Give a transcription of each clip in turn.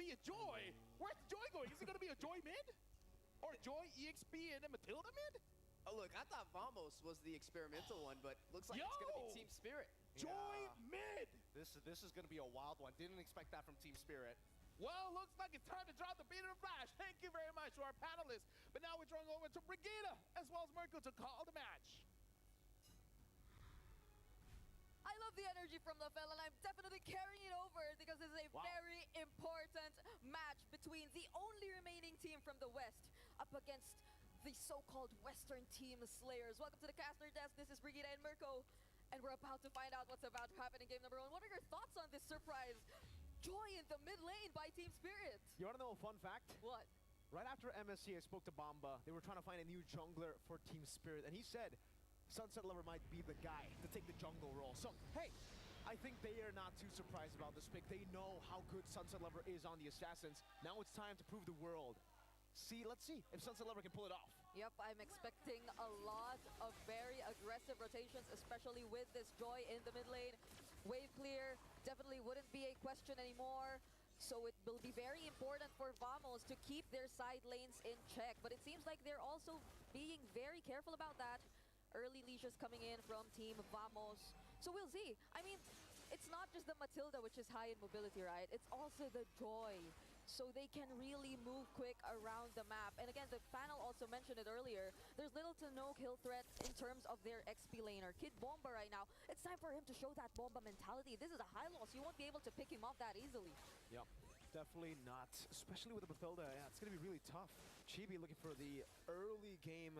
be a Joy. Where's the Joy going? Is it going to be a Joy mid? Or Joy, EXP, and then Matilda mid? Oh, look, I thought Vamos was the experimental one, but looks like it's going to be Team Spirit. Joy mid! This is going to be a wild one. Didn't expect that from Team Spirit. Well, looks like it's time to drop the beat of the flash. Thank you very much to our panelists. But now we're throwing over to Brigitte as well as Mirko to call the match. I love the energy from LaFell, and I'm definitely carrying it over because this is a very important match between the only remaining team from the West up against the so-called Western team Slayers. Welcome to the caster desk. This is Brigitte and Mirko, and we're about to find out what's about to happen in game number 1. What are your thoughts on this surprise Joy in the mid lane by Team Spirit? You want to know a fun fact? What? Right after MSC, I spoke to Bamba. They were trying to find a new jungler for Team Spirit, and he said Sunset Lover might be the guy to take the jungle role. So, hey, I think they are not too surprised about this pick. They know how good Sunset Lover is on the Assassins. Now it's time to prove the world. Let's see if Sunset Lover can pull it off. Yep, I'm expecting a lot of very aggressive rotations, especially with this Joy in the mid lane. Wave clear definitely wouldn't be a question anymore. So it will be very important for Vamos to keep their side lanes in check. But it seems like they're also being very careful about that. Early leashes coming in from Team Vamos. So we'll see. I mean, it's not just the Matilda which is high in mobility, right? It's also the Joy. So they can really move quick around the map. And again, the panel also mentioned it earlier. There's little to no kill threat in terms of their XP laner. Kid Bomba right now, it's time for him to show that Bomba mentality. This is a high loss. You won't be able to pick him off that easily. Yep, definitely not. Especially with the Matilda, yeah, it's going to be really tough. Chibi looking for the early game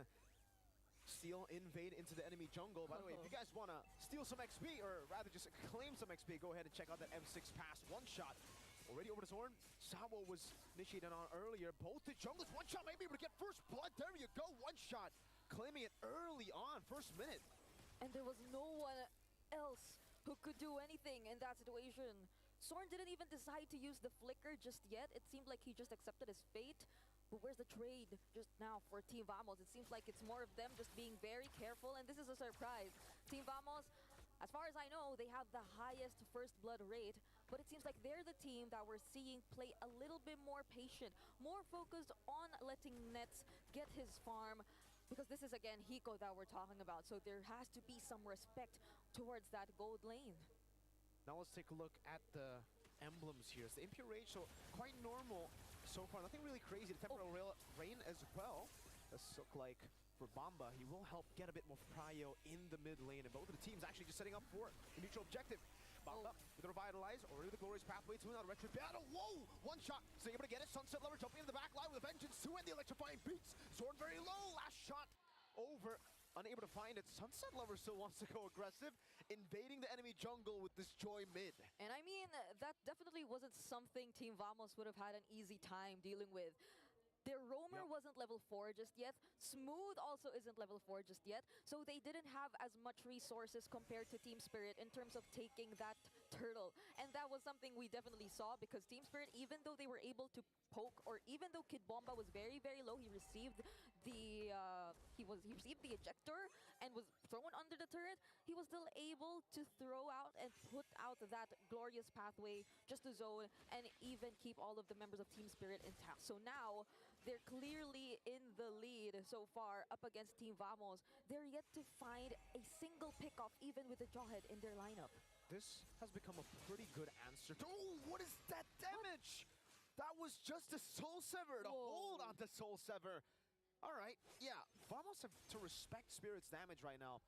steal, invade into the enemy jungle. By the way, if you guys want to steal some XP, or rather just claim some XP, go ahead and check out that M6 pass one-shot. Already over to Zorn. Sawo was initiated on earlier. Both the junglers, one-shot, maybe able to get first blood. There you go, one-shot. Claiming it early on, first minute. And there was no one else who could do anything in that situation. Zorn didn't even decide to use the flicker just yet. It seemed like he just accepted his fate. But where's the trade just now for Team Vamos? It seems like it's more of them just being very careful, and this is a surprise. Team Vamos, as far as I know, they have the highest first blood rate, but it seems like they're the team that we're seeing play a little bit more patient, more focused on letting Nets get his farm, because this is, again, Hiko that we're talking about, so there has to be some respect towards that gold lane. Now let's take a look at the emblems here. It's the Impure Rage, so quite normal so far. Nothing really crazy. The Temporal Rain as well. This look like for Bamba, he will help get a bit more prio in the mid lane, and both of the teams actually just setting up for the neutral objective. Bamba with a Revitalize, already the Glorious Pathway to another Retro Battle. Whoa! One shot, so able to get it. Sunset Lover jumping in the back line with a Vengeance 2 and the electrifying beats. Sword very low, last shot over. Unable to find it. Sunset Lover still wants to go aggressive, invading the enemy jungle with this Joy mid. And I mean, that definitely wasn't something Team Vamos would have had an easy time dealing with. Their roamer wasn't level 4 just yet. Smooth also isn't level 4 just yet. So they didn't have as much resources compared to Team Spirit in terms of taking that turtle. And that was something we definitely saw, because Team Spirit, even though they were able to poke, or even though Kid Bomba was very, very low, he received the he received the ejector and was thrown under the turret. He was still able to throw out and put out that Glorious Pathway just to zone and even keep all of the members of Team Spirit intact. So now they're clearly in the lead so far up against Team Vamos. They're yet to find a single pickoff even with a Jawhead in their lineup. This has become a pretty good answer. Oh, what is that damage? That was just a Soul Sever to hold on to Soul Sever. All right, yeah, Vamos have to respect Spirit's damage right now.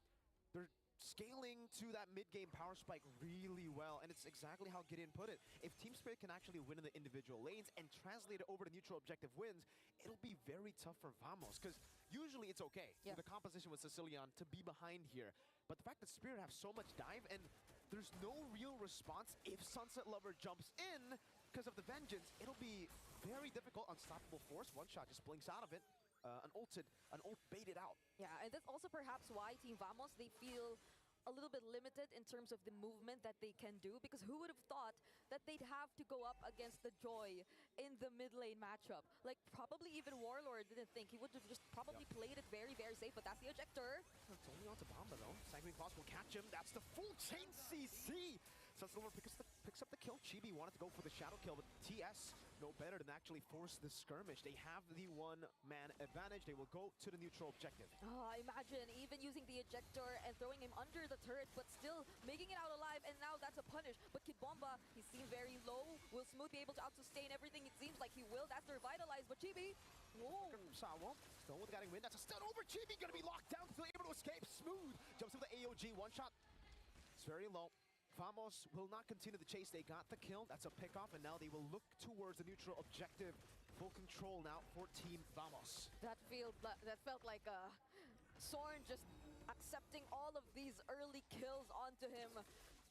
They're scaling to that mid-game power spike really well, and it's exactly how Gideon put it. If Team Spirit can actually win in the individual lanes and translate it over to neutral objective wins, it'll be very tough for Vamos, because usually it's okay with the composition with Sicilian to be behind here. But the fact that Spirit have so much dive and there's no real response if Sunset Lover jumps in because of the Vengeance, it'll be very difficult. Unstoppable Force, one shot just blinks out of it. An ult baited out. Yeah, and that's also perhaps why Team Vamos, they feel a little bit limited in terms of the movement that they can do, because who would have thought that they'd have to go up against the Joy in the mid lane matchup? Like, probably even Warlord didn't think. He would have just probably played it very, very safe, but that's the ejector. It's only on to Bamba though. Sanguine Claws will catch him. That's the full chain CC Sunsilver picks up the kill. Chibi wanted to go for the shadow kill, but TS no better than actually force the skirmish. They have the one-man advantage. They will go to the neutral objective. Oh, imagine even using the ejector and throwing him under the turret, but still making it out alive, and now that's a punish. But Kid Bomba, he seems very low. Will Smooth be able to out-sustain everything? It seems like he will. That's the revitalize, but Chibi, whoa. Sawo still with getting win. That's a stun over. Chibi gonna be locked down, still able to escape. Smooth jumps with the AOG. One shot. It's very low. Famos will not continue the chase. They got the kill. That's a pick off, and now they will look towards the neutral objective. Full control now for Team Vamos. That felt like Sorn just accepting all of these early kills onto him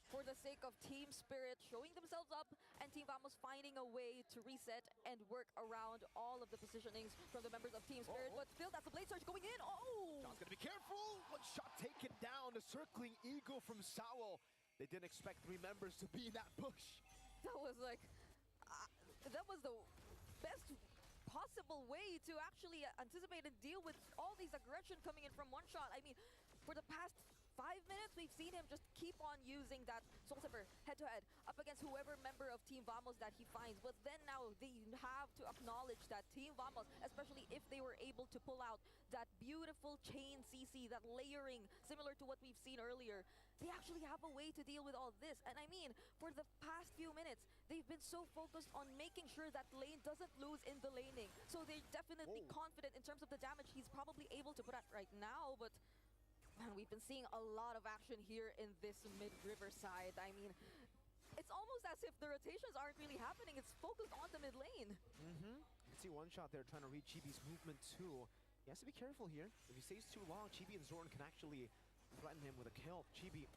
for the sake of Team Spirit showing themselves up, and Team Vamos finding a way to reset and work around all of the positionings from the members of Team Spirit. But still, that's the Blade Surge going in. Oh! John's gonna be careful. One shot taken down. The circling eagle from Sawo. They didn't expect 3 members to be in that bush. That was like, that was the best possible way to actually anticipate and deal with all these aggression coming in from one shot. I mean, for the past 5 minutes, we've seen him just keep on using that Soul Saver head-to-head up against whoever member of Team Vamos that he finds. But then now they have to acknowledge that Team Vamos, especially if they were able to pull out that beautiful chain CC, that layering, similar to what we've seen earlier, they actually have a way to deal with all this. And I mean, for the past few minutes, they've been so focused on making sure that lane doesn't lose in the laning. So they're definitely confident in terms of the damage he's probably able to put out right now. But man, we've been seeing a lot of action here in this mid-river side. I mean, it's almost as if the rotations aren't really happening. It's focused on the mid lane. You can see one shot there trying to read Chibi's movement too. He has to be careful here. If he stays too long, Chibi and Zorn can actually threaten him with a kill. Chibi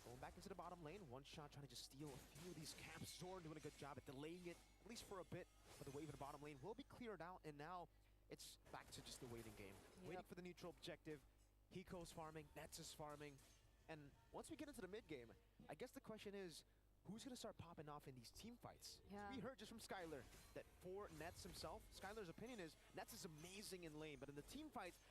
going back into the bottom lane. One shot trying to just steal a few of these camps. Zorn doing a good job at delaying it, at least for a bit. But the wave in the bottom lane will be cleared out, and now it's back to just the waiting game. Waiting for the neutral objective. Hiko's farming, Nets is farming. And once we get into the mid game, I guess the question is, who's going to start popping off in these team fights? Yeah. We heard just from Skylar that for Nets himself, Skylar's opinion is Nets is amazing in lane, but in the team fights,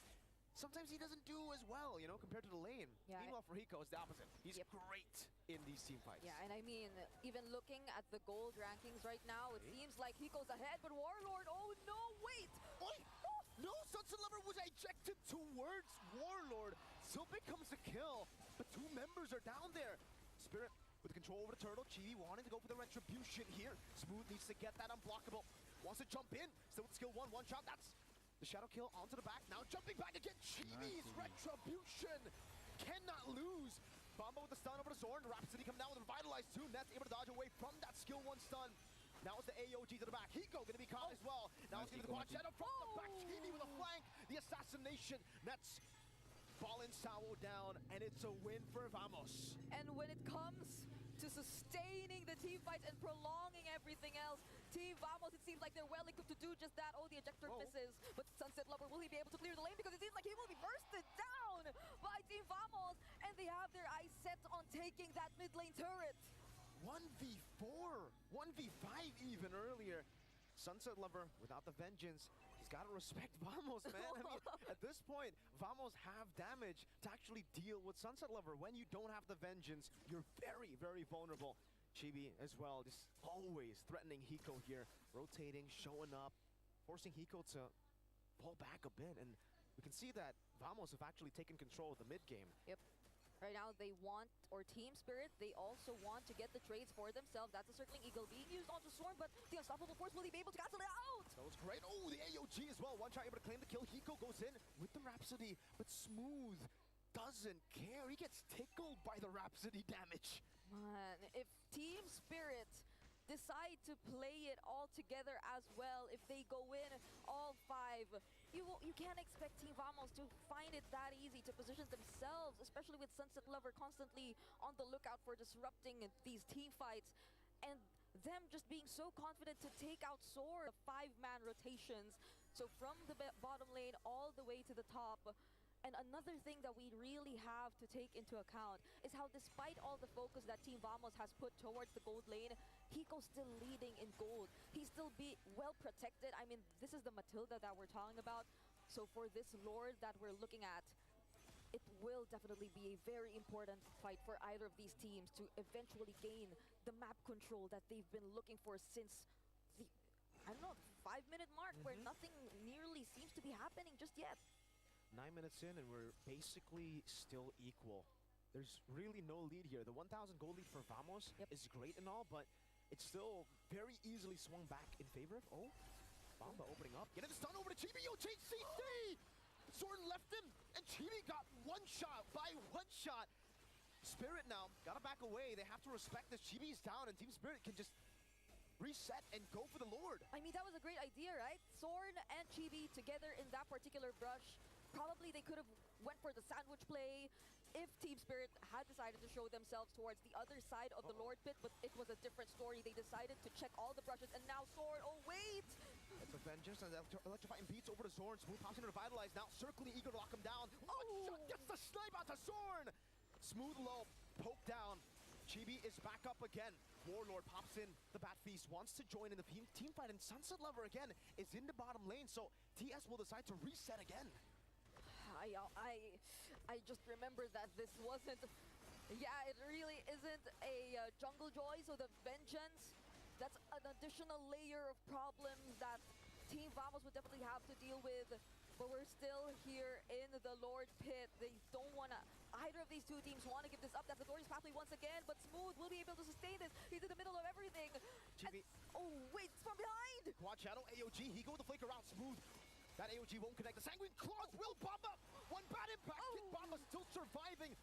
sometimes he doesn't do as well, you know, compared to the lane. Yeah, Meanwhile, for Hiko, it's the opposite. He's great in these team fights. Yeah, and I mean, even looking at the gold rankings right now, it seems like Hiko's ahead, but Warlord, oh no, wait! Wait! No, Sunset Lover was ejected towards Warlord. Still becomes a kill, but 2 members are down there. Spirit with control over the turtle. Chibi wanting to go for the retribution here. Smooth needs to get that unblockable. Wants to jump in. Still with skill 1. One shot. That's the shadow kill onto the back. Now jumping back again. Chibi's retribution cannot lose. Bomba with the stun over to Zorn. Rhapsody coming down with a revitalized too. That's able to dodge away from that skill 1 stun. Now it's the AOG to the back. Hiko gonna be caught as well. Now it's gonna be the quad shadow from the back. Chibi with a flank. The assassination. Nets falling Sawo down, and it's a win for Vamos. And when it comes to sustaining the team fights and prolonging everything else, Team Vamos, it seems like they're well equipped to do just that. Oh, the ejector misses. But Sunset Lover, will he be able to clear the lane? Because it seems like he will be bursted down by Team Vamos, and they have their eyes set on taking that mid lane turret. 1v4, 1v5 even earlier. Sunset Lover without the vengeance. He's got to respect Vamos, man. I mean, at this point, Vamos have damage to actually deal with Sunset Lover. When you don't have the vengeance, you're very, very vulnerable. Chibi as well, just always threatening Hiko here. Rotating, showing up, forcing Hiko to pull back a bit. And we can see that Vamos have actually taken control of the mid game. Yep. Right now, they want, or Team Spirit, they also want to get the trades for themselves. That's a Circling Eagle being used onto Storm, but the Unstoppable Force, will he be able to cancel it out? That was great. Oh, the AOG as well. One shot able to claim the kill. Hiko goes in with the Rhapsody, but Smooth doesn't care. He gets tickled by the Rhapsody damage. Man, if Team Spirit decide to play it all together as well, if they go in all 5, you can't expect Team Vamos to find it that easy to position themselves, especially with Sunset Lover constantly on the lookout for disrupting these team fights, and them just being so confident to take out Sword. 5-man rotations, so from the bottom lane all the way to the top. And another thing that we really have to take into account is how, despite all the focus that Team Vamos has put towards the gold lane, Hiko's still leading in gold. He's still well protected. I mean, this is the Matilda that we're talking about. So for this Lord that we're looking at, it will definitely be a very important fight for either of these teams to eventually gain the map control that they've been looking for since the, I don't know, 5-minute mark where nothing nearly seems to be happening just yet. 9 minutes in and we're basically still equal. There's really no lead here. The 1,000 gold lead for Vamos is great and all, but it's still very easily swung back in favor of, Bamba opening up. Getting the stun over to Chibi. Yo, JCC! Soren left him, and Chibi got one shot by one shot. Spirit now gotta back away. They have to respect this. Chibi's down, and Team Spirit can just reset and go for the Lord. I mean, that was a great idea, right? Soren and Chibi together in that particular brush. Probably they could have went for the sandwich play if Team Spirit had decided to show themselves towards the other side of the Lord pit, but it was a different story. They decided to check all the brushes, and now Soren, oh wait! It's a Vengeance and electrifying beats over to Zorn. Smooth pops into Revitalize now, circling, eager to lock him down. One shot gets the snipe out to Zorn! Smooth low, poke down. Chibi is back up again. Warlord pops in. The Bat Feast wants to join in the team fight, and Sunset Lover again is in the bottom lane, so TS will decide to reset again. I just remember that this wasn't, it really isn't a Jungle Joy, so the Vengeance, that's an additional layer of problems that Team Vamos would definitely have to deal with, but we're still here in the Lord pit. They don't want to, either of these two teams want to give this up. That's the Glorious Pathway once again, but Smooth will be able to sustain this. He's in the middle of everything. Oh wait, it's from behind! Quad Shadow, AOG, he go with the flicker out. Smooth. That AOG won't connect. The Sanguine Claws will bomb up. One bad impact. Kid Bomba still surviving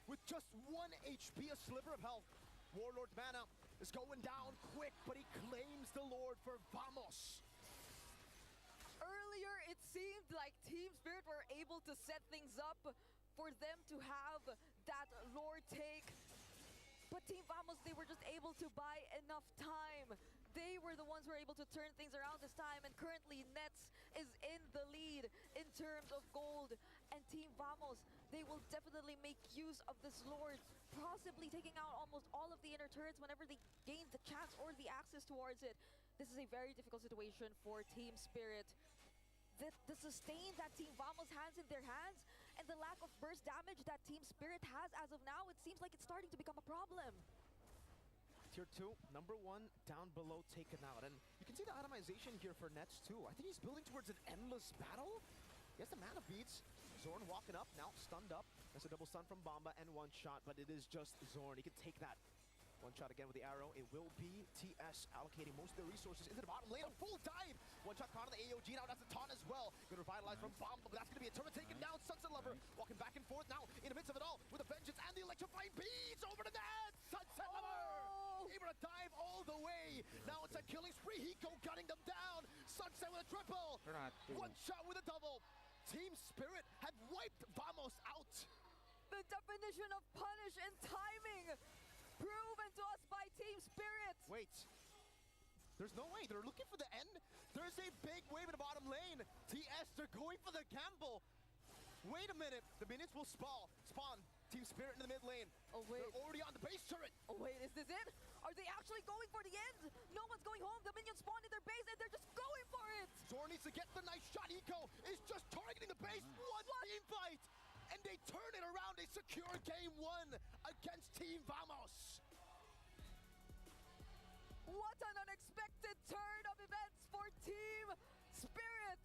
with just 1 HP, a sliver of health. Warlord's mana is going down quick, but he claims the Lord for Vamos. Earlier, it seemed like Team Spirit were able to set things up for them to have that Lord take. But Team Vamos, they were just able to buy enough time. They were the ones who were able to turn things around this time, and currently Nets is in the lead in terms of gold. And Team Vamos, they will definitely make use of this Lord, possibly taking out almost all of the inner turrets whenever they gain the chance or the access towards it. This is a very difficult situation for Team Spirit. The sustain that Team Vamos has in their hands and the lack of burst damage that Team Spirit has as of now, it seems like it's starting to become a problem. Tier 2, number 1, down below, taken out. And you can see the itemization here for Nets too. I think he's building towards an endless battle. He has the mana beats. Zorn walking up, now stunned up. That's a double stun from Bomba and one shot, but it is just Zorn. He can take that. One shot again with the arrow. It will be TS allocating most of their resources into the bottom lane. A full dive. One shot caught on the AOG. Now that's a taunt as well. Good revitalize from Bomba, but that's going to be a turret taken down. Sunset Lover walking back and forth now in the midst of it all with a Vengeance and the electrifying beads over the net. Sunset Lover able to dive all the way. Now it's a killing spree. Hiko gunning them down. Sunset with a triple. One shot with a double. Team Spirit had wiped Vamos out. The definition of punish and timing proven to us by Team Spirit. Wait. There's no way. They're looking for the end. There's a big wave in the bottom lane. TS, they're going for the gamble. Wait a minute. The minions will spawn. Team Spirit in the mid lane. Oh, wait. They're already on the base turret. Oh, wait. Is this it? Are they actually going for the end? No one's going home. The minions spawned in their base, and they're just going for it. Zorn needs to get the nice shot. Eco is just targeting the base. One team fight. And they turn it around. They secure game 1 against Team Vamos. What an unexpected turn of events for Team Spirit.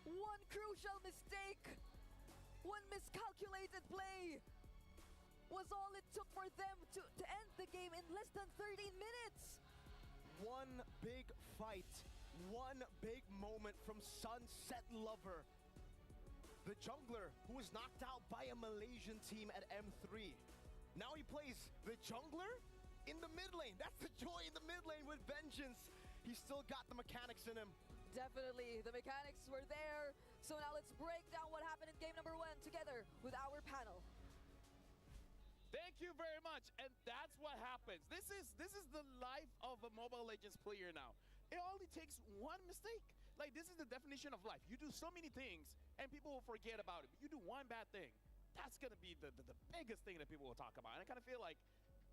One crucial mistake, one miscalculated play was all it took for them to end the game in less than 13 minutes. One big fight, one big moment from Sunset Lover. The jungler who was knocked out by a Malaysian team at M3. Now he plays the jungler in the mid lane. That's the joy in the mid lane with Vengeance. He's still got the mechanics in him. Definitely, the mechanics were there. So now let's break down what happened in game number 1 together with our panel. Thank you very much, and that's what happens. This is the life of a Mobile Legends player now. It only takes one mistake. Like, this is the definition of life. You do so many things, and people will forget about it. But you do one bad thing, that's gonna be the biggest thing that people will talk about. And I kind of feel like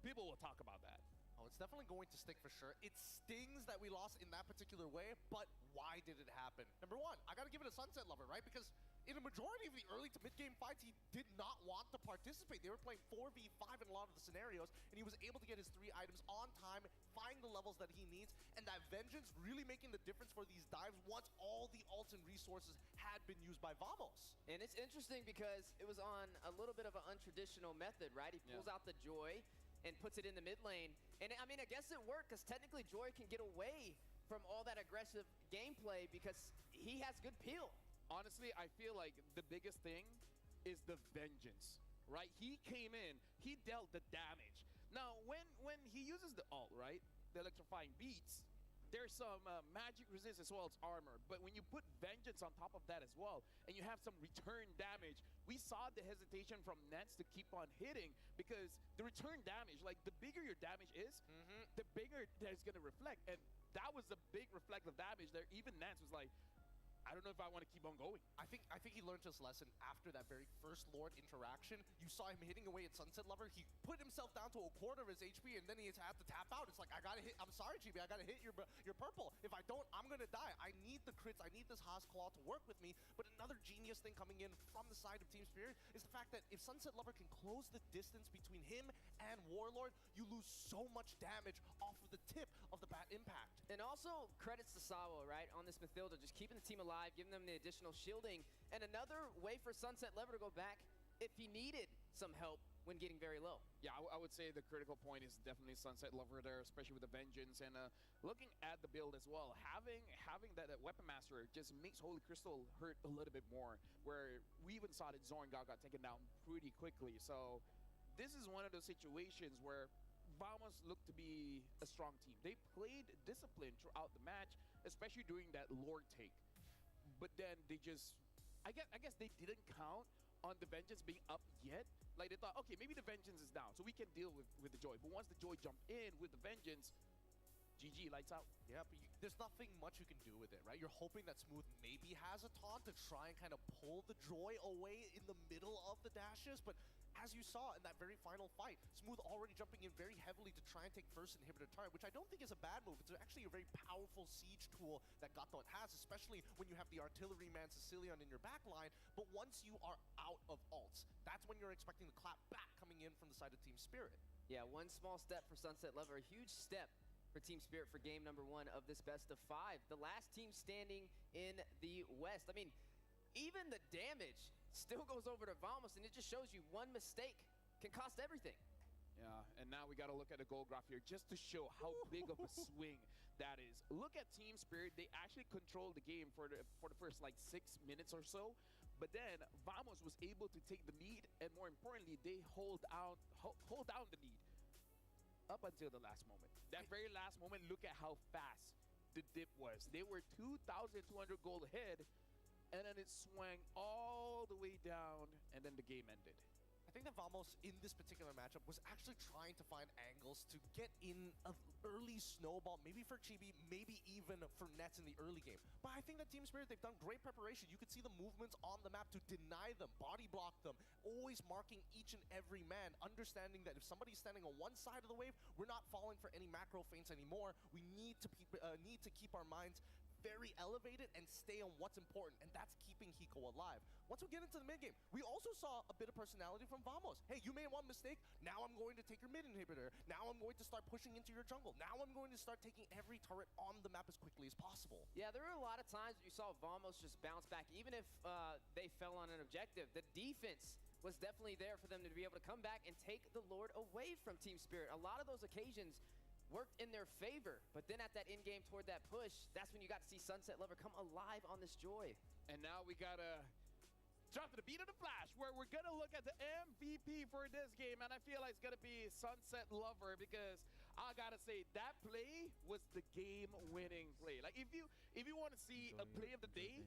people will talk about that. Oh, it's definitely going to stick for sure. It stings that we lost in that particular way, but why did it happen? Number one, I gotta give it a Sunset Lover, right? Because in a majority of the early to mid-game fights, he did not want to participate. They were playing 4v5 in a lot of the scenarios, and he was able to get his 3 items on time, find the levels that he needs, and that Vengeance really making the difference for these dives once all the ults and resources had been used by Vamos. And it's interesting because it was on a little bit of an untraditional method, right? He pulls out the Joy and puts it in the mid lane. And I mean, I guess it worked because technically Joy can get away from all that aggressive gameplay because he has good peel. Honestly, I feel like the biggest thing is the Vengeance, right? He came in, he dealt the damage. Now, when he uses the ult, right, the electrifying beats, there's some magic resist as well as armor. But when you put Vengeance on top of that as well, and you have some return damage, we saw the hesitation from Nets to keep on hitting because the return damage, like the bigger your damage is, the bigger that's going to reflect. And that was the big reflective damage there. Even Nets was like, I don't know if I want to keep on going. I think he learned his lesson after that very first Lord interaction. You saw him hitting away at Sunset Lover. He put himself down to a quarter of his HP, and then he had to tap out. It's like, I gotta hit. I'm sorry, GB. I gotta hit your purple. If I don't, I'm gonna die. I need the crits. I need this Haas Claw to work with me. But another genius thing coming in from the side of Team Spirit is the fact that if Sunset Lover can close the distance between him and Warlord, you lose so much damage off of the tip of the bat impact. And also credits to Sawa, right, on this Mathilda, just keeping the team alive, giving them the additional shielding. And another way for Sunset Lover to go back if he needed some help when getting very low. Yeah, I would say the critical point is definitely Sunset Lover there, especially with the Vengeance. And looking at the build as well, having that Weapon Master just makes Holy Crystal hurt a little bit more, where we even saw that Zorn got taken down pretty quickly. So this is one of those situations where Vamos looked to be a strong team. They played disciplined throughout the match, especially during that Lord take. But then they just, I guess they didn't count on the Vengeance being up yet. Like they thought, okay, maybe the Vengeance is down, so we can deal with the Joy. But once the Joy jumped in with the Vengeance, GG, lights out. Yeah, but there's nothing much you can do with it, right? You're hoping that Smooth maybe has a taunt to try and kind of pull the Joy away in the middle of the dashes, but as you saw in that very final fight, Smooth already jumping in very heavily to try and take first inhibitor turret, which I don't think is a bad move. It's actually a very powerful siege tool that Gatot has, especially when you have the artilleryman Sicilian in your back line. But once you are out of ults, that's when you're expecting the clap back coming in from the side of Team Spirit. Yeah, one small step for Sunset Lover, a huge step for Team Spirit for game number 1 of this best of 5. The last team standing in the West. I mean, even the damage still goes over to Vamos, and it just shows you one mistake can cost everything. Yeah, and now we got to look at the goal graph here just to show how big of a swing that is. Look at Team Spirit. They actually controlled the game for the first like 6 minutes or so, but then Vamos was able to take the lead, and more importantly, they hold down the lead up until the last moment. That very last moment, look at how fast the dip was. They were 2,200 gold ahead, and then it swung all the way down, and then the game ended. I think that Vamos in this particular matchup was actually trying to find angles to get in an early snowball, maybe for Chibi, maybe even for Nets in the early game. But I think that Team Spirit, they've done great preparation. You could see the movements on the map to deny them, body block them, always marking each and every man, understanding that if somebody's standing on one side of the wave, we're not falling for any macro feints anymore. We need to keep our minds very elevated and stay on what's important, and that's keeping Hiko alive. Once we get into the mid game, we also saw a bit of personality from Vamos. Hey, you made one mistake, now I'm going to take your mid inhibitor. Now I'm going to start pushing into your jungle. Now I'm going to start taking every turret on the map as quickly as possible. Yeah, there were a lot of times you saw Vamos just bounce back, even if they fell on an objective. The defense was definitely there for them to be able to come back and take the Lord away from Team Spirit. A lot of those occasions worked in their favor, but then at that end game toward that push, that's when you got to see Sunset Lover come alive on this Joy. And now we gotta drop to the beat of the flash, where we're gonna look at the MVP for this game, and I feel like it's gonna be Sunset Lover, because I gotta say that play was the game-winning play. Like if you want to see a play of the day,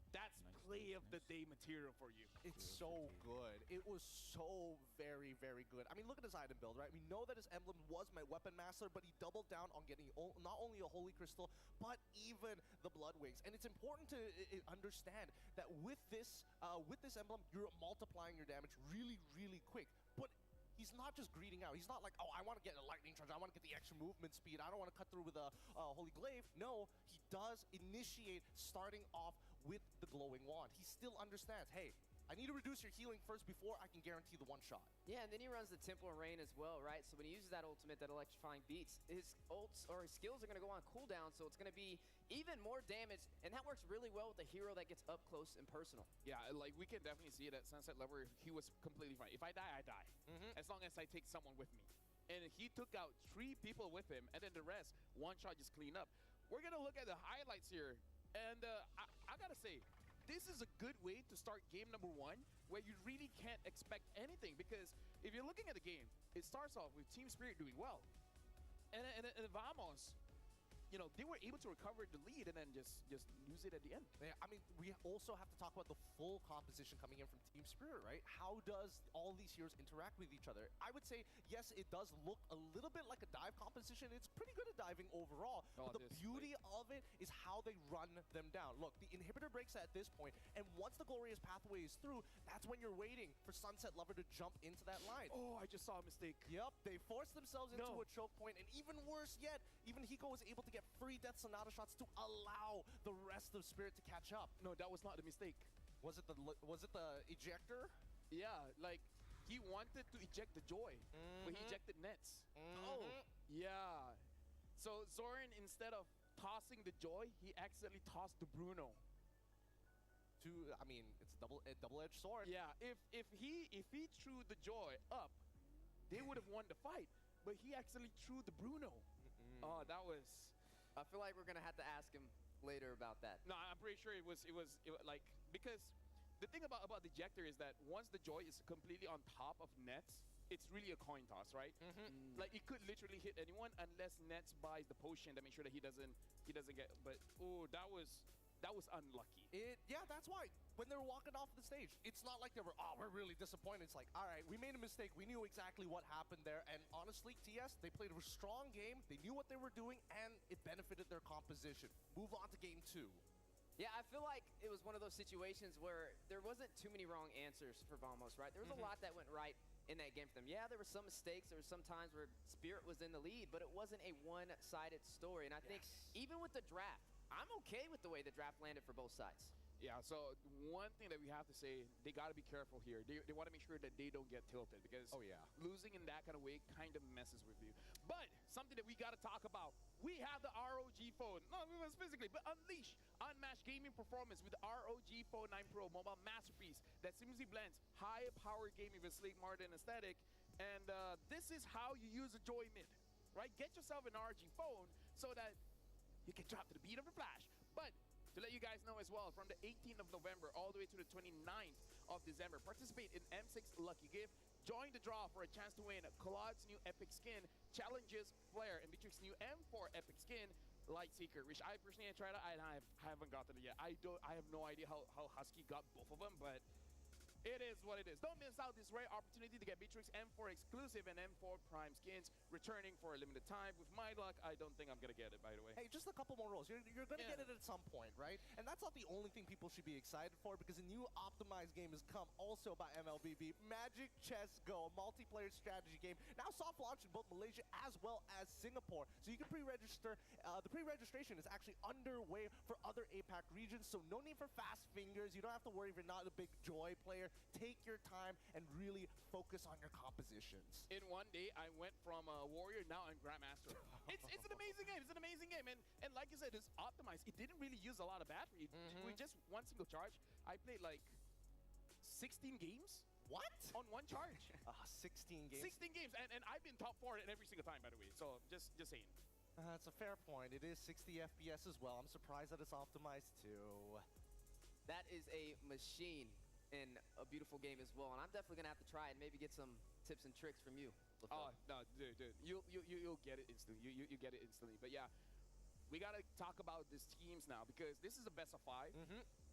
that's play of the day material for you. It's so good. It was so very, very good. I mean, look at his item build, right? We know that his emblem was my Weapon Master, but he doubled down on getting not only a Holy Crystal, but even the Blood Wings. And it's important to understand that with this emblem, you're multiplying your damage really, really quick. But he's not just greeting out. He's not like, oh, I want to get a lightning charge. I want to get the extra movement speed. I don't want to cut through with a holy glaive. No, he does initiate starting off with the glowing wand. He still understands, hey, I need to reduce your healing first before I can guarantee the one shot. Yeah, and then he runs the Temple of Rain as well, right? So when he uses that ultimate, that electrifying beats, his ults or his skills are going to go on cooldown, so it's going to be even more damage, and that works really well with a hero that gets up close and personal. Yeah, like we can definitely see it at Sunset Lover. He was completely fine. If I die, I die. As long as I take someone with me. And he took out 3 people with him, and then the rest, one shot just clean up. We're going to look at the highlights here, and I got to say, this is a good way to start game number 1, where you really can't expect anything. Because if you're looking at the game, it starts off with Team Spirit doing well. And Vamos, you know, they were able to recover the lead and then just lose it at the end. Yeah, I mean, we also have to talk about the full composition coming in from Team Spirit, right? How does all these heroes interact with each other? I would say, yes, it does look a little bit like a dive composition. It's pretty good at diving overall. But the beauty of it is how they run them down. Look, the inhibitor breaks at this point, and once the Glorious Pathway is through, that's when you're waiting for Sunset Lover to jump into that line. Oh, I just saw a mistake. Yep, they forced themselves into a choke point, and even worse yet, even Hiko was able to get free Death Sonata shots to allow the rest of Spirit to catch up. No, that was not the mistake. Was it the ejector? Yeah, like he wanted to eject the Joy, but he ejected Nets. Oh, yeah. So Zoran, instead of tossing the Joy, he accidentally tossed the Bruno. I mean, it's a double-edged sword. Yeah, if he threw the Joy up, they would have won the fight. But he actually threw the Bruno. Oh, that was. I feel like we're going to have to ask him later about that. No, I'm pretty sure it was like, because the thing about the ejector is that once the Joy is completely on top of Nets, it's really a coin toss, right? Like it could literally hit anyone unless Nets buys the potion to make sure that he doesn't get. But oh, that was unlucky. Yeah, that's why when they were walking off the stage, it's not like they were, oh, we're really disappointed. It's like, all right, we made a mistake. We knew exactly what happened there. And honestly, TS, they played a strong game. They knew what they were doing, and it benefited their composition. Move on to game 2. Yeah, I feel like it was one of those situations where there wasn't too many wrong answers for Vamos, right? There was a lot that went right in that game for them. Yeah, there were some mistakes. There were some times where Spirit was in the lead, but it wasn't a one-sided story. And I think even with the draft, I'm okay with the way the draft landed for both sides. Yeah, so one thing that we have to say, they got to be careful here. They want to make sure that they don't get tilted because losing in that kind of way kind of messes with you. But something that we got to talk about, we have the ROG phone. No, it was physically, but unleash unmatched gaming performance with the ROG Phone 9 Pro mobile masterpiece that seamlessly blends high-power gaming with sleek modern aesthetic. And this is how you use a Joy Mid, right? Get yourself an ROG phone so that you can drop to the beat of a flash. But to let you guys know as well, from the 18th of November all the way to the 29th of December, participate in M6 Lucky Gift. Join the draw for a chance to win Claude's new Epic Skin, Challenges Flare, and Beatrix's new M4 Epic Skin, Lightseeker, which I personally tried out. I haven't gotten it yet. I have no idea how Husky got both of them, but it is what it is. Don't miss out this rare opportunity to get Beatrix M4 exclusive and M4 Prime skins returning for a limited time. With my luck, I don't think I'm going to get it, by the way. Hey, just a couple more rolls. You're going to get it at some point, right? And that's not the only thing people should be excited for, because a new optimized game has come also by MLBB, Magic Chess Go, a multiplayer strategy game, now soft launched in both Malaysia as well as Singapore. So you can pre-register. The pre-registration is actually underway for other APAC regions, so no need for fast fingers. You don't have to worry if you're not a big Joy player. Take your time and really focus on your compositions. In one day, I went from Warrior, now I'm Grandmaster. It's an amazing game. It's an amazing game. And like you said, it's optimized. It didn't really use a lot of battery. With just one single charge, I played like 16 games. What? On one charge. 16 games. 16 games. And I've been top 4 in every single time, by the way. So just saying. That's a fair point. It is 60 FPS as well. I'm surprised that it's optimized too. That is a machine in a beautiful game as well, and I'm definitely gonna have to try and maybe get some tips and tricks from you. Oh no, dude, you'll get it instantly. You get it instantly. But yeah, we gotta talk about these teams now because this is a best of 5.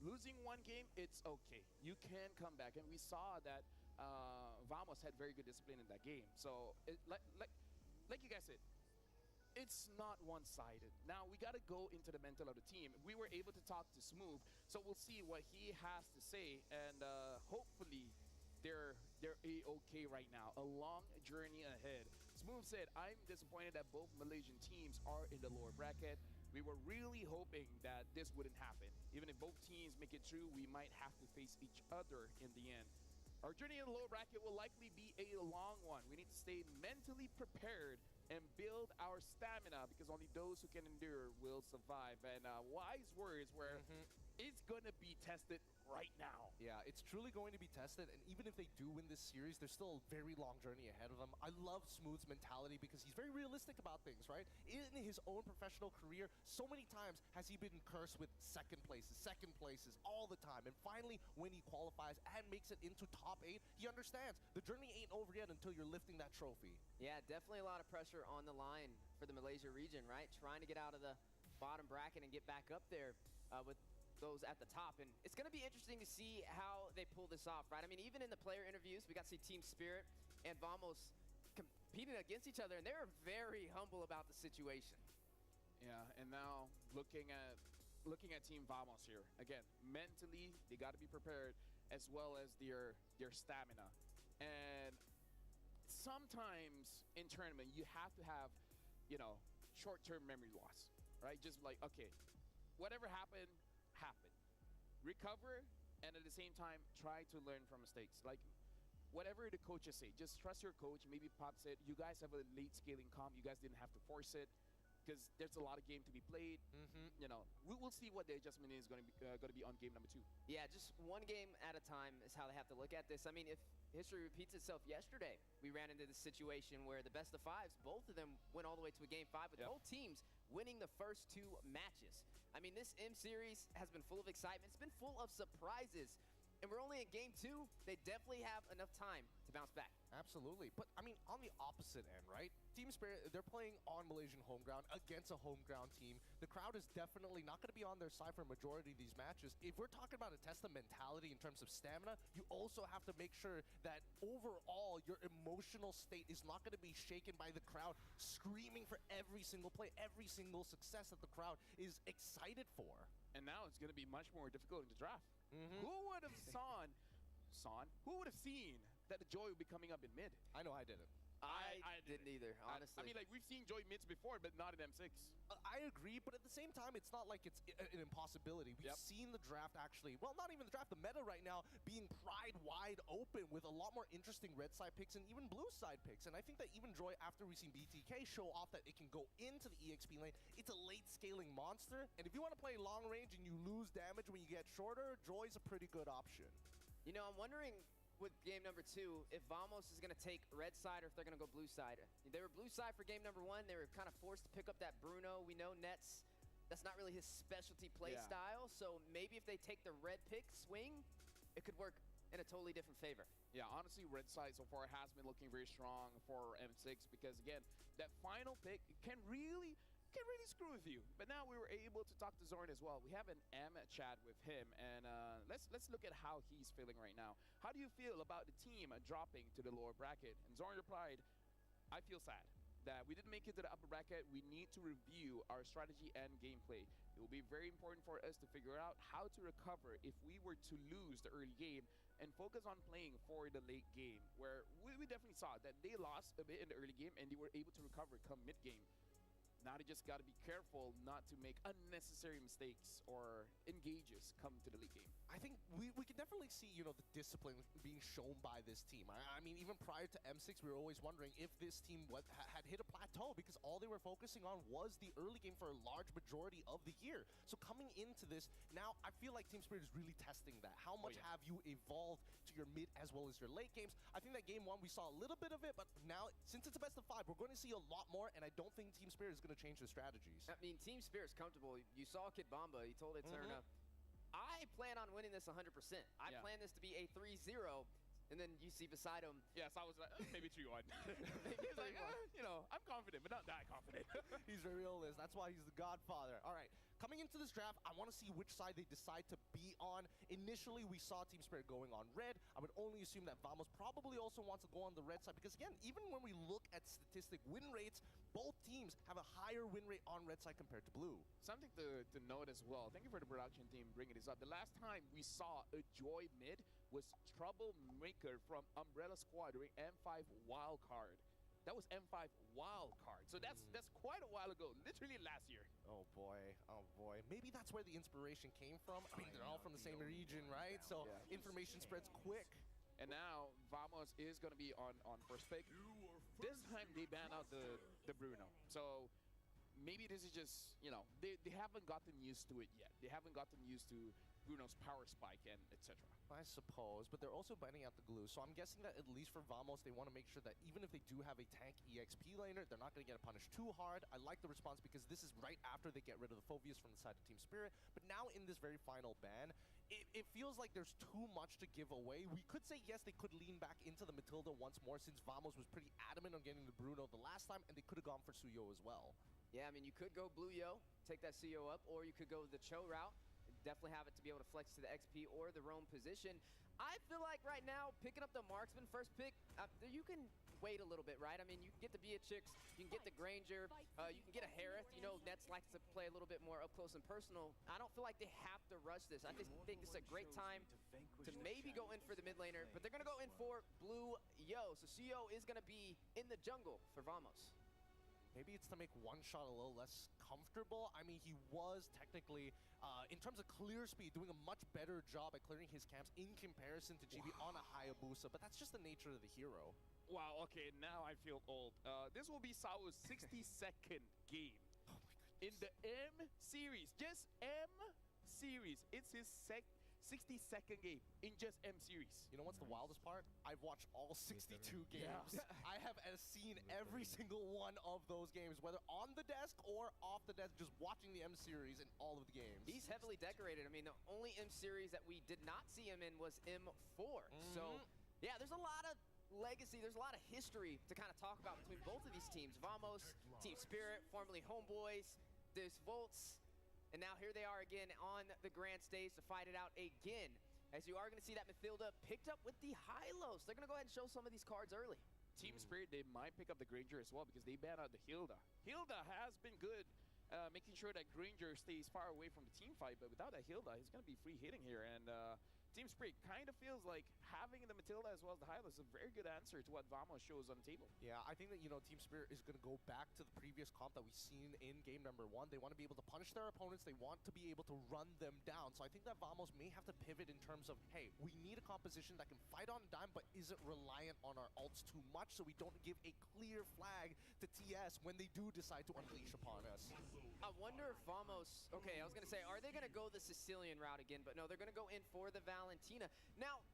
Losing one game, it's okay. You can come back, and we saw that Vamos had very good discipline in that game. So like you guys said, it's not one-sided. Now, we got to go into the mental of the team. We were able to talk to Smooth, so we'll see what he has to say. And hopefully, they're A-okay right now. A long journey ahead. Smooth said, I'm disappointed that both Malaysian teams are in the lower bracket. We were really hoping that this wouldn't happen. Even if both teams make it through, we might have to face each other in the end. Our journey in the lower bracket will likely be a long one. We need to stay mentally prepared and build our stamina because only those who can endure will survive. And wise words where it's going to be tested right now. Yeah, it's truly going to be tested, and even if they do win this series, there's still a very long journey ahead of them. I love Smooth's mentality because he's very realistic about things, right? In his own professional career, so many times has he been cursed with second places all the time. And finally, when he qualifies and makes it into top 8, he understands the journey ain't over yet until you're lifting that trophy. Yeah, definitely a lot of pressure on the line for the Malaysia region, right? Trying to get out of the bottom bracket and get back up there with those at the top. And it's going to be interesting to see how they pull this off, right? I mean, even in the player interviews, we got to see Team Spirit and Vamos competing against each other, and they're very humble about the situation. Yeah, and now looking at Team Vamos here, again, mentally, they got to be prepared as well as their stamina. And sometimes in tournament, you have to have, short-term memory loss, right? Just like, okay, whatever happened. Recover, and at the same time, try to learn from mistakes. Like, whatever the coaches say, just trust your coach. Maybe Pop said, you guys have a late scaling comp. You guys didn't have to force it because there's a lot of game to be played. We'll see what the adjustment is going to be on game number 2. Yeah, just one game at a time is how they have to look at this. I mean, if history repeats itself, yesterday we ran into this situation where the best of 5s, both of them went all the way to a game 5 with both teams winning the first 2 matches. I mean, this M series has been full of excitement. It's been full of surprises. And we're only in game 2. They definitely have enough time to bounce back. Absolutely. But, I mean, on the opposite end, right? Team Spirit, they're playing on Malaysian home ground against a home ground team. The crowd is definitely not going to be on their side for a majority of these matches. If we're talking about a test of mentality in terms of stamina, you also have to make sure that overall your emotional state is not going to be shaken by the crowd screaming for every single play, every single success that the crowd is excited for. And now it's going to be much more difficult in the draft. Who would have who would have seen that the Joy would be coming up in mid? I know I didn't. I didn't either, honestly. I mean, like, we've seen Joy mids before, but not in M6. I agree, but at the same time, it's not like it's an impossibility. We've seen the draft actually, well, not even the draft, the meta right now being pried wide open with a lot more interesting red side picks and even blue side picks. And I think that even Joy, after we've seen BTK show off that it can go into the EXP lane, it's a late scaling monster. And if you want to play long range and you lose damage when you get shorter, Joy's a pretty good option. You know, I'm wondering with game number 2, if Vamos is going to take red side or if they're going to go blue side. They were blue side for game number 1. They were kind of forced to pick up that Bruno. We know Nets, that's not really his specialty play style. So maybe if they take the red pick swing, it could work in a totally different favor. Yeah, honestly, red side so far has been looking very strong for M6 because, again, that final pick can really screw with you. But now we were able to talk to Zorn as well. We have an M chat with him, and let's look at how he's feeling right now. How do you feel about the team dropping to the lower bracket? And Zorn replied, I feel sad that we didn't make it to the upper bracket. We need to review our strategy and gameplay. It will be very important for us to figure out how to recover if we were to lose the early game and focus on playing for the late game, where we definitely saw that they lost a bit in the early game and they were able to recover come mid-game. Now they just got to be careful not to make unnecessary mistakes or engages come to the late game. I think we can definitely see, the discipline being shown by this team. I mean, even prior to M6, we were always wondering if this team had hit a plateau because all they were focusing on was the early game for a large majority of the year. So coming into this, now I feel like Team Spirit is really testing that. How much have you evolved to your mid as well as your late games? I think that game 1, we saw a little bit of it, but now, since it's a best of 5, we're going to see a lot more, and I don't think Team Spirit is going to change the strategies. I mean, Team Spirit's comfortable. You saw Kid Bamba. He told Eterna, I plan on winning this 100%. I plan this to be a 3-0. And then you see beside him. Yes, I was like, maybe 3-1. He's like, I'm confident, but not that confident. He's a realist. That's why he's the godfather. All right, coming into this draft, I want to see which side they decide to be on. Initially, we saw Team Spirit going on red. I would only assume that Vamos probably also wants to go on the red side because, again, even when we look at statistic win rates, both teams have a higher win rate on red side compared to blue. Something to note as well. Thank you for the production team bringing this up. The last time we saw a Joy mid was Troublemaker from Umbrella Squad during M5 Wildcard. That was M5 Wildcard. So that's quite a while ago, literally last year. Oh boy, oh boy. Maybe that's where the inspiration came from. I mean, they're all from the same region, right? So information spreads quick. And now Vamos is going to be on first pick. This time they ban out the Bruno. So maybe this is just, you know, they haven't gotten used to it yet. They haven't gotten used to Bruno's power spike and etc. I suppose, but they're also banning out the glue. So I'm guessing that at least for Vamos, they want to make sure that even if they do have a tank EXP laner, they're not going to get punished too hard. I like the response because this is right after they get rid of the Phobias from the side of Team Spirit. But now in this very final ban, it feels like there's too much to give away. We could say, yes, they could lean back into the Matilda once more since Vamos was pretty adamant on getting the Bruno the last time, and they could have gone for Suyo as well. Yeah, I mean, you could go Blue Yo, take that CO up, or you could go the Cho route. Definitely have it to be able to flex to the XP or the roam position. I feel like right now, picking up the Marksman first pick, you can wait a little bit, right? I mean, you can get the Beatrix, you can get the Granger, you can get a Harith. You know, Nets likes to play a little bit more up close and personal. I don't feel like they have to rush this. I just think this is a great time to maybe go in for the mid laner, but they're going to go in for Blue Yo. So CO is going to be in the jungle for Vamos. Maybe it's to make one shot a little less comfortable. I mean, he was technically, in terms of clear speed, doing a much better job at clearing his camps in comparison to GB on a Hayabusa, but that's just the nature of the hero. Wow, okay, now I feel old. This will be Sao's 62nd game. Oh my goodness. In the M series, just M series. It's his 62nd game in just M series. You know what's the wildest part? I've watched all 62 games. I have seen every single one of those games, whether on the desk or off the desk, just watching the M series in all of the games. He's heavily decorated. I mean, the only M series that we did not see him in was M4. So, yeah, there's a lot of legacy, there's a lot of history to kind of talk about between both of these teams. Vamos, Team Spirit, formerly Homeboys, there's Volts, and now here they are again on the grand stage to fight it out again. As you are going to see that Mathilda picked up with the Hylos. They're going to go ahead and show some of these cards early. Team Spirit, they might pick up the Granger as well because they ban out the Hilda. Hilda has been good, making sure that Granger stays far away from the team fight, but without that Hilda, he's going to be free hitting here. And Team Spirit kind of feels like having the Matilda as well as the Hylos is a very good answer to what Vamos shows on the table. Yeah, I think that, you know, Team Spirit is going to go back to the previous comp that we've seen in game number 1. They want to be able to punish their opponents. They want to be able to run them down. So I think that Vamos may have to pivot in terms of, hey, we need a composition that can fight on a dime but isn't reliant on our ults too much so we don't give a clear flag to TS when they do decide to unleash upon us. I wonder if Vamos, okay, I was going to say, are they going to go the Sicilian route again? But no, they're going to go in for the Valentina. Now,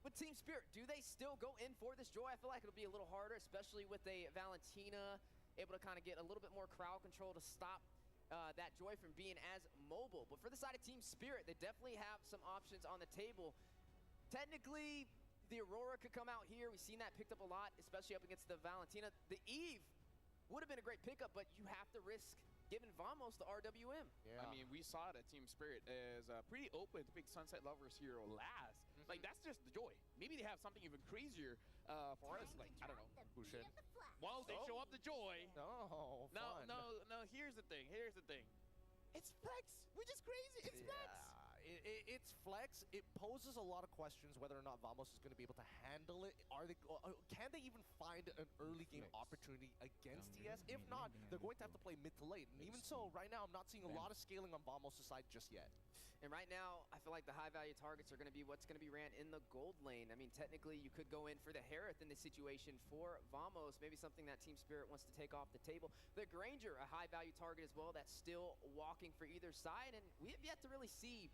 with Team Spirit, do they still go in for this Joy? I feel like it'll be a little harder, especially with a Valentina able to kind of get a little bit more crowd control to stop that Joy from being as mobile. But for the side of Team Spirit, they definitely have some options on the table. Technically, the Aurora could come out here. We've seen that picked up a lot, especially up against the Valentina. The Eve would have been a great pickup, but you have to risk giving Vamos the RWM. I Yeah. mean, we saw that Team Spirit is pretty open to pick Sunset Lovers hero last. Like, that's just the Joy. Maybe they have something even crazier for us. Like, I don't know. Bullshit. Well, they show up the Joy. Oh, fun. No, here's the thing. It's Flex, which is crazy. It's Flex. It's Flex. It poses a lot of questions whether or not Vamos is going to be able to handle it. Can they even find an early game opportunity against TS? If not, they're going to have to play mid to late. And even so, right now, I'm not seeing a lot of scaling on Vamos' side just yet. And right now, I feel like the high-value targets are going to be what's going to be ran in the gold lane. I mean, technically, you could go in for the Harith in this situation for Vamos, maybe something that Team Spirit wants to take off the table. The Granger, a high-value target as well, that's still walking for either side, and we have yet to really see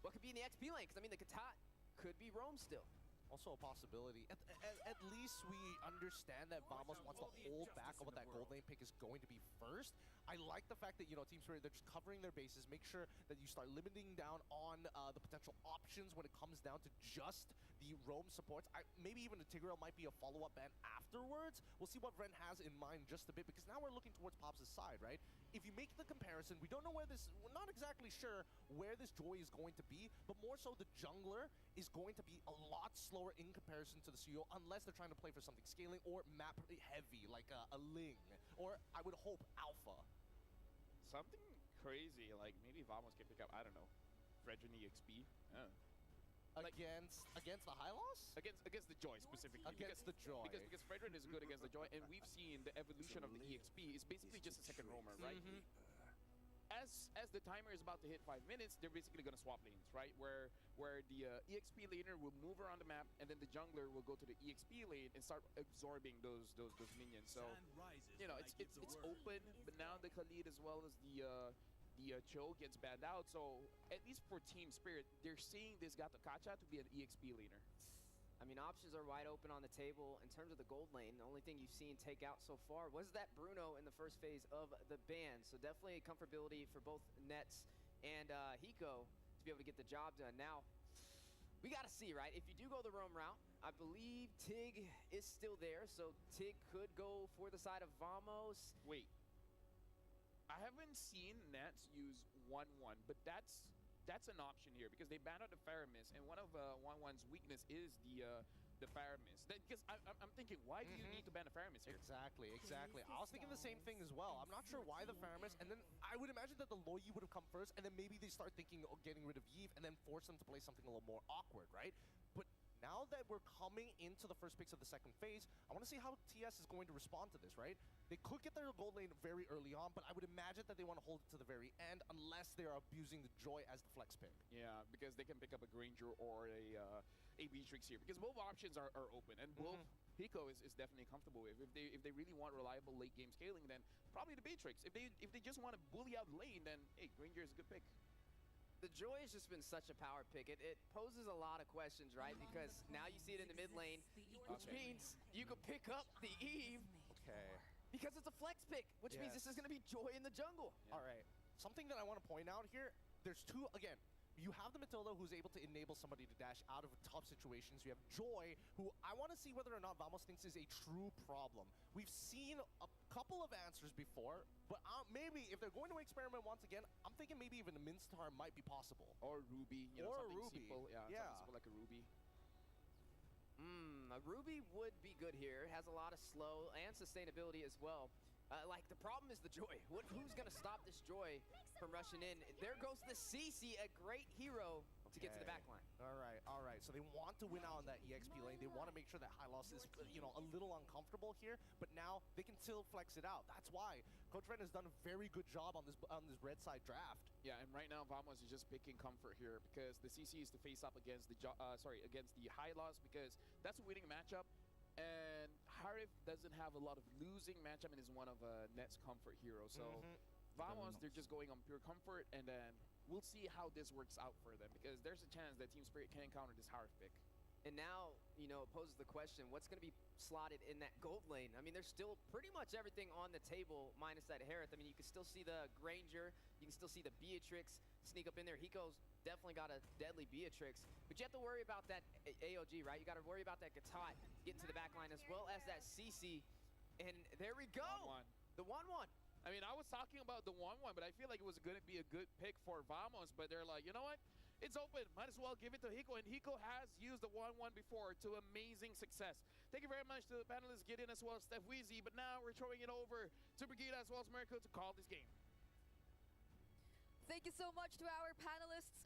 what could be in the XP lane, because, I mean, the Katat could be roam still. Also a possibility. At least we understand that Vamos wants to hold back on what that gold lane pick is going to be first. I like the fact that, you know, Team Spirit, they're just covering their bases, make sure that you start limiting down on the potential options when it comes down to just the roam supports. Maybe even the Tigreal might be a follow-up ban afterwards. We'll see what Ren has in mind just a bit, because now we're looking towards Pops' side, right? If you make the comparison, we don't know where this, we're not exactly sure where this Joy is going to be, but more so the jungler is going to be a lot slower in comparison to the CEO, unless they're trying to play for something scaling or map heavy, like a Ling, or I would hope Alpha. Something crazy, like maybe Vamos can pick up, I don't know, Fredrin EXP. Against the high loss? Against the Joy specifically. Against the Joy. Because Fredrin is good against the Joy, and we've seen the evolution of the EXP. It's basically just a second roamer, right? As the timer is about to hit 5 minutes, they're basically going to swap lanes, right? Where the EXP laner will move around the map, and then the jungler will go to the EXP lane and start absorbing those minions. So, you know, it's open, but now the Khalid as well as the Cho gets banned out. So, at least for Team Spirit, they're seeing this Gato Kacha to be an EXP laner. I mean, options are wide open on the table. In terms of the gold lane, the only thing you've seen take out so far was that Bruno in the first phase of the ban. So definitely comfortability for both Nets and Hiko to be able to get the job done. Now, we got to see, right? If you do go the roam route, I believe Tig is still there. So Tig could go for the side of Vamos. Wait. I haven't seen Nets use 1-1, but that's an option here because they banned out the Faramis, and one of 1-1's weakness is the Faramis. Because I'm thinking, why do you need to ban the Faramis here? Exactly. I was thinking the same thing as well. I'm not sure why the Faramis, and then I would imagine that the Loyi would have come first, and then maybe they start thinking of getting rid of Yves, and then force them to play something a little more awkward, right? But now that we're coming into the first picks of the second phase, I want to see how TS is going to respond to this, right? They could get their gold lane very early on, but I would imagine that they want to hold it to the very end unless they are abusing the Joy as the flex pick. Yeah, because they can pick up a Granger or a Beatrix here, because both options are open, and both Hiko is definitely comfortable with. If they really want reliable late game scaling, then probably the Beatrix. If they just want to bully out lane, then hey, Granger is a good pick. The Joy has just been such a power pick. It poses a lot of questions, right? Because now you see it in the mid lane, which means you could pick up the Eve. Okay. Because it's a flex pick, which means this is going to be Joy in the jungle. Yeah. All right. Something that I want to point out here, there's two, again, you have the Matilda who's able to enable somebody to dash out of tough situations. You have Joy, who I want to see whether or not Vamos thinks is a true problem. We've seen a couple of answers before, but maybe if they're going to experiment once again, I'm thinking maybe even a Minstar might be possible. Or Ruby, you know, something simple. Yeah, something simple like a Ruby. A Ruby would be good here. Has a lot of slow and sustainability as well. Like, the problem is the Joy. Who's going to stop this Joy from rushing in? There goes the CC, a great hero to get to the back line. All right. So they want to win out on that EXP lane. They want to make sure that high loss is, you know, a little uncomfortable here, but now they can still flex it out. That's why Coach Ren has done a very good job on this red side draft. Yeah, and right now Vamos is just picking comfort here because the CC is to face up against the against the high loss, because that's a winning matchup. And Harif doesn't have a lot of losing matchup and is one of Net's comfort heroes. So Vamos, they're just going on pure comfort, and then we'll see how this works out for them, because there's a chance that Team Spirit can counter this Harif pick. And now, you know, it poses the question, what's going to be slotted in that gold lane? I mean, there's still pretty much everything on the table minus that Harith. I mean, you can still see the Granger, you can still see the Beatrix sneak up in there. Hiko's definitely got a deadly Beatrix, but you have to worry about that AOG, right? You got to worry about that Gatot getting to the back line, as well as that CC. And there we go. 1-1. The 1-1. I mean, I was talking about the 1-1, but I feel like it was going to be a good pick for Vamos, but they're like, you know what? It's open. Might as well give it to Hiko, and Hiko has used the 1-1 before to amazing success. Thank you very much to the panelists, Gideon as well as Steph Weezy, but now we're throwing it over to Brigida as well as Miracle to call this game. Thank you so much to our panelists.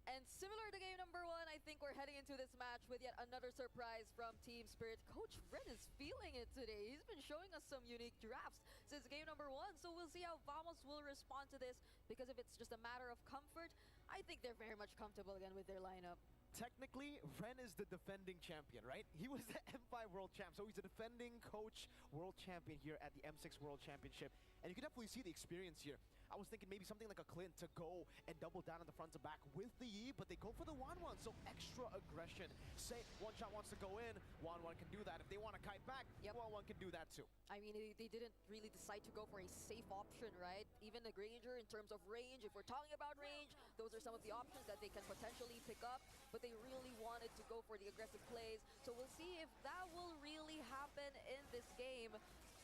And similar to game number 1, I think we're heading into this match with yet another surprise from Team Spirit. Coach Ren is feeling it today. He's been showing us some unique drafts since game number 1, so we'll see how Vamos will respond to this, because if it's just a matter of comfort, I think they're very much comfortable again with their lineup. Technically, Ren is the defending champion, right? He was the M5 World Champ, so he's a defending coach World Champion here at the M6 World Championship. And you can definitely see the experience here. I was thinking maybe something like a Clint to go and double down on the front to back with the Yi, but they go for the 1-1, so extra aggression. Say One Shot wants to go in, 1-1 can do that. If they want to kite back, 1-1 can do that too. I mean, they didn't really decide to go for a safe option, right? Even the Granger, in terms of range, if we're talking about range, those are some of the options that they can potentially pick up, but they really wanted to go for the aggressive plays. So we'll see if that will really happen in this game,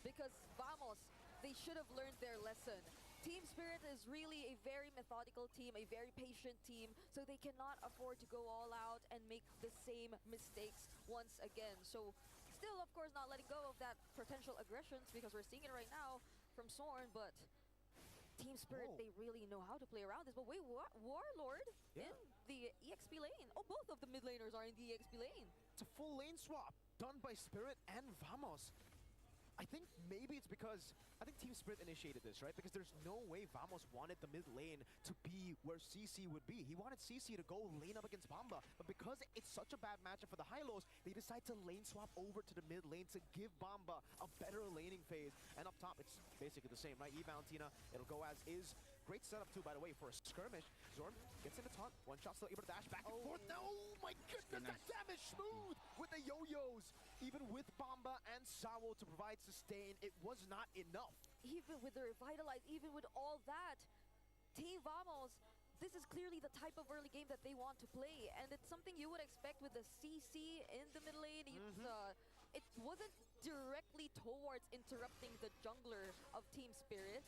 because Vamos, they should have learned their lesson. Team Spirit is really a very methodical team, a very patient team, so they cannot afford to go all out and make the same mistakes once again. So still, of course, not letting go of that potential aggressions, because we're seeing it right now from Sorn, but Team Spirit, they really know how to play around this. But wait, what? Warlord in the EXP lane. Oh, both of the mid laners are in the EXP lane. It's a full lane swap done by Spirit and Vamos. I think maybe it's because I think Team Spirit initiated this, right? Because there's no way Vamos wanted the mid lane to be where CC would be. He wanted CC to go lane up against Bamba, but because it's such a bad matchup for the high-lows, they decide to lane swap over to the mid lane to give Bamba a better laning phase. And up top, it's basically the same, right? Valentina, it'll go as is. Great setup too, by the way, for a skirmish. Zorn gets into taunt. One shot still able to dash back and forth. Oh my goodness, that damage Smooth with the yo-yos. Even with Bamba and Sawo to provide sustain, it was not enough. Even with the Revitalize, even with all that, Team Vamos, this is clearly the type of early game that they want to play, and it's something you would expect with the CC in the mid lane. It wasn't directly towards interrupting the jungler of Team Spirit,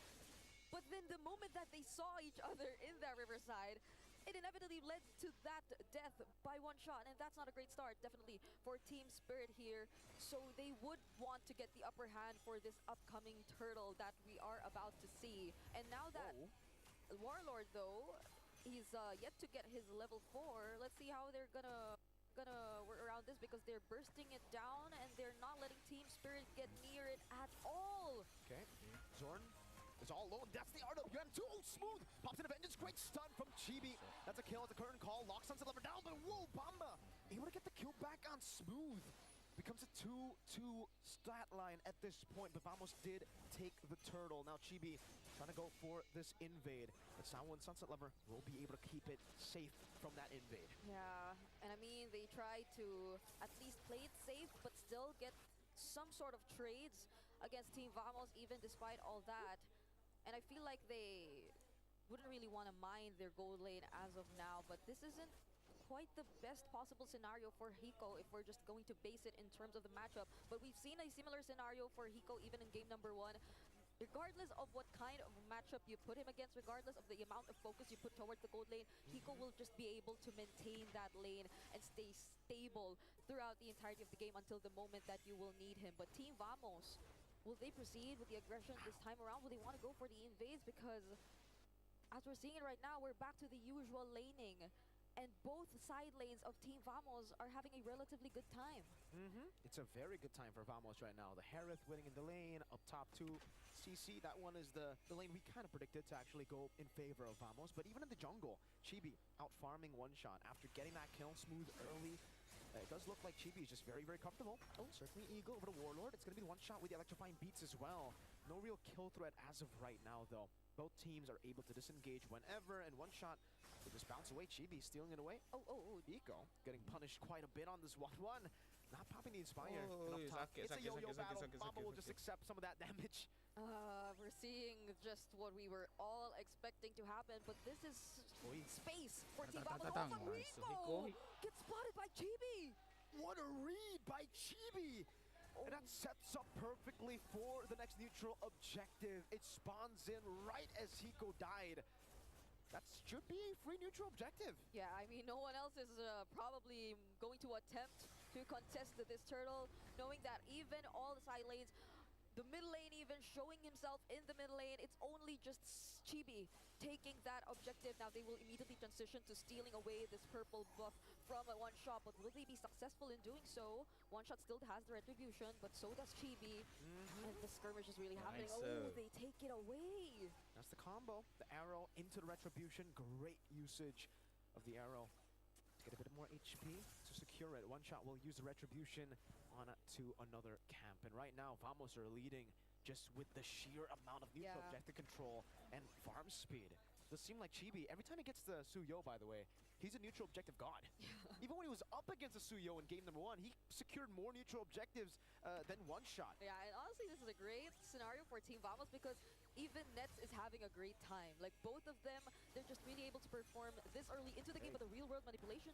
but then the moment that they saw each other in that Riverside, it inevitably led to that death by One Shot, and that's not a great start, definitely, for Team Spirit here. So they would want to get the upper hand for this upcoming turtle that we are about to see. And now that Warlord, though, he's yet to get his level 4, let's see how they're gonna work around this, because they're bursting it down and they're not letting Team Spirit get near it at all. Okay, Zorn is all alone. That's the art of UM2. Oh, Smooth pops in a vengeance. Great stun from Chibi. That's a kill at the current call. Locks sunset lever down, but whoa, Bamba able to get the kill back on Smooth. Becomes a 2-2 stat line at this point, but Vamos did take the turtle. Now Chibi trying to go for this invade, but Sawo and Sunset Lover will be able to keep it safe from that invade. Yeah, and I mean, they try to at least play it safe, but still get some sort of trades against Team Vamos, even despite all that. And I feel like they wouldn't really want to mine their gold lane as of now, but this isn't quite the best possible scenario for Hiko if we're just going to base it in terms of the matchup. But we've seen a similar scenario for Hiko even in game number 1. Regardless of what kind of matchup you put him against, regardless of the amount of focus you put towards the gold lane, Hiko will just be able to maintain that lane and stay stable throughout the entirety of the game until the moment that you will need him. But Team Vamos, will they proceed with the aggression this time around? Will they want to go for the invades? Because as we're seeing it right now, we're back to the usual laning. And both side lanes of Team Vamos are having a relatively good time. It's a very good time for Vamos right now. The Harith winning in the lane, up top to CC. That one is the lane we kind of predicted to actually go in favor of Vamos. But even in the jungle, Chibi out farming One Shot after getting that kill Smooth early. It does look like Chibi is just very, very comfortable. Oh, certainly Eagle over to Warlord. It's going to be the One Shot with the electrifying beats as well. No real kill threat as of right now, though. Both teams are able to disengage whenever, and One Shot will just bounce away. Chibi stealing it away. Oh, Eco getting punished quite a bit on this 1-1. Not popping the Inspire. It's a yo-yo battle. Bamba will just accept some of that damage. We're seeing just what we were all expecting to happen, but this is space for Team Vamos. Hiko gets spotted by Chibi. What a read by Chibi! And that sets up perfectly for the next neutral objective. It spawns in right as Hiko died. That should be a free neutral objective. Yeah, I mean, no one else is probably going to attempt to contest this turtle, knowing that even all the side lanes, the mid lane even showing himself in the mid lane, it's only just Chibi taking that objective. Now they will immediately transition to stealing away this purple buff from a One Shot, but will they be successful in doing so? One Shot still has the retribution, but so does Chibi. And the skirmish is really happening. Oh, they take it away. That's the combo. The arrow into the retribution. Great usage of the arrow to get a bit more HP to secure it. One Shot will use the retribution on to another camp. And right now, Vamos are leading just with the sheer amount of neutral Yeah. objective control and farm speed. Does seem like Chibi, every time he gets the Suyo, by the way, he's a neutral objective god. Even when he was up against the Suyo in game number 1, he secured more neutral objectives than one shot. Yeah, and honestly, this is a great scenario for Team Vamos because even Nets is having a great time. Like, both of them, they're just really able to perform this early into the game, but the real-world manipulation,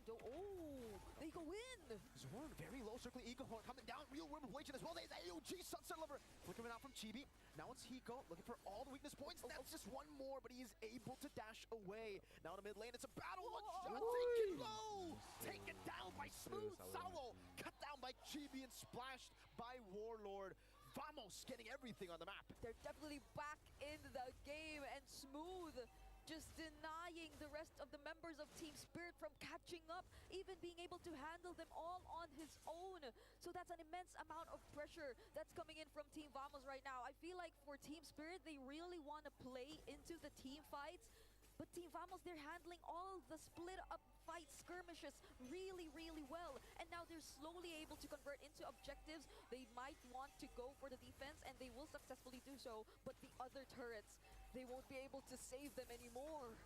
they go in! Zorn, very low, circling Eagle Horn, coming down, real world manipulation as well. There's AOG, Sunset Lover, flickering out from Chibi. Now it's Hiko, looking for all the weakness points. That's just one more, but he is able to dash away. Now in the mid lane, it's a battle, one shot, taken low! Taken down by Smooth, Sawo, cut down by Chibi and splashed by Warlord. Vamos getting everything on the map. They're definitely back in the game, and Smooth just denying the rest of the members of Team Spirit from catching up, even being able to handle them all on his own. So that's an immense amount of pressure that's coming in from Team Vamos right now. I feel like for Team Spirit, they really want to play into the team fights, but Team Vamos, they're handling all the split-up fight skirmishes really, really well. And now they're slowly able to convert into objectives. They might want to go for the defense, and they will successfully do so. But the other turrets, they won't be able to save them anymore.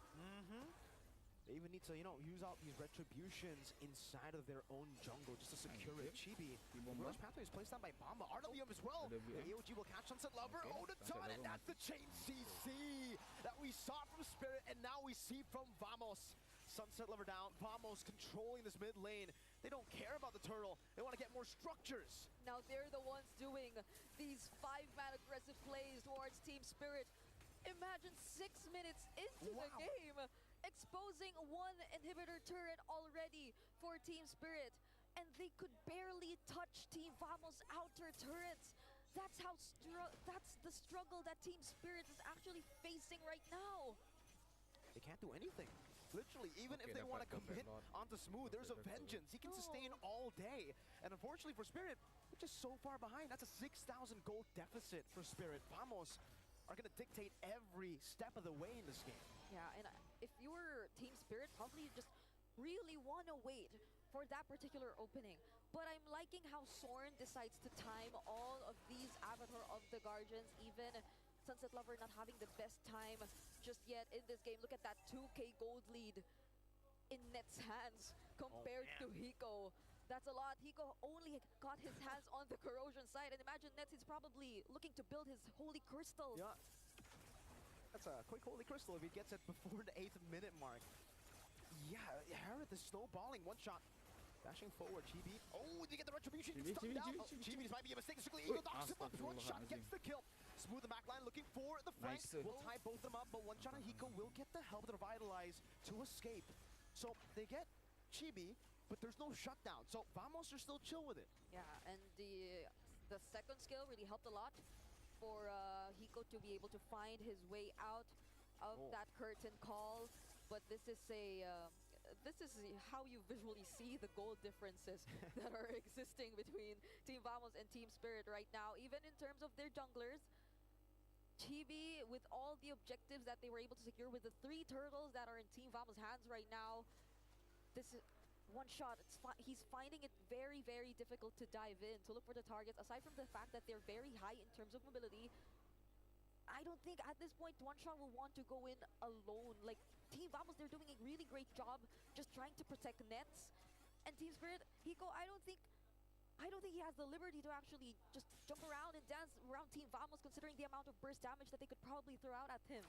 They even need to, use out these retributions inside of their own jungle just to secure it. Chibi, Rush Pathway is placed down by Bamba. RWM as well. The AOG will catch Sunset Lover. Oh, the ton, and that's the chain CC that we saw from Spirit, and now we see from Vamos. Sunset Lover down. Vamos controlling this mid lane. They don't care about the turtle. They want to get more structures. Now they're the ones doing these 5-man aggressive plays towards Team Spirit. Imagine 6 minutes into the game, exposing one inhibitor turret already for Team Spirit, and they could barely touch Team Vamos' outer turrets. That's the struggle that Team Spirit is actually facing right now. They can't do anything. Literally, even if they want to commit onto Smooth, there's a vengeance. He can sustain all day. And unfortunately for Spirit, we're just so far behind. That's a 6,000 gold deficit for Spirit. Vamos are going to dictate every step of the way in this game. Yeah, and if you were Team Spirit, probably just really want to wait for that particular opening. But I'm liking how Sorn decides to time all of these Avatar of the Guardians, even Sunset Lover not having the best time just yet in this game. Look at that 2k gold lead in Net's hands compared to Hiko. That's a lot. Hiko only got his hands on the corrosion side, and imagine Nets is probably looking to build his holy crystal. Yeah. That's a quick holy crystal if he gets it before the 8th minute mark. Yeah, Harith is snowballing. One shot. Dashing forward, Chibi. Oh, they get the retribution. Chibi, Chibi, this might be a mistake. Strictly Eagle knocks him up. One shot gets the kill. Smooth the back line, looking for the flank. Will tie both of them up, but one shot on Hiko will get the help to revitalize to escape. So they get Chibi, but there's no shutdown. So Vamos are still chill with it. Yeah, and the second skill really helped a lot for Hiko to be able to find his way out of that curtain call. But this is how you visually see the goal differences that are existing between Team Vamos and Team Spirit right now. Even in terms of their junglers, Chibi, with all the objectives that they were able to secure with the 3 turtles that are in Team Vamos' hands right now, this is one shot. He's finding it very, very difficult to dive in, to look for the targets. Aside from the fact that they're very high in terms of mobility, I don't think at this point One Shot will want to go in alone. Like, Team Vamos, they're doing a really great job just trying to protect Nets. And Team Spirit, Hiko, I don't think he has the liberty to actually just jump around and dance around Team Vamos, considering the amount of burst damage that they could probably throw out at him.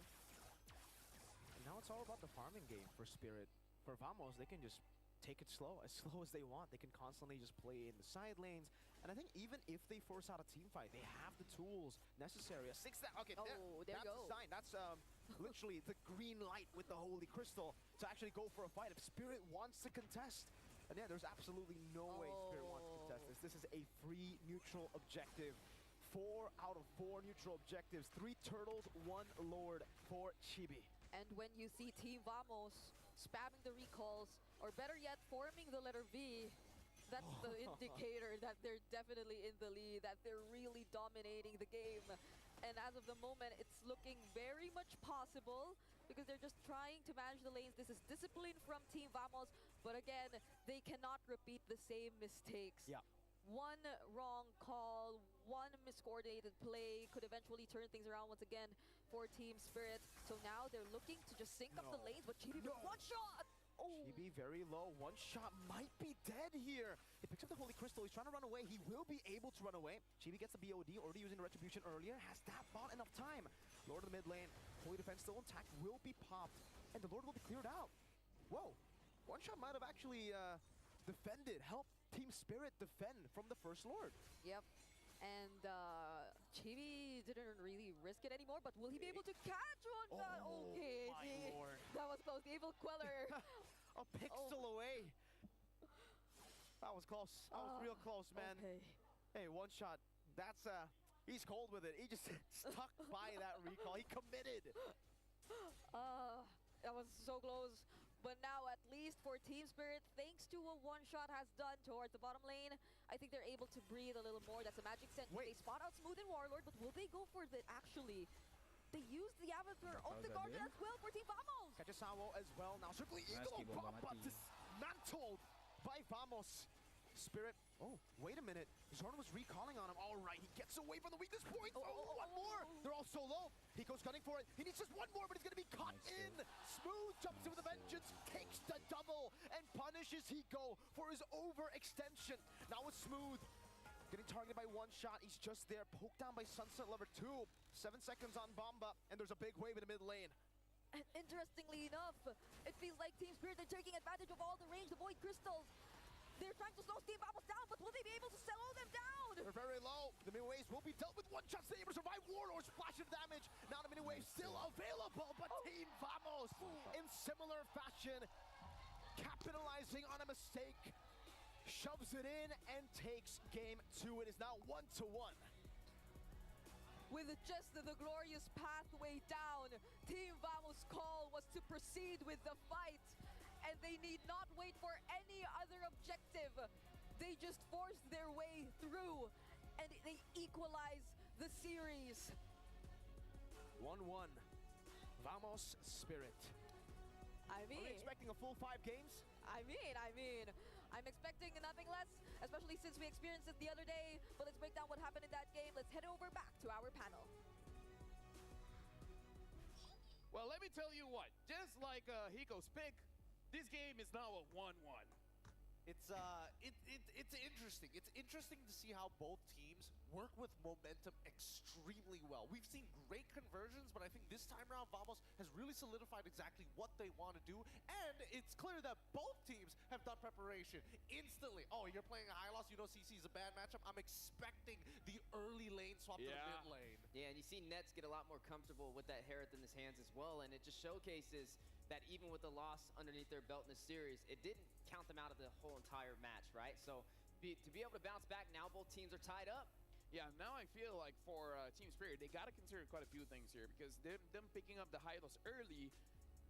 And now it's all about the farming game for Spirit. For Vamos, they can just take it slow as they want. They can constantly just play in the side lanes. And I think even if they force out a team fight, they have the tools necessary. A 6 that okay, there you that's go. a sign. That's literally the green light with the Holy Crystal to actually go for a fight. If Spirit wants to contest, and yeah, there's absolutely no way Spirit wants to contest this. This is a free neutral objective. 4 out of 4 neutral objectives. 3 turtles, 1 lord for Chibi. And when you see Team Vamos spamming the recalls, or better yet, forming the letter V, that's the indicator that they're definitely in the lead, that they're really dominating the game. And as of the moment, it's looking very much possible because they're just trying to manage the lanes. This is discipline from Team Vamos, but again, they cannot repeat the same mistakes. Yeah. one wrong call, one miscoordinated play could eventually turn things around once again for Team Spirit. So now they're looking to just sync up the lanes, but Chibi with one shot! Oh. Chibi very low. One shot might be dead here. He picks up the Holy Crystal. He's trying to run away. He will be able to run away. Chibi gets the BOD, already using the Retribution earlier. Has that bought enough time? Lord of the mid lane. Holy Defense still intact. Will be popped. And the Lord will be cleared out. Whoa. One shot might have actually defended, helped Team Spirit defend from the first Lord. Yep. And Chibi didn't really risk it anymore, but will he be able to catch one shot? Okay. My Lord. That was close. The Evil Queller. A pixel away. That was close. That was real close, man. Okay. Hey, one shot. That's he's cold with it. He just stuck by that recall. He committed. That was so close. But now, at least for Team Spirit, thanks to what one shot has done towards the bottom lane, I think they're able to breathe a little more. That's a magic sentence. They spot out Smooth and Warlord, but will they go for the actually? They use the avatar of the Guardian as well for Team Vamos. Catches Sawo as well. Now circling Eagle pop, but dismantled by Vamos. Spirit. Oh, wait a minute. Zorn was recalling on him. All right, he gets away from the weakness point. One more. They're all so low. He goes gunning for it. He needs just one more, but he's going to be caught in. Smooth jumps in with a vengeance, takes the double, and punishes Hiko for his overextension. Now with Smooth getting targeted by one shot. He's just there, poked down by Sunset Lover 2. 7 seconds on Bomba, and there's a big wave in the mid lane. And interestingly enough, it feels like Team Spirit are taking advantage of all the range, the Void Crystals. They're trying to slow Team Vamos down, but will they be able to slow them down? They're very low. The mini waves will be dealt with. One shot, able to survive. Warlord splash of damage. Now the mini wave still available, but Team Vamos in similar fashion, capitalizing on a mistake, shoves it in and takes game 2. It is now 1-1. With just the glorious pathway down, Team Vamos' call was to proceed with the fight. And they need not wait for any other objective. They just force their way through, and they equalize the series. 1-1. Vamos Spirit. I mean, are we expecting a full 5 games? I'm expecting nothing less, especially since we experienced it the other day. But let's break down what happened in that game. Let's head over back to our panel. Well, let me tell you what. Just like Hiko's pick, this game is now a 1-1. It's interesting. It's interesting to see how both teams work with momentum extremely well. We've seen great conversions, but I think this time around, Vamos has really solidified exactly what they want to do, and it's clear that both teams have done preparation instantly. Oh, you're playing a high loss, you know CC is a bad matchup. I'm expecting the early lane swap to the mid lane. Yeah, and you see Nets get a lot more comfortable with that Hereth in his hands as well, and it just showcases that even with the loss underneath their belt in the series, it didn't count them out of the whole entire match, right? So to be able to bounce back, now both teams are tied up. Yeah, now I feel like for Team Spirit, they got to consider quite a few things here, because them picking up the Hylos early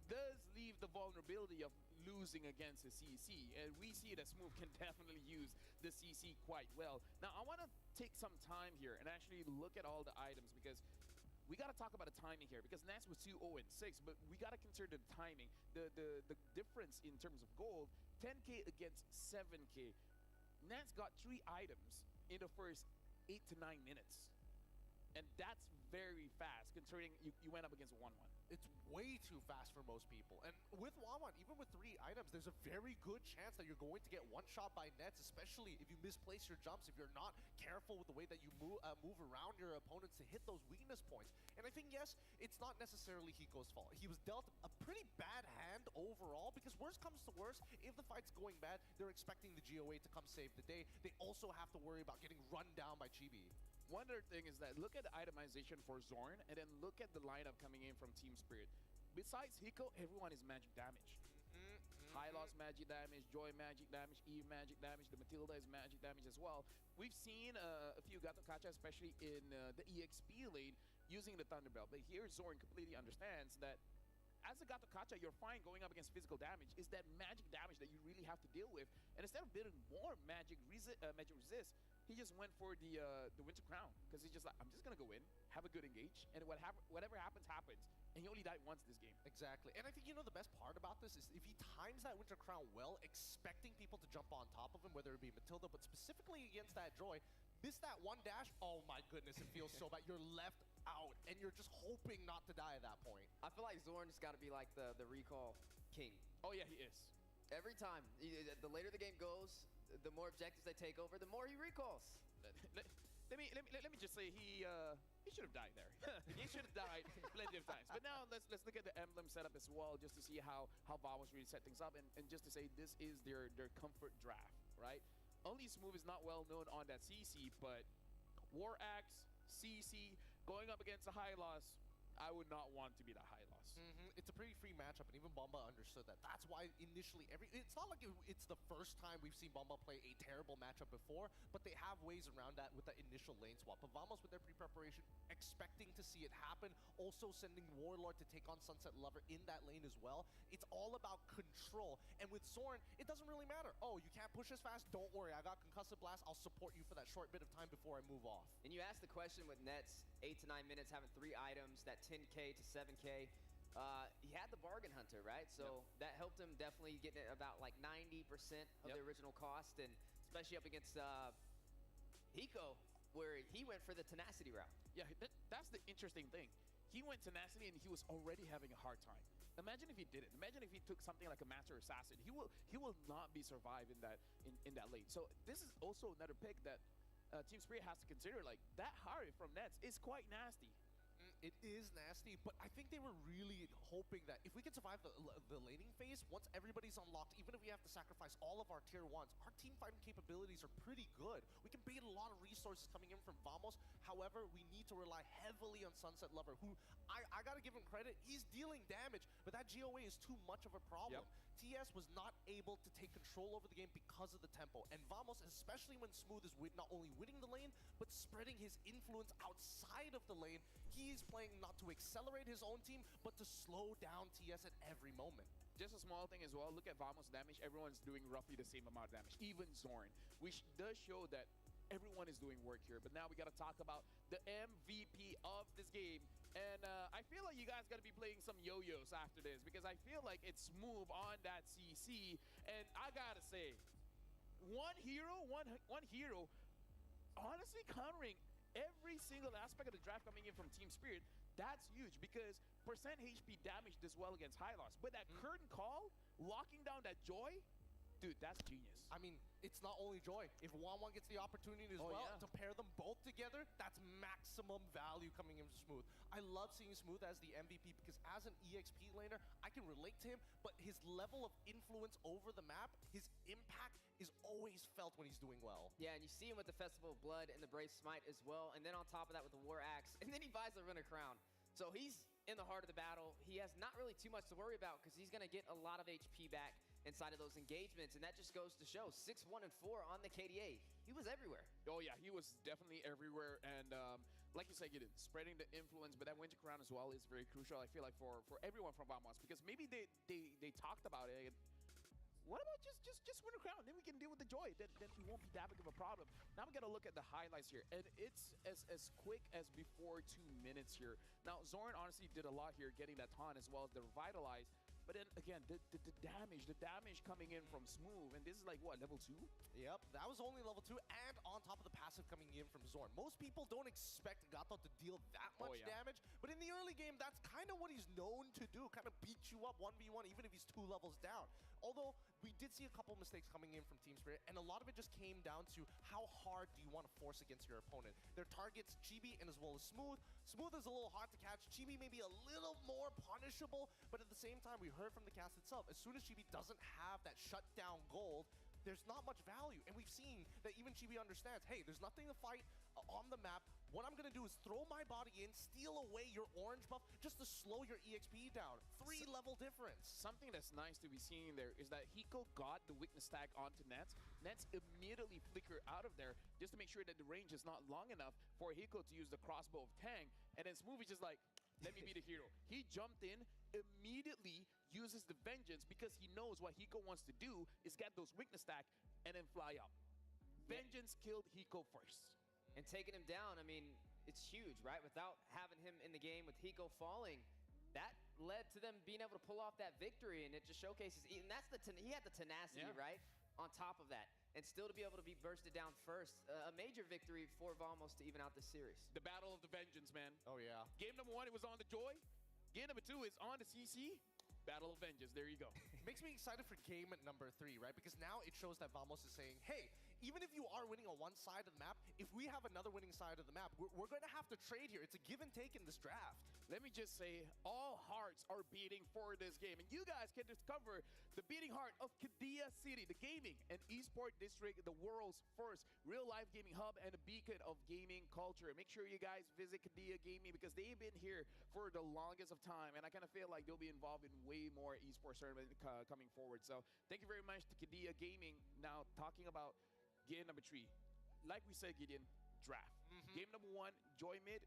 does leave the vulnerability of losing against the CC, and we see that Smooth can definitely use the CC quite well. Now, I want to take some time here and actually look at all the items, because we got to talk about the timing here, because Nats was 2-0-6, but we got to consider the timing. The difference in terms of gold, 10K against 7K. Nats got 3 items in the first 8 to 9 minutes. And that's very fast, considering you went up against a 1-1. It's way too fast for most people. And with 1-1, even with 3 items, there's a very good chance that you're going to get one shot by Nets, especially if you misplace your jumps, if you're not careful with the way that you move around your opponents to hit those weakness points. And I think, yes, it's not necessarily Hiko's fault. He was dealt a pretty bad hand overall, because worst comes to worst, if the fight's going bad, they're expecting the GOA to come save the day. They also have to worry about getting run down by Chibi. One other thing is that look at the itemization for Zorn, and then look at the lineup coming in from Team Spirit. Besides Hiko, everyone is magic damage. Hylos magic damage, Joy magic damage, Eve magic damage, the Matilda is magic damage as well. We've seen a few Gato Kacha, especially in the EXP lane, using the Thunderbelt. But here Zorn completely understands that as a Gato Kacha, you're fine going up against physical damage. It's that magic damage that you really have to deal with. And instead of building more magic resist, he just went for the Winter Crown because he's just like, I'm just gonna go in, have a good engage, and whatever happens, happens. And he only died once this game. Exactly. And I think, the best part about this is if he times that Winter Crown well, expecting people to jump on top of him, whether it be Matilda, but specifically against that Joy, miss that one dash, oh my goodness, it feels so bad. You're left out, and you're just hoping not to die at that point. I feel like Zorn's got to be like the recall king. Oh yeah, he is. Every time, the later the game goes, the more objectives they take over, the more he recalls. Let me just say he should have died there. He should have died plenty of times. But now let's look at the emblem setup as well, just to see how Vamos really set things up, and just to say this is their comfort draft, right? Only Smooth is not well known on that CC, but War Axe, CC, going up against a high loss, I would not want to be the high loss. It's a pretty free matchup, and even Bomba understood that. That's why initially, it's not like it's the first time we've seen Bomba play a terrible matchup before, but they have ways around that with that initial lane swap. But Vamos with their pre-preparation, expecting to see it happen, also sending Warlord to take on Sunset Lover in that lane as well. It's all about control, and with Zorn, it doesn't really matter. Oh, you can't push as fast? Don't worry, I got Concussive Blast. I'll support you for that short bit of time before I move off. And you asked the question with Nets, 8 to 9 minutes, having 3 items, that 10K to 7K. He had the Bargain Hunter, right? So that helped him definitely get about like 90% of the original cost, and especially up against Hiko, where he went for the Tenacity route. Yeah, that's the interesting thing. He went Tenacity, and he was already having a hard time. Imagine if he didn't. Imagine if he took something like a Master Assassin. He will not be survived in that lane. So this is also another pick that Team Spirit has to consider. Like, that Hari from Nets is quite nasty. It is nasty, but I think they were really hoping that if we can survive the laning phase, once everybody's unlocked, even if we have to sacrifice all of our tier 1s, our team fighting capabilities are pretty good. We can bait a lot of resources coming in from Vamos. However, we need to rely heavily on Sunset Lover, who I gotta give him credit. He's dealing damage, but that GOA is too much of a problem. TS was not able to take control over the game because of the tempo, and Vamos, especially when Smooth is not only winning the lane, but spreading his influence outside of the lane, he's playing not to accelerate his own team, but to slow down TS at every moment. Just a small thing as well, look at Vamos damage. Everyone's doing roughly the same amount of damage, even Zorn, which does show that everyone is doing work here. But now we got to talk about the MVP of this game. And I feel like you guys got to be playing some yo-yos after this, because I feel like it's Smooth on that CC. And I got to say, one hero, honestly countering every single aspect of the draft coming in from Team Spirit. That's huge, because percent HP damage does well against high loss. But that curtain call, locking down that Joy, dude, that's genius. I mean, it's not only Joy. If Wanwan gets the opportunity as well to pair them both together, that's maximum value coming in Smooth. I love seeing Smooth as the MVP, because as an EXP laner, I can relate to him, but his level of influence over the map, his impact is always felt when he's doing well. Yeah, and you see him with the Festival of Blood and the Brave Smite as well, and then on top of that with the War Axe, and then he buys the Winter Crown. So he's in the heart of the battle. He has not really too much to worry about, because he's going to get a lot of HP back inside of those engagements, and that just goes to show 6-1 and 4 on the KDA. He was everywhere. Oh yeah, he was definitely everywhere, and like you said, spreading the influence, but that Winter Crown as well is very crucial, I feel like, for everyone from Vamos, because maybe they talked about it. What about just Winter Crown? Then we can deal with the Joy. Then it won't be that big of a problem. Now we got to look at the highlights here, and it's as quick as before 2 minutes here. Now Zorn honestly did a lot here, getting that taunt as well as the Revitalize. But then again, the damage coming in from Smooth, and this is like what, level 2? Yep, that was only level 2, and on top of the passive coming in from Zorn. Most people don't expect Gato to deal that much damage, but in the early game, that's kind of what he's known to do, kind of beat you up 1v1, even if he's 2 levels down. Although, we did see a couple mistakes coming in from Team Spirit, and a lot of it just came down to how hard do you want to force against your opponent. Their targets, Chibi and as well as Smooth. Smooth is a little hard to catch. Chibi may be a little more punishable, but at the same time, we heard from the cast itself, as soon as Chibi doesn't have that shutdown gold, there's not much value. And we've seen that even Chibi understands, hey, there's nothing to fight on the map. What I'm going to do is throw my body in, steal away your orange buff just to slow your EXP down. 3-level difference. Something that's nice to be seeing there is that Hiko got the weakness tag onto Nets. Nets immediately flicker out of there just to make sure that the range is not long enough for Hiko to use the crossbow of Tang. And then Smooth is just like, let me be the hero. He jumped in, immediately uses the vengeance because he knows what Hiko wants to do is get those weakness stack and then fly up. Vengeance killed Hiko first. And taking him down, I mean, it's huge, right? Without having him in the game with Hiko falling, that led to them being able to pull off that victory, and it just showcases, and that's he had the tenacity, right, on top of that, and still to be able to be bursted down first, a major victory for Vamos to even out the series. The battle of the vengeance, man. Oh, yeah. Game number 1, it was on the Joy. Game number 2 is on the CC. Battle of vengeance, there you go. Makes me excited for game number 3, right? Because now it shows that Vamos is saying, hey, even if you are winning on one side of the map, if we have another winning side of the map, we're going to have to trade here. It's a give and take in this draft. Let me just say, all hearts are beating for this game. And you guys can discover the beating heart of Qiddiya City, the gaming and esport district, the world's first real-life gaming hub and a beacon of gaming culture. Make sure you guys visit Qiddiya Gaming because they've been here for the longest of time. And I kind of feel like they'll be involved in way more esports tournament coming forward. So thank you very much to Qiddiya Gaming. Now, talking about game number 3, like we said, Gideon, draft. Game number 1, Joy mid,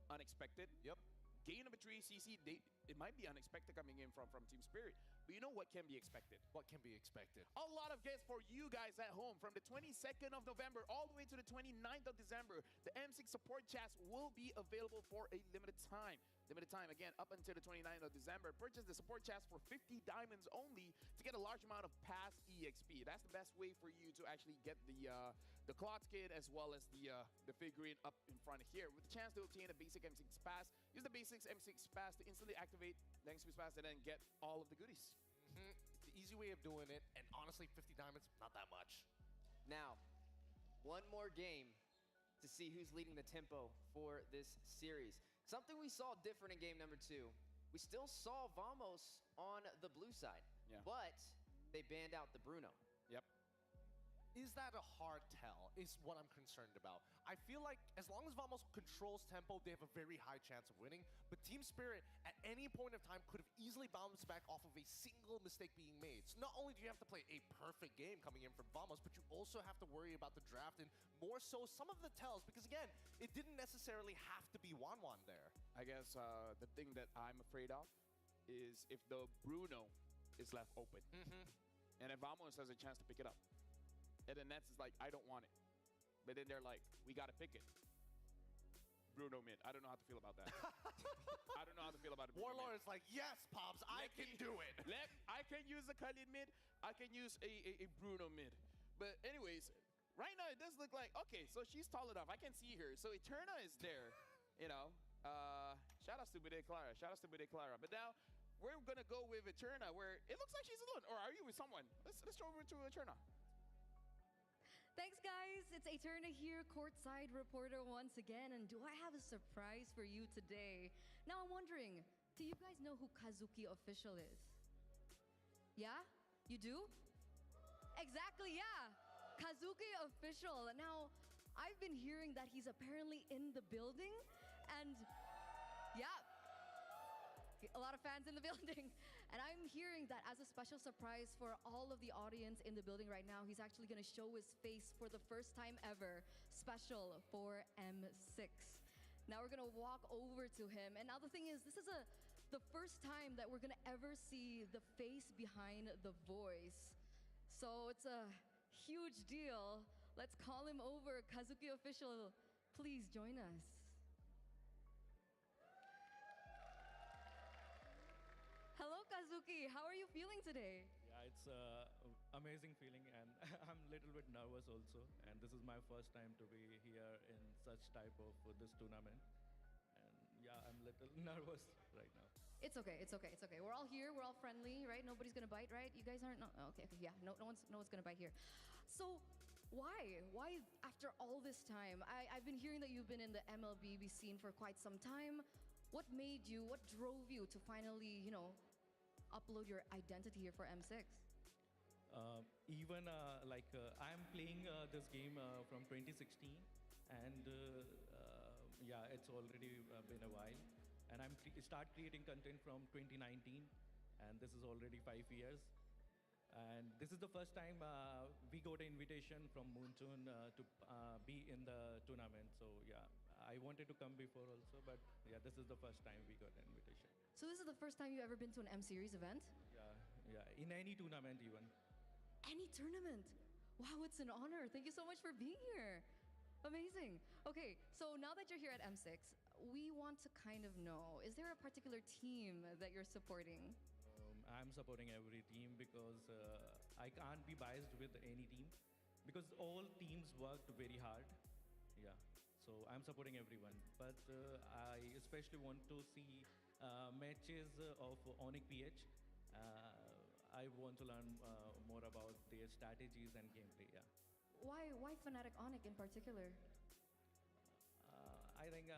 unexpected. Yep. Game number 3, CC, it might be unexpected coming in from Team Spirit. But you know what can be expected? What can be expected? A lot of guests for you guys at home from the 22nd of November all the way to the 29th of December. The M6 support chats will be available for a limited time. Limited time, again, up until the 29th of December. Purchase the support chats for 50 diamonds only to get a large amount of past EXP. That's the best way for you to actually get the cloth kit as well as the figurine up in front of here. With the chance to obtain a basic M6 pass, use the basics M6 pass to instantly activate the M6 pass and then get all of the goodies. It's the easy way of doing it, and honestly, 50 diamonds, not that much. Now, one more game to see who's leading the tempo for this series. Something we saw different in game number 2. We still saw Vamos on the blue side, but they banned out the Bruno. Yep. Is that a hard tell is what I'm concerned about. I feel like as long as Vamos controls tempo, they have a very high chance of winning. But Team Spirit, at any point of time, could have easily bounced back off of a single mistake being made. So not only do you have to play a perfect game coming in from Vamos, but you also have to worry about the draft and more so some of the tells. Because again, it didn't necessarily have to be 1-1 there. I guess the thing that I'm afraid of is if the Bruno is left open. And if Vamos has a chance to pick it up. And then Nets is like, I don't want it. But then they're like, we got to pick it. Bruno mid. I don't know how to feel about that. I don't know how to feel about it. Warlord is like, yes, Pops, I can do it. I can use a Khalid mid. I can use a Bruno mid. But anyways, right now it does look like, okay, so she's tall enough. I can see her. So Eterna is there, you know. Shout out to Bude Clara. Shout out to Bude Clara. But now we're going to go with Eterna where it looks like she's alone. Or are you with someone? Let's go over to Eterna. Thanks, guys. It's Eterna here, courtside reporter once again. And do I have a surprise for you today? Now, I'm wondering, do you guys know who Kazuki Official is? Yeah? You do? Exactly, yeah. Kazuki Official. Now, I've been hearing that he's apparently in the building. And, yeah, a lot of fans in the building. And I'm hearing that as a special surprise for all of the audience in the building right now, he's actually going to show his face for the first time ever, special for M6. Now we're going to walk over to him. And now the thing is, this is the first time that we're going to ever see the face behind the voice. So it's a huge deal. Let's call him over. Kazuki Official, please join us. Hello, Kazuki. How are you feeling today? Yeah, it's an amazing feeling, and I'm a little bit nervous also. And this is my first time to be here in such type of this tournament. And yeah, I'm a little nervous right now. It's okay. It's okay. It's okay. We're all here. We're all friendly, right? Nobody's gonna bite, right? You guys aren't. No, okay. Okay. Yeah. No one's gonna bite here. So, why? Why after all this time? I've been hearing that you've been in the MLBB scene for quite some time. What made you? What drove you to finally, upload your identity here for M6? I'm playing this game from 2016, and yeah, it's already been a while. And I'm start creating content from 2019, and this is already 5 years. And this is the first time we got an invitation from Moontoon to be in the tournament. So yeah, I wanted to come before also, but yeah, this is the first time we got an invitation. So this is the first time you've ever been to an M Series event? Yeah, in any tournament even. Any tournament? Wow, it's an honor. Thank you so much for being here. Amazing. Okay, so now that you're here at M6, we want to kind of know, is there a particular team that you're supporting? I'm supporting every team because I can't be biased with any team because all teams worked very hard. Yeah, so I'm supporting everyone. But I especially want to see matches of Onyx PH. I want to learn more about their strategies and gameplay. Yeah. Why Fnatic Onyx in particular? I think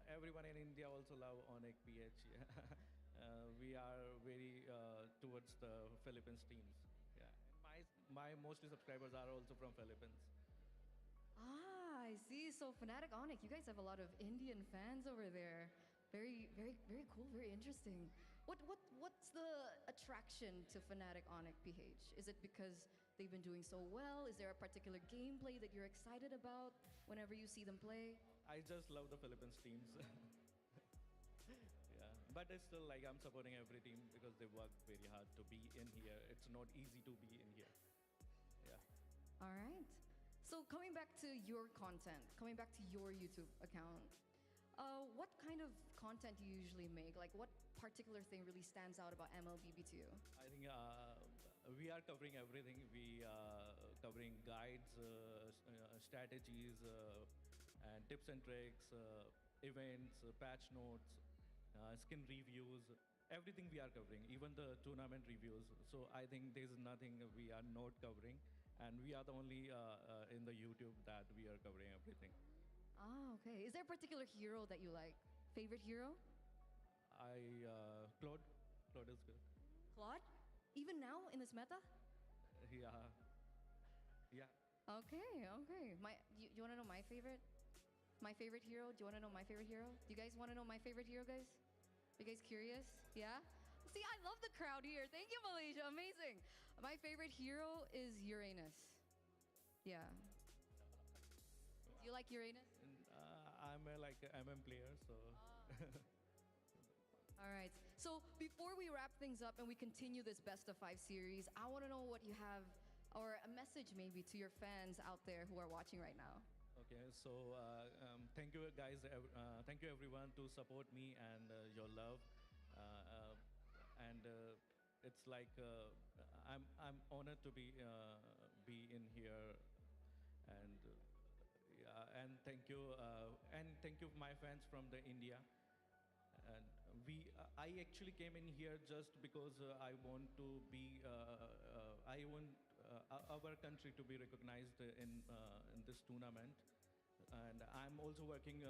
everyone in India also love Onyx PH. We are very towards the Philippines teams. Yeah, and my mostly subscribers are also from Philippines. Ah, I see. So Fnatic Onyx, you guys have a lot of Indian fans over there. Very, very, very cool. Very interesting. What's the attraction to Fnatic Onyx PH? Is it because they've been doing so well? Is there a particular gameplay that you're excited about whenever you see them play? I just love the Philippines teams. Yeah, but it's still like I'm supporting every team because they work very hard to be in here. It's not easy to be in here. Yeah. All right. So coming back to your content, coming back to your YouTube account, what kind of content do you usually make? Like what particular thing really stands out about MLBB to you? I think we are covering everything. We covering guides, strategies, and tips and tricks, events, patch notes, skin reviews. Everything we are covering, even the tournament reviews. So I think there's nothing we are not covering, and we are the only in the YouTube that we are covering everything. Ah, okay. Is there a particular hero that you like? Favorite hero? Claude. Claude is good. Claude? Even now in this meta? Yeah. Yeah. Okay, okay. You want to know my favorite? My favorite hero? Do you want to know my favorite hero? Do you guys want to know my favorite hero, guys? You guys curious? Yeah? See, I love the crowd here. Thank you, Malaysia. Amazing. My favorite hero is Uranus. Yeah. Do you like Uranus? I'm a MM player, so. All right. So before we wrap things up and we continue this best of 5 series, I want to know what you have, or a message maybe to your fans out there who are watching right now. Okay, so thank you guys, thank you everyone to support me and your love, and it's like I'm honored to be in here, and yeah, and thank you my fans from the India, and I actually came in here just because I want to be I want our country to be recognized in this tournament, and I'm also working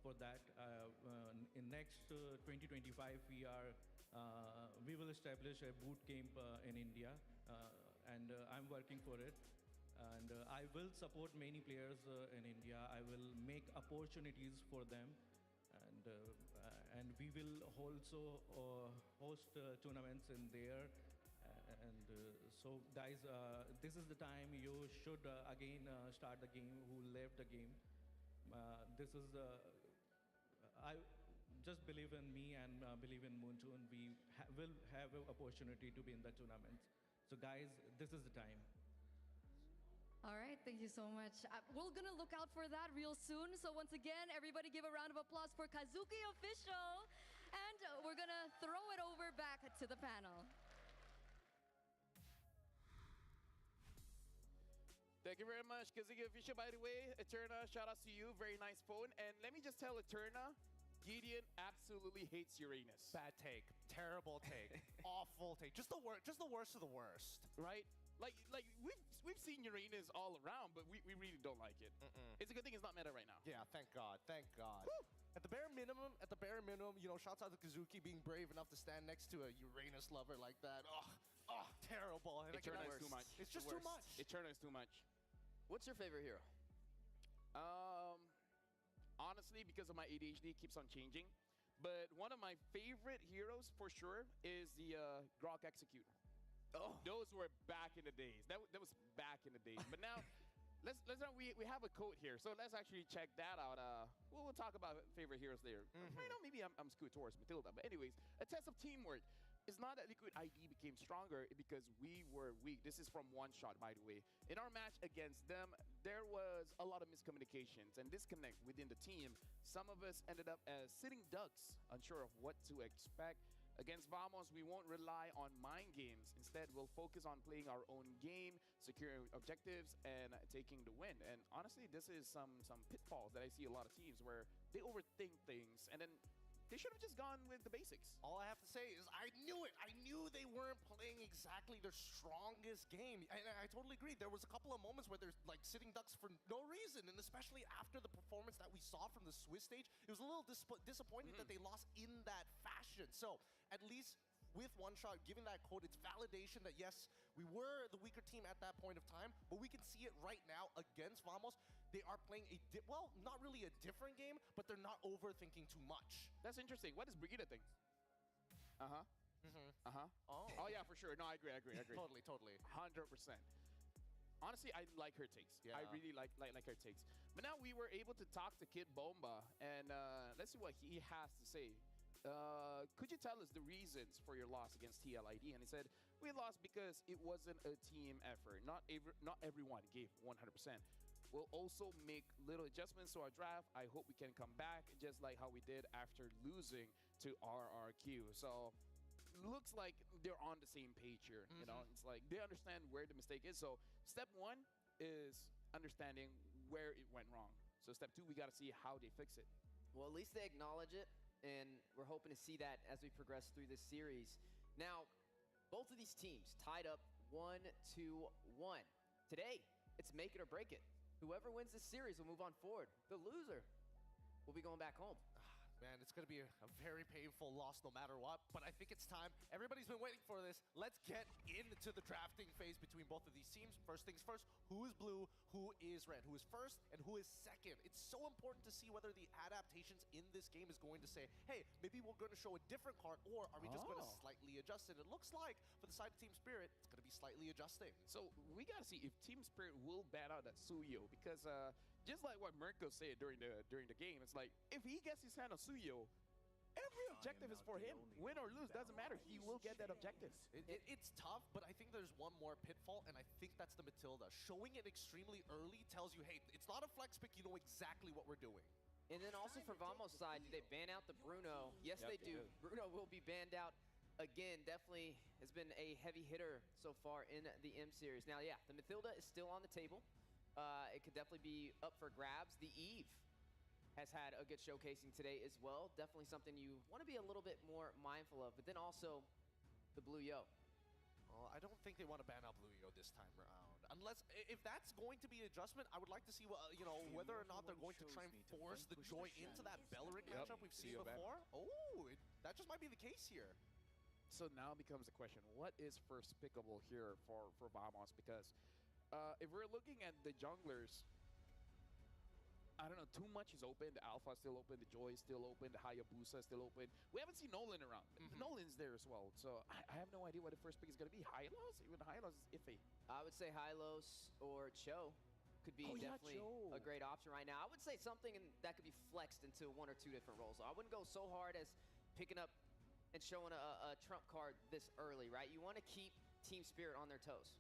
for that. In next 2025, we will establish a boot camp in India, and I'm working for it. And I will support many players in India. I will make opportunities for them, and we will also host tournaments in there. And so guys, this is the time you should again start the game who left the game. This is I just believe in me and believe in Moonchun. We will have an opportunity to be in the tournaments. So guys, this is the time. All right, thank you so much. We're gonna look out for that real soon. So once again, everybody give a round of applause for Kazuki Official. And we're gonna throw it over back to the panel. Thank you very much, Kazuki Official. By the way, Eterna, shout out to you. Very nice phone. And let me just tell Eterna, Gideon absolutely hates Uranus. Bad take. Terrible take. Awful take. Just the worst of the worst. Right? Like we've seen Uranus all around, but we really don't like it. It's a good thing it's not meta right now. Yeah, thank God. Thank God. Woo! At the bare minimum, you know, shouts out to Kazuki being brave enough to stand next to a Uranus lover like that. Oh, terrible. And Eterna is too much. It's just too much. Eterna is too much. What's your favorite hero? Honestly, because of my ADHD, it keeps on changing. But one of my favorite heroes, for sure, is the Grok Execute. Oh. Those were back in the days. That was back in the days. But now, we have a code here, so let's actually check that out. We'll talk about favorite heroes later. Right now, maybe I'm skewed towards Matilda, but anyways, a test of teamwork. It's not that Liquid ID became stronger because we were weak. This is from One Shot, by the way. In our match against them, there was a lot of miscommunications and disconnect within the team. Some of us ended up as sitting ducks, unsure of what to expect. Against Vamos, we won't rely on mind games. Instead, we'll focus on playing our own game, securing objectives, and taking the win. And honestly, this is some pitfalls that I see a lot of teams where they overthink things and then they should have just gone with the basics. All I have to say is I knew it. I knew they weren't playing exactly their strongest game. And I totally agree. There was a couple of moments where they're like sitting ducks for no reason. And especially after the performance that we saw from the Swiss stage, it was a little disappointing that they lost in that fashion. So at least with One Shot, giving that code, it's validation that yes, we were the weaker team at that point of time, but we can see it right now against Vamos. They are playing well, not really a different game, but they're not overthinking too much. That's interesting. What does Brigitte think? Oh yeah, for sure. No, I agree. Totally. 100%. Honestly, I like her takes. Yeah. I really like her takes. But now we were able to talk to Kid Bomba, and let's see what he has to say. Could you tell us the reasons for your loss against TLID? And he said, we lost because it wasn't a team effort. Not everyone gave 100%. We'll also make little adjustments to our draft. I hope we can come back just like how we did after losing to RRQ. So looks like they're on the same page here. You know, it's like they understand where the mistake is. So step one is understanding where it went wrong. So step two, we got to see how they fix it. Well, at least they acknowledge it, and we're hoping to see that as we progress through this series. Now, both of these teams tied up 1-1. Today, it's make it or break it. Whoever wins this series will move on forward. The loser will be going back home. Man, it's going to be a very painful loss no matter what, but I think it's time. Everybody's been waiting for this. Let's get into the drafting phase between both of these teams. First things first, who is blue, who is red, who is first, and who is second. It's so important to see whether the adaptations in this game is going to say, hey, maybe we're going to show a different card, or are we just going to slightly adjust it? It looks like, for the side of Team Spirit, it's going to be slightly adjusting. So we got to see if Team Spirit will bat out that Suyo, because just like what Mirko said during the game, it's like, if he gets his hand on Suyo, every objective is for him. Win or lose, doesn't matter. He will get that objective. It's tough, but I think there's one more pitfall, and I think that's the Matilda. Showing it extremely early tells you, hey, it's not a flex pick. You know exactly what we're doing. And then also for Vamos' side, do they ban out the Bruno? Yes, they do. Bruno will be banned out again. Definitely has been a heavy hitter so far in the M series. Now, yeah, the Matilda is still on the table. It could definitely be up for grabs. The Eve has had a good showcasing today as well. Definitely something you want to be a little bit more mindful of. But then also the Blue Yo. I don't think they want to ban out Blue Yo this time around. Unless, if that's going to be an adjustment, I would like to see what, whether or not they're going to try and force the Joy into that Beleric matchup we've seen before. That just might be the case here. So now becomes the question, what is first pickable here for Vamos? Because if we're looking at the junglers, I don't know, too much is open. The Alpha is still open. The Joy is still open. The Hayabusa is still open. We haven't seen Nolan around. Nolan's there as well. So I have no idea what the first pick is going to be. Hylos? Even Hylos is iffy. I would say Hylos or Cho could be definitely a great option right now. I would say something that could be flexed into one or two different roles. I wouldn't go so hard as picking up and showing a trump card this early, right? You want to keep Team Spirit on their toes.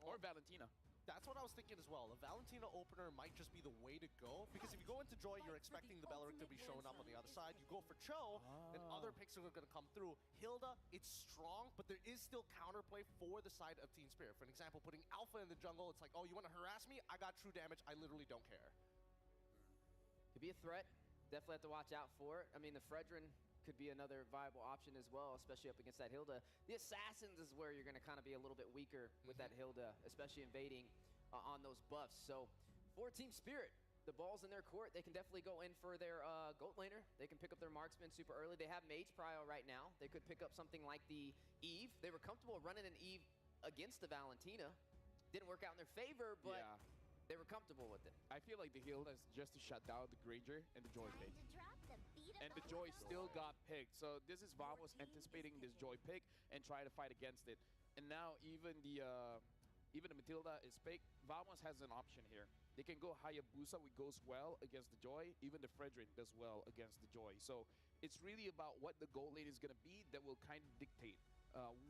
Or Valentina. That's what I was thinking as well. A Valentina opener might just be the way to go, because if you go into Joy, you're expecting the Beleric to be showing up on the other side. You go for Cho, and other picks are going to come through. Hilda, it's strong, but there is still counterplay for the side of Team Spirit. For an example, putting Alpha in the jungle, it's like, oh, you want to harass me? I got true damage. I literally don't care. Could be a threat. Definitely have to watch out for it. I mean, the Fredrin could be another viable option as well, especially up against that Hilda. The Assassins is where you're going to kind of be a little bit weaker with that Hilda, especially invading on those buffs. So for Team Spirit, the ball's in their court. They can definitely go in for their goat laner. They can pick up their marksman super early. They have Mage Prio right now. They could pick up something like the Eve. They were comfortable running an Eve against the Valentina. Didn't work out in their favor, but they were comfortable with it. I feel like the Hilda is just to shut down the Granger and the Joy pick. And the Joy still got picked. So this is Vamos anticipating this Joy pick and try to fight against it. And now even the even the Matilda is fake, Vamos has an option here. They can go Hayabusa, which goes well against the Joy. Even the Fredrin does well against the Joy. So it's really about what the goal lane is going to be that will kind of dictate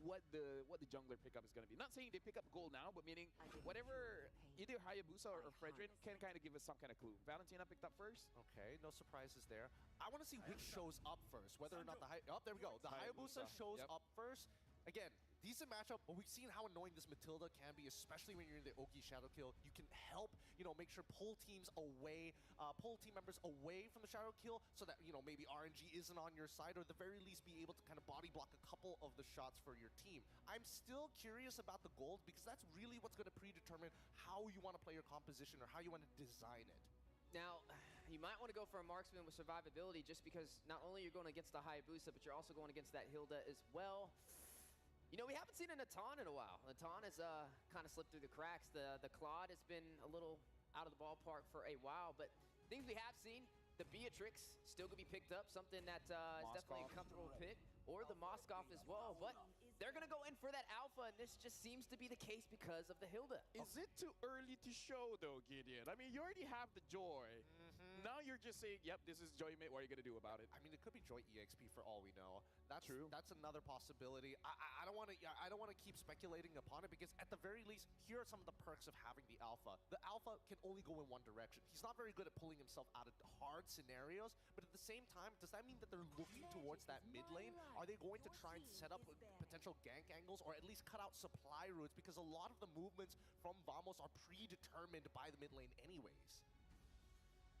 what the jungler pickup is going to be. Not saying they pick up gold now, but meaning whatever either Hayabusa or Fredrin can kind of give us some kind of clue. Valentina picked up first. Okay, no surprises there. I want to see which shows up first, whether or not the oh, there we go. The Hayabusa shows up first. Again, decent matchup, but we've seen how annoying this Matilda can be, especially when you're in the Oki Shadow Kill. You can help, make sure pull teams away, pull team members away from the Shadow Kill so that, maybe RNG isn't on your side, or at the very least be able to kind of body block a couple of the shots for your team. I'm still curious about the gold because that's really what's going to predetermine how you want to play your composition or how you want to design it. Now, you might want to go for a marksman with survivability just because not only you're going against the Hayabusa, but you're also going against that Hilda as well. We haven't seen a Natan in a while. Natan has kind of slipped through the cracks. The Claude has been a little out of the ballpark for a while, but things we have seen, the Beatrix still going to be picked up, something that is definitely a comfortable pick, or the Moskov as well, but they're going to go in for that alpha, and this just seems to be the case because of the Hilda. Is it too early to show, though, Gideon? I mean, you already have the Joy. Now you're just saying, yep, this is Joy, mate. What are you going to do about it? I mean, it could be Joy EXP for all we know. That's true. That's another possibility. I don't want to. I don't want to keep speculating upon it because at the very least, here are some of the perks of having the alpha. The alpha can only go in one direction. He's not very good at pulling himself out of hard scenarios, but at the same time, does that mean that they're looking towards that mid lane? Are they going to try and set up potential gank angles or at least cut out supply routes? Because a lot of the movements from Vamos are predetermined by the mid lane anyways.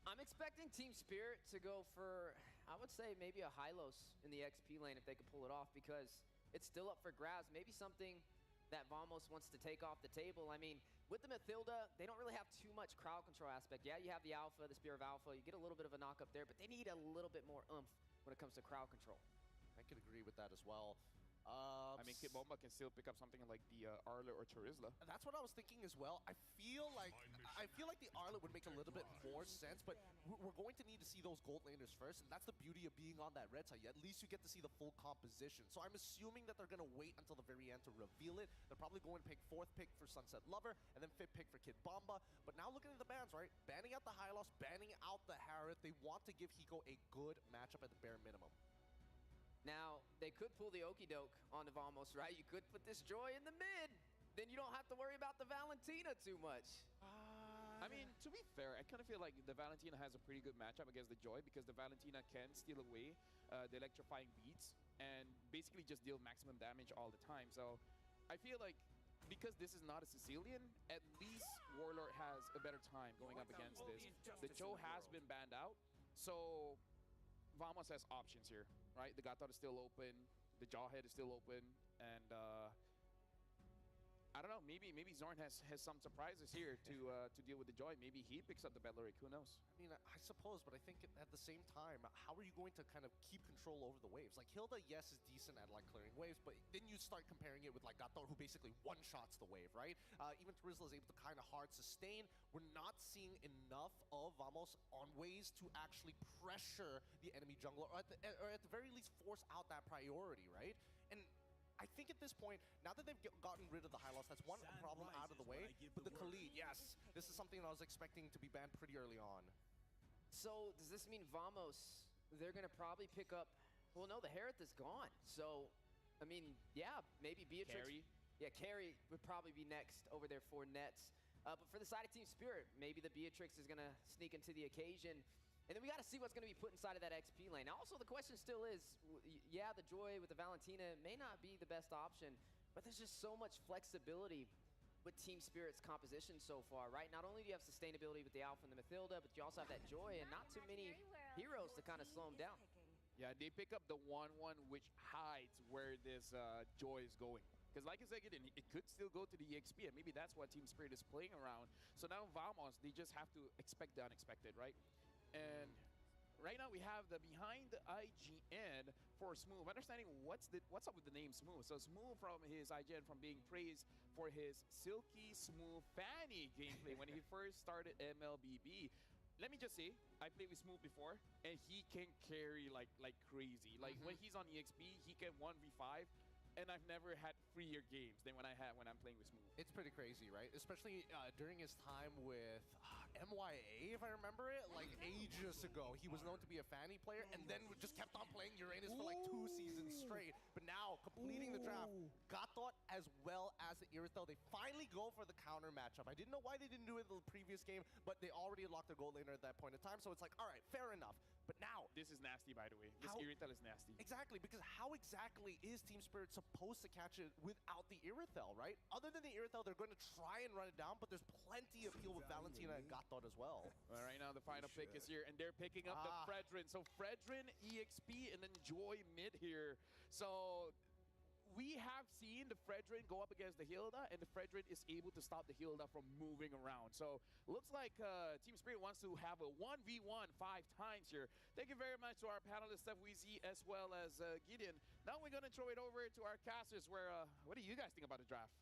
I'm expecting Team Spirit to go for, I would say, maybe a Hylos in the XP lane if they could pull it off, because it's still up for grabs. Maybe something that Vamos wants to take off the table. I mean, with the Mathilda, they don't really have too much crowd control aspect. Yeah, you have the Alpha, the Spear of Alpha. You get a little bit of a knock up there, but they need a little bit more oomph when it comes to crowd control. I could agree with that as well. I mean, Kid Bomba can still pick up something like the Arlet or Charizla. And that's what I was thinking as well. I feel like the Arlet would make a little bit more sense, but we're going to need to see those gold laners first, and that's the beauty of being on that red side. At least you get to see the full composition. So I'm assuming that they're going to wait until the very end to reveal it. They're probably going to pick 4th pick for Sunset Lover, and then 5th pick for Kid Bomba. But now looking at the bans, right? Banning out the Hylos, banning out the Harith. They want to give Hiko a good matchup at the bare minimum. Now, they could pull the Okie-doke on the Vamos, right? You could put this Joy in the mid. Then you don't have to worry about the Valentina too much. I mean, to be fair, I kind of feel like the Valentina has a pretty good matchup against the Joy because the Valentina can steal away the electrifying beats and basically just deal maximum damage all the time. So I feel like because this is not a Sicilian, at least Warlord has a better time going up against this. The Cho has been banned out, so Vamos has options here, right? The Gator is still open, the Jawhead is still open, and I don't know, maybe Zorn has some surprises here to deal with the Joy. Maybe he picks up the Bedlaric, who knows? I mean, I suppose, but I think at the same time, how are you going to kind of keep control over the waves? Like, Hilda, yes, is decent at, like, clearing waves, but then you start comparing it with, like, Gator, who basically one-shots the wave, right? Even Charizla is able to kind of hard sustain. We're not seeing enough of Vamos on ways to actually pressure the enemy jungler, or at the very least force out that priority, right? And I think at this point, now that they've gotten rid of the Hylos, that's one problem out of the way. But the Khalid, yes, this is something that I was expecting to be banned pretty early on. So does this mean Vamos, they're going to probably pick up, well, no, the Harith is gone. So, I mean, yeah, maybe Beatrix. Carry. Yeah, Carry would probably be next over there for Nets. But for the side of Team Spirit, maybe the Beatrix is going to sneak into the occasion. And then we got to see what's going to be put inside of that XP lane. Now, also, the question still is, yeah, the Joy with the Valentina may not be the best option, but there's just so much flexibility with Team Spirit's composition so far, right? Not only do you have sustainability with the Alpha and the Mathilda, but you also have that Joy and not too many heroes to kind of slow them down. Yeah, they pick up the 1-1, which hides where this Joy is going. Because like I said, it could still go to the EXP, and maybe that's what Team Spirit is playing around. So now Vamos, they just have to expect the unexpected, right? And right now we have the behind the IGN for Smooth. Understanding what's up with the name Smooth. So Smooth from his IGN from being praised for his silky smooth Fanny gameplay when he first started MLBB. Let me just say, I played with Smooth before, and he can carry like crazy. Like when he's on EXP, he can 1v5. And I've never had freer games than when I'm playing with Smooth. It's pretty crazy, right? Especially during his time with MYA, if I remember it, like ages ago. He was known to be a fanny player, and then just kept on playing Uranus for like 2 seasons straight. But now, completing the draft, Gatot as well as the Irithel, they finally go for the counter matchup. I didn't know why they didn't do it in the previous game, but they already locked their gold laner at that point in time, so it's like, all right, fair enough. But now, This is nasty, by the way. This Irithel is nasty. exactly, because how exactly is Team Spirit supposed to catch it without the Irithel, right? Other than the Irithel, they're going to try and run it down, but there's plenty of heal with Valentina and Gatot as well. All right, now the final pick is here, and they're picking up the Fredrin. So Fredrin, EXP, and then Joy mid here. So we have seen the Fredrin go up against the Hilda, and the Fredrin is able to stop the Hilda from moving around. So looks like Team Spirit wants to have a 1v1 5 times here. Thank you very much to our panelists, Steph Weezy, as well as Gideon. Now we're going to throw it over to our casters, where what do you guys think about the draft?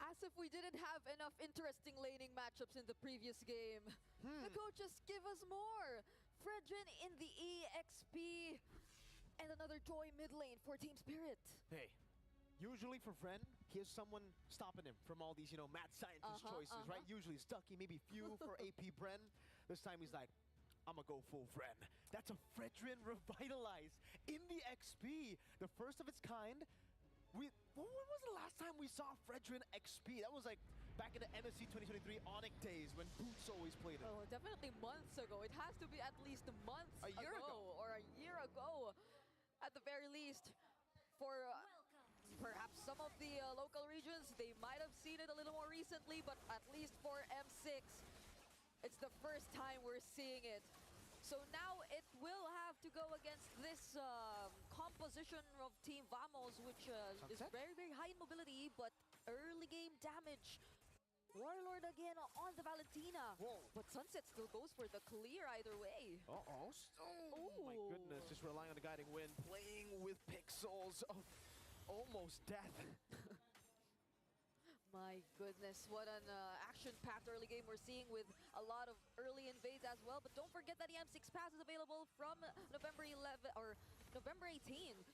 As if we didn't have enough interesting laning matchups in the previous game. The coaches give us more. Fredrin in the EXP. And another Joy mid lane for Team Spirit. Hey, usually for Fren, he has someone stopping him from all these, mad scientist choices, right? Usually Stucky, maybe few for AP Bren. This time he's like, I'm gonna go full Fren. That's a Fredrin revitalized in the XP. The first of its kind. When was the last time we saw Fredrin XP? That was like back in the MSC 2023 Onyx days when Boots always played it. Oh, definitely months ago. It has to be at least months A year ago. or a year ago. At the very least, for perhaps some of the local regions, they might have seen it a little more recently, but at least for M6, it's the first time we're seeing it. So now it will have to go against this composition of Team Vamos, which is very, very high in mobility, but early game damage. Warlord again on the Valentina. Whoa. But Sunset still goes for the clear either way. Uh-oh. Oh my goodness, just relying on the guiding wind, playing with pixels of almost death. My goodness, what an action-packed early game we're seeing with a lot of early invades as well. But don't forget that the M6 pass is available from November 18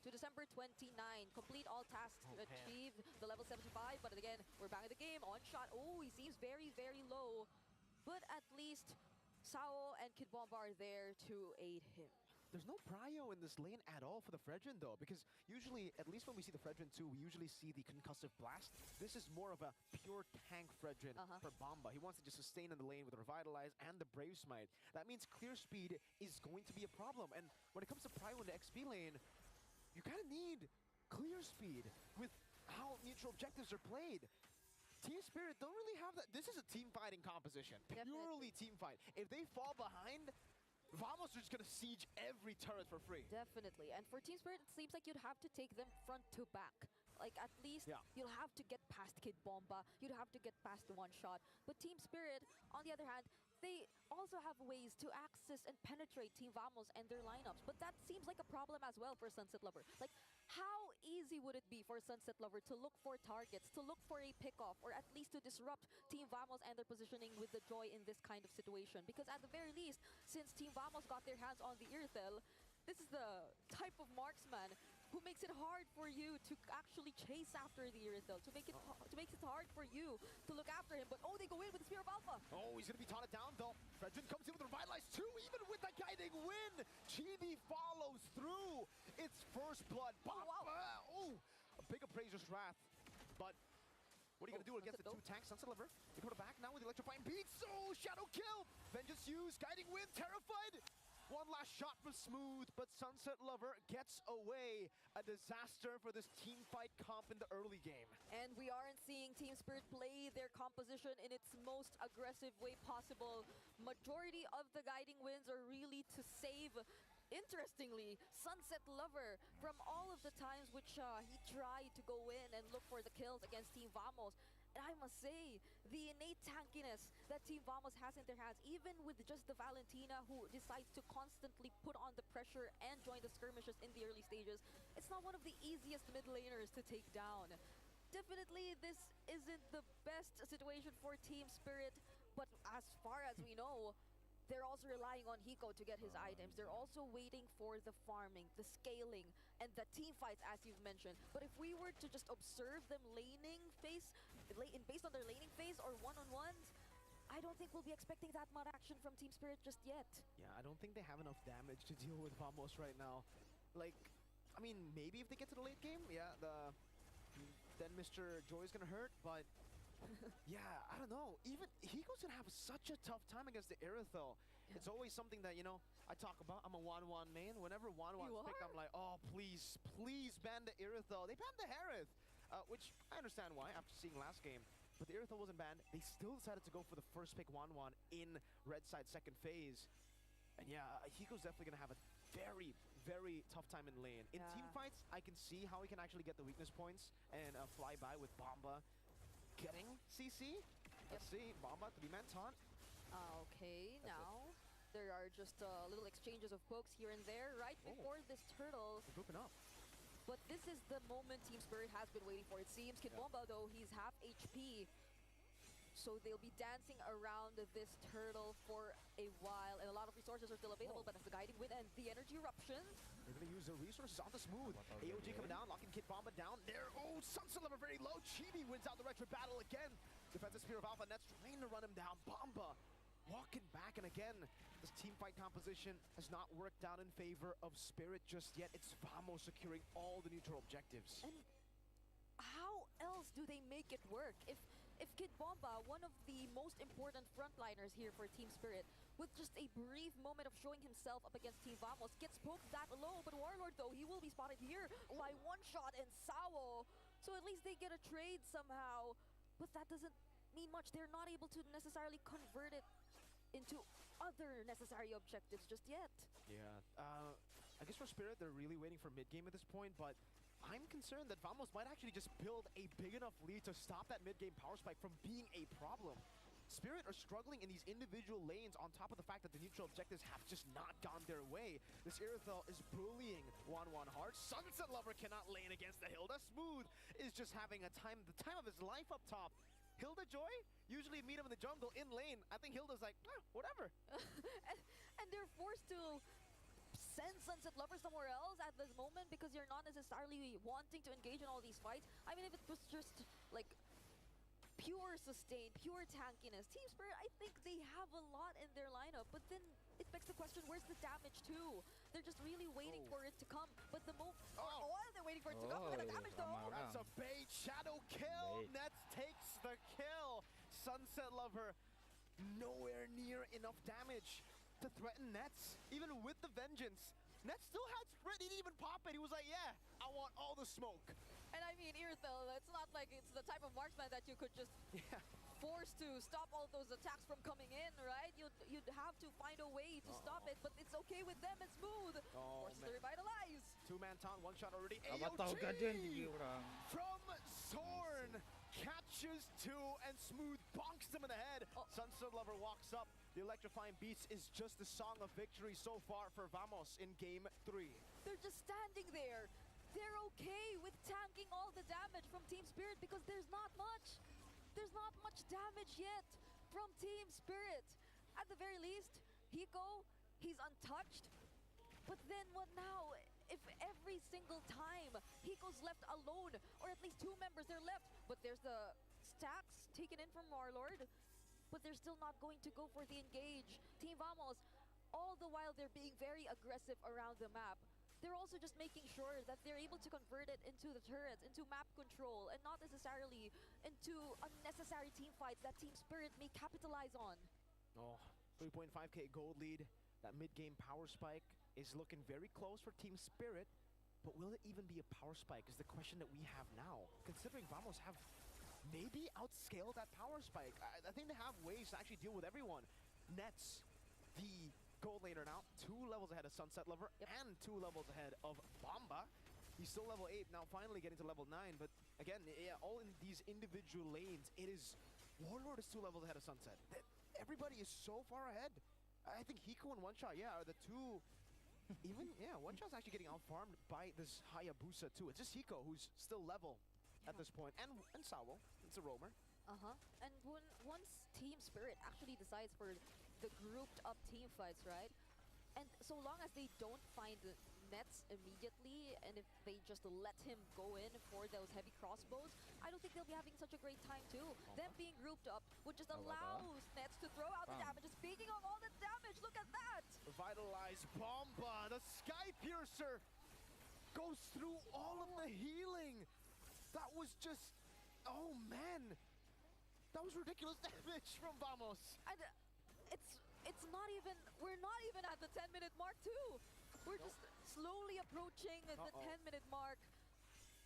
to December 29. Complete all tasks to achieve the level 75. But again, we're back in the game. On shot. Oh, he seems very, very low. But at least Sao and Kid Bomba are there to aid him. There's no prio in this lane at all for the Fredrin, though, because usually, at least when we see the Fredrin 2, we usually see the concussive blast. This is more of a pure tank Fredrin for Bomba. He wants to just sustain in the lane with the Revitalize and the Brave Smite. That means clear speed is going to be a problem. And when it comes to prio in the XP lane, you kind of need clear speed with how neutral objectives are played. Team Spirit don't really have that. This is a team fighting composition. Purely team fight. If they fall behind, Vamos are just gonna siege every turret for free. Definitely. And for Team Spirit, it seems like you'd have to take them front to back. Like, at least you'll have to get past Kid Bomba. You'd have to get past the one shot. But Team Spirit, on the other hand, they also have ways to access and penetrate Team Vamos and their lineups. But that seems like a problem as well for Sunset Lover. Like, how easy would it be for Sunset Lover to look for targets, to look for a pickoff, or at least to disrupt Team Vamos and their positioning with the Joy in this kind of situation? Because at the very least, since Team Vamos got their hands on the Irithel, this is the type of marksman who makes it hard for you to actually chase after the Irithel, to make it hard for you to look after him. But oh, they go in with the Spear of Alpha. Oh, he's gonna be taunted down though. Fredrin comes in with the Revitalize too, even with the guiding wind. Chibi follows through. It's first blood. Oh, a big Appraiser's Wrath. But what are you gonna do against the two tanks? Sunset Lover, they put it back now with the electrifying beats. Oh, shadow kill. Vengeance used, guiding wind, terrified. One last shot from Smooth, but Sunset Lover gets away. A disaster for this team fight comp in the early game. And we aren't seeing Team Spirit play their composition in its most aggressive way possible. Majority of the guiding winds are really to save, interestingly, Sunset Lover from all of the times which he tried to go in and look for the kills against Team Vamos. And I must say, the innate tankiness that Team Vamos has in their hands, even with just the Valentina who decides to constantly put on the pressure and join the skirmishes in the early stages, it's not one of the easiest mid laners to take down. Definitely, this isn't the best situation for Team Spirit, but as far as we know, they're also relying on Hiko to get his items. They're also waiting for the farming, the scaling, and the team fights, as you've mentioned. But if we were to just observe them laning phase, based on their laning phase or one-on-ones, I don't think we'll be expecting that much action from Team Spirit just yet. Yeah, I don't think they have enough damage to deal with Vamos right now. Like, I mean, maybe if they get to the late game, yeah, then Mr. Joy's gonna hurt, but yeah, I don't know. Even Hiko's gonna have such a tough time against the Irithyll. Yeah. It's always something that, you know, I talk about. I'm a 1-1 main. Whenever 1-1's picked, I'm like, oh, please, please ban the Irithyll. They banned the Harith, which I understand why after seeing last game. But the Irithyll wasn't banned. They still decided to go for the first pick 1-1 in red side second phase. And yeah, Hiko's definitely gonna have a very, very tough time in lane. In team fights, I can see how he can actually get the weakness points and fly by with Bomba getting CC. Let's see, Bomba 3-man taunt. Okay, now there are just little exchanges of pokes here and there right before this turtle. They're grouping up. But this is the moment Team Spirit has been waiting for. It seems Kid Bomba, though, he's half HP. So they'll be dancing around this turtle for a while. And a lot of resources are still available, but that's the guiding wind and the energy eruption. They're going to use their resources on the smooth. AOG coming down, locking Kid Bomba down there. Oh, Sunset Lover very low. Chibi wins out the retro battle again. Defensive Spear of Alpha Nets trying to run him down. Bomba walking back, and again, this team fight composition has not worked out in favor of Spirit just yet. It's Vamos securing all the neutral objectives. And how else do they make it work? If Kid Bomba, one of the most important frontliners here for Team Spirit, with just a brief moment of showing himself up against Team Vamos, gets poked that low, but Warlord, though, he will be spotted here by one shot and Sao. So at least they get a trade somehow, but that doesn't mean much. They're not able to necessarily convert it into other necessary objectives just yet. Yeah, I guess for Spirit, they're really waiting for mid-game at this point, but I'm concerned that Vamos might actually just build a big enough lead to stop that mid-game power spike from being a problem. Spirit are struggling in these individual lanes on top of the fact that the neutral objectives have just not gone their way. This Irithyll is bullying 1-1 hard. Sunset Lover cannot lane against the Hilda. Smooth is just having the time of his life up top. Hilda Joy, usually meet him in the jungle in lane. I think Hilda's like, whatever. and they're forced to send Sunset Lover somewhere else at this moment because you're not necessarily wanting to engage in all these fights. I mean, if it was just like pure sustain, pure tankiness, Team Spirit, I think they have a lot in their lineup, but then it begs the question, where's the damage to? They're just really waiting for it to come, but the moment, while they're waiting for it to come, look at the damage though! That's a bait, shadow kill, Nets takes the kill! Sunset Lover, nowhere near enough damage to threaten Nets, even with the vengeance. Nets still had spread, he didn't even pop it, he was like, yeah, I want all the smoke. And I mean, Irithyll, it's not like it's the type of marksman that you could just force to stop all those attacks from coming in, right? You'd have to find a way to stop it, but it's okay with them, it's smooth. Forces to revitalize. Two-man taunt, one shot already. Tahu ka dyan, hindi orang. From Zorn, catches two, and Smooth bonks him in the head. Sunset Lover walks up. The electrifying beats is just the song of victory so far for Vamos in game 3. They're just standing there. They're okay with tanking all the damage from Team Spirit because there's not much. There's not much damage yet from Team Spirit. At the very least, Hiko, he's untouched. But then what now? If every single time Hiko's left alone, or at least two members are left, but there's the stacks taken in from Warlord, but they're still not going to go for the engage. Team Vamos, all the while they're being very aggressive around the map. They're also just making sure that they're able to convert it into the turrets, into map control, and not necessarily into unnecessary team fights that Team Spirit may capitalize on. 3.5k gold lead. That mid-game power spike is looking very close for Team Spirit, but will it even be a power spike is the question that we have now. Considering Vamos have maybe outscaled that power spike. I think they have ways to actually deal with everyone. Nets, the gold laner now, 2 levels ahead of Sunset Lover and 2 levels ahead of Bomba. He's still level 8, now finally getting to level 9, but again, all in these individual lanes, it is Warlord is 2 levels ahead of Sunset. Everybody is so far ahead. I think Hiko and One Shot, are the two. One Shot's actually getting out-farmed by this Hayabusa too. It's just Hiko who's still level at this point, and Sawo, it's a roamer. And once Team Spirit actually decides for the grouped up team fights, right? And so long as they don't find the nets immediately, and if they just let him go in for those heavy crossbows, I don't think they'll be having such a great time too. Them being grouped up would just allow nets to throw out the damage. Speaking of all the damage, look at that! Revitalized Bomba, the Sky Piercer goes through all of the healing. That was just, oh man, that was ridiculous damage from Vamos. And it's not even, we're not even at the 10-minute mark too. We're just slowly approaching the 10-minute mark.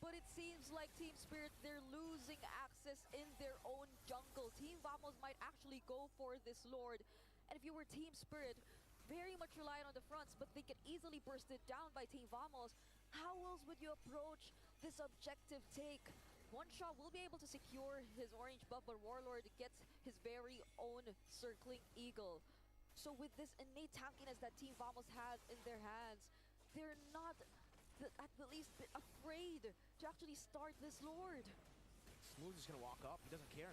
But it seems like Team Spirit, they're losing access in their own jungle. Team Vamos might actually go for this Lord. And if you were Team Spirit, very much reliant on the fronts, but they could easily burst it down by Team Vamos. How else would you approach this objective take? One shot will be able to secure his orange buff, but Warlord gets his very own circling eagle. So with this innate tankiness that Team Vamos has in their hands, they're not at the least bit afraid to actually start this Lord. Smooth is gonna walk up, he doesn't care.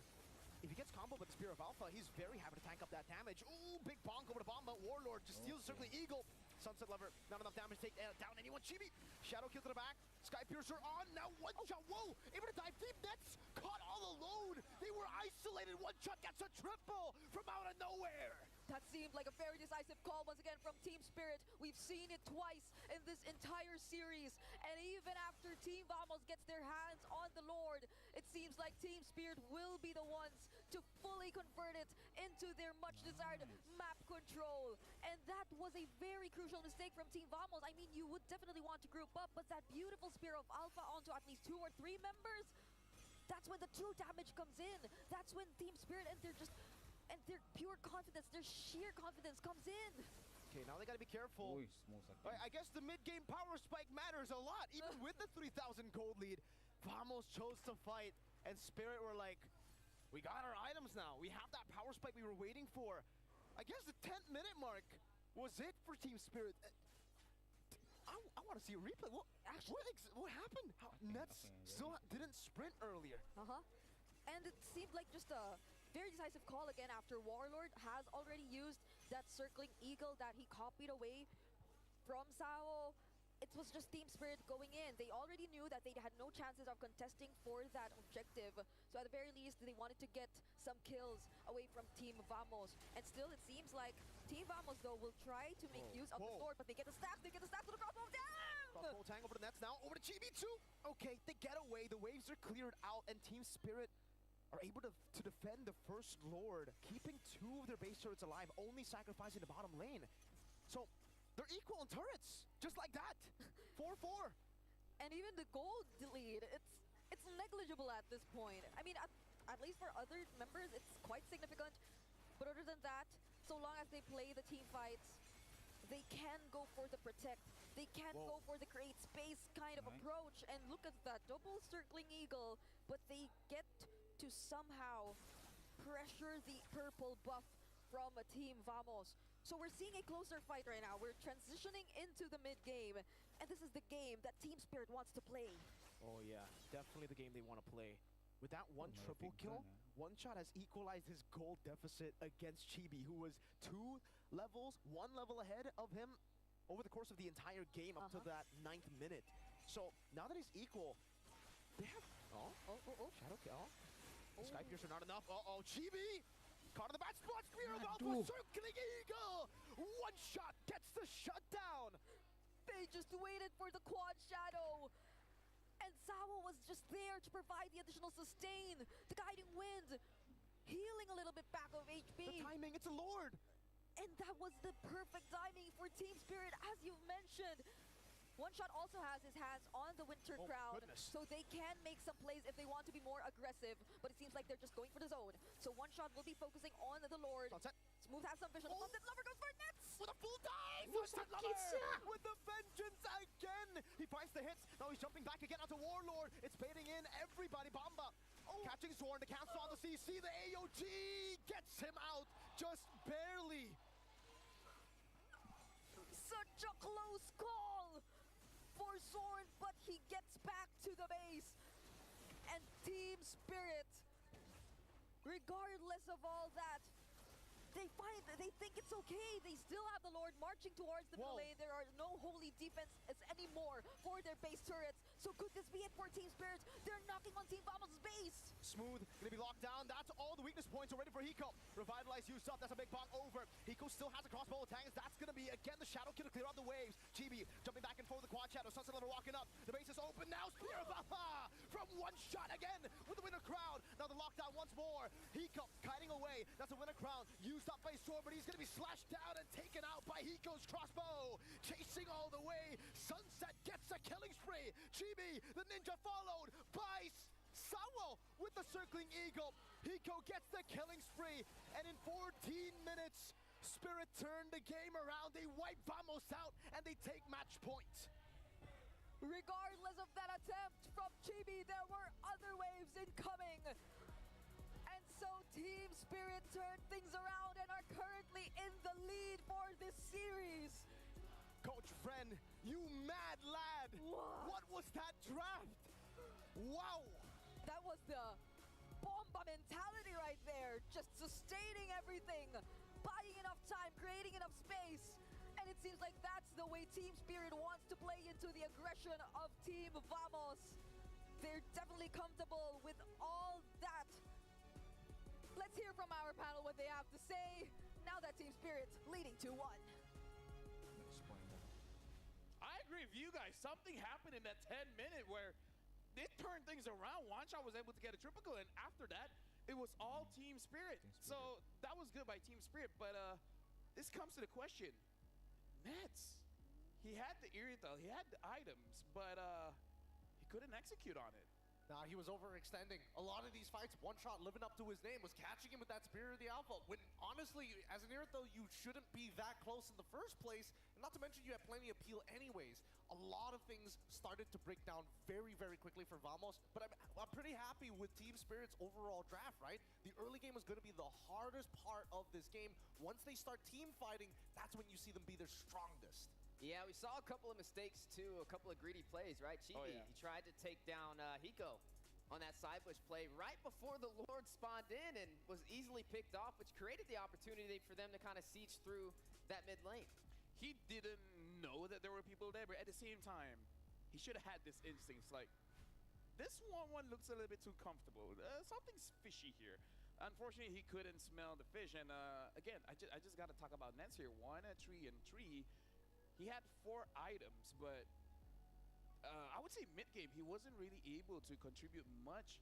If he gets combo with the Spear of Alpha, he's very happy to tank up that damage. Ooh, big bonk over to Bomba. Warlord just steals the Circling Eagle. Sunset Lover, not enough damage to take down anyone. Chibi, Shadow kill to the back. Sky Piercer on, now one shot. Whoa, able to dive deep. Nets caught all alone. They were isolated. One shot gets a triple from out of nowhere. That seemed like a very decisive call once again from Team Spirit. We've seen it twice in this entire series. And even after Team Vamos gets their hands on the Lord, it seems like Team Spirit will be the ones to fully convert it into their much-desired map control. And that was a very crucial mistake from Team Vamos. I mean, you would definitely want to group up, but that beautiful Spear of Alpha onto at least 2 or 3 members, that's when the true damage comes in. That's when Team Spirit and their pure confidence, their sheer confidence comes in. Okay, now they gotta be careful. I guess the mid-game power spike matters a lot, even with the 3,000 gold lead. Vamos chose to fight, and Spirit were like, we got our items now. We have that power spike we were waiting for. I guess the 10th minute mark was it for Team Spirit. I want to see a replay. What happened? How Nets still didn't sprint earlier. And it seemed like just a very decisive call again after Warlord has already used that Circling Eagle that he copied away from Sao. It was just Team Spirit going in. They already knew that they had no chances of contesting for that objective. So at the very least, they wanted to get some kills away from Team Vamos. And still, it seems like Team Vamos, though, will try to make use of the sword, but they get the staff. They get the staff to the crossbow. Damn! Crossbow tang over the nets now. Over to Chibi too. Okay, they get away. The waves are cleared out, and Team Spirit are able to defend the first Lord, keeping 2 of their base turrets alive, only sacrificing the bottom lane. So they're equal in turrets, just like that. 4-4. And even the gold lead, it's negligible at this point. I mean, at least for other members, it's quite significant. But other than that, so long as they play the team fights, they can go for the protect. They can go for the create space kind of approach. And look at that double Circling Eagle, but they get to somehow pressure the purple buff from a Team Vamos. So we're seeing a closer fight right now. We're transitioning into the mid-game, and this is the game that Team Spirit wants to play. Oh yeah, definitely the game they want to play. With that one triple kill, One Shot has equalized his gold deficit against Chibi, who was 1 level ahead of him over the course of the entire game up to that 9th minute. So now that he's equal, they have Shadow kill. Sky Piercer not enough. Chibi! Caught in the bad spot, Spear of Alpha, Circling Eagle! One Shot gets the shutdown! They just waited for the quad shadow! And Sawa was just there to provide the additional sustain, the guiding wind, healing a little bit back of HP. The timing, it's a Lord! And that was the perfect timing for Team Spirit, as you've mentioned. One Shot also has his hands on the Winter Crown, so they can make some plays if they want to be more aggressive, but it seems like they're just going for the zone. So One Shot will be focusing on the Lord. Sunset. Smooth has some vision. Sunset Lover goes for nets! With a full dive! Sunset Lover! With the vengeance again! He finds the hits, now he's jumping back again onto Warlord. It's baiting in everybody. Bomba catching Zorn to cancel on the CC. The AOG gets him out, just barely. Such a close call for Zorn, but he gets back to the base. And Team Spirit, regardless of all that, they think it's okay. They still have the Lord marching towards the mid lane. There are no holy defenses anymore for their base turrets. So could this be it for Team Spirit? They're knocking on Team Vamos' base. Smooth, gonna be locked down. That's all the weakness points already for Hiko. Revitalize used up. That's a big bomb over. Hiko still has a crossbow attack. That's gonna be, again, the Shadow Kid to clear out the waves. Chibi jumping back and forth with the quad shadow. Sunset Lover walking up. The base is open now. Spear of Aha! From one shot again with the winner crown. Now the lockdown once more. Hiko kiting away. That's a winner crown. Used up by Sword, but he's gonna be slashed down and taken out by Hiko's crossbow. Chasing all the way. Sunset gets a killing spree. Chibi, the ninja, followed by Sawo with the circling eagle. Hiko gets the killing spree, and in 14 minutes, Spirit turned the game around. They wipe Vamos out, and they take match point. Regardless of that attempt from Chibi, there were other waves incoming. And so Team Spirit turned things around and are currently in the lead for this series. Coach Friend, you mad lad. What was that draft? Wow. That was the bomba mentality right there. Just sustaining everything, buying enough time, creating enough space. And it seems like that's the way Team Spirit wants to play into the aggression of Team Vamos. They're definitely comfortable with all that. Let's hear from our panel what they have to say now that Team Spirit's leading 2-1. I agree with you guys. Something happened in that 10-minute where it turned things around. Wancha was able to get a triple kill, and after that, it was all Team Spirit. So that was good by Team Spirit, but this comes to the question. Nets, he had the Irithel, he had the items, but he couldn't execute on it. Nah, he was overextending. A lot of these fights, one shot living up to his name, was catching him with that Spirit of the Alpha. When, honestly, as an Irithel, you shouldn't be that close in the first place. And not to mention, you had plenty of peel anyways. A lot of things started to break down very, very quickly for Vamos. But I'm pretty happy with Team Spirit's overall draft, right? The early game is going to be the hardest part of this game. Once they start team fighting, that's when you see them be their strongest. Yeah, we saw a couple of mistakes too, a couple of greedy plays, right? Chibi, he tried to take down Hiko on that side push play right before the Lord spawned in and was easily picked off, which created the opportunity for them to kind of siege through that mid lane. He didn't know that there were people there, but at the same time, he should have had this instinct. Like, this 1-1 looks a little bit too comfortable. Something's fishy here. Unfortunately, he couldn't smell the fish. And again, I just got to talk about Nets here. 1, 3, and 3. He had 4 items, but I would say mid-game, he wasn't really able to contribute much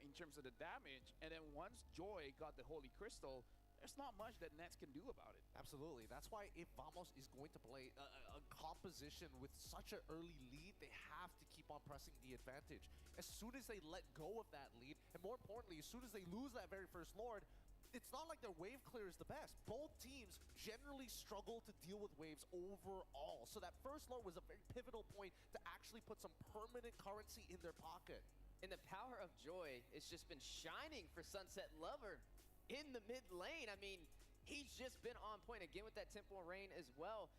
in terms of the damage. And then once Joy got the Holy Crystal, there's not much that Nets can do about it. Absolutely. That's why if Vamos is going to play a composition with such an early lead, they have to keep on pressing the advantage. As soon as they let go of that lead, and more importantly, as soon as they lose that very first Lord, it's not like their wave clear is the best. Both teams generally struggle to deal with waves overall. So that first Lord was a very pivotal point to actually put some permanent currency in their pocket. And the power of Joy has just been shining for Sunset Lover in the mid lane. I mean, he's just been on point again with that Temple Rain as well.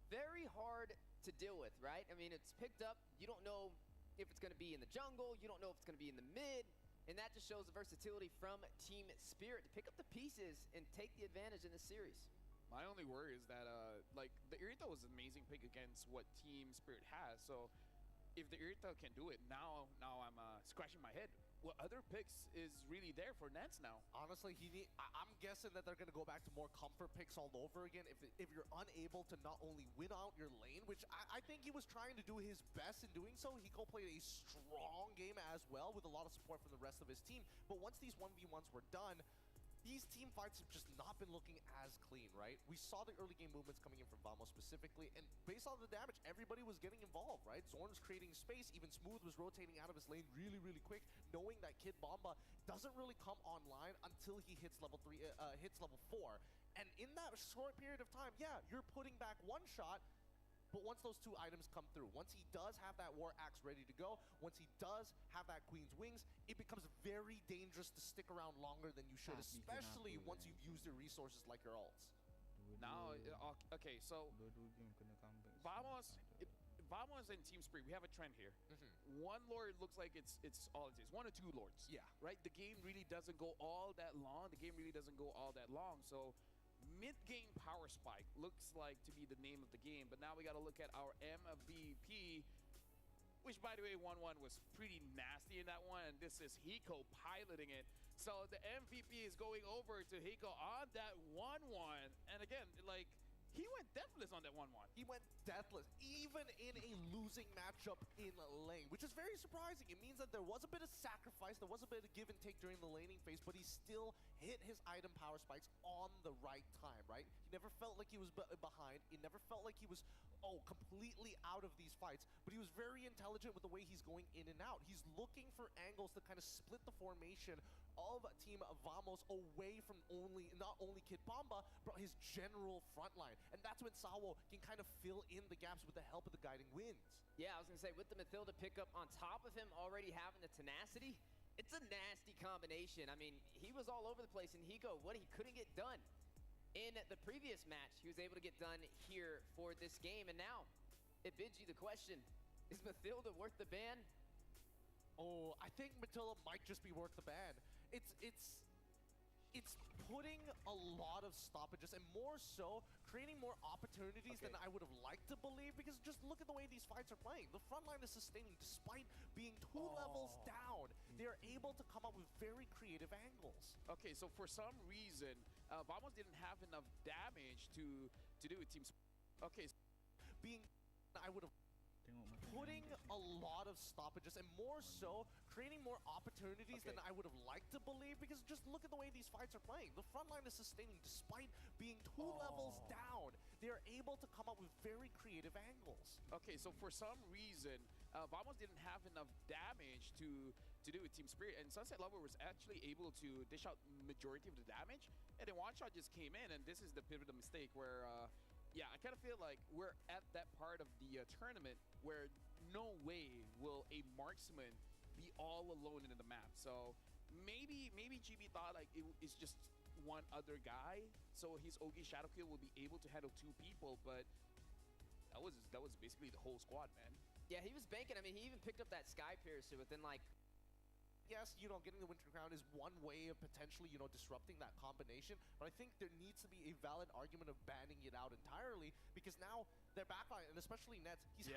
Very hard to deal with, right? I mean, it's picked up. You don't know if it's going to be in the jungle. You don't know if it's going to be in the mid. And that just shows the versatility from Team Spirit to pick up the pieces and take the advantage in this series. My only worry is that, like, the Irithel was an amazing pick against what Team Spirit has. So if the Irithel can do it, now I'm scratching my head. What other picks is really there for Nets now? Honestly, I'm guessing that they're going to go back to more comfort picks all over again. If you're unable to not only win out your lane, which I think he was trying to do his best in doing so. Hiko played a strong game as well with a lot of support from the rest of his team. But once these 1v1s were done, these team fights have just not been looking as clean, right? We saw the early game movements coming in from Vamos specifically, and based on the damage, everybody was getting involved, right? Zorn's creating space, even Smooth was rotating out of his lane really, really quick, knowing that Kid Bomba doesn't really come online until he hits level 4. And in that short period of time, yeah, you're putting back one shot, but once those 2 items come through, once he does have that War Axe ready to go, once he does have that Queen's Wings, it becomes very dangerous to stick around longer than you should, especially once you've used your resources like your ults. Now, okay, so Vamos, Vamos and Team Spirit, we have a trend here. One Lord looks like it's all it is. One or two Lords. Yeah. Right? The game really doesn't go all that long. The game really doesn't go all that long. So mid-game power spike looks like to be the name of the game. But now we got to look at our MVP, which, by the way, 1-1 was pretty nasty in that one. And this is Hiko piloting it. So the MVP is going over to Hiko on that 1-1. And again, like, he went deathless on that 1-1. He went deathless, even in a losing matchup in lane, which is very surprising. It means that there was a bit of sacrifice, there was a bit of give and take during the laning phase, but he still hit his item power spikes on the right time, right? He never felt like he was behind. It never felt like he was, completely out of these fights, but he was very intelligent with the way he's going in and out. He's looking for angles to kind of split the formation of Team Vamos away from not only Kid Bomba, but his general front line. And that's when Sawo can kind of fill in the gaps with the help of the guiding winds. Yeah, I was going to say, with the Mathilda pickup on top of him already having the tenacity, it's a nasty combination. I mean, he was all over the place in Hiko. What he couldn't get done in the previous match, he was able to get done here for this game. And now, it bids you the question, is Mathilda worth the ban? Oh, I think Matilda might just be worth the ban. It's putting a lot of stoppages and more so creating more opportunities than I would have liked to believe, because just look at the way these fights are playing. The front line is sustaining despite being 2 levels down. They're able to come up with very creative angles. Okay, so for some reason, Vamos didn't have enough damage to do with Team Okay. I would have putting a lot of stoppages and more so creating more opportunities than I would have liked to believe, because just look at the way these fights are playing. The front line is sustaining despite being 2 levels down. They're able to come up with very creative angles. Okay, so for some reason, Vamos didn't have enough damage to do with Team Spirit, and Sunset Lover was actually able to dish out majority of the damage, and then One Shot just came in, and this is the pivotal mistake where yeah, I kind of feel like we're at that part of the tournament where no way will a marksman be all alone in the map. So maybe GB thought like it's just one other guy, so his OG Shadow Kill will be able to handle 2 people, but that was basically the whole squad, man. Yeah, he was banking. I mean, he even picked up that Sky Piercer within like... Yes, getting the Winter Crown is one way of potentially, disrupting that combination. But I think there needs to be a valid argument of banning it out entirely, because now their backline, and especially Nets, he's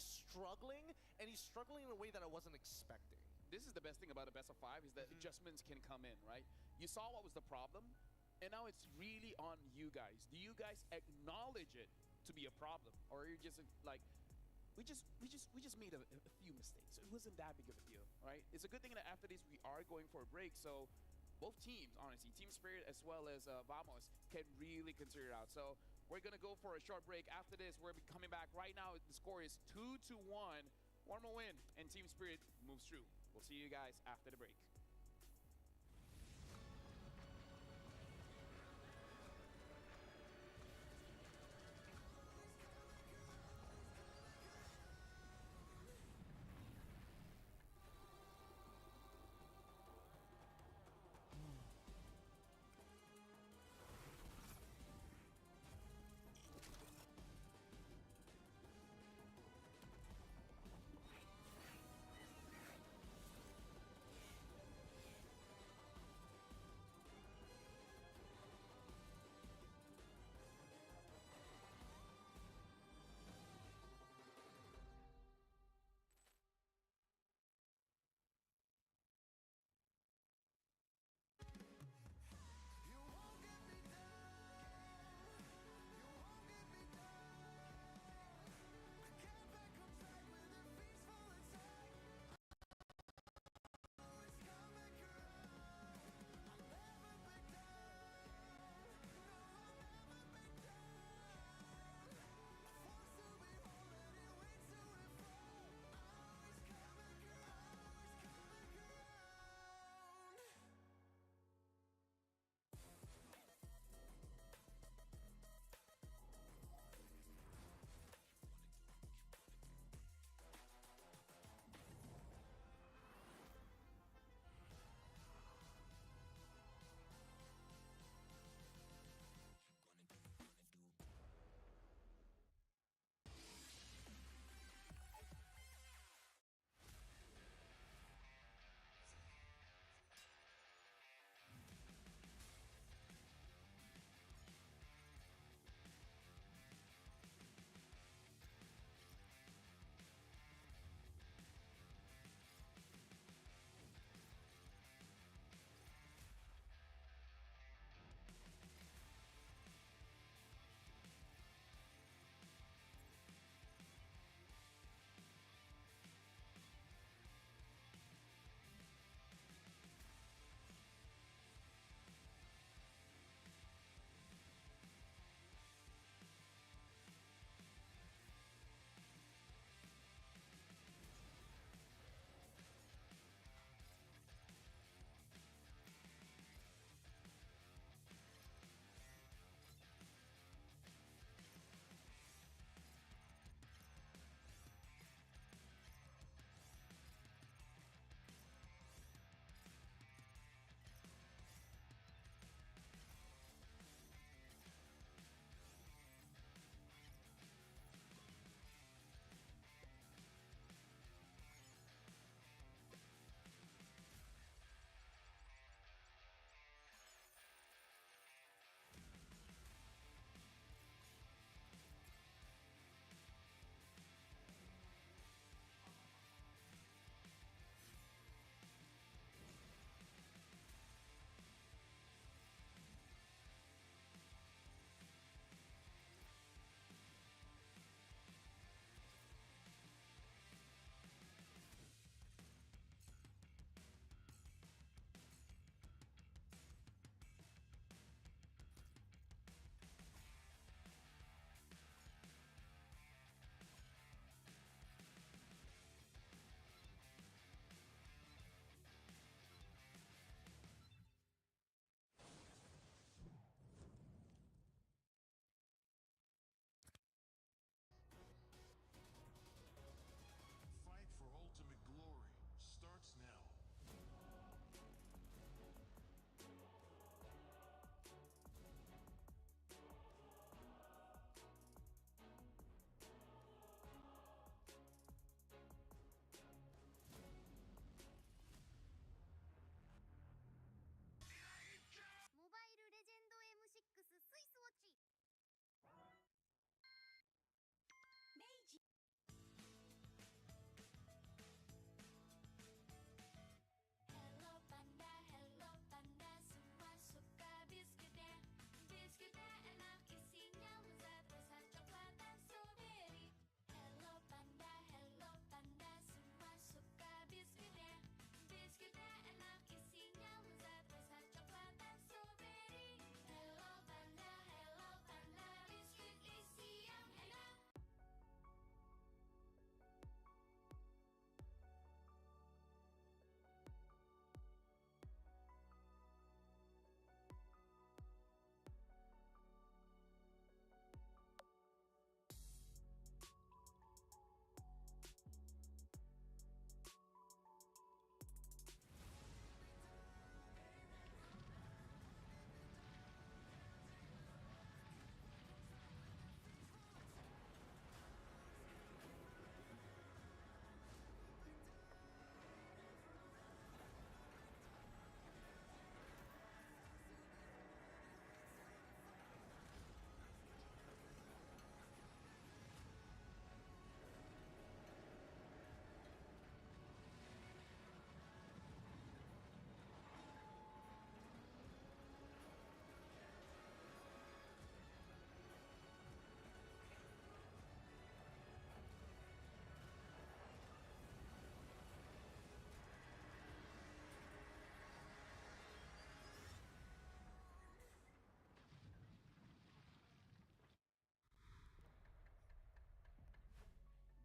struggling, and he's struggling in a way that I wasn't expecting. This is the best thing about a best of 5 is that adjustments can come in, right? You saw what was the problem, and now it's really on you guys. Do you guys acknowledge it to be a problem, or are you just like, we just made a few mistakes. It wasn't that big of a deal, right? It's a good thing that after this we are going for a break, so both teams, honestly, Team Spirit as well as Vamos, can really consider it out. So we're gonna go for a short break. After this, we're coming back. Right now, the score is 2-1. One more win, and Team Spirit moves through. We'll see you guys after the break.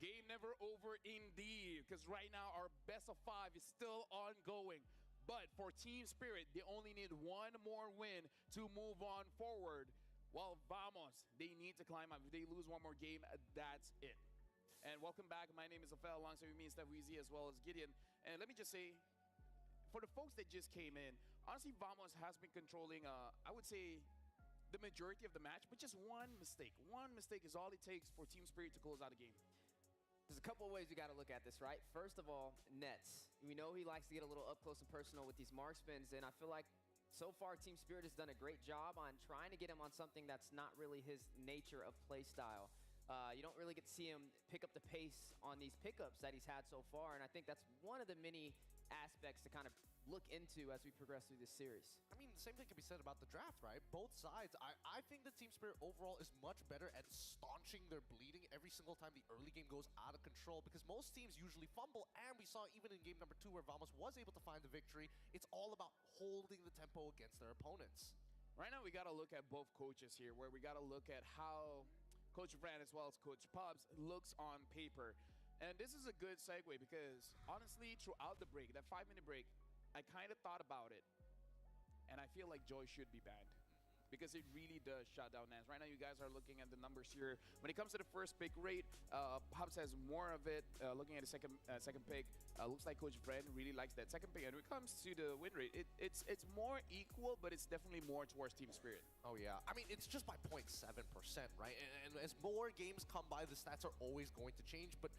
Game never over indeed, because right now our best of 5 is still ongoing. But for Team Spirit, they only need one more win to move on forward. While Vamos, they need to climb up. If they lose one more game, that's it. And welcome back. My name is Afel, alongside me, Steph Weezy, as well as Gideon. And let me just say, for the folks that just came in, honestly, Vamos has been controlling, I would say, the majority of the match, but just one mistake. One mistake is all it takes for Team Spirit to close out a game. There's a couple of ways we got to look at this, right? First of all, Nets. We know he likes to get a little up close and personal with these marksmans, and I feel like so far Team Spirit has done a great job on trying to get him on something that's not really his nature of play style. You don't really get to see him pick up the pace on these pickups that he's had so far, and I think that's one of the many aspects to kind of look into as we progress through this series. I mean, the same thing can be said about the draft, right? Both sides. I think that Team Spirit overall is much better at staunching their bleeding every single time the early game goes out of control, because most teams usually fumble, and we saw even in game number 2 where Vamos was able to find the victory, it's all about holding the tempo against their opponents. Right now, we got to look at both coaches here, where we got to look at how Coach Fran as well as Coach Pubs looks on paper. And this is a good segue because, honestly, throughout the break, that 5-minute break, I kind of thought about it. And I feel like Joy should be banned because it really does shut down Nance. Right now, you guys are looking at the numbers here. When it comes to the first pick rate, Pubs has more of it. Looking at the second pick, looks like Coach Fran really likes that second pick. And when it comes to the win rate, it's more equal, but it's definitely more towards Team Spirit. Oh, yeah. I mean, it's just by 0.7%, right? And as more games come by, the stats are always going to change. But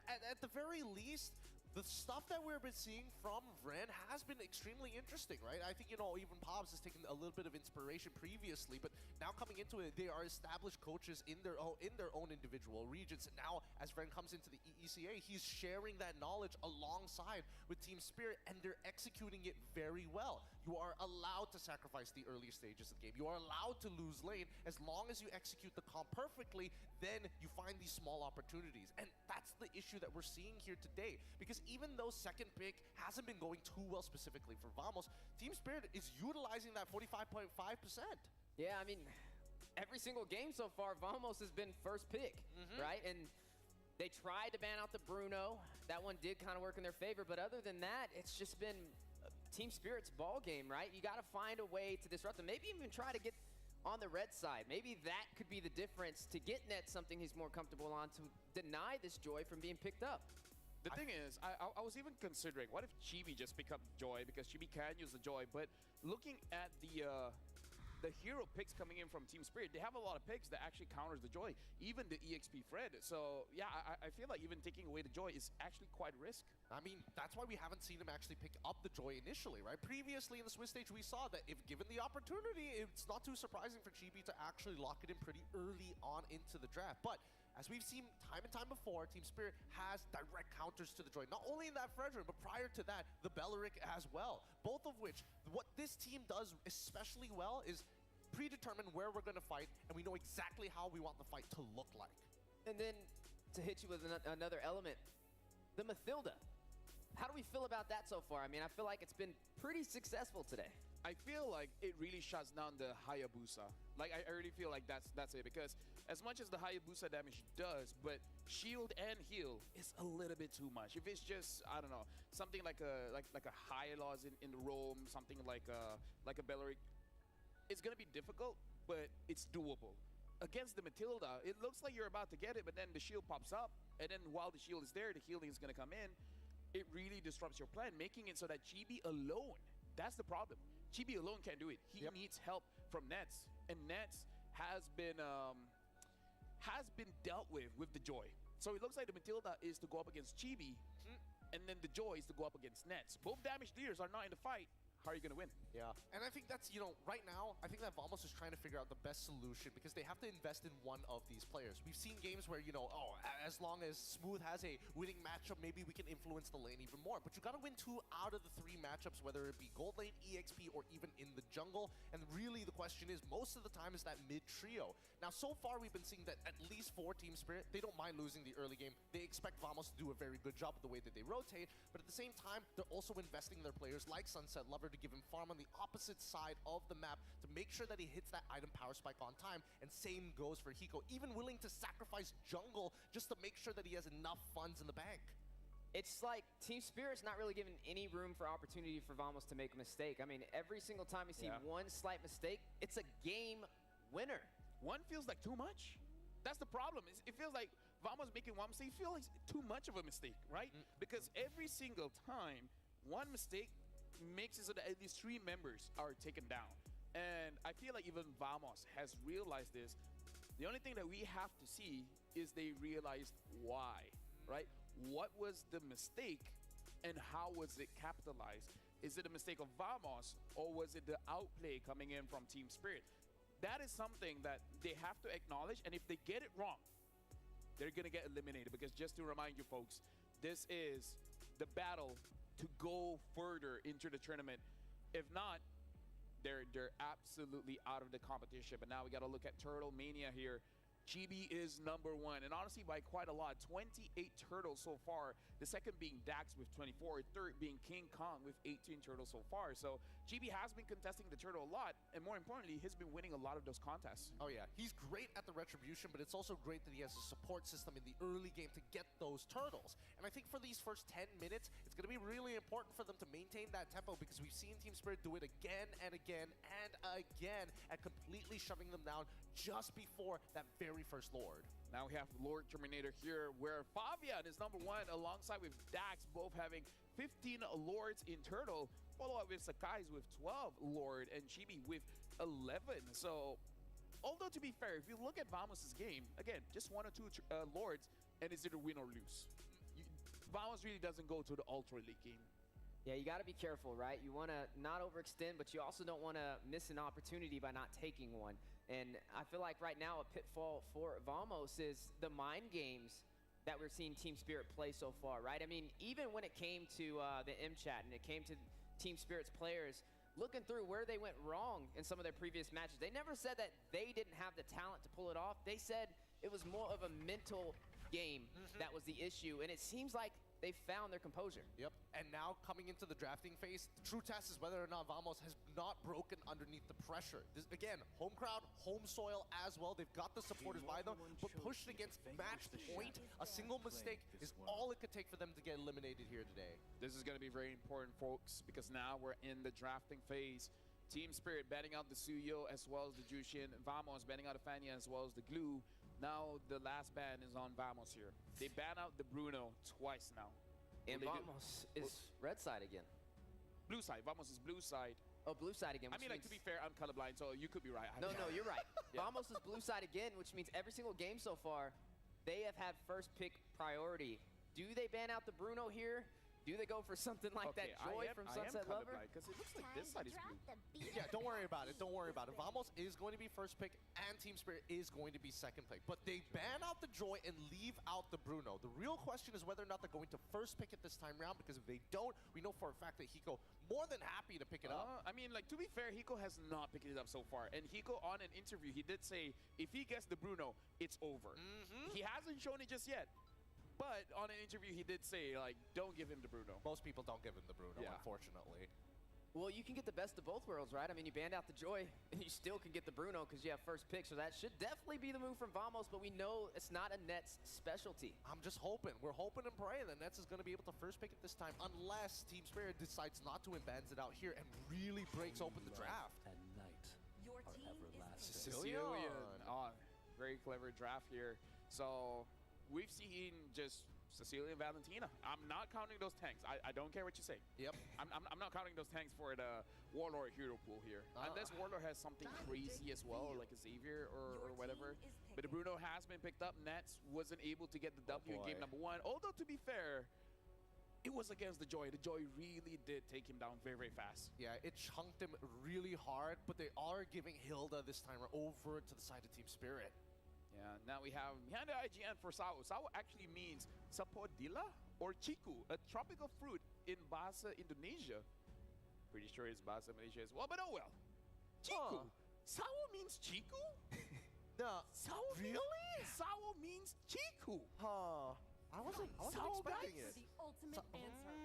at the very least, the stuff that we've been seeing from Vren has been extremely interesting, right? I think, even Pobbs has taken a little bit of inspiration previously, but now coming into it, they are established coaches in their own individual regions. And now, as Vren comes into the EECA, he's sharing that knowledge alongside with Team Spirit, and they're executing it very well. You are allowed to sacrifice the early stages of the game. You are allowed to lose lane. As long as you execute the comp perfectly, then you find these small opportunities. And that's the issue that we're seeing here today, because even though second pick hasn't been going too well specifically for Vamos, Team Spirit is utilizing that 45.5%. Yeah, I mean, every single game so far, Vamos has been first pick, right? And they tried to ban out the Bruno. That one did kind of work in their favor, but other than that, it's just been Team Spirit's ball game, right? You got to find a way to disrupt them. Maybe even try to get on the red side. Maybe that could be the difference to get Net something he's more comfortable on, to deny this Joy from being picked up. The thing is, I was even considering, what if Chibi just pick up Joy, because Chibi can use the Joy, but looking at the hero picks coming in from Team Spirit, they have a lot of picks that actually counters the Joy, even the EXP Fred. So yeah, I feel like even taking away the Joy is actually quite risk. I mean, that's why we haven't seen him actually pick up the Joy initially, right? Previously in the Swiss stage, we saw that if given the opportunity, it's not too surprising for Chibi to actually lock it in pretty early on into the draft. But as we've seen time and time before, Team Spirit has direct counters to the Joy. Not only in that Fredrin, but prior to that, the Belleric as well. Both of which, what this team does especially well is predetermine where we're going to fight, and we know exactly how we want the fight to look like. And then to hit you with another element, the Mathilda. How do we feel about that so far? I mean, I feel like it's been pretty successful today. I feel like it really shuts down the Hayabusa. Like, I really feel like that's it, because as much as the Hayabusa damage does, but shield and heal is a little bit too much. If it's just, I don't know, something like a Hylos in Rome, something like a Belleric, it's gonna be difficult, but it's doable. Against the Matilda, it looks like you're about to get it, but then the shield pops up, and then while the shield is there, the healing is gonna come in. It really disrupts your plan, making it so that Chibi alone, that's the problem. Chibi alone can't do it. He needs help from Nets, and Nets has been dealt with the Joy. So it looks like the Matilda is to go up against Chibi, and then the Joy is to go up against Nets. Both damage dealers are not in the fight. How are you going to win? Yeah, and I think that's, right now, I think that Vamos is trying to figure out the best solution, because they have to invest in one of these players. We've seen games where, as long as Smooth has a winning matchup, maybe we can influence the lane even more. But you got to win 2 out of the 3 matchups, whether it be gold lane, EXP, or even in the jungle. And really the question is, most of the time, is that mid trio. Now, so far, we've been seeing that at least for Team Spirit, they don't mind losing the early game. They expect Vamos to do a very good job with the way that they rotate. But at the same time, they're also investing in their players like Sunset Lover to to give him farm on the opposite side of the map to make sure that he hits that item power spike on time. And same goes for Hiko, even willing to sacrifice jungle just to make sure that he has enough funds in the bank. It's like Team Spirit's not really giving any room for opportunity for Vamos to make a mistake. I mean, every single time we see one slight mistake, it's a game winner. One feels like too much. That's the problem. It feels like Vamos making one mistake. It feels like too much of a mistake, right? Because every single time, one mistake makes it so that at least 3 members are taken down. And I feel like even Vamos has realized this. The only thing that we have to see is they realized why, right? What was the mistake and how was it capitalized? Is it a mistake of Vamos or was it the outplay coming in from Team Spirit? That is something that they have to acknowledge, and if they get it wrong, they're gonna get eliminated. Because just to remind you folks, this is the battle to go further into the tournament. If not, they're absolutely out of the competition. But now we gotta look at Turtle Mania here. GB is number 1, and honestly by quite a lot. 28 turtles so far. The second being Dax with 24. Third being King Kong with 18 turtles so far. So GB has been contesting the turtle a lot, and more importantly, he's been winning a lot of those contests. Oh yeah, he's great at the retribution, but it's also great that he has a support system in the early game to get those turtles. And I think for these first 10 minutes, it's going to be really important for them to maintain that tempo, because we've seen Team Spirit do it again and again and again at completely shutting them down just before that very first Lord. Now we have Lord Terminator here, where Fabian is number 1 alongside with Dax, both having 15 Lords in Turtle, followed up with Sakai's with 12 Lord and Chibi with 11. So, although to be fair, if you look at Vamos' game, again, just 1 or 2 Lords, and it's either win or lose. Vamos really doesn't go to the Ultra League game. Yeah, you got to be careful, right? You want to not overextend, but you also don't want to miss an opportunity by not taking one. And I feel like right now a pitfall for Vamos is the mind games that we're seeing Team Spirit play so far, right? I mean, even when it came to the M-Chat and it came to Team Spirit's players, looking through where they went wrong in some of their previous matches, they never said that they didn't have the talent to pull it off. They said it was more of a mental game that was the issue, and it seems like they found their composure. Yep, and now coming into the drafting phase, the true test is whether or not Vamos has not broken underneath the pressure. This, again, home crowd, home soil as well. They've got the supporters by them, but pushed against match point, a single mistake is all it could take for them to get eliminated here today. This is going to be very important, folks, because now we're in the drafting phase. Team Spirit banning out the Suyo as well as the Jushin. Vamos banning out the Fanya as well as the Glue. Now the last ban is on Vamos here. They ban out the Bruno twice now. And Vamos is red side again. Blue side. Vamos is blue side. Oh, blue side again. I mean, like, to be fair, I'm colorblind, so you could be right. No, you're right. Vamos is blue side again, which means every single game so far, they have had first pick priority. Do they ban out the Bruno here? Do they go for something like that Joy from Sunset Lover? Because it looks like this side is blue. Yeah, don't worry about it. Don't worry about it. Vamos is going to be first pick, and Team Spirit is going to be second pick. But they ban out the Joy and leave out the Bruno. The real question is whether or not they're going to first pick it this time around, because if they don't, we know for a fact that Hiko more than happy to pick it up. I mean, like, to be fair, Hiko has not picked it up so far. And Hiko, on an interview, he did say, if he gets the Bruno, it's over. He hasn't shown it just yet. But on an interview, he did say, like, don't give him the Bruno. Most people don't give him the Bruno, unfortunately. Well, you can get the best of both worlds, right? I mean, you banned out the Joy, and you still can get the Bruno because you have first pick. So that should definitely be the move from Vamos, but we know it's not a Nets specialty. I'm just hoping. We're hoping and praying that Nets is going to be able to first pick it this time, unless Team Spirit decides not to and bans it out here and really breaks open the draft. And night Your are team everlasting. Sicilian. Oh, very clever draft here. So we've seen just Cecilia and Valentina. I'm not counting those tanks. I don't care what you say. Yep. I'm not counting those tanks for the Warlord hero pool here. Unless Warlord has something crazy as well, like a Xavier or whatever. But the Bruno has been picked up. Nets wasn't able to get the W in game number 1. Although, to be fair, it was against the Joy. The Joy really did take him down very, very fast. Yeah, it chunked him really hard, but they are giving Hilda this time over to the side of Team Spirit. Yeah, now we have behind the IGN for Sao. Sao actually means sapodilla or chiku, a tropical fruit in Bahasa Indonesia. Pretty sure it's Bahasa Malaysia as well, but oh well. Chiku. Sao means chiku? No. Sao Really? Sao means chiku. I wasn't Sao, expecting guys? it. The ultimate answer.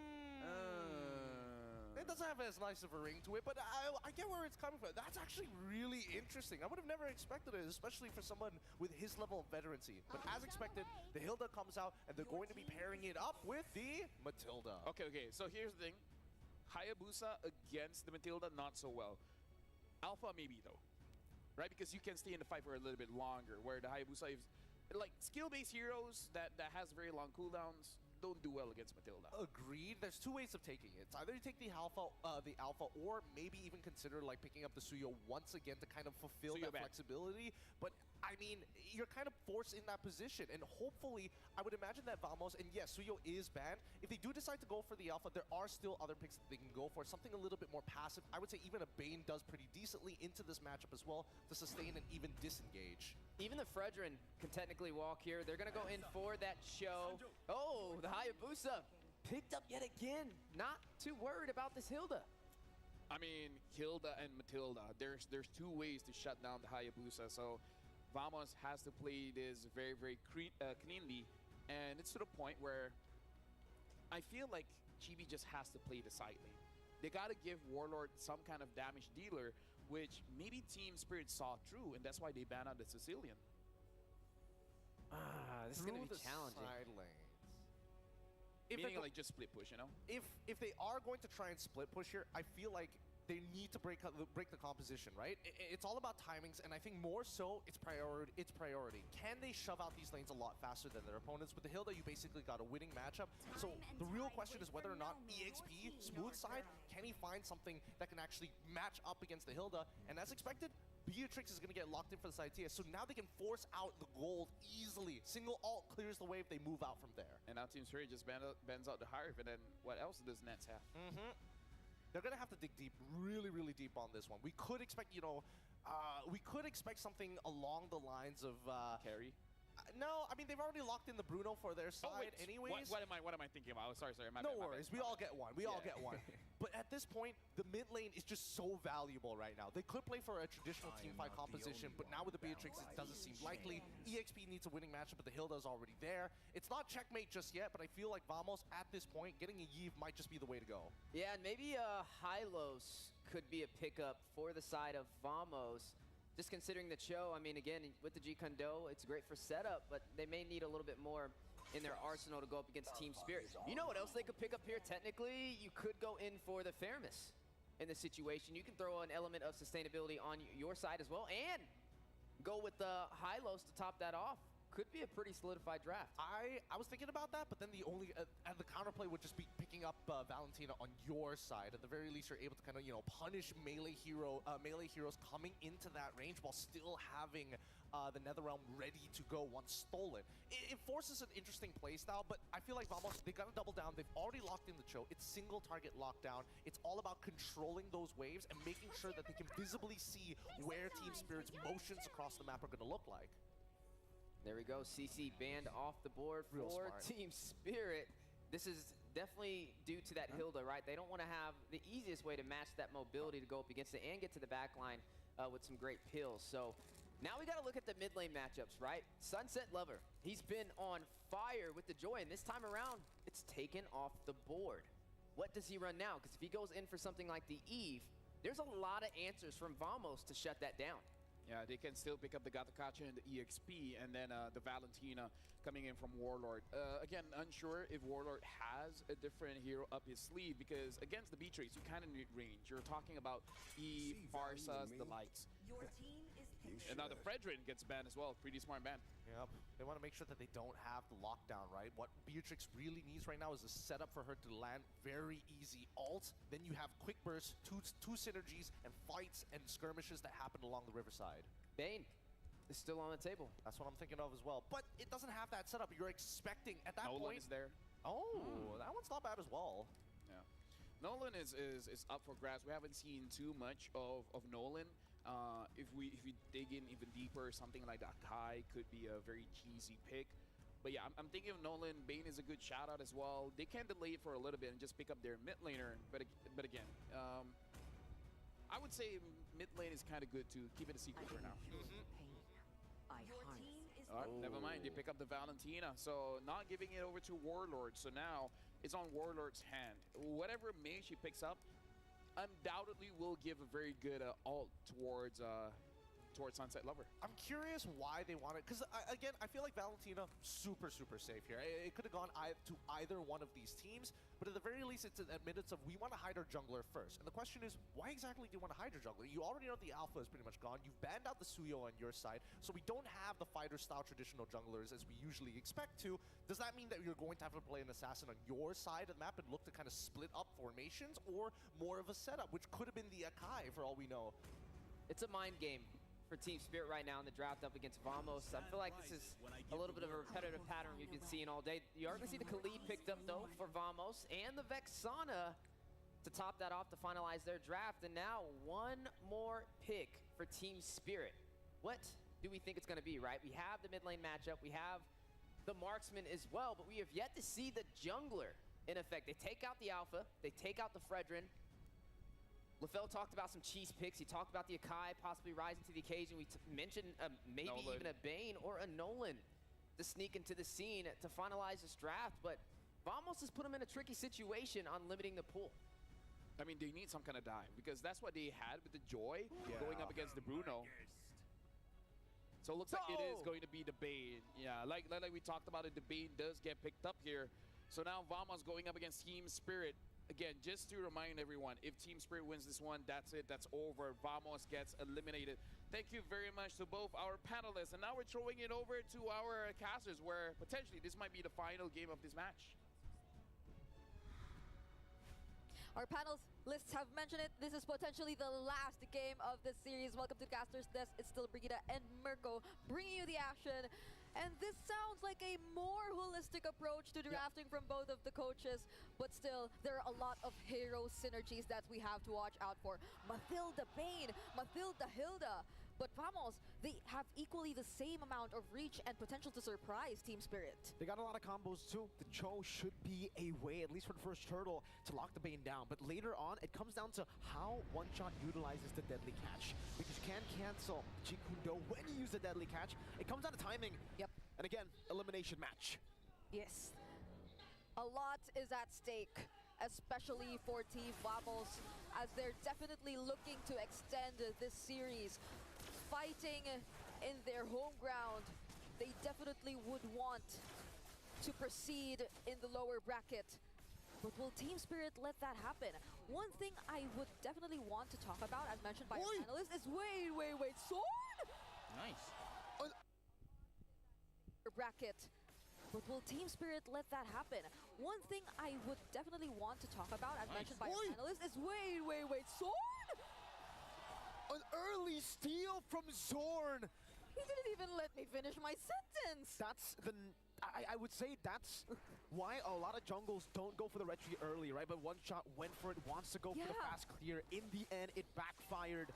It doesn't have as nice of a ring to it, but I get where it's coming from. That's actually really interesting. I would have never expected it, especially for someone with his level of veterancy. But as expected, the Hilda comes out, and they're going to be pairing it up with the Matilda. Okay, so here's the thing. Hayabusa against the Matilda, not so well. Alpha maybe though, right? Because you can stay in the fight for a little bit longer, where the Hayabusa is like skill-based heroes that has very long cooldowns don't do well against Matilda. Agreed. There's two ways of taking it. It's either you take the alpha, or maybe even consider like picking up the Suyo once again to kind of fulfill Suyo that ban. flexibility. But I mean, you're kind of forced in that position, and hopefully, I would imagine that Vamos, and yes, Suyo is banned. If they do decide to go for the alpha, there are still other picks that they can go for. Something a little bit more passive. I would say even a Bane does pretty decently into this matchup as well to sustain and even disengage. Even the Fredrin can technically walk here. They're going to go in for that show. Oh, the Hayabusa picked up yet again. Not too worried about this Hilda. I mean, Hilda and Matilda, there's two ways to shut down the Hayabusa. So Vamos has to play this very, very cleanly. And it's to the point where I feel like Chibi just has to play the side lane. They got to give Warlord some kind of damage dealer, which maybe Team Spirit saw through, and that's why they banned out the Sicilian. This is going to Through be the challenging. side lanes. Meaning like just split push, you know? If they are going to try and split push here, I feel like they need to break the composition, right? It's all about timings, and I think more so it's priority. Can they shove out these lanes a lot faster than their opponents? With the Hilda, you basically got a winning matchup. So the real question is whether or not EXP, smooth side, can he find something that can actually match up against the Hilda? And as expected, Beatrix is going to get locked in for the side tier, so now they can force out the gold easily. Single ult clears the way if they move out from there. And now Team Spirit just bends out the Hive, and then what else does Nets have? They're going to have to dig deep, really, really deep on this one. We could expect, we could expect something along the lines of... Carry? No, I mean, they've already locked in the Bruno for their side anyways. What am I thinking about? Oh, sorry, No worries, we all get one. We all get one. But at this point, the mid lane is just so valuable right now. They could play for a traditional teamfight composition, but now with the Beatrix, it doesn't seem likely. EXP needs a winning matchup, but the Hilda's already there. It's not checkmate just yet, but I feel like Vamos, at this point, getting a Yve might just be the way to go. Yeah, and maybe Hylos could be a pickup for the side of Vamos. Just considering the show, I mean, again, with the G Kondo, it's great for setup, but they may need a little bit more in their arsenal to go up against Team Spirit. You know what else they could pick up here? Technically, you could go in for the fairness in this situation. You can throw an element of sustainability on your side as well, and go with the Hylos to top that off. Could be a pretty solidified draft. I was thinking about that, but then the counterplay would just be picking up Valentina on your side. At the very least, you're able to kind of punish melee heroes coming into that range while still having the Netherrealm ready to go once stolen. It forces an interesting playstyle, but I feel like Vamos, they got to double down. They've already locked in the Cho. It's single target lockdown. It's all about controlling those waves and making sure that they can visibly see where Team Spirit's motions across the map are going to look like. There we go. CC banned off the board Real for smart. Team Spirit. This is definitely due to that Hilda, right? They don't want to have the easiest way to match that mobility to go up against it and get to the back line with some great pills. So now we got to look at the mid lane matchups, right? Sunset Lover, he's been on fire with the Joy, and this time around, it's taken off the board. What does he run now? Because if he goes in for something like the Eve, there's a lot of answers from Vamos to shut that down. Yeah, they can still pick up the Gatakacha and the EXP, and then the Valentina coming in from Warlord. Again, unsure if Warlord has a different hero up his sleeve, because against the Beatrix, you kind of need range. You're talking about Eve, Farsas, the likes. Your team is And now the Fredrin gets banned as well. Pretty smart ban. Yep. They want to make sure that they don't have the lockdown, right? What Beatrix really needs right now is a setup for her to land very easy ult. Then you have quick bursts, two synergies, and fights and skirmishes that happen along the riverside. Bane is still on the table. That's what I'm thinking of as well. But it doesn't have that setup. You're expecting at that Nolan point. is there. Oh, that one's not bad as well. Yeah. Nolan is up for grabs. We haven't seen too much of Nolan. If we dig in even deeper, something like that Kai could be a very cheesy pick. But yeah, I'm thinking of Nolan. Bane is a good shout out as well. They can delay it for a little bit and just pick up their mid laner. But again, I would say mid lane is kind of good to keep it a secret for now. Your team is Never mind. They pick up the Valentina. So not giving it over to Warlord. So now it's on Warlord's hand. Whatever mage she picks up, undoubtedly will give a very good ult towards Sunset Lover. I'm curious why they want it, because again, I feel like Valentina super safe here. It could have gone to either one of these teams, but at the very least, it's an admittance of we want to hide our jungler first. And the question is, why exactly do you want to hide your jungler? You already know the alpha is pretty much gone. You've banned out the Suyo on your side, so we don't have the fighter-style traditional junglers as we usually expect to. Does that mean that you're going to have to play an assassin on your side of the map and look to kind of split up formations, or more of a setup, which could have been the Akai for all we know? It's a mind game for Team Spirit right now in the draft up against Vamos. I feel like this is a little bit of a repetitive pattern we've been seeing all day. You are going to see the Khalid picked up, though, for Vamos, and the Vexana to top that off to finalize their draft. And now one more pick for Team Spirit. What do we think it's going to be, right? We have the mid lane matchup. We have the marksman as well, but we have yet to see the jungler in effect. They take out the Alpha. They take out the Fredrin. LaFell talked about some cheese picks. He talked about the Akai possibly rising to the occasion. We mentioned maybe Nolan. even a Bane or a Nolan to sneak into the scene to finalize this draft. But Vamos has put him in a tricky situation on limiting the pool. I mean, they need some kind of dive, because that's what they had with the Joy going up against the Bruno. So it looks like it is going to be the Bane. Yeah, like we talked about it, the Bane does get picked up here. So now Vamos going up against Team Spirit. Again, just to remind everyone, if Team Spirit wins this one, that's it. That's over. Vamos gets eliminated. Thank you very much to both our panelists. And now we're throwing it over to our casters, where potentially this might be the final game of this match. Our panelists have mentioned it. This is potentially the last game of the series. Welcome to Casters Desk. It's still Brigida and Mirko bringing you the action. And this sounds like a more holistic approach to drafting from both of the coaches. But still, there are a lot of hero synergies that we have to watch out for. Mathilda Bane, Mathilda Hilda. But Vamos, they have equally the same amount of reach and potential to surprise Team Spirit. They got a lot of combos too. The Cho should be a way, at least for the first turtle, to lock the Bane down. But later on, it comes down to how One Shot utilizes the Deadly Catch. Because you can cancel Chikundo when you use the Deadly Catch. It comes down to timing. Yep. And again, elimination match. Yes. A lot is at stake, especially for Team Vamos, as they're definitely looking to extend this series. Fighting in their home ground, they definitely would want to proceed in the lower bracket. But will Team Spirit let that happen? One thing I would definitely want to talk about, as mentioned by our panelists, is wait, Sword! Nice. Bracket. But will Team Spirit let that happen? One thing I would definitely want to talk about, as mentioned by our panelists, is wait, Sword! An early steal from Zorn. He didn't even let me finish my sentence. That's the... I would say that's why a lot of jungles don't go for the retreat early, right? But One Shot went for it, wants to go for the fast clear. In the end, it backfired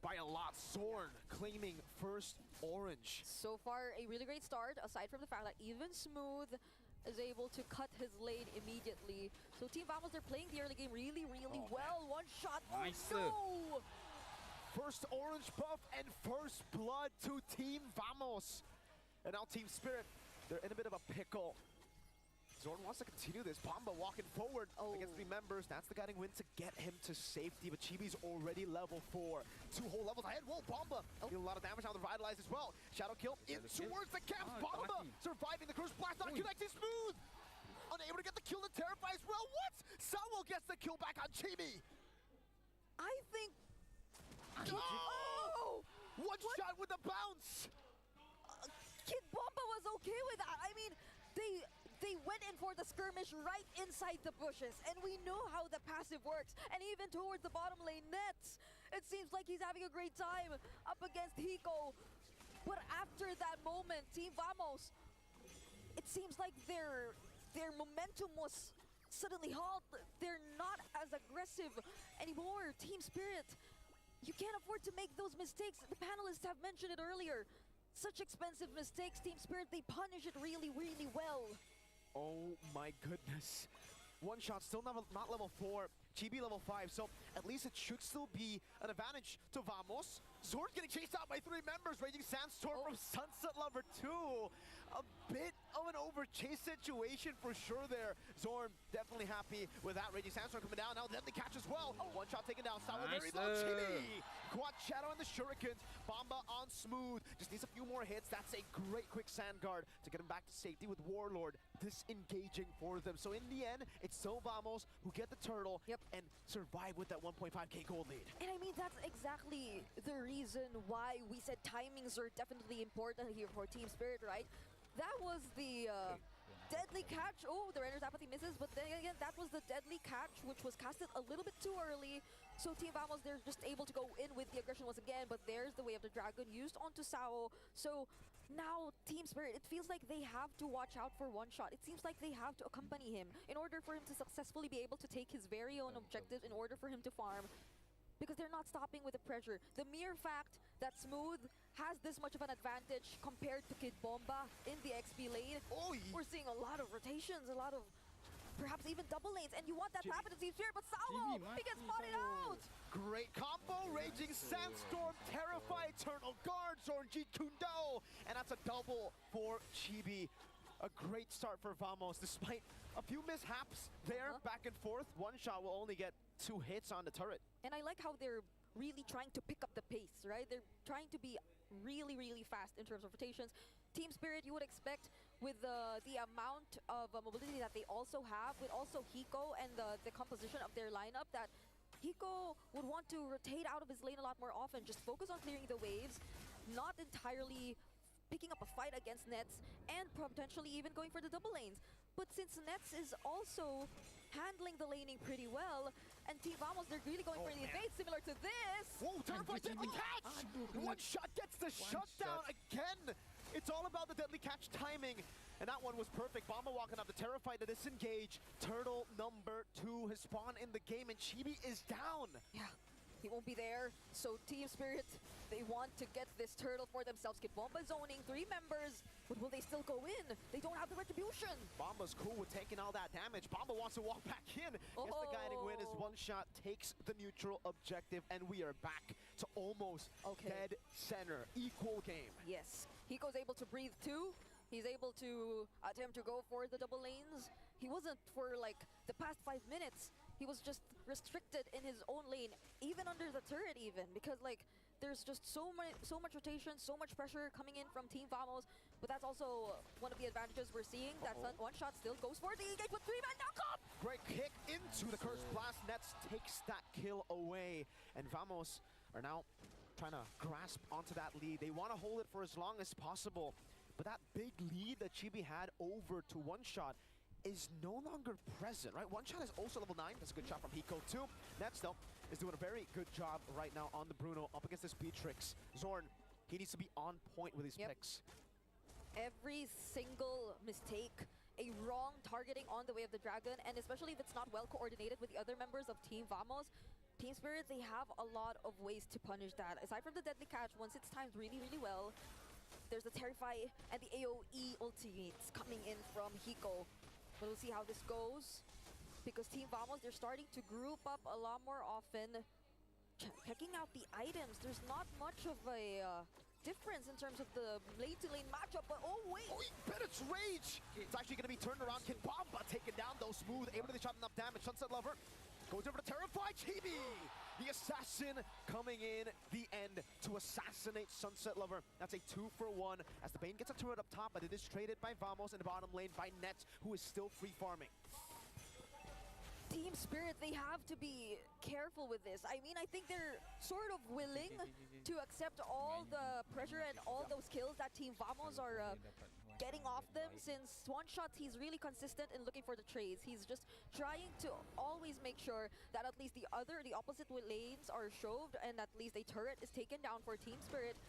by a lot. Zorn claiming first orange. So far, a really great start, aside from the fact that even Smooth is able to cut his lane immediately. So Team Vamos, they're playing the early game really well. One shot. Nice. Oh, no! First orange buff and first blood to Team Vamos. And now Team Spirit, they're in a bit of a pickle. Zorn wants to continue this. Bomba walking forward against the members. That's the guiding win to get him to safety. But Chibi's already level 4. 2 whole levels ahead. Whoa, Bomba dealing a lot of damage now. They're revitalized as well. Shadow kill in towards the camps. Bomba surviving the curse blast, not connecting Smooth. Unable to get the kill to Terrify as well. What? Sawo gets the kill back on Chibi. I think... Oh! One shot with the bounce. Kid Bomba was okay with that. I mean, they went in for the skirmish right inside the bushes, and we know how the passive works. And even towards the bottom lane nets, it seems like he's having a great time up against Hiko. But after that moment, Team Vamos, it seems like their momentum was suddenly halted. They're not as aggressive anymore. Team Spirit, you can't afford to make those mistakes. The panelists have mentioned it earlier. Such expensive mistakes, Team Spirit, they punish it really well. Oh my goodness. One shot, still not level 4. Chibi level 5, so at least it should still be an advantage to Vamos. Zorn getting chased out by 3 members. Raging Sandstorm from Sunset Lover 2. A bit of an overchase situation for sure there. Zorn definitely happy with that. Raging Sandstorm coming down. Now Deadly Catch as well. One shot taken down. Sour very low. Chibi. Quad Shadow and the Shurikens. Bomba on Smooth. Just needs a few more hits. That's a great quick sand guard to get him back to safety with Warlord disengaging for them. So in the end, it's still Vamos who get the turtle and survive with that 1.5k gold lead. And I mean, that's exactly the reason why we said timings are definitely important here for Team Spirit, right? That was the deadly catch. Oh, the Renner's Apathy misses, but then again, that was the deadly catch, which was casted a little bit too early. So Team Vamos, they're just able to go in with the aggression once again, but there's the Way of the Dragon used onto Sao. So now Team Spirit, it feels like they have to watch out for one shot. It seems like they have to accompany him in order for him to successfully be able to take his very own objectives in order for him to farm. Because they're not stopping with the pressure. The mere fact that Smooth has this much of an advantage compared to Kid Bomba in the XP lane, we're seeing a lot of rotations, a lot of perhaps even double lanes, and you want that to happen to Team Spirit, but Sao, he gets spotted out! Great combo, Raging Sandstorm, Terrify, Eternal Guard, Zornjit Kundo, and that's a double for Chibi. A great start for Vamos, despite a few mishaps there, back and forth. One shot will only get 2 hits on the turret. And I like how they're really trying to pick up the pace, right? They're trying to be really, really fast in terms of rotations. Team Spirit, you would expect with the amount of mobility that they also have, with also Hiko and the composition of their lineup, that Hiko would want to rotate out of his lane a lot more often, just focus on clearing the waves, not entirely picking up a fight against Nets, and potentially even going for the double lanes. But since Nets is also handling the laning pretty well, and Team Vamos, they're really going for the invade, similar to this. Whoa, Terrify Deadly Catch! One shot gets the shutdown again! It's all about the Deadly Catch timing, and that one was perfect. Bomba walking up the Terrify to disengage. Turtle number 2 has spawned in the game, and Chibi is down. Yeah, he won't be there. So Team Spirit, they want to get this turtle for themselves. Kid Bomba zoning 3 members, but will they still go in? They don't have the retribution. Bomba's cool with taking all that damage. Bomba wants to walk back in. Gets the guiding win as one shot takes the neutral objective, and we are back to almost dead center. Equal game. Yes, Hiko's able to breathe too. He's able to attempt to go for the double lanes. He wasn't for like the past 5 minutes. He was just restricted in his own lane, even under the turret even, because like there's just so much rotation, so much pressure coming in from Team Vamos. But that's also one of the advantages we're seeing. That one shot still goes for the engage with 3-man knock-up! Great kick into the Curse Blast. Nets takes that kill away, and Vamos are now trying to grasp onto that lead. They want to hold it for as long as possible, but that big lead that Chibi had over to One Shot is no longer present, right? One Shot is also level 9. That's a good shot from Hiko too. Nets though is doing a very good job right now on the Bruno up against this Beatrix. Zorn, he needs to be on point with his picks. Every single mistake, a wrong targeting on the Way of the Dragon, and especially if it's not well coordinated with the other members of Team Vamos, Team Spirit, they have a lot of ways to punish that. Aside from the Deadly Catch, once it's timed really, really well, there's the Terrify and the AoE ultimates coming in from Hiko. But we'll see how this goes, because Team Vamos, they're starting to group up a lot more often. Checking out the items, there's not much of a difference in terms of the lane-to-lane matchup, but oh wait! Oh, Bennett's Rage! It's actually going to be turned around. Kid Bomba taken down though, Smooth, able to shot enough damage. Sunset Lover goes over to Terrify. Chibi, the assassin, coming in the end to assassinate Sunset Lover. That's a 2-for-1 as the Bane gets a turret up top, but it is traded by Vamos in the bottom lane by Nets, who is still free farming. Team Spirit, they have to be careful with this. I mean, I think they're sort of willing to accept all the pressure and all those kills that Team Vamos are getting off them, since One Shot, he's really consistent in looking for the trades. He's just trying to always make sure that at least the opposite lanes are shoved, and at least a turret is taken down for Team Spirit.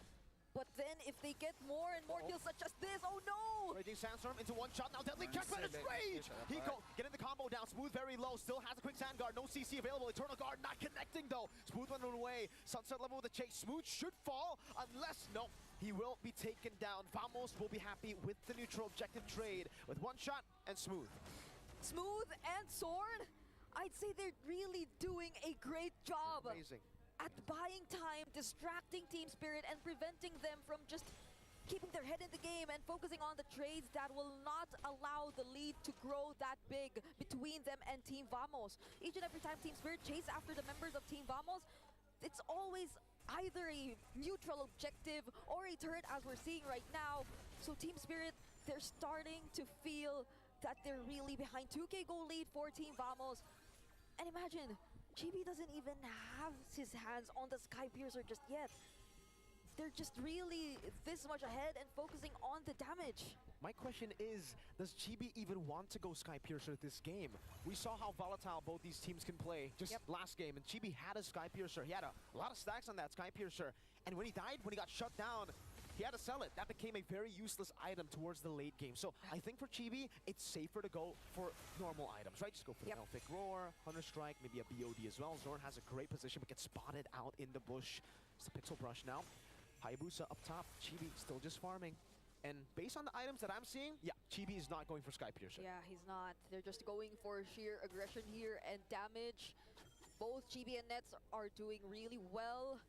But then if they get more and more kills such as this, oh no! Raging Sandstorm into one shot, now Deadly Catch, Bennett's Rage! Hiko getting the combo down, Smooth very low, still has a quick sand guard, no CC available, Eternal Guard not connecting though. Smooth went away, Sunset Level with a chase, Smooth should fall, unless, no, he will be taken down. Vamos will be happy with the neutral objective trade with One Shot and Smooth. Smooth and Sword? I'd say they're really doing a great job Amazing. at buying time, distracting Team Spirit, and preventing them from just keeping their head in the game and focusing on the trades that will not allow the lead to grow that big between them and Team Vamos. Each and every time Team Spirit chase after the members of Team Vamos, it's always either a neutral objective or a turret, as we're seeing right now. So Team Spirit, they're starting to feel that they're really behind. 2K goal lead for Team Vamos. And imagine, Chibi doesn't even have his hands on the Sky Piercer just yet. They're just really this much ahead and focusing on the damage. My question is, does Chibi even want to go Sky Piercer this game? We saw how volatile both these teams can play just last game, and Chibi had a Sky Piercer. He had a lot of stacks on that Sky Piercer, and when he died, when he got shut down, he had to sell it. That became a very useless item towards the late game. So I think for Chibi, it's safer to go for normal items, right? Just go for the Elphic Roar, Hunter Strike, maybe a BOD as well. Zorn has a great position, but gets spotted out in the bush. It's the Pixel Brush now. Hayabusa up top, Chibi still just farming. And based on the items that I'm seeing, yeah, Chibi is not going for Sky Piercer. Yeah, he's not. They're just going for sheer aggression here and damage. Both Chibi and Nets are doing really well.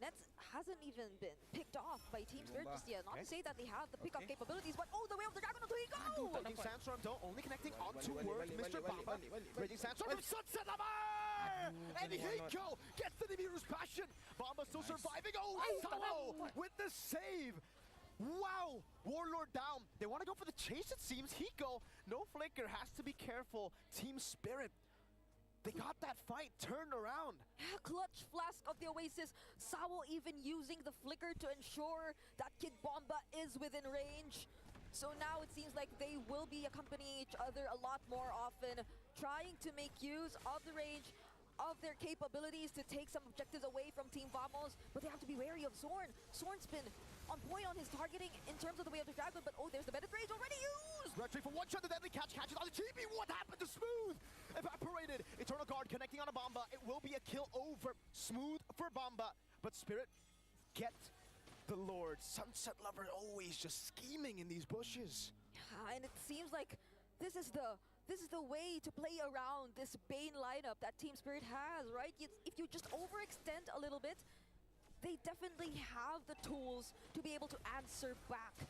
Nets hasn't even been picked off by Team Spirit just yet. Not to say that they have the pickup capabilities, but oh, the way of the Dragon onto Hiko! Raging Sandstorm though, only connecting onto Work, Mr. Bamba. Raging Sandstorm from Sunset Lover! And Hiko gets the Nibiru's passion. Bamba still surviving. Oh, Salo with the save. Wow, Warlord down. They want to go for the chase, it seems. Hiko, no flicker, has to be careful. Team Spirit, they got that fight turned around. Clutch Flask of the Oasis. Sawo even using the flicker to ensure that Kid Bomba is within range. So now it seems like they will be accompanying each other a lot more often, trying to make use of the range of their capabilities to take some objectives away from Team Vamos, but they have to be wary of Zorn. Zorn's been on point on his targeting in terms of the way of the Dragon, but oh, there's the Bedded Rage already used! Red Tree for one shot, the deadly catch catches on the Chibi. What happened to Smooth? Evaporated. Eternal Guard connecting on a Bomba. It will be a kill over. Smooth for Bomba, but Spirit get the Lord. Sunset Lover always just scheming in these bushes. Yeah, and it seems like this is the way to play around this Bane lineup that Team Spirit has, right? If you just overextend a little bit, they definitely have the tools to be able to answer back.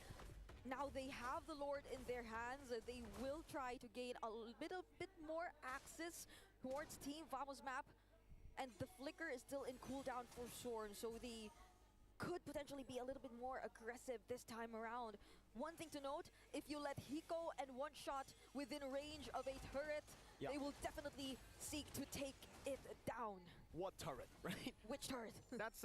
Now they have the Lord in their hands. They will try to gain a little bit more access towards Team Vamos map. And the flicker is still in cooldown for Zorn, so they could potentially be a little bit more aggressive this time around. One thing to note, if you let Hiko and one shot within range of a turret, they will definitely seek to take it down. What turret, right? Which turret? That's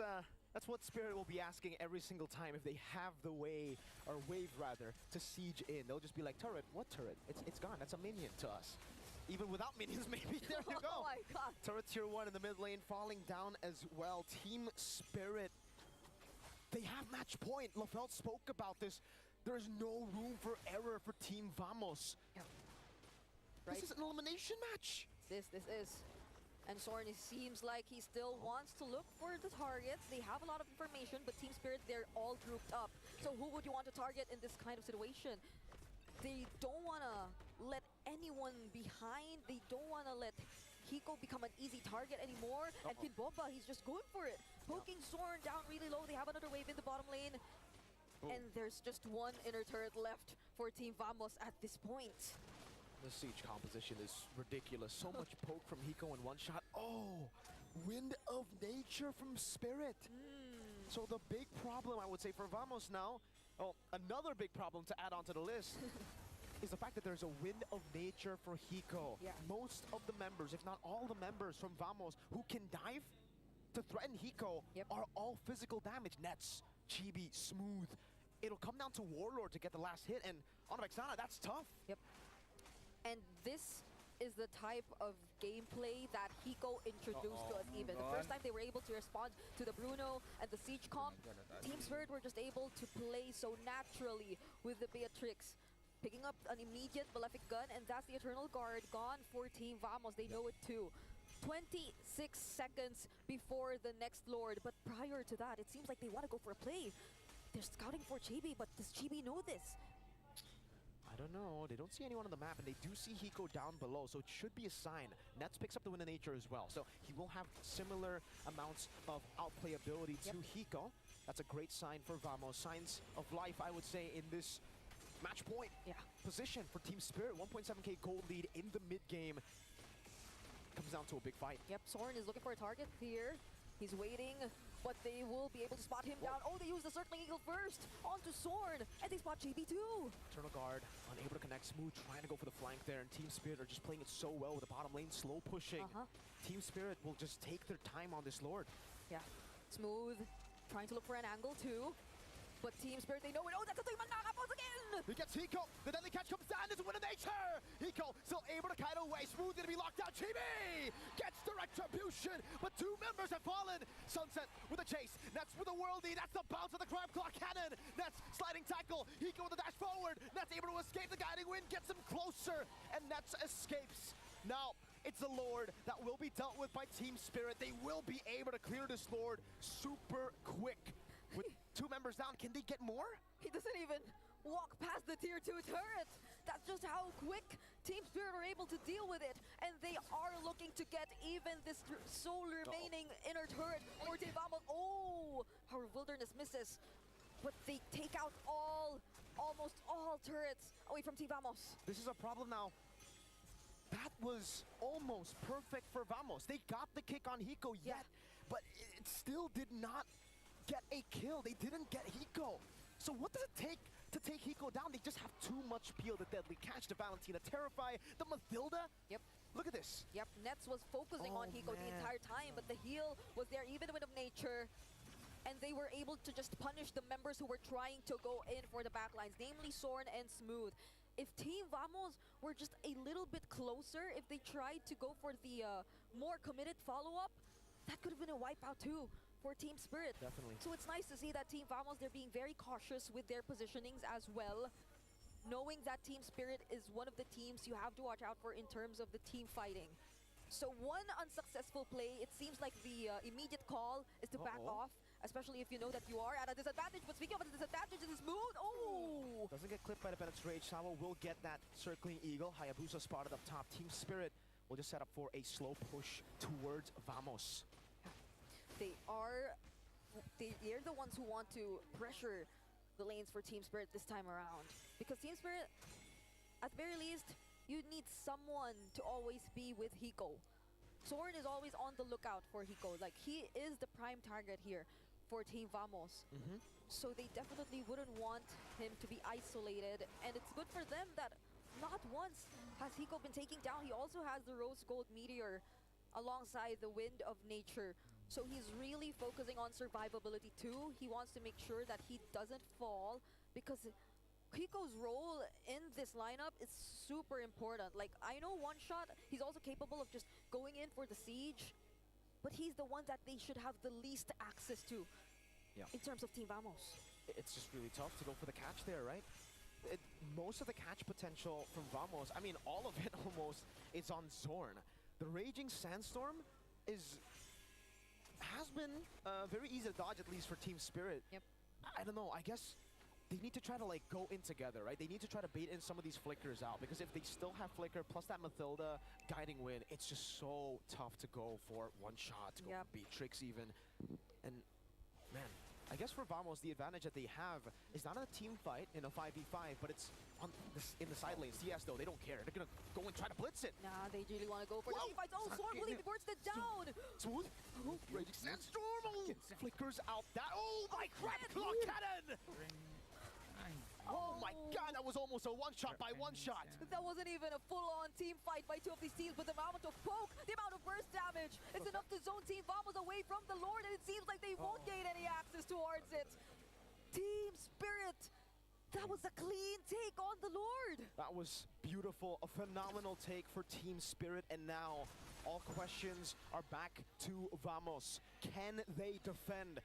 what Spirit will be asking every single time if they have the way, or wave rather, to siege in. They'll just be like, turret, what turret? It's gone, that's a minion to us. Even without minions, maybe, there you go. Oh my god. Turret tier 1 in the mid lane falling down as well. Team Spirit, they have match point. Lafelt spoke about this. There is no room for error for Team Vamos. Yeah. Right. This is an elimination match. This is. And Zorn, it seems like he still wants to look for the targets. They have a lot of information, but Team Spirit, they're all grouped up. So who would you want to target in this kind of situation? They don't want to let anyone behind. They don't want to let Hiko become an easy target anymore. And Kid Bomba, he's just going for it. Poking Zorn down really low. They have another wave in the bottom lane. And there's just one inner turret left for Team Vamos at this point. The siege composition is ridiculous. So much poke from Hiko in one shot. Oh, Wind of Nature from Spirit. So the big problem, I would say, for Vamos now, another big problem to add onto the list, is the fact that there's a Wind of Nature for Hiko. Yeah. Most of the members, if not all the members from Vamos who can dive to threaten Hiko are all physical damage. Nets, Chibi, Smooth. It'll come down to Warlord to get the last hit, and on Vexana, that's tough. Yep. And this is the type of gameplay that Hiko introduced to us even. The first time they were able to respond to the Bruno and the Siege comp, Team Spirit were just able to play so naturally with the Beatrix. Picking up an immediate Malefic Gun, and that's the Eternal Guard gone for Team Vamos. They know it too. 26 seconds before the next Lord, but prior to that, it seems like they want to go for a play. They're scouting for Chibi, but does Chibi know this? I I don't know. They don't see anyone on the map, and they do see Hiko down below, so it should be a sign. Nets picks up the win in nature as well, so he will have similar amounts of outplay ability to Hiko. That's a great sign for Vamos. Signs of life, I would say, in this match point position for Team Spirit. 1.7k gold lead in the mid game. Comes down to a big fight. Yep, Soren is looking for a target here. He's waiting, but they will be able to spot him down. Oh, they use the Circling Eagle first onto Soren, and they spot JB too. Eternal Guard, unable to connect. Smooth trying to go for the flank there, and Team Spirit are just playing it so well with the bottom lane, slow pushing. Team Spirit will just take their time on this Lord. Yeah, Smooth trying to look for an angle too. But Team Spirit, they know it. Oh, that's a thing, Manaka once again! He gets Hiko. The deadly catch comes down. It's a win of nature. Hiko still able to kite away. Smooth gonna be locked down. Chibi gets the retribution, but two members have fallen. Sunset with a chase. Nets with a worldie. That's the bounce of the Crime Claw cannon. Nets sliding tackle. Hiko with the dash forward. Nets able to escape the guiding wind. Gets him closer, and Nets escapes. Now, it's the Lord that will be dealt with by Team Spirit. They will be able to clear this Lord super quick. With two members down, can they get more? He doesn't even walk past the tier 2 turret. That's just how quick Team Spirit are able to deal with it. And they are looking to get even this sole remaining inner turret for Team Vamos. Oh, our Wilderness misses. But they take out almost all turrets away from Team Vamos. This is a problem now. That was almost perfect for Vamos. They got the kick on Hiko yet, but it still did not get a kill. They didn't get Hiko. So what does it take to take Hiko down? They just have too much peel. The deadly catch, the Valentina Terrify, the Mathilda. Yep. Look at this. Yep, Nets was focusing on Hiko the entire time, but the heal was there, even with of nature. And they were able to just punish the members who were trying to go in for the backlines, namely Soren and Smooth. If Team Vamos were just a little bit closer, if they tried to go for the more committed follow-up, that could have been a wipeout too for Team Spirit. Definitely. So it's nice to see that Team Vamos, they're being very cautious with their positionings as well, knowing that Team Spirit is one of the teams you have to watch out for in terms of the team fighting. So one unsuccessful play, it seems like the immediate call is to back off, especially if you know that you are at a disadvantage. But speaking of a disadvantage, it is Smooth. Oh! Doesn't get clipped by the Bennett's Rage. Sawa will get that Circling Eagle. Hayabusa spotted up top. Team Spirit will just set up for a slow push towards Vamos. They're the ones who want to pressure the lanes for Team Spirit this time around. Because Team Spirit, at the very least, you need someone to always be with Hiko. Soren is always on the lookout for Hiko. Like, he is the prime target here for Team Vamos. So they definitely wouldn't want him to be isolated. And it's good for them that not once has Hiko been taken down. He also has the Rose Gold Meteor alongside the Wind of Nature. So he's really focusing on survivability too. He wants to make sure that he doesn't fall, because Hiko's role in this lineup is super important. Like, I know one shot, he's also capable of just going in for the siege, but he's the one that they should have the least access to in terms of Team Vamos. It's just really tough to go for the catch there, right? Most of the catch potential from Vamos, I mean, all of it almost, is on Zorn. The Raging Sandstorm has been very easy to dodge, at least for Team Spirit. Yep. I don't know, I guess they need to try to like go in together, right? They need to try to bait in some of these flickers out, because if they still have flicker plus that Mathilda guiding wind, it's just so tough to go for one shot, to go for Beatrix even. And man, I guess for Vamos, the advantage that they have is not a team fight in a 5v5, but it's on in the side lanes. CS though, they don't care. They're gonna go and try to blitz it. Nah, they really want to go for the team fights. Oh, Soren really burst it down. Smooth. Raging Sandstorm. Flickers out that. Oh my crap! Claw cannon! Oh my god, that was almost a one-shot by one shot. That wasn't even a full-on team fight by two of these teams, but the amount of poke, the amount of burst damage, it's enough to zone Team Vamos away from the Lord, and it seems like they won't gain any access towards it. Team Spirit, that was a clean take on the Lord. That was beautiful, a phenomenal take for Team Spirit, and now all questions are back to Vamos. Can they defend?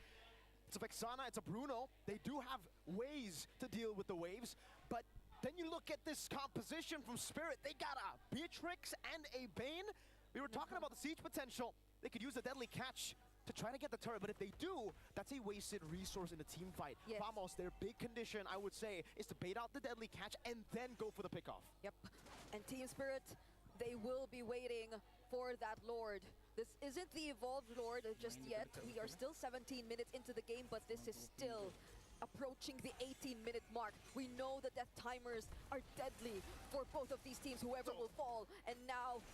It's a Vexana, it's a Bruno. They do have ways to deal with the waves, but then you look at this composition from Spirit. They got a Beatrix and a Bane. We were talking about the siege potential. They could use a deadly catch to try to get the turret, but if they do, that's a wasted resource in the team fight. Yes. Vamos, their big condition, I would say, is to bait out the deadly catch and then go for the pickoff. Yep. And Team Spirit, they will be waiting for that Lord. This isn't the evolved Lord just yet. We are still 17 minutes into the game, but this is still approaching the 18-minute mark. We know the death timers are deadly for both of these teams, whoever will fall. And now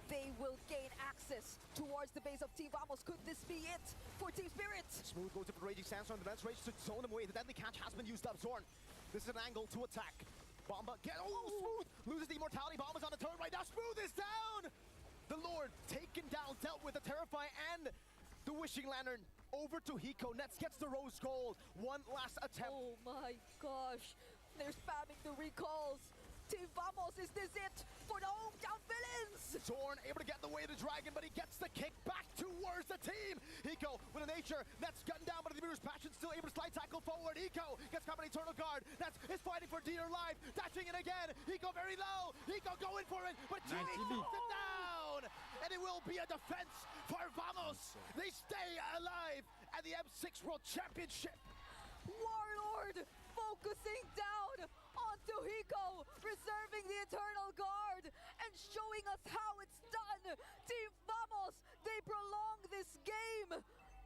they will gain access towards the base of Team Vamos. Could this be it for Team Spirit? Smooth goes to the Raging Sandstorm. The Defense Rage to zone him away. The deadly catch has been used up. Zorn, this is an angle to attack. Bomba, Smooth loses the immortality. Bomba's on the turn right now. Smooth is down! The Lord taken down, dealt with the Terrify and the Wishing Lantern. Over to Hiko. Nets gets the Rose Gold. One last attempt. Oh my gosh. They're spamming the recalls. Team Vamos, is this it for the hometown villains? Zorn able to get in the way of the dragon, but he gets the kick back towards the team. Hiko with a nature. Nets gunned down, but the Mirror's Passion still able to slide tackle forward. Hiko gets caught by the Eternal Guard. Nets is fighting for dear life. Dashing in again. Hiko very low. Hiko going for it, but Chibi knocks it down. And it will be a defense for Vamos. They stay alive at the M6 World Championship. Warlord focusing down onto Hiko, preserving the Eternal Guard and showing us how it's done. Team Vamos, they prolong this game.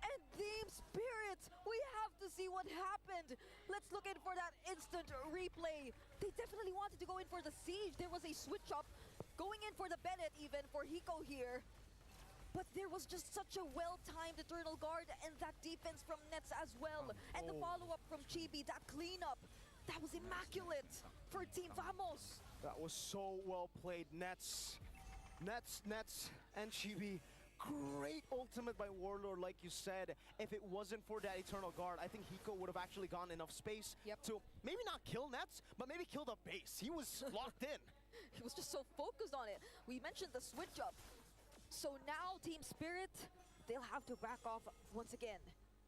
And Team Spirit, we have to see what happened. Let's look in for that instant replay. They definitely wanted to go in for the siege. There was a switch up, going in for the Bennett even for Hiko here. But there was just such a well-timed Eternal Guard and that defense from Nets as well. And the follow-up from Chibi, that cleanup, that was immaculate for Team Vamos. That was so well played. Nets, and Chibi. Great ultimate by Warlord, like you said. If it wasn't for that Eternal Guard, I think Hiko would have actually gotten enough space to maybe not kill Nets, but maybe kill the base. He was locked in. He was just so focused on it. We mentioned the switch up. So now Team Spirit, they'll have to back off once again.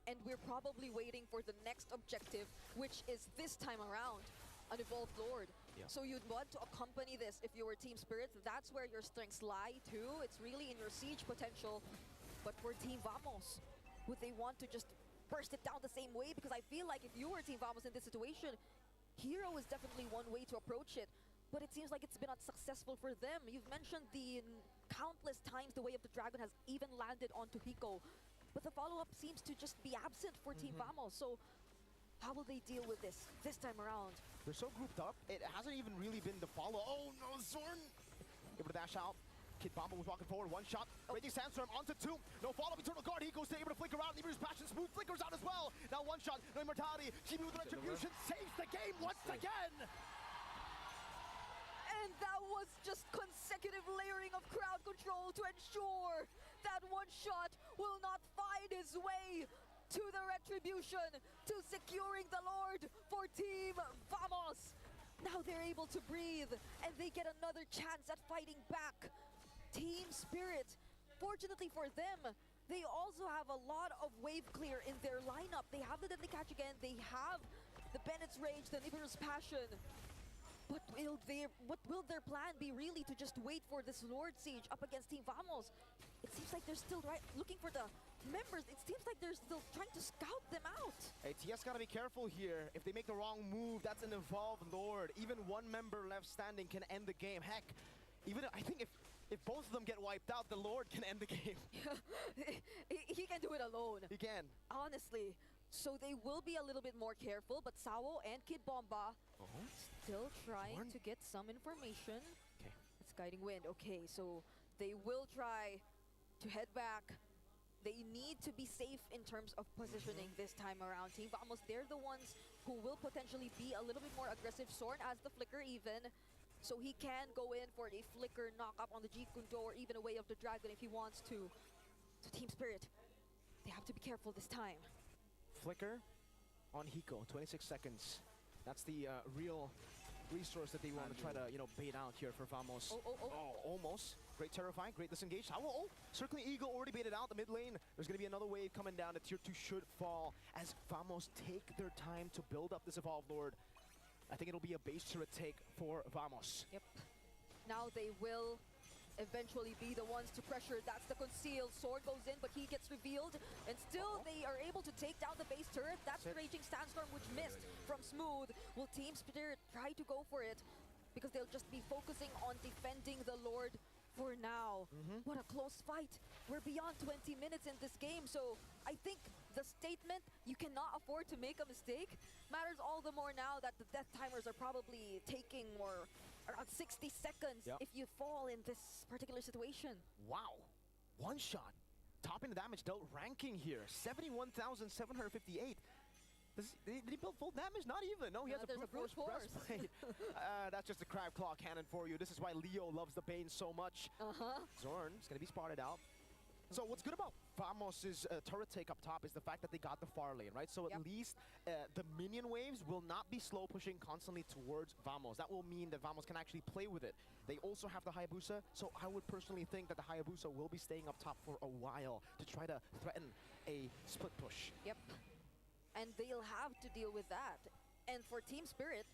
And we're probably waiting for the next objective, which is this time around, an Evolved Lord. Yeah. So you'd want to accompany this if you were Team Spirit. That's where your strengths lie too. It's really in your siege potential. But for Team Vamos, would they want to just burst it down the same way? Because I feel like if you were Team Vamos in this situation, Hero is definitely one way to approach it. But it seems like it's been unsuccessful for them. You've mentioned the countless times the Way of the Dragon has even landed onto Hiko. But the follow-up seems to just be absent for Team Vamos. So how will they deal with this time around? They're so grouped up, it hasn't even really been the follow. Oh no, Zorn! Able to dash out. Kid Bomba was walking forward, one shot. Raging Sandstorm onto two. No follow-up, Eternal Guard. He goes able to flicker out. Neberu's Passion, Smooth flickers out as well. Now one shot, no immortality. Chibi with the retribution saves the game once again! And that was just consecutive layering of crowd control to ensure that one shot will not find his way to the retribution, to securing the Lord for Team Vamos. Now they're able to breathe, and they get another chance at fighting back. Team Spirit, fortunately for them, they also have a lot of wave clear in their lineup. They have the Deadly Catch again, they have the Bennett's Rage, the Nibiru's Passion. But what will their plan be really, to just wait for this Lord Siege up against Team Vamos? It seems like they're still looking for the members. It seems like they're still trying to scout them out. Hey, TS gotta be careful here. If they make the wrong move, that's an Evolved Lord. Even one member left standing can end the game. Heck, even I think if both of them get wiped out, the Lord can end the game. He can do it alone. He can. Honestly. So they will be a little bit more careful, but Sao and Kid Bomba still trying to get some information. Okay. It's Guiding Wind. Okay, so they will try to head back. They need to be safe in terms of positioning this time around. Team Vamos, they're the ones who will potentially be a little bit more aggressive. Sorn as the flicker even. So he can go in for a flicker knock-up on the Jikundo or even a Way of the Dragon if he wants to. So Team Spirit, they have to be careful this time. Flicker on Hiko, 26 seconds. That's the real resource that they want to try to, bait out here for Vamos. Almost. Great Terrify, great Disengage. Circling Eagle already baited out the mid lane. There's going to be another wave coming down. The tier 2 should fall as Vamos take their time to build up this Evolved Lord. I think it'll be a base turret take for Vamos. Yep. Now they will eventually be the ones to pressure. That's the conceal. Sword goes in, but he gets revealed. And still, they are able to take down the base turret. That's the Raging Sandstorm, which missed from Smooth. Will Team Spirit try to go for it? Because they'll just be focusing on defending the Lord for now. What a close fight. We're beyond 20 minutes in this game, so I think the statement, you cannot afford to make a mistake, matters all the more now that the death timers are probably taking more around 60 seconds if you fall in this particular situation. Wow. One shot. Topping the damage dealt ranking here. 71,758. Did he build full damage? Not even. No, he has a brute force breastplate. That's just a crab claw cannon for you. This is why Leo loves the Bane so much. Zorn is going to be spotted out. So what's good about Vamos' turret take up top is the fact that they got the far lane, right? So at least the minion waves will not be slow pushing constantly towards Vamos. That will mean that Vamos can actually play with it. They also have the Hayabusa, so I would personally think that the Hayabusa will be staying up top for a while to try to threaten a split push. Yep. And they'll have to deal with that. And for Team Spirit,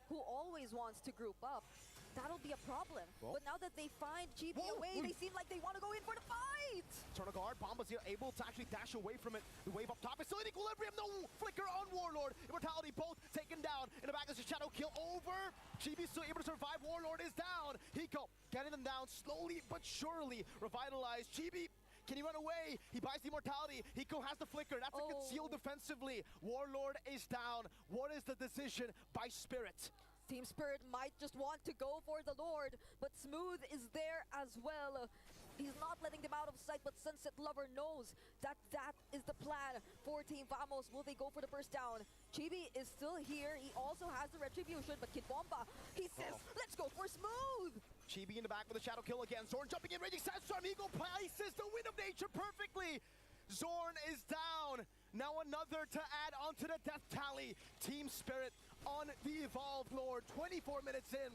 who always wants to group up, that'll be a problem. But now that they find GB away, they seem like they want to go in for the fight! Turn a guard, Bomba's here able to actually dash away from it. The wave up top is still in equilibrium, no flicker on Warlord. Immortality both taken down. In the back there's a shadow kill over. GB's still able to survive, Warlord is down. Hiko getting them down slowly but surely. Revitalized, GB, can he run away? He buys the immortality. Hiko has the flicker. That's a conceal defensively. Warlord is down. What is the decision by Spirit? Team Spirit might just want to go for the Lord, but Smooth is there as well. He's not letting them out of sight, but Sunset Lover knows that that is the plan for Team Vamos. Will they go for the burst down? Chibi is still here. He also has the retribution, but Kid Bomba, he says, let's go for Smooth! Chibi in the back with a shadow kill again. Zorn jumping in, Raging Sandstorm. Eagle places the Wind of Nature perfectly. Zorn is down. Now another to add onto the death tally. Team Spirit on the Evolved Lord. 24 minutes in.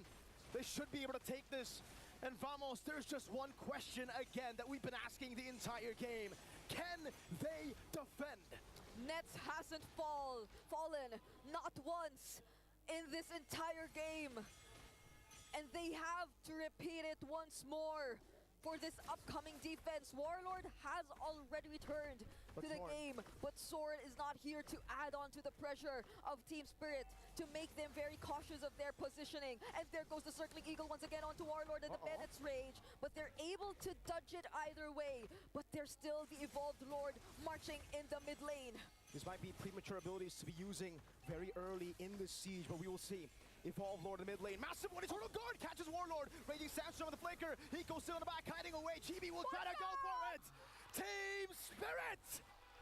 They should be able to take this. And Vamos, there's just one question again that we've been asking the entire game. Can they defend? Nets hasn't fallen, not once in this entire game. And they have to repeat it once more for this upcoming defense. Warlord has already returned to the game, but Sword is not here to add on to the pressure of Team Spirit to make them very cautious of their positioning. And there goes the circling eagle once again onto Warlord and the Bennett's Rage, but they're able to dodge it either way. But there's still the Evolved Lord marching in the mid lane. This might be premature abilities to be using very early in the siege, but we will see. Evolved Lord in the mid lane. Massive one. Eternal Guard catches Warlord. Raging Sandstorm with the flicker. Hiko still in the back, hiding away. Chibi will try to go for it. Team Spirit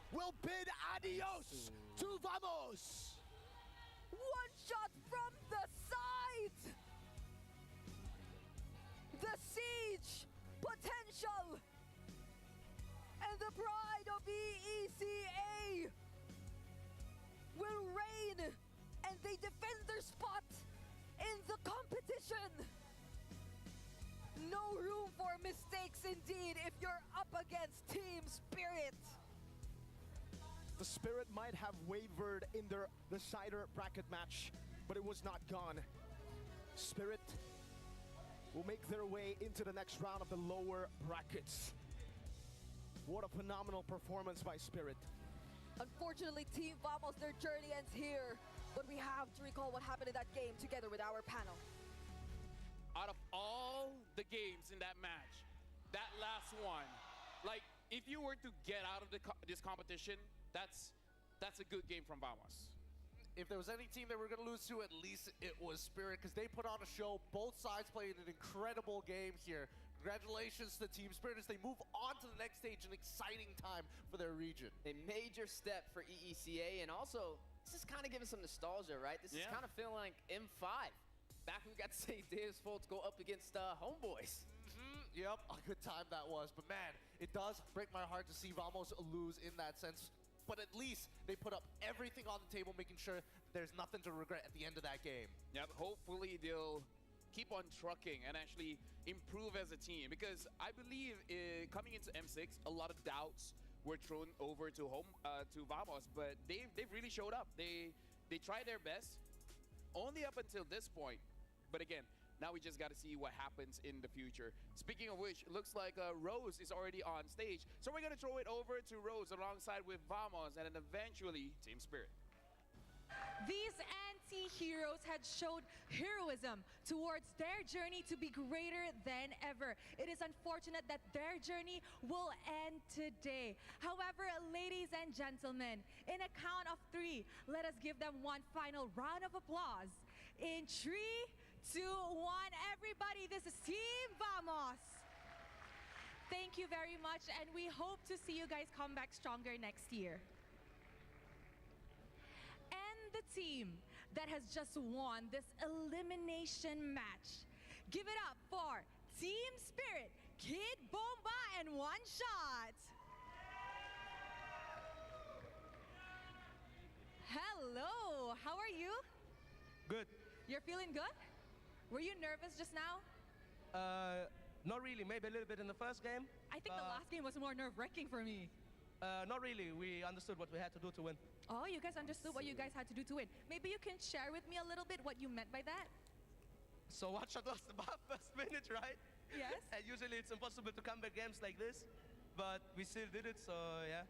will bid adios to Vamos. One shot from the side. The siege potential. And the pride of EECA will reign. And they defend their spot in the competition. No room for mistakes indeed if you're up against Team Spirit. The Spirit might have wavered in their decider bracket match, but it was not gone. Spirit will make their way into the next round of the lower brackets. What a phenomenal performance by Spirit. Unfortunately, Team Vamos, their journey ends here. But we have to recall what happened in that game together with our panel. Out of all the games in that match, that last one, like, if you were to get out of this competition, that's a good game from Vamos. If there was any team that we're going to lose to, at least it was Spirit, because they put on a show. Both sides played an incredible game here. Congratulations to Team Spirit as they move on to the next stage, an exciting time for their region. A major step for EECA, and also, this is kind of giving some nostalgia, right? This is kind of feeling like M5. Back when we got to see Davis Foltz go up against Homeboys. Yep, a good time that was. But man, it does break my heart to see Vamos lose in that sense. But at least they put up everything on the table, making sure there's nothing to regret at the end of that game. Yep, hopefully they'll keep on trucking and actually improve as a team. Because I believe coming into M6, a lot of doubts were thrown over to Vamos, but they've really showed up. They tried their best, only up until this point. But again, Now we just got to see what happens in the future. Speaking of which, it looks like Rose is already on stage. So we're going to throw it over to Rose alongside with Vamos and then eventually Team Spirit. These anti-heroes had showed heroism towards their journey to be greater than ever. It is unfortunate that their journey will end today. However, ladies and gentlemen, in a count of 3, let us give them one final round of applause. In 3, 2, 1, everybody, this is Team Vamos. Thank you very much, and we hope to see you guys come back stronger next year. And the team that has just won this elimination match, give it up for Team Spirit, Kid Bomba, and One Shot. Hello, how are you? Good. You're feeling good? Were you nervous just now? Not really. Maybe a little bit in the first game. I think the last game was more nerve-wracking for me. Not really. We understood what we had to do to win. Oh, you guys understood what you guys had to do to win. Maybe you can share with me a little bit what you meant by that? So One Shot lost the first minute, right? Yes. And usually it's impossible to come back games like this, but we still did it, so yeah.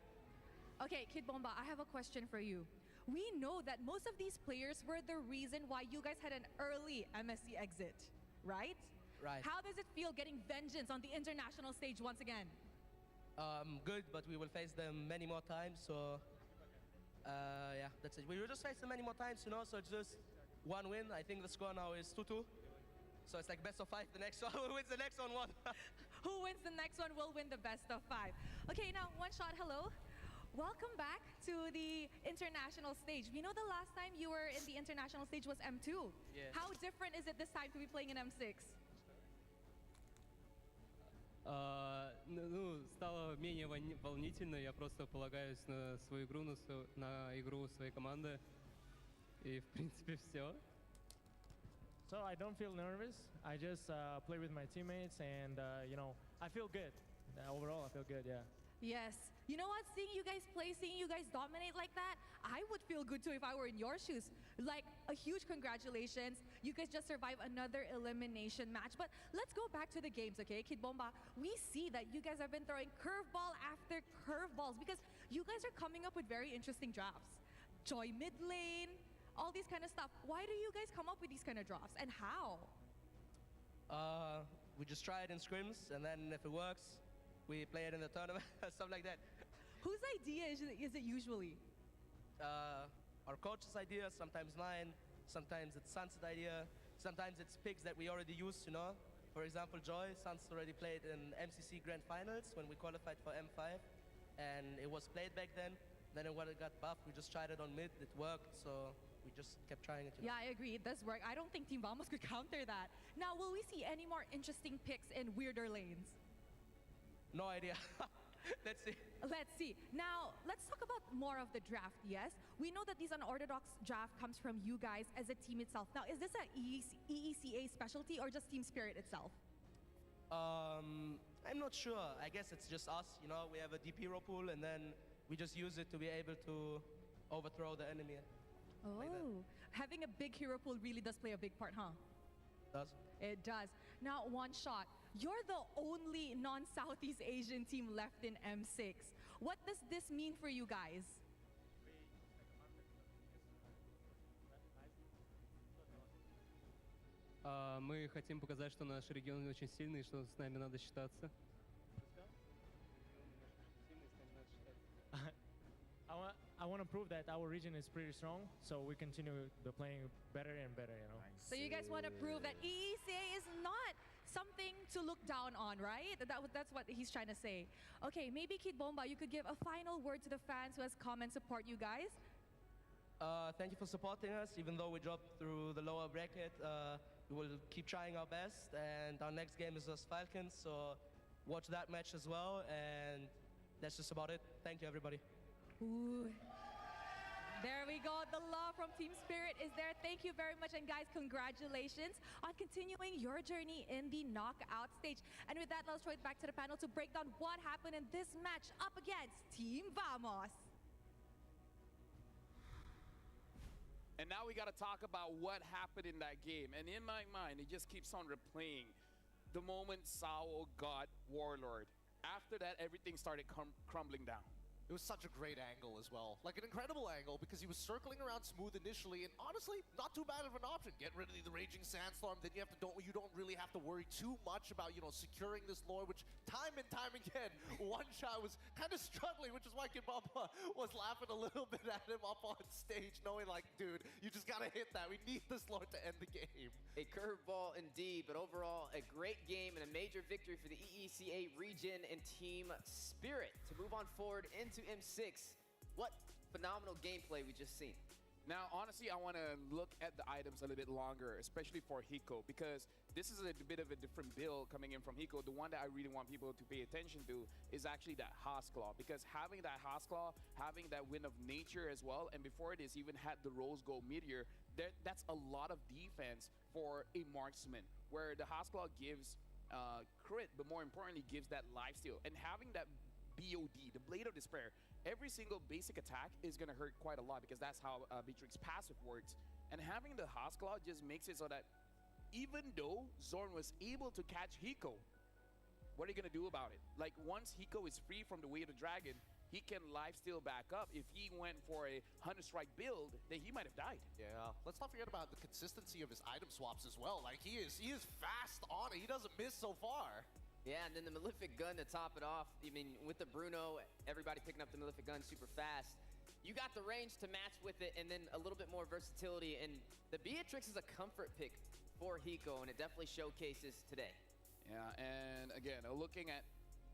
Okay, Kid Bomba, I have a question for you. We know that most of these players were the reason why you guys had an early MSC exit, right? Right. How does it feel getting vengeance on the international stage once again? Good, but we will face them many more times, so yeah, that's it. We will just face them many more times, you know, so it's just one win. I think the score now is 2-2. So it's like best of 5, the next one who wins the next one won. Who wins the next one will win the best of 5. Okay, now One Shot, hello. Welcome back to the international stage. We know the last time you were in the international stage was M2. Yes. How different is it this time to be playing in M6? Ну, стало менее волнительно. Я просто полагаюсь на свою игру, на игру своей команды. И, в принципе, все. So I don't feel nervous. I just play with my teammates, and you know, I feel good. Overall, I feel good. Yeah. Yes. You know what? Seeing you guys play, seeing you guys dominate like that, I would feel good too if I were in your shoes. Like, a huge congratulations. You guys just survived another elimination match. But let's go back to the games, okay? Kid Bomba, we see that you guys have been throwing curveball after curveballs because you guys are coming up with very interesting drafts. Joy mid lane, all these kind of stuff. Why do you guys come up with these kind of drafts, and how? We just try it in scrims, and then if it works, we play it in the tournament, stuff like that. Whose idea is it usually? Our coach's idea, sometimes mine, sometimes it's Sun's idea, sometimes it's picks that we already used, you know. For example, Joy, Sun's already played in MCC Grand Finals when we qualified for M5, and it was played back then. Then when it got buffed, we just tried it on mid, it worked, so we just kept trying it. You know? Yeah, I agree, it does work. I don't think Team Vamos could counter that. Now, will we see any more interesting picks in weirder lanes? No idea. Let's see. Let's see. Now, let's talk about more of the draft, yes? We know that this unorthodox draft comes from you guys as a team itself. Now, is this a EECA specialty or just Team Spirit itself? I'm not sure. I guess it's just us, you know, we have a deep hero pool and then we just use it to be able to overthrow the enemy. Oh, like having a big hero pool really does play a big part, huh? Does. It does. Now, One Shot, you're the only non-Southeast Asian team left in M6. What does this mean for you guys? Мы хотим показать, что наш регион очень сильный, что с нами надо считаться. I want to prove that our region is pretty strong, so we continue playing better and better, you know. So you guys want to prove that EECA is not something to look down on, right? That's what he's trying to say. Okay, maybe Kid Bomba, you could give a final word to the fans who has come and support you guys. Thank you for supporting us, even though we dropped through the lower bracket. We will keep trying our best, and our next game is us Falcons, so watch that match as well, and that's just about it. Thank you, everybody. Ooh. There we go. The love from Team Spirit is there. Thank you very much. And guys, congratulations on continuing your journey in the knockout stage. And with that, let's throw it back to the panel to break down what happened in this match up against Team Vamos. And now we got to talk about what happened in that game. And in my mind, it just keeps on replaying the moment Sao got Warlord. After that, everything started crumbling down. It was such a great angle as well. Like an incredible angle because he was circling around Smooth initially, and honestly, not too bad of an option. Get rid of the Raging Sandstorm, then you don't really have to worry too much about, securing this lore, which time and time again, One Shot was kind of struggling, which is why Kibamba was laughing a little bit at him up on stage, knowing like, dude, you just gotta hit that. We need this lore to end the game. A curveball indeed, but overall, a great game and a major victory for the EECA region and Team Spirit to move on forward into M6. What phenomenal gameplay we just seen. Now, honestly, I want to look at the items a little bit longer, especially for Hiko, because this is a bit of a different build coming in from Hiko. The one that I really want people to pay attention to is actually that Hoskklaw, because having that Hoskklaw, having that Wind of Nature as well, and before this even had the Rose Gold Meteor, that's a lot of defense for a marksman, where the Hoskklaw gives crit, but more importantly, gives that lifesteal. And having that BOD, the Blade of Despair, every single basic attack is going to hurt quite a lot because that's how Beatrix passive works. And having the Hoskklaw just makes it so that even though Zorn was able to catch Hiko, what are you going to do about it? Like, once Hiko is free from the Way of the Dragon, he can lifesteal back up. If he went for a 100 strike build, then he might have died. Yeah, let's not forget about the consistency of his item swaps as well. Like, he is fast on it. He doesn't miss so far. Yeah, and then the Malefic Gun to top it off. I mean, with the Bruno, everybody picking up the Malefic Gun super fast. You got the range to match with it, and then a little bit more versatility. And the Beatrix is a comfort pick for Hiko, and it definitely showcases today. Yeah, and again, looking at,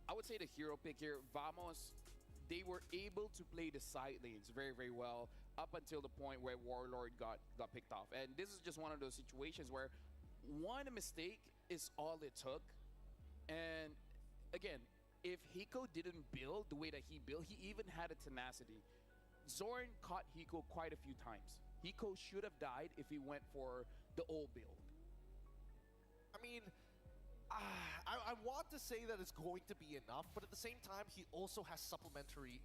I would say the hero pick here, Vamos, they were able to play the side lanes very, very well up until the point where Warlord got picked off. And this is just one of those situations where one mistake is all it took. And again, if Hiko didn't build the way that he built, he even had a tenacity. Zorn caught Hiko quite a few times. Hiko should have died if he went for the old build. I mean, I want to say that it's going to be enough, but at the same time, he also has supplementary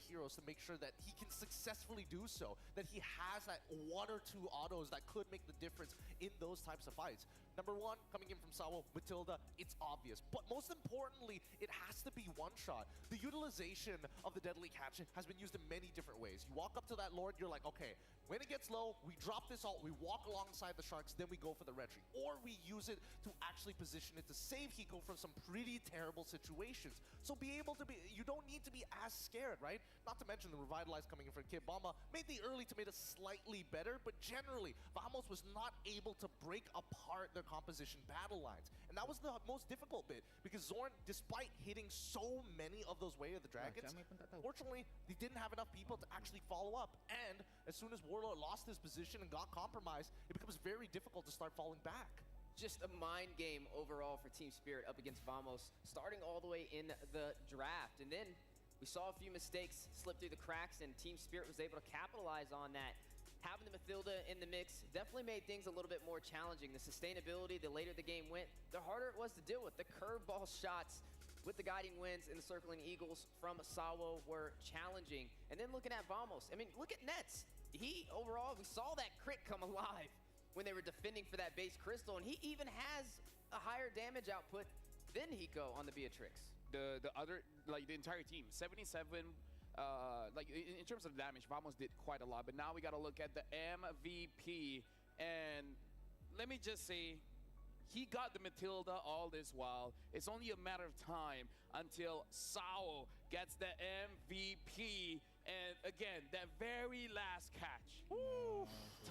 heroes to make sure that he can successfully do so, that he has that one or two autos that could make the difference in those types of fights. Number one, coming in from Sawo, Matilda, it's obvious. But most importantly, it has to be one shot. The utilization of the Deadly Catch has been used in many different ways. You walk up to that Lord, you're like, okay, when it gets low, we drop this ult, we walk alongside the Sharks, then we go for the retry. Or we use it to actually position it to save Hiko from some pretty terrible situations. So you don't need to be as scared, right? Not to mention the Revitalize coming in from Kibamba made the early tomato slightly better, but generally, Vamos was not able to break apart their composition battle lines. And that was the most difficult bit, because Zorn, despite hitting so many of those Way of the Dragons, fortunately, they didn't have enough people to actually follow up. And as soon as Warlord lost his position and got compromised, it becomes very difficult to start falling back. Just a mind game overall for Team Spirit up against Vamos, starting all the way in the draft. And then we saw a few mistakes slip through the cracks, and Team Spirit was able to capitalize on that. Having the Matilda in the mix definitely made things a little bit more challenging. The sustainability, the later the game went, the harder it was to deal with. The curveball shots with the Guiding Winds and the Circling Eagles from Sawo were challenging. And then looking at Vamos, I mean, look at Nets. Overall, we saw that crit come alive when they were defending for that base crystal, and he even has a higher damage output than Hiko on the Beatrix. The entire team, 77, in terms of damage, Vamos did quite a lot, but now we got to look at the MVP, and let me just say, he got the Matilda all this while. It's only a matter of time until Sao gets the MVP. And again, that very last catch. Woo!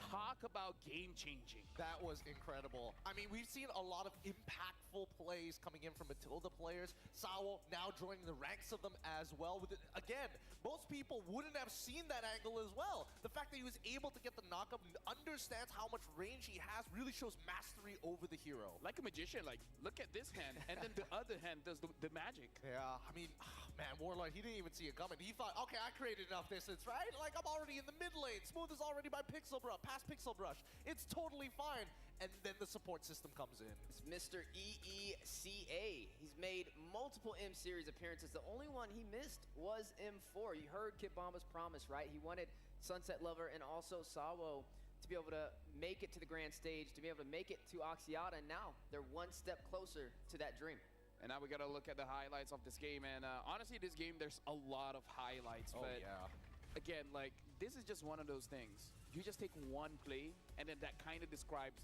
Talk about game-changing. That was incredible. I mean, we've seen a lot of impactful plays coming in from Matilda players. Sao now joining the ranks of them as well. Again, most people wouldn't have seen that angle as well. The fact that he was able to get the knockup and understands how much range he has really shows mastery over the hero. Like a magician, like, look at this hand, and then the other hand does the magic. Yeah, I mean, man, Warlord, he didn't even see it coming. He thought, okay, I created enough distance, right? Like, I'm already in the mid lane. Smooth is already by past Pixel Brush. It's totally fine. And then the support system comes in. It's Mr. EECA. He's made multiple M-Series appearances. The only one he missed was M4. You heard Kid Bomba's promise, right? He wanted Sunset Lover and also Sawo to be able to make it to the grand stage, to be able to make it to Oxiata, and now they're one step closer to that dream. And now we got to look at the highlights of this game. And honestly, this game, there's a lot of highlights. Oh, but yeah. again, like, this is just one of those things. You just take one play, and then that kind of describes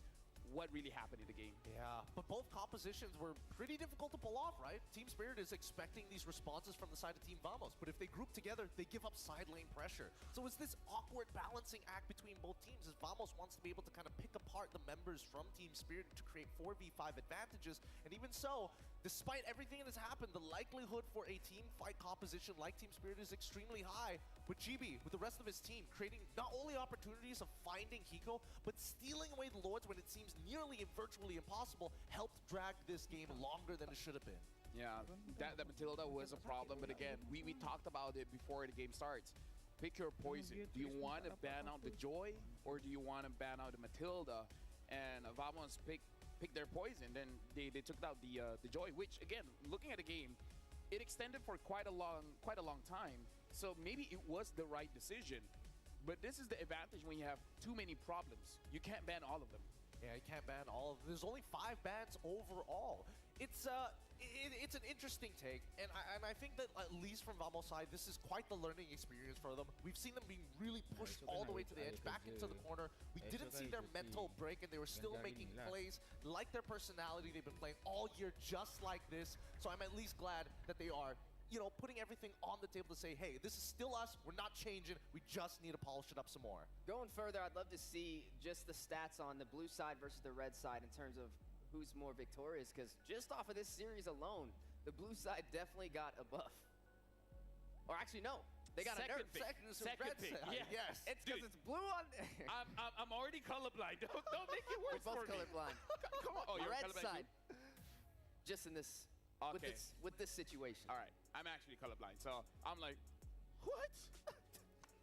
what really happened in the game. Yeah, but both compositions were pretty difficult to pull off, right? Team Spirit is expecting these responses from the side of Team Vamos, but if they group together, they give up side lane pressure. So it's this awkward balancing act between both teams as Vamos wants to be able to kind of pick apart the members from Team Spirit to create 4v5 advantages, and even so, despite everything that has happened, the likelihood for a team fight composition like Team Spirit is extremely high, with GB, with the rest of his team, creating not only opportunities of finding Hiko, but stealing away the Lords when it seems nearly and virtually impossible, helped drag this game longer than it should have been. Yeah, that Matilda was a problem, but again, we talked about it before the game starts. Pick your poison. Do you want to ban out the Joy, or do you want to ban out the Matilda? And Vamos picked their poison. Then they took out the Joy, which again, looking at the game, it extended for quite a long time. So maybe it was the right decision. But this is the advantage when you have too many problems. You can't ban all of them. Yeah, you can't ban all of them. There's only 5 bans overall. It's an interesting take, and I think that at least from Vamos' side, this is quite the learning experience for them. We've seen them being really pushed all the way to the edge, back into the corner. We didn't see their mental break, and they were still making plays like their personality. They've been playing all year just like this, so I'm at least glad that they are, you know, putting everything on the table to say, hey, this is still us, we're not changing, we just need to polish it up some more. Going further, I'd love to see just the stats on the blue side versus the red side in terms of who's more victorious, because just off of this series alone, the blue side definitely got a buff. Or actually, no. They got Second a nerf. pick. Second pick. Yeah. Yes. It's because it's blue on I'm already colorblind. Don't make it worse We're both for me. colorblind. Come on. Oh, you're Red colorblind side. too? Just in this, Okay. with this situation. All right. I'm actually colorblind, so I'm like, what?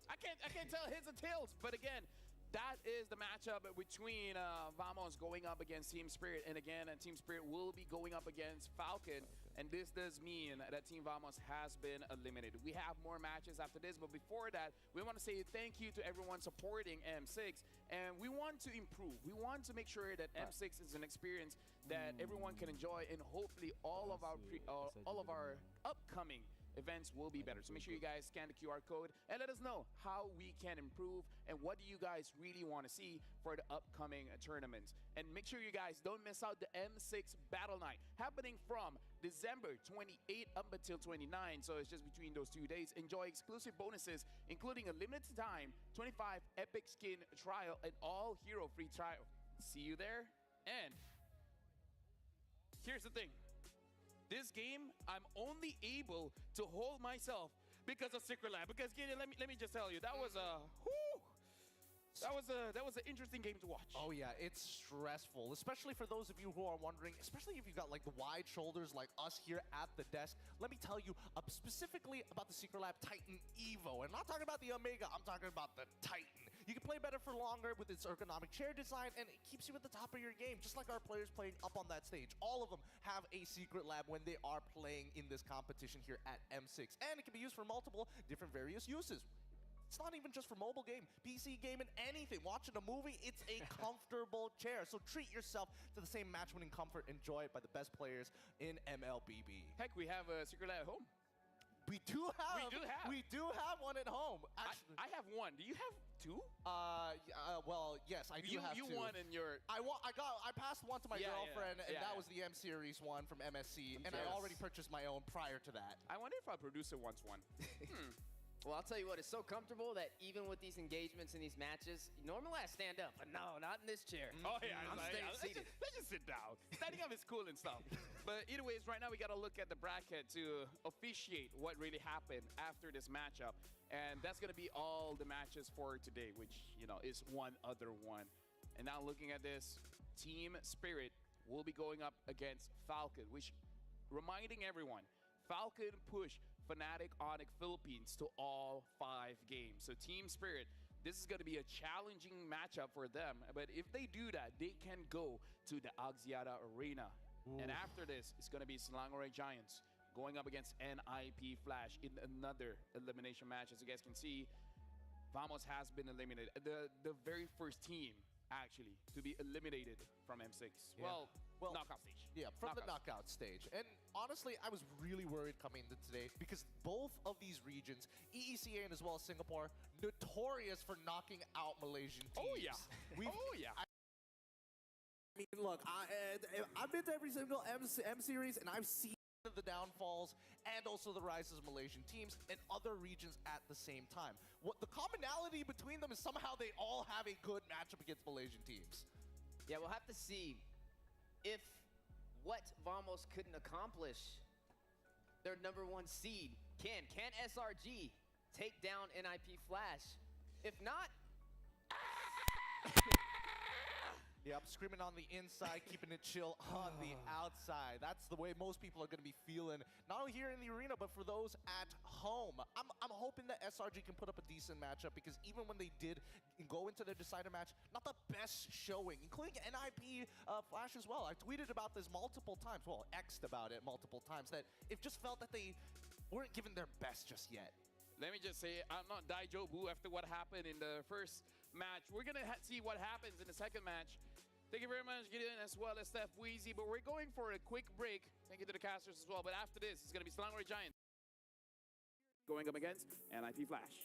I can't tell heads and tails. But again, that is the matchup between Vamos going up against Team Spirit, and again, Team Spirit will be going up against Falcon. And this does mean that Team Vamos has been eliminated. We have more matches after this, but before that, we want to say thank you to everyone supporting M6, and we want to improve. We want to make sure that M6 is an experience that everyone can enjoy, and hopefully all of our upcoming events will be better. So make sure you guys scan the QR code and let us know how we can improve and what do you guys really want to see for the upcoming tournaments. And make sure you guys don't miss out the M6 Battle Night happening from December 28 up until 29. So it's just between those 2 days. Enjoy exclusive bonuses, including a limited time 25 epic skin trial and all hero free trial. See you there. And here's the thing. This game, I'm only able to hold myself because of Secret Lab. Because Gideon, let me just tell you, that was a that was an interesting game to watch. Oh yeah, it's stressful, especially for those of you who are wondering, especially if you've got like the wide shoulders like us here at the desk. Let me tell you specifically about the Secret Lab Titan Evo. And I'm not talking about the Omega, I'm talking about the Titan. You can play better for longer with its ergonomic chair design, and it keeps you at the top of your game, just like our players playing up on that stage. All of them have a Secret Lab when they are playing in this competition here at M6. And it can be used for multiple different various uses. It's not even just for mobile game, PC game, and anything. Watching a movie, it's a comfortable chair. So treat yourself to the same match-winning comfort enjoyed by the best players in MLBB. Heck, we have a Secret Lab at home. We do have one at home. Actually, I have one. Do you have two? Well, yes, I do have two. You won in your... I passed one to my girlfriend, and yeah. that was the M Series one from MSC, and I already purchased my own prior to that. I wonder if our producer wants one. Well, I'll tell you what, it's so comfortable that even with these engagements and these matches, normally I stand up, but no, not in this chair. Oh, yeah. I'm staying seated. Let's just sit down. Standing up is cool and stuff. But either ways, right now we got to look at the bracket to officiate what really happened after this matchup. And that's going to be all the matches for today, which, you know, is one other one. And now looking at this, Team Spirit will be going up against Falcon, which, reminding everyone, Falcon pushed Fnatic Onyx Philippines to all 5 games. So Team Spirit, this is going to be a challenging matchup for them. But if they do that, they can go to the Axiata Arena. Ooh. And after this, it's going to be Selangor Giants going up against NIP Flash in another elimination match. As you guys can see, Vamos has been eliminated. The very first team, actually, to be eliminated from M6. Yeah. Well, knockout stage. Yeah, from the knockout stage. And honestly, I was really worried coming into today because both of these regions, EECA and as well as Singapore, notorious for knocking out Malaysian teams. Oh, yeah. I mean, look, I've been to every single M series, and I've seen the downfalls and also the rises of Malaysian teams in other regions at the same time. What the commonality between them is somehow they all have a good matchup against Malaysian teams. Yeah, we'll have to see if what Vamos couldn't accomplish, their #1 seed, can SRG take down NIP Flash? If not, Yeah, I'm screaming on the inside, keeping it chill on the outside. That's the way most people are going to be feeling, not only here in the arena, but for those at home. I'm hoping that SRG can put up a decent matchup because even when they did go into their decider match, not the best showing, including NIP Flash as well. I tweeted about this multiple times, well, X'd about it multiple times, that it just felt that they weren't given their best just yet. Let me just say, I'm not Daijo Boo after what happened in the first match. We're going to see what happens in the second match. Thank you very much, Gideon, as well as Steph Wheezy. But we're going for a quick break. Thank you to the casters as well. But after this, it's going to be Selangor Giants going up against NIP Flash.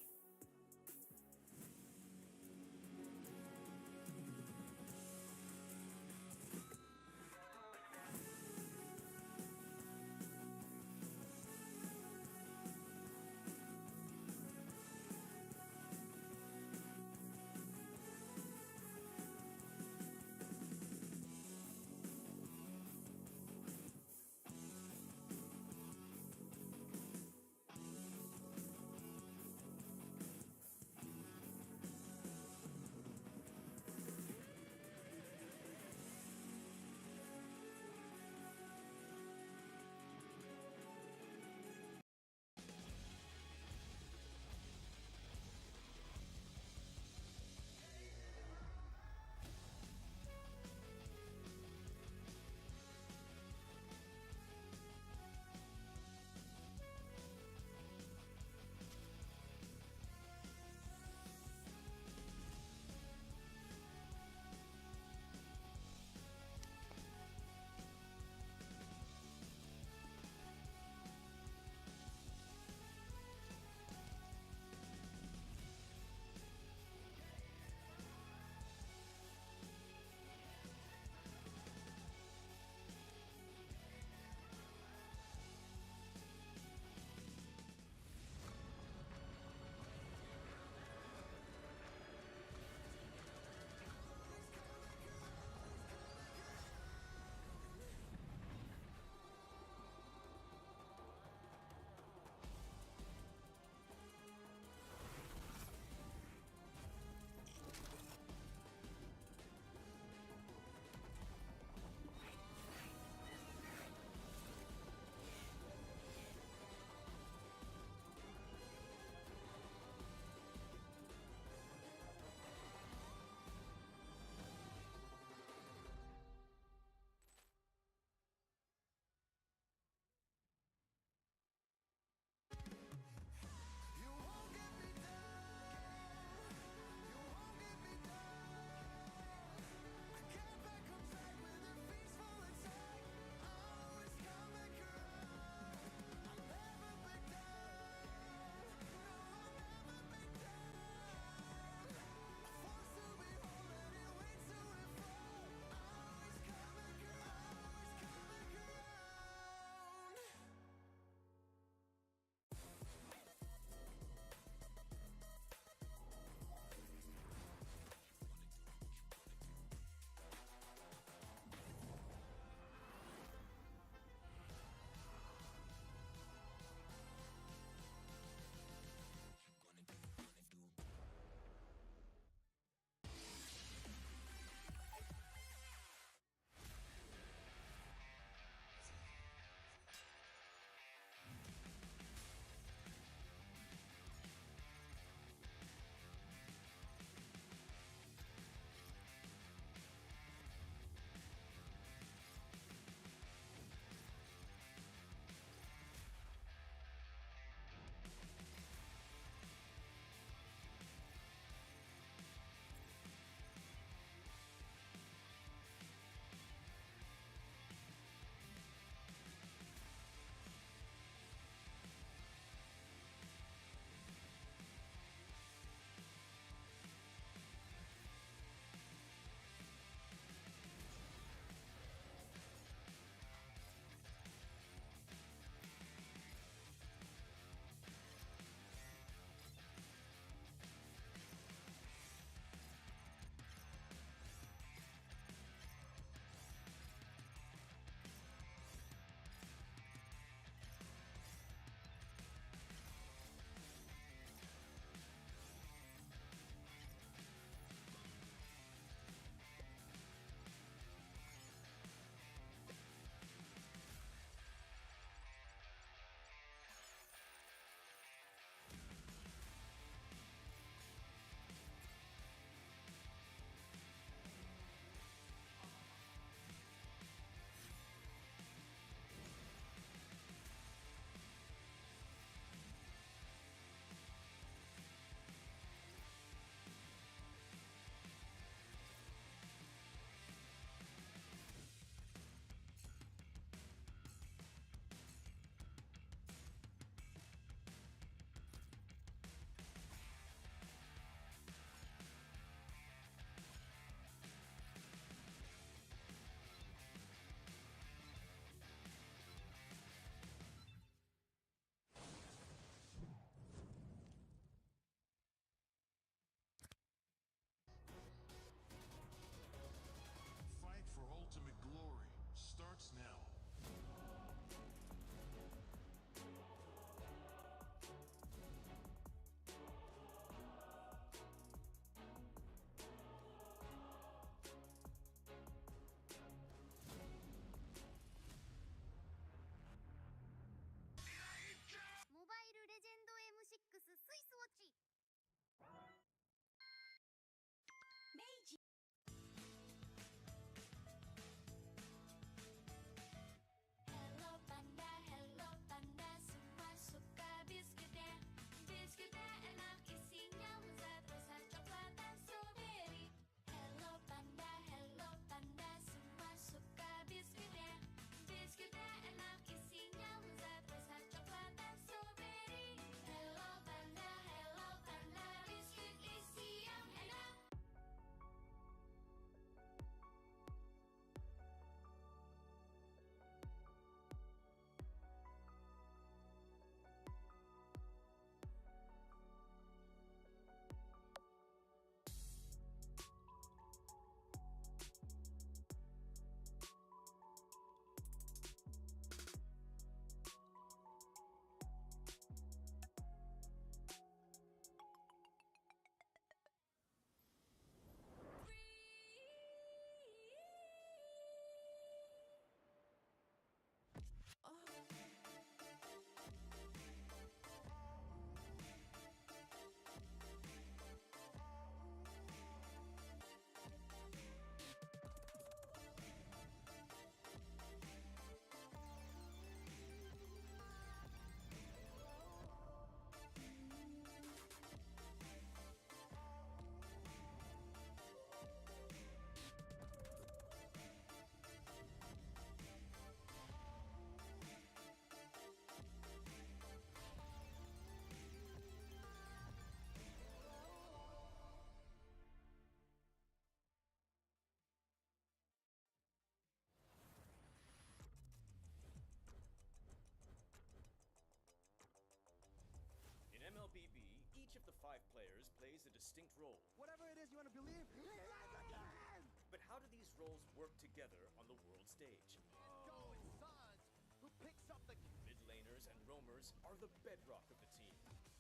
5 players plays a distinct role. Whatever it is you want to believe, again! But how do these roles work together on the world stage? Go, it's Sans, who picks up the... Mid laners and roamers are the bedrock of the team.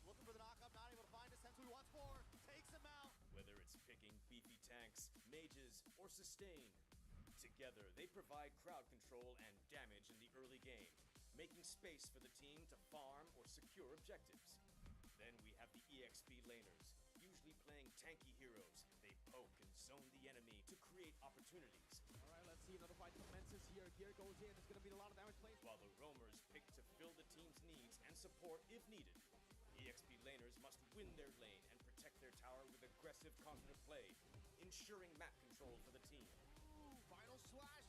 Looking for the knockup, not able to find a sense who he wants for. Takes him out. Whether it's picking beefy tanks, mages, or sustain, together they provide crowd control and damage in the early game, making space for the team to farm or secure objectives. Then we have the EXP laners, usually playing tanky heroes. They poke and zone the enemy to create opportunities. All right, let's see another fight commences here. Gear goes in. It's going to be a lot of damage played. While the roamers pick to fill the team's needs and support if needed. EXP laners must win their lane and protect their tower with aggressive, confident play, ensuring map control for the team. Ooh, final slash.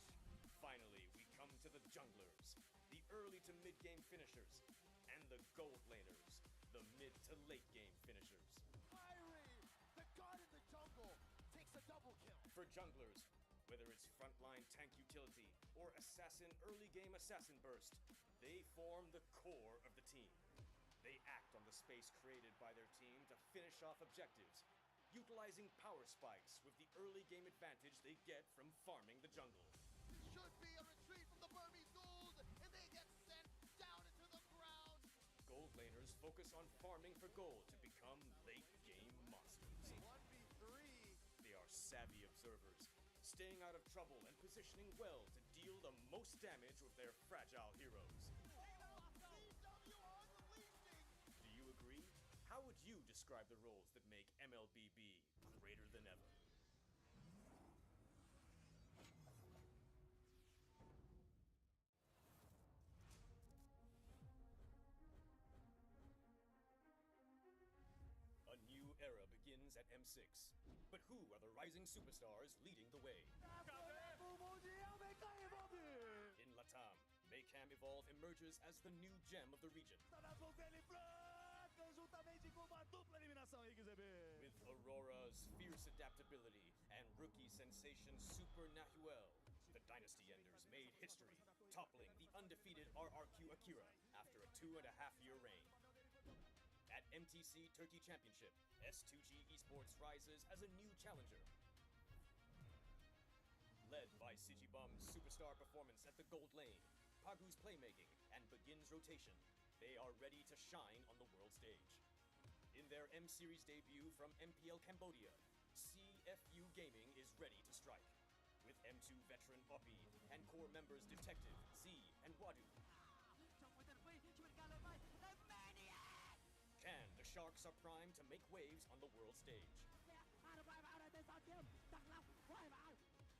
Finally, we come to the junglers, the early to mid-game finishers, and the gold laners, the mid to late game finishers. Fiery, the god in the jungle, takes a double kill. For junglers, whether it's frontline tank utility or assassin early game assassin burst, they form the core of the team. They act on the space created by their team to finish off objectives, utilizing power spikes with the early game advantage they get from farming the jungle. Should be a retreat from the Burmese gold, and they get sent down into the ground. Gold laners focus on farming for gold to become late game monsters. 1v3. They are savvy observers, staying out of trouble and positioning well to deal the most damage with their fragile heroes. Do you agree? How would you describe the roles that make MLBB greater than ever? A new era begins at M6. But who are the rising superstars leading the way? In Latam, Maycam Evolve emerges as the new gem of the region. With Aurora's fierce adaptability and rookie sensation Super Nahuel, the Dynasty Enders made history, toppling the undefeated RRQ Akira after a 2.5-year reign. At MTC Turkey Championship, S2G Esports rises as a new challenger. Led by Sigibum's superstar performance at the gold lane, Pagu's playmaking, and Begin's rotation, they are ready to shine on the world stage. In their M-Series debut from MPL Cambodia, CFU Gaming is ready to strike. With M2 veteran Poppy and core members Detective, Z, and Wadu. Can the Sharks are primed to make waves on the world stage?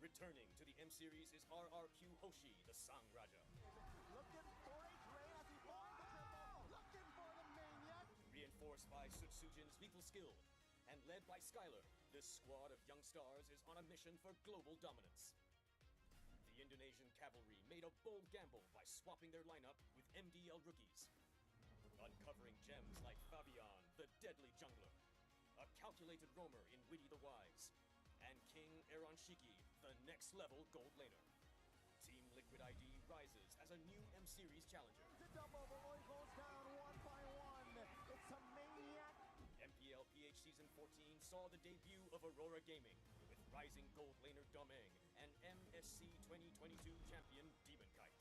Returning to the M-Series is RRQ Hoshi, the Sang Raja. Looking for a trade as he finds the triple. Looking for the maniac. Reinforced by Sutsujin's lethal skill, and led by Skylar, this squad of young stars is on a mission for global dominance. The Indonesian cavalry made a bold gamble by swapping their lineup with MDL rookies. Uncovering gems like Fabian, the deadly jungler, a calculated roamer in Witty the Wise, and King Eronshiki, the next level gold laner. Team Liquid ID rises as a new M-Series challenger. It's a double, but Roy goes down 1 by 1. It's a maniac. MPL PH Season 14 saw the debut of Aurora Gaming, with rising gold laner Domeng and MSC 2022 champion Demon Kite.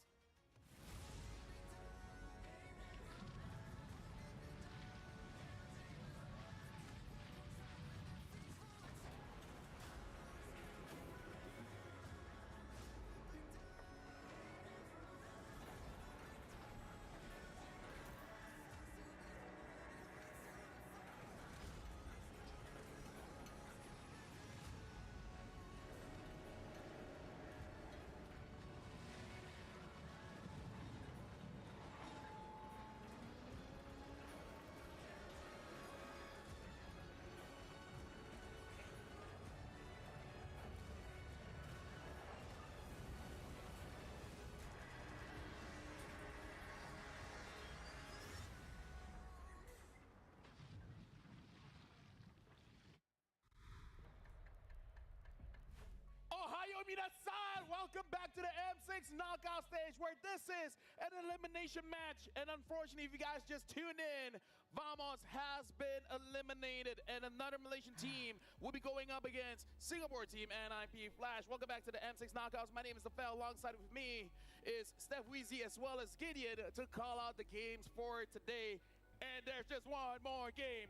minasan! Welcome back to the M6 knockout stage where this is an elimination match. And unfortunately, if you guys just tuned in, Vamos has been eliminated. And another Malaysian team will be going up against Singapore team NIP Flash. Welcome back to the M6 knockouts. My name is Nafel. Alongside with me is Steph Weezy as well as Gideon to call out the games for today. And there's just one more game.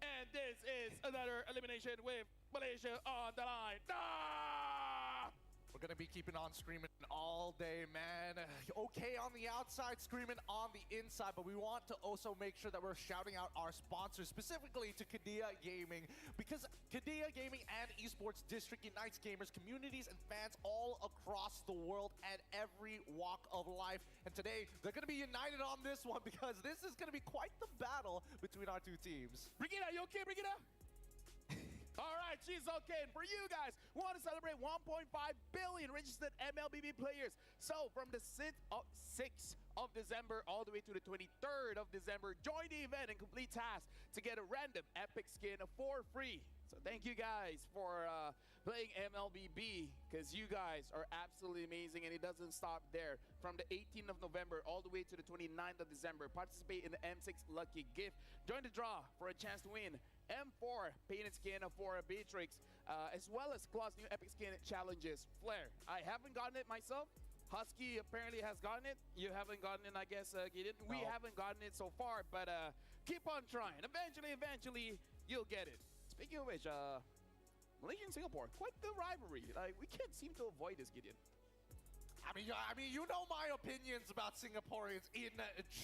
And this is another elimination with Malaysia on the line. We're going to be keeping on screaming all day, man. Okay on the outside, screaming on the inside, but we want to also make sure that we're shouting out our sponsors, specifically to Kadia Gaming, because Kadia Gaming and Esports District unites gamers, communities, and fans all across the world and every walk of life. And today, they're going to be united on this one because this is going to be quite the battle between our two teams. Brigitte, you okay, Brigitte? All right, she's okay. And for you guys, we want to celebrate 1.5 billion registered MLBB players. So from the 6th of December all the way to the 23rd of December, join the event and complete tasks to get a random epic skin for free. So thank you guys for playing MLBB, because you guys are absolutely amazing, and it doesn't stop there. From the 18th of November all the way to the 29th of December, participate in the M6 Lucky Gift. Join the draw for a chance to win M4 painted skin for Beatrix, as well as Claw's new epic skin challenges, Flare. I haven't gotten it myself. Husky apparently has gotten it. You haven't gotten it, I guess, Gideon. We haven't gotten it so far, but keep on trying. Eventually, you'll get it. Speaking of which, Malaysia and Singapore, quite the rivalry. Like, we can't seem to avoid this, Gideon. I mean, you know my opinions about Singaporeans in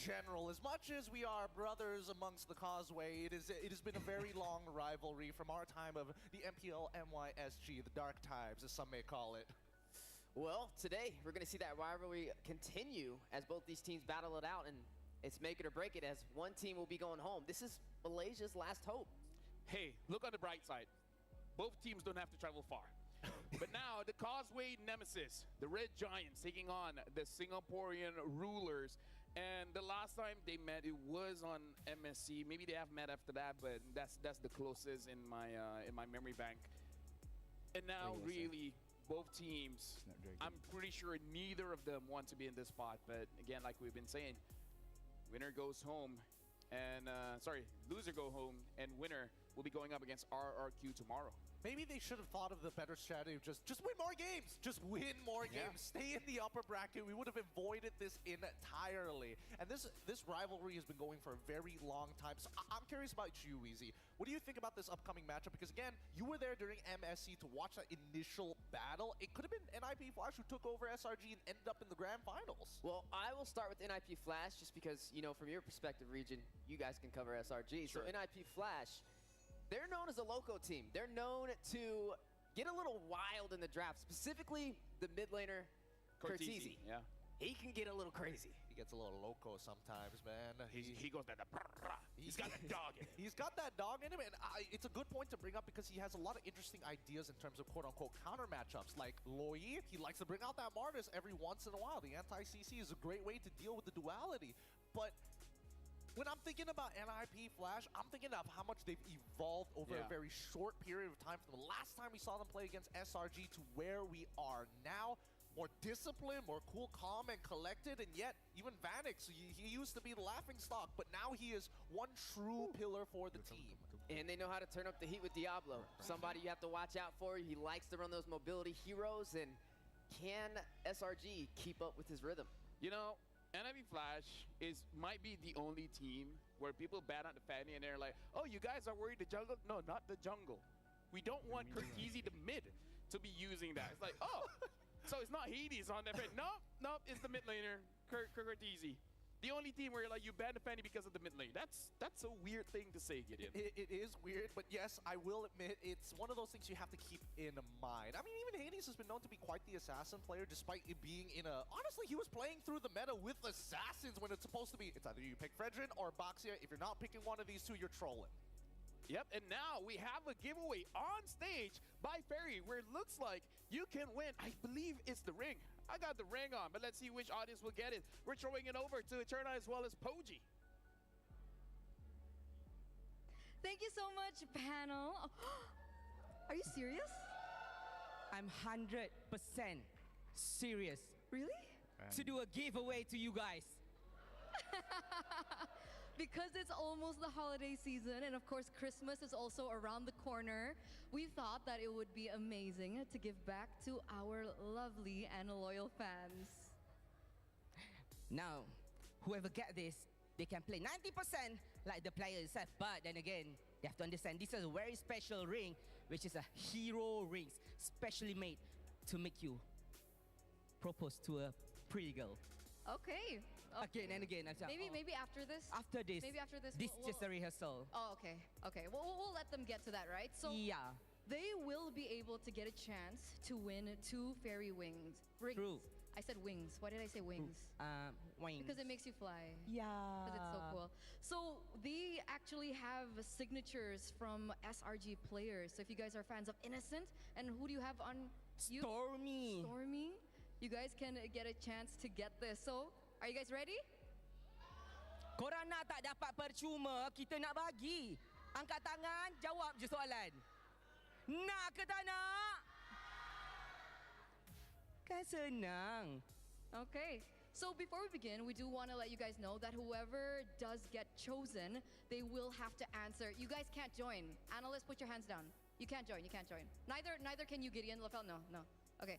general. As much as we are brothers amongst the causeway, it has been a very long rivalry from our time of the MPL NYSG, the dark times, as some may call it. Well, today we're going to see that rivalry continue as both these teams battle it out, and it's make it or break it, as one team will be going home. This is Malaysia's last hope. Hey, look on the bright side. Both teams don't have to travel far. But now, the Causeway Nemesis, the Red Giants, taking on the Singaporean Rulers. And the last time they met, it was on MSC. Maybe they have met after that, but that's the closest in my memory bank. And now, really, both teams, I'm pretty sure neither of them want to be in this spot. But again, like we've been saying, winner goes home. And, loser go home, and winner will be going up against RRQ tomorrow. Maybe they should have thought of the better strategy of just win more games. Just win more games. Stay in the upper bracket. We would have avoided this entirely. And this rivalry has been going for a very long time. So I'm curious about you, Weezy. What do you think about this upcoming matchup? Because again, you were there during MSC to watch that initial battle. It could have been NIP Flash who took over SRG and ended up in the grand finals. Well, I will start with NIP Flash just because, you know, from your perspective, Region, you guys can cover SRG. Sure. So NIP Flash, they're known as a loco team. They're known to get a little wild in the draft, specifically the mid laner, Cortese. Yeah. He can get a little crazy. He gets a little loco sometimes, man. He goes that. He's got that dog in him. He's got that dog in him, and it's a good point to bring up because he has a lot of interesting ideas in terms of quote-unquote counter matchups. Like Loyit, he likes to bring out that Martis every once in a while. The anti-CC is a great way to deal with the duality. But when I'm thinking about NIP Flash, I'm thinking of how much they've evolved over a very short period of time from the last time we saw them play against SRG to where we are now. More disciplined, more cool, calm, and collected, and yet even Vanix, he used to be the laughingstock, but now he is one true pillar for the team. And they know how to turn up the heat with Diablo. Somebody you have to watch out for. He likes to run those mobility heroes, and can SRG keep up with his rhythm? You know, NIP Flash might be the only team where people bat on the fanny and they're like, oh, you guys are worried the jungle? No, not the jungle. We don't want Cortese the mid to be using that. It's like, oh, so it's not Hades on that. Nope, it's the mid laner, Cortese. The only team where like you ban the fanny because of the mid lane. That's a weird thing to say, Gideon. It is weird, but yes, I will admit it's one of those things you have to keep in mind. I mean, even Hades has been known to be quite the assassin player, despite it being in a. Honestly, he was playing through the meta with assassins when it's supposed to be. It's either you pick Fredrin or Boxia. If you're not picking one of these two, you're trolling. Yep, and now we have a giveaway on stage by Ferry where it looks like you can win. I believe it's the ring. I got the ring on, but let's see which audience will get it. We're throwing it over to Eterna as well as Poji. Thank you so much, panel. Are you serious? I'm 100% serious. Really? To do a giveaway to you guys. Because it's almost the holiday season, and of course Christmas is also around the corner, we thought that it would be amazing to give back to our lovely and loyal fans. Now, whoever get this, they can play 90% like the player itself. But then again, you have to understand this is a very special ring, which is a hero ring, specially made to make you propose to a pretty girl. Okay. Again and again. Maybe after this. After this. Maybe after this. This is just a rehearsal. Oh, okay. Okay. We'll let them get to that, right? So yeah. They will be able to get a chance to win 2 fairy rings. True. I said wings. Why did I say wings? Wings. Because it makes you fly. Yeah. Because it's so cool. So they actually have signatures from SRG players. So if you guys are fans of Innocent, and who do you have on you? Stormy. Stormy. You guys can get a chance to get this. So, are you guys ready? Korang nak tak dapat percuma, kita nak bagi. Angkat tangan, jawab je soalan. Nak ke tak nak? Kan senang. Okay. So before we begin, we do want to let you guys know that whoever does get chosen, they will have to answer. You guys can't join. Analysts, put your hands down. You can't join. You can't join. Neither can you, Gideon. Lafel, no. Okay.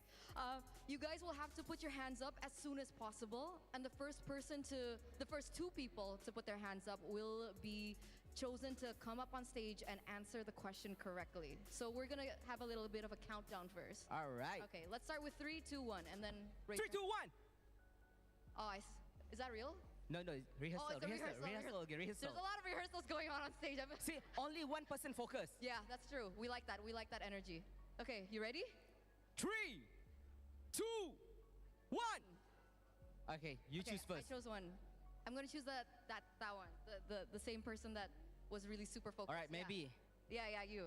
You guys will have to put your hands up as soon as possible, and the first 2 people to put their hands up will be chosen to come up on stage and answer the question correctly. So we're gonna have a little bit of a countdown first. All right. Okay, let's start with 3, 2, 1, and then 3, 2, 1. Oh, is that real? No, rehearsal. Oh, it's a rehearsal. Rehearsal. There's a lot of rehearsals going on stage. See, only one person focus. Yeah, that's true. We like that. We like that energy. Okay, you ready? 3, 2, 1. Okay, you choose first. I chose one. I'm gonna choose that one. The same person that was really super focused. All right, maybe. Yeah, you.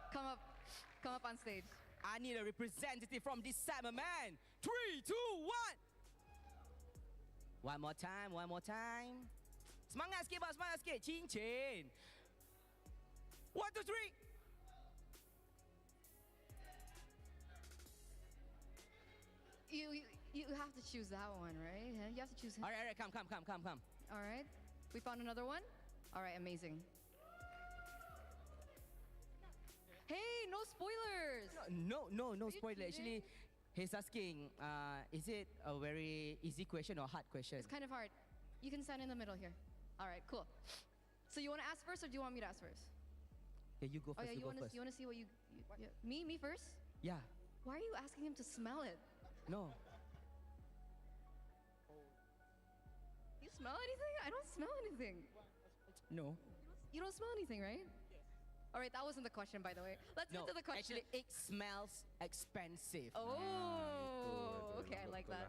Come up on stage. I need a representative from this side, my man. 3, 2, 1. One more time. Semangat sikit, bang, semangat sikit. Cincin. 1, 2, 3. You have to choose that one, right? You have to choose him. All right, come. All right. We found another one? All right, amazing. Hey, no spoilers! No spoiler. Actually, he's asking, is it a very easy question or hard question? It's kind of hard. You can stand in the middle here. All right, cool. So you want to ask first, or do you want me to ask first? Yeah, you go first. Oh yeah, you want to see what you yeah. Me first? Yeah. Why are you asking him to smell it? No. You smell anything? I don't smell anything. No. You don't smell anything, right? All right, that wasn't the question, by the way. Let's get to the question. Actually, it smells expensive. Oh, okay, I like that.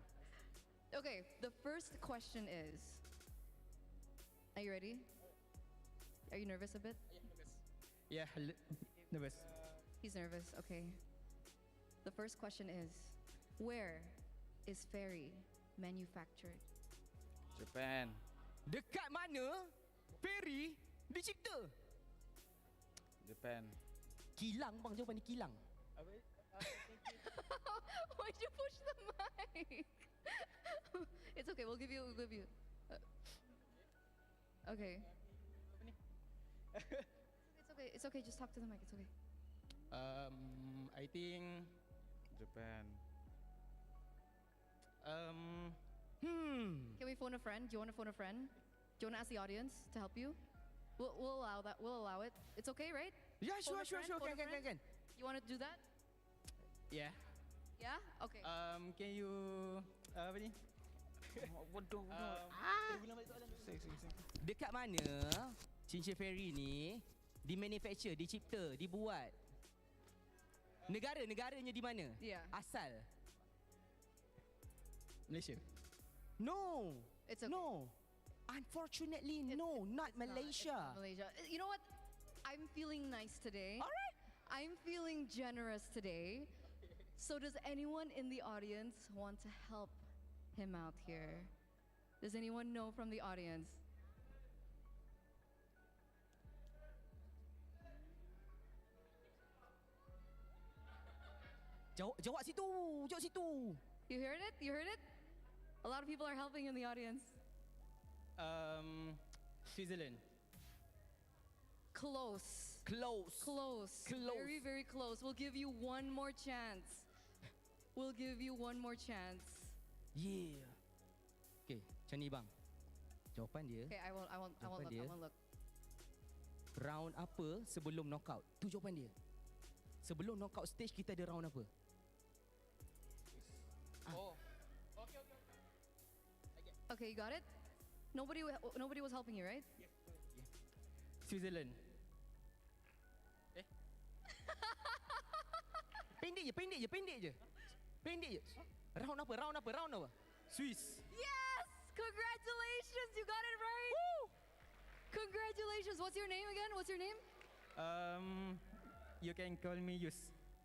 Okay, the first question is, are you ready? Are you nervous a bit? Yeah, nervous. He's nervous, okay. The first question is, where is Fairy manufactured? Japan. Dekat mana Fairy dicipta? Japan. Kilang bang, jawapan ni kilang. Why'd you push the mic? It's okay, we'll give you. Okay. It's okay, just talk to the mic, it's okay. I think Japan. Can we phone a friend? Do you want to phone a friend? Do you want to ask the audience to help you? We'll allow that. We'll allow it. It's okay, right? Yeah, Phone sure. a friend, phone a Can. friend? You want to do that? Yeah. Yeah? Okay. Can you apa ni? Dekat mana cincin Fairy ni dimanufacture, dicipta, dibuat? Negaranya di mana? Yeah. Asal? Malaysia. No. It's okay. No. Unfortunately, no, not Malaysia. It's not Malaysia. You know what? I'm feeling nice today. All right. I'm feeling generous today. So does anyone in the audience want to help him out here? Does anyone know from the audience? Jawab situ. Jawab situ. You heard it? You heard it? A lot of people are helping in the audience. Switzerland. Close. Close. Close. Close. Very, very close. We'll give you one more chance. We'll give you one more chance. Yeah. Okay, macam ni bang. Jawapan dia, Okay, I won't look. dia. I won't look. round apa sebelum knockout? Tu jawapan dia. Sebelum knockout stage kita ada round apa? Oh. Okay, you got it? Nobody was helping you, right? Switzerland. Pendek je. Round apa? Swiss. Yes! Congratulations! You got it right! Woo! Congratulations! What's your name again? What's your name? You can call me Yus.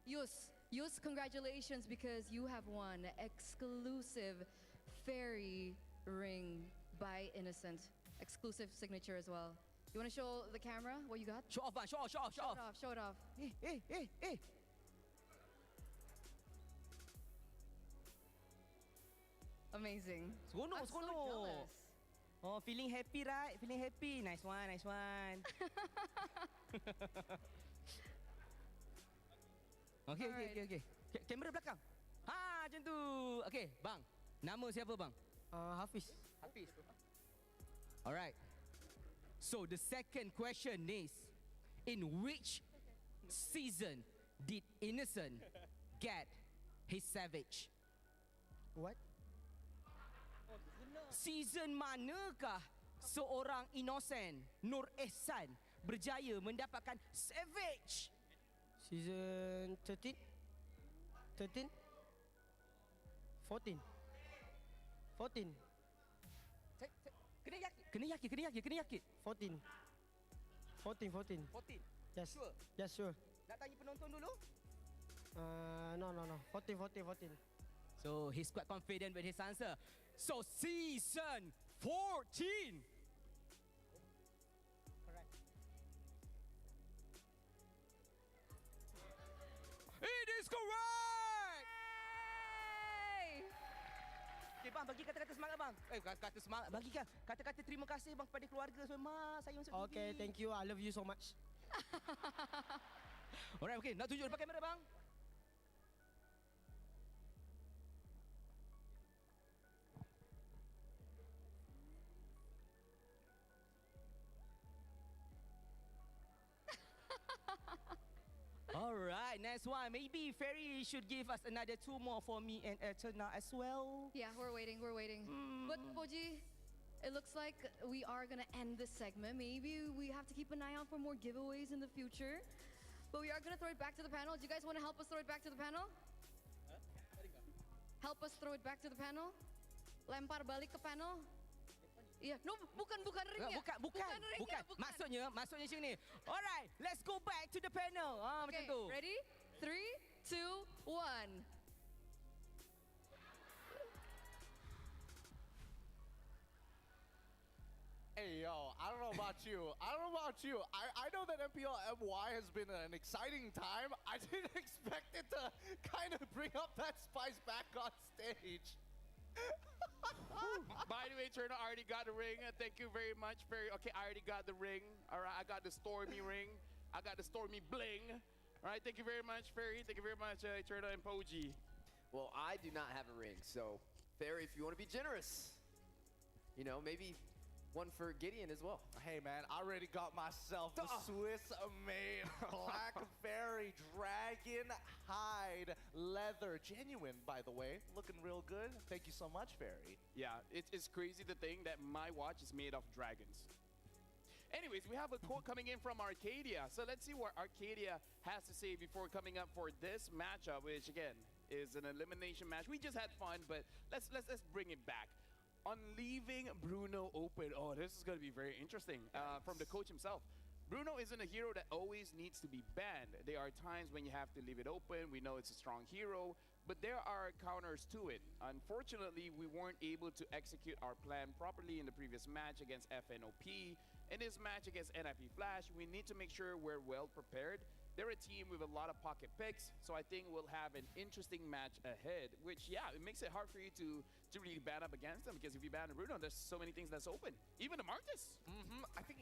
Yus, congratulations because you have won exclusive fairy ring by Innocent. Exclusive signature as well. You want to show the camera what you got? Show off, man. Show off. Show it off. Hey. Amazing. Seronok. I'm so jealous. Oh, feeling happy, right? Feeling happy. Nice one. Okay. Kamera belakang. Macam tu. Okay, bang. Nama siapa bang? Hafiz. Alright. So the second question is, in which season did Innocent get his savage? What? Season manakah seorang Innocent Nur Ehsan berjaya mendapatkan savage? Season 13? 14? Kena yakin. 14. Yes. Sure. Yes, sure. Nak tanya penonton dulu? No. 14. So he's quite confident with his answer. So season 14. Correct. It is correct. Hey! Okay bang, bagi kata-kata semangat bang. Kata semangat. Bagi kata-kata terima kasih bang kepada keluarga semua. Saya masuk TV. Okay, thank you. I love you so much. Alright, okay. Nak tunjuk depan kamera bang. Alright, next one. Maybe Ferry should give us another 2 more for me and Eternal as well. Yeah, we're waiting. But Poji, it looks like we are gonna end this segment. Maybe we have to keep an eye out for more giveaways in the future. But we are gonna throw it back to the panel. Do you guys want to help us throw it back to the panel? Help us throw it back to the panel? Lempar balik ke panel? Iya, no, bukan ringnya. Bukan. Maksudnya macam ni. Alright, let's go back to the panel. Okay, macam tu. ready? 3, 2, 1. Hey, yo, I don't know about you. I know that MPL MY has been an exciting time. I didn't expect it to kind of bring up that spice back on stage. By the way, Turner already got the ring. Thank you very much, Ferry. Okay, I already got the ring. All right, I got the Stormy ring. I got the Stormy bling. All right, thank you very much, Ferry. Thank you very much, Turner and Poji. Well, I do not have a ring, so Ferry, if you want to be generous, maybe one for Gideon as well. Hey, man, I already got myself the Swiss-made Blackberry Dragon Hide Leather. Genuine, by the way. Looking real good. Thank you so much, Ferry. Yeah, it's crazy to think that my watch is made of dragons. Anyways, we have a quote coming in from Arcadia. So let's see what Arcadia has to say before coming up for this matchup, which again is an elimination match. We just had fun, but let's bring it back. On leaving Bruno open, this is going to be very interesting from the coach himself. Bruno isn't a hero that always needs to be banned. There are times when you have to leave it open. We know it's a strong hero, but there are counters to it. Unfortunately, we weren't able to execute our plan properly in the previous match against FNOP. In this match against NIP Flash, we need to make sure we're well prepared they're a team with a lot of pocket picks, so I think we'll have an interesting match ahead, which, yeah, it makes it hard for you to really ban up against them, because if you ban Bruno, there's so many things that's open. Even the Marcus. I think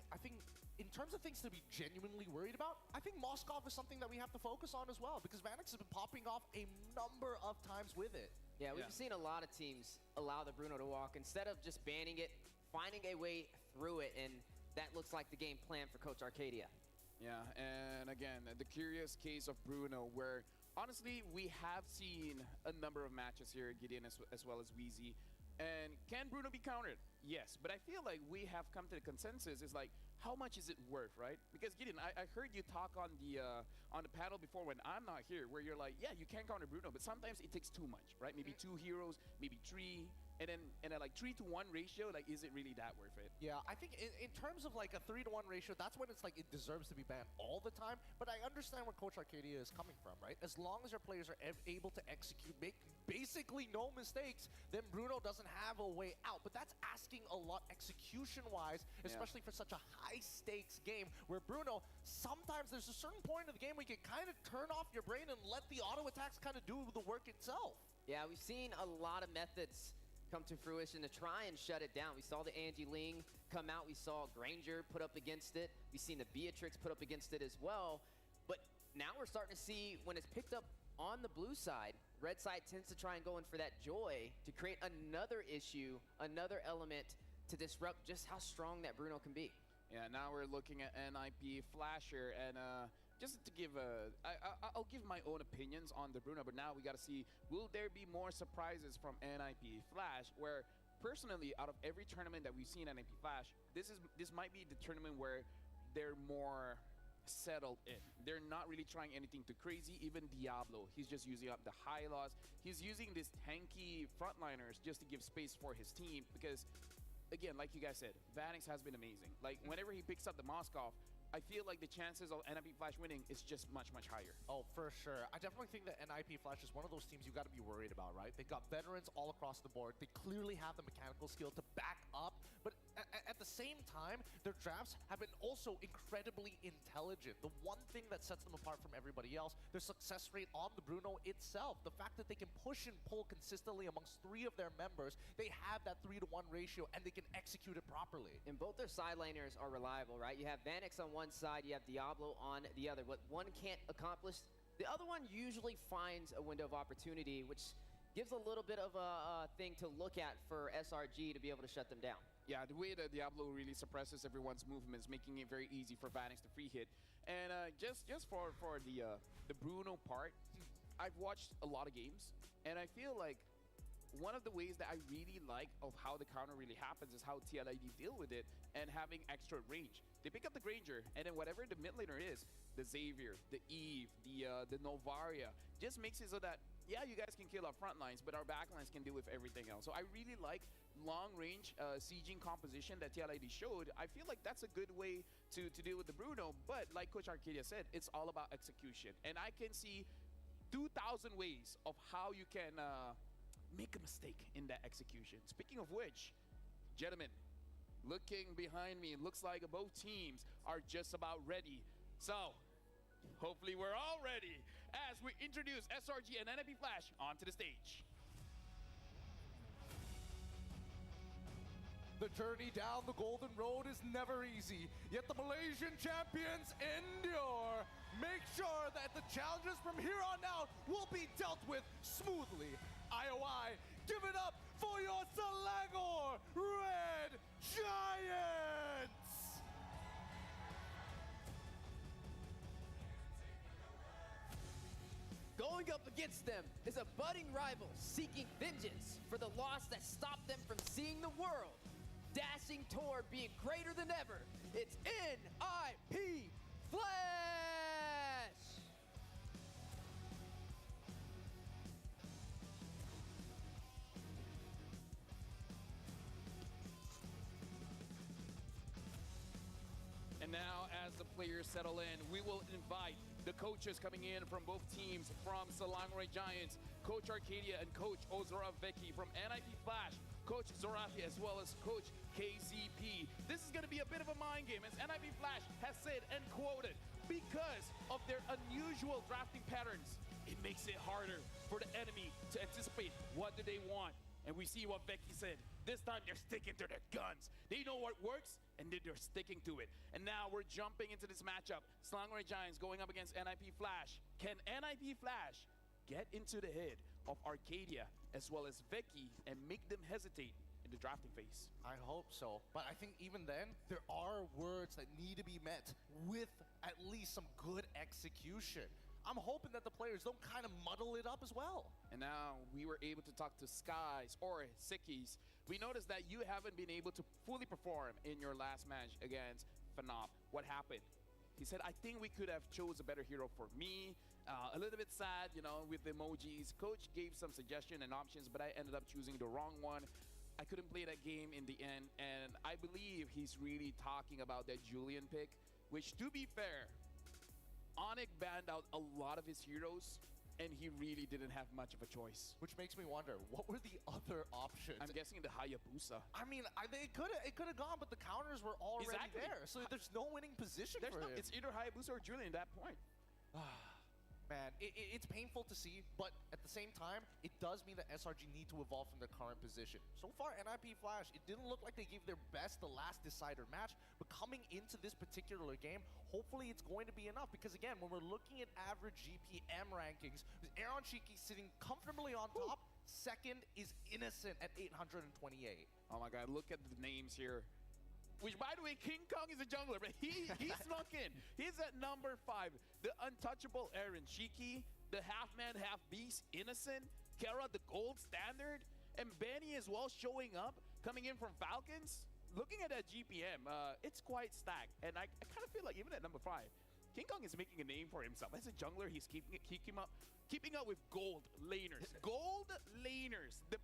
in terms of things to be genuinely worried about, I think Moskov is something that we have to focus on as well, because Vanix has been popping off a number of times with it. Yeah, we've seen a lot of teams allow the Bruno to walk. Instead of just banning it, finding a way through it, and that looks like the game plan for Coach Arcadia. Yeah, and again, the curious case of Bruno, where honestly, we have seen a number of matches here, Gideon as well as Wheezy. And can Bruno be countered? Yes, but I feel like we have come to the consensus is like, how much is it worth, right? Because Gideon, I heard you talk on the panel before when I'm not here, where you're like, yeah, you can counter Bruno, but sometimes it takes too much, right? Maybe 2 heroes, maybe 3, and then like 3-to-1 ratio, like, is it really that worth it? Yeah, I think in terms of like a 3-to-1 ratio, that's when it's like it deserves to be banned all the time. But I understand where Coach Arcadia is coming from, right? As long as our players are able to execute, make basically no mistakes, then Bruno doesn't have a way out. But that's asking a lot execution-wise, especially for such a high-stakes game where Bruno, sometimes there's a certain point of the game where you can kind of turn off your brain and let the auto attacks kind of do the work itself. Yeah, we've seen a lot of methods come to fruition to try and shut it down. We saw the Angie Ling come out. We saw Granger put up against it. We've seen the Beatrix put up against it as well. But now we're starting to see when it's picked up on the blue side, red side tends to try and go in for that joy to create another issue, another element to disrupt just how strong that Bruno can be. Yeah, now we're looking at NIP Flasher, and just to give I'll give my own opinions on the Bruno, but now we got to see, will there be more surprises from NIP Flash, where personally, out of every tournament that we've seen NIP Flash, this might be the tournament where they're more settled in. They're not really trying anything too crazy. Even Diablo, he's just using up the high loss. He's using these tanky frontliners just to give space for his team, because again, like you guys said, Vanix has been amazing. Like, whenever he picks up the Moskov, I feel like the chances of NIP Flash winning is just much, much higher. Oh, for sure. I definitely think that NIP Flash is one of those teams you got to be worried about, right? They've got veterans all across the board. They clearly have the mechanical skill to back up, but at the same time, their drafts have been also incredibly intelligent. The one thing that sets them apart from everybody else, their success rate on the Bruno itself. The fact that they can push and pull consistently amongst 3 of their members, they have that 3-to-1 ratio, and they can execute it properly. And both their side laners are reliable, right? You have Vanix on one side, you have Diablo on the other. What one can't accomplish, the other one usually finds a window of opportunity, which gives a little bit of a thing to look at for SRG to be able to shut them down. Yeah, the way that Diablo really suppresses everyone's movements, making it very easy for Vanix to free hit. And just for the Bruno part, I've watched a lot of games, and I feel like one of the ways that I really like of how the counter really happens is how TLID deal with it and having extra range. They pick up the Granger, and then whatever the mid laner is, the Xavier, the Eve, the Novaria, just makes it so that, yeah, you guys can kill our front lines, but our back lines can deal with everything else. So I really like long-range sieging composition that TLID showed. I feel like that's a good way to deal with the Bruno, but like Coach Arcadia said, it's all about execution. And I can see 2,000 ways of how you can make a mistake in that execution. Speaking of which, gentlemen, looking behind me, it looks like both teams are just about ready. So, hopefully we're all ready as we introduce SRG and NIP Flash onto the stage. The journey down the Golden Road is never easy, yet the Malaysian champions endure. Make sure that the challenges from here on out will be dealt with smoothly. IOI, give it up for your Selangor Red Giants! Going up against them is a budding rival seeking vengeance for the loss that stopped them from seeing the world. Dashing toward being greater than ever, it's NIP Flash! And now, as the players settle in, we will invite the coaches coming in from both teams from Selangor Giants, Coach Arcadia and Coach Ozora Vecchi from NIP Flash, Coach Zorafi as well as Coach KZP. This is going to be a bit of a mind game, as NIP Flash has said and quoted, because of their unusual drafting patterns, it makes it harder for the enemy to anticipate what do they want. And we see what Becky said. This time they're sticking to their guns. They know what works, and they're sticking to it. And now we're jumping into this matchup. Slangoray Giants going up against NIP Flash. Can NIP Flash get into the head of Arcadia as well as Becky and make them hesitate in the drafting phase? I hope so. But I think even then, there are words that need to be met with at least some good execution. I'm hoping that the players don't kind of muddle it up as well. And now we were able to talk to Skies or Sikis. We noticed that you haven't been able to fully perform in your last match against Phenop. What happened? He said, I think we could have chose a better hero for me. A little bit sad, you know, with the emojis. Coach gave some suggestion and options, but I ended up choosing the wrong one. I couldn't play that game in the end, and I believe he's really talking about that Julian pick, which, to be fair, Onyx banned out a lot of his heroes, and he really didn't have much of a choice. Which makes me wonder, what were the other options? I'm guessing the Hayabusa. I mean, it could have gone, but the counters were already there. So there's no winning position for him. It's either Hayabusa or Julian at that point. Man, it's painful to see, but at the same time, it does mean that SRG need to evolve from their current position. So far, NIP Flash, it didn't look like they gave their best the last decider match, but coming into this particular game, hopefully it's going to be enough, because again, when we're looking at average GPM rankings, Aaron Shiki sitting comfortably on top. Second is Innocent at 828. Oh my god, look at the names here. Which, by the way, King Kong is a jungler, but he snuck in. He's at number 5. The untouchable Aaron Shiki, the half-man, half-beast Innocent, Kara, the gold standard, and Benny as well showing up, coming in from Falcons. Looking at that GPM, it's quite stacked. And I kind of feel like even at number 5, King Kong is making a name for himself. As a jungler, he's keeping up with gold laners. Gold laners. The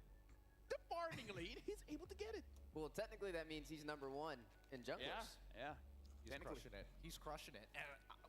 farming lane, he's able to get it. Well, technically that means he's number 1 in junglers. Yeah. He's crushing it. He's crushing it. And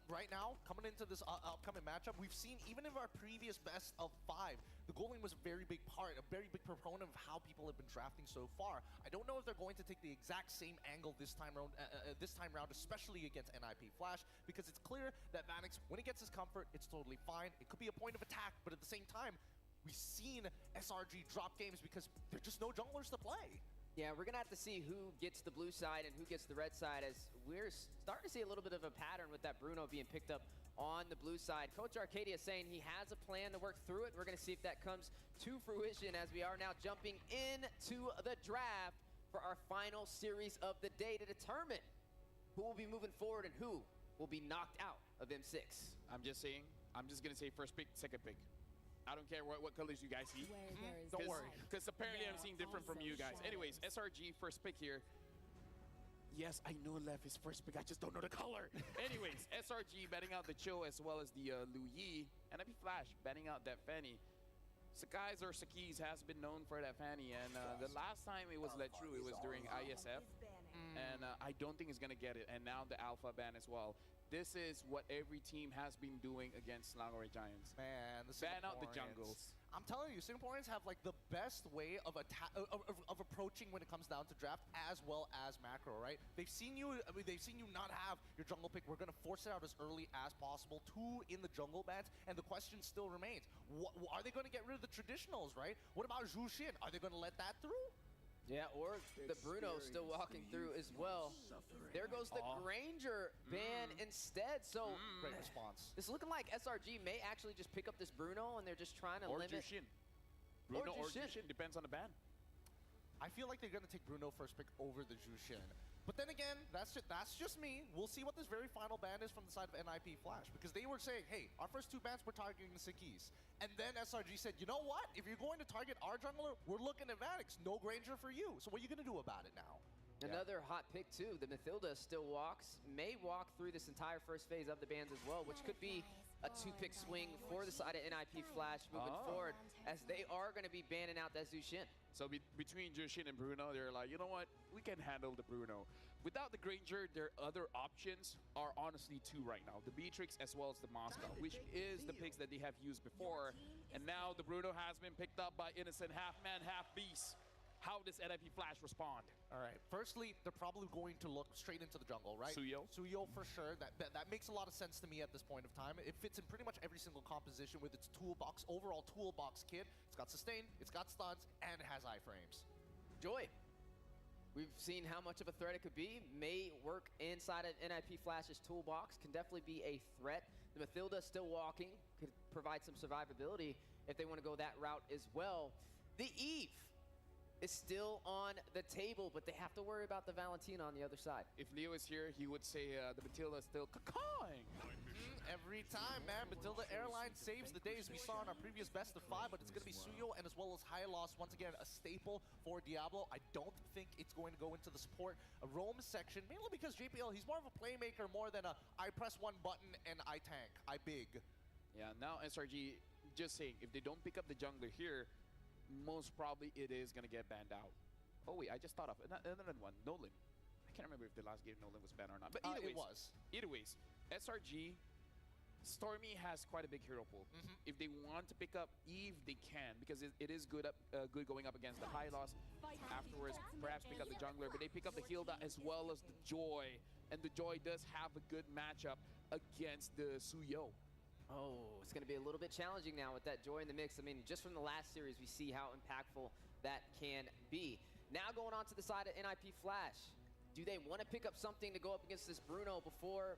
right now, coming into this upcoming matchup, we've seen even in our previous best of 5, the gold lane was a very big part, a very big proponent of how people have been drafting so far. I don't know if they're going to take the exact same angle this time round, especially against NIP Flash, because it's clear that Vanix, when he gets his comfort, it's totally fine. It could be a point of attack, but at the same time, we've seen SRG drop games because there's just no junglers to play. Yeah, we're going to have to see who gets the blue side and who gets the red side, as we're starting to see a little bit of a pattern with that Bruno being picked up on the blue side. Coach Arcadia saying he has a plan to work through it. We're going to see if that comes to fruition as we are now jumping into the draft for our final series of the day to determine who will be moving forward and who will be knocked out of M6. I'm just going to say first pick, second pick. I don't care what colors you guys see. Don't worry. Because apparently I'm seeing different from you guys. Anyways, SRG, first pick here. Yes, I know Left is first pick. I just don't know the color. Anyways, SRG betting out the Cho as well as the Lu Yi. And NIP Flash betting out that Fanny. Sakai's or Sakis has been known for that Fanny. And the last time it was let through, it was during ISF. And I don't think it's going to get it. And now the Alpha ban as well. This is what every team has been doing against Slangoray Giants. Man, the ban out the jungles. I'm telling you, Singaporeans have like the best way of approaching when it comes down to draft, as well as macro, right? They've seen you. I mean, they've seen you not have your jungle pick. We're gonna force it out as early as possible. 2 in the jungle bans, and the question still remains: are they gonna get rid of the traditionals, right? What about Zhu Xin? Are they gonna let that through? Yeah, or the Bruno still walking through as well. There goes the Granger ban instead. So great response. It's looking like SRG may actually just pick up this Bruno, and they're just trying to limit. Jushin. Bruno or Jushin, depends on the ban. I feel like they're going to take Bruno first pick over the Jushin. But then again, that's just me. We'll see what this very final ban is from the side of NIP Flash, because they were saying, hey, our first 2 bans, we're targeting the Sikis. And then SRG said, you know what? If you're going to target our jungler, we're looking at Vanix. No Granger for you. So what are you going to do about it now? Another hot pick, too. The Mathilda still may walk through this entire first phase of the bans as well, which could be a 2-pick swing for the side of NIP Flash moving forward, as they are going to be banning out that Zhu Xin. So between Jushin and Bruno, they're like, you know what? We can handle the Bruno. Without the Granger, their other options are honestly 2 right now. The Beatrix as well as the Moscow, which is the picks that they have used before. And now the Bruno has been picked up by Innocent, half-man, half-beast. how does NIP Flash respond? All right. Firstly, they're probably going to look straight into the jungle, right? Suyo. Suyo for sure. That makes a lot of sense to me at this point of time. It fits in pretty much every single composition with its toolbox, overall toolbox kit. It's got sustain, it's got stuns, and it has iframes. Joy. We've seen how much of a threat it could be. May work inside of NIP Flash's toolbox. Can definitely be a threat. The Mathilda still walking. Could provide some survivability if they want to go that route as well. The Eve is still on the table, but they have to worry about the Valentina on the other side. If Leo is here, he would say the Matilda is still cacoing. Every time, man. Matilda Airlines saves the day, as we saw in our previous best of 5, but it's going to be Suyo and as well as High Loss. Once again, a staple for Diablo. I don't think it's going to go into the support roam section, mainly because JPL, he's more of a playmaker more than a I press one button and I tank, I big. Yeah, now SRG, just saying, if they don't pick up the jungler here, most probably it is going to get banned out. Oh wait, I just thought of another one, Nolan. I can't remember if the last game Nolan was banned or not, but either ways, it was. Either ways, SRG, Stormy has quite a big hero pool. If they want to pick up Eve, they can, because it is good going up against the High Loss. Afterwards, perhaps pick up the jungler, but they pick up the Hilda as well as the Joy, and the Joy does have a good matchup against the Suyo. Oh, it's going to be a little bit challenging now with that Joy in the mix. I mean, just from the last series, we see how impactful that can be. Now going on to the side of NIP Flash. Do they want to pick up something to go up against this Bruno before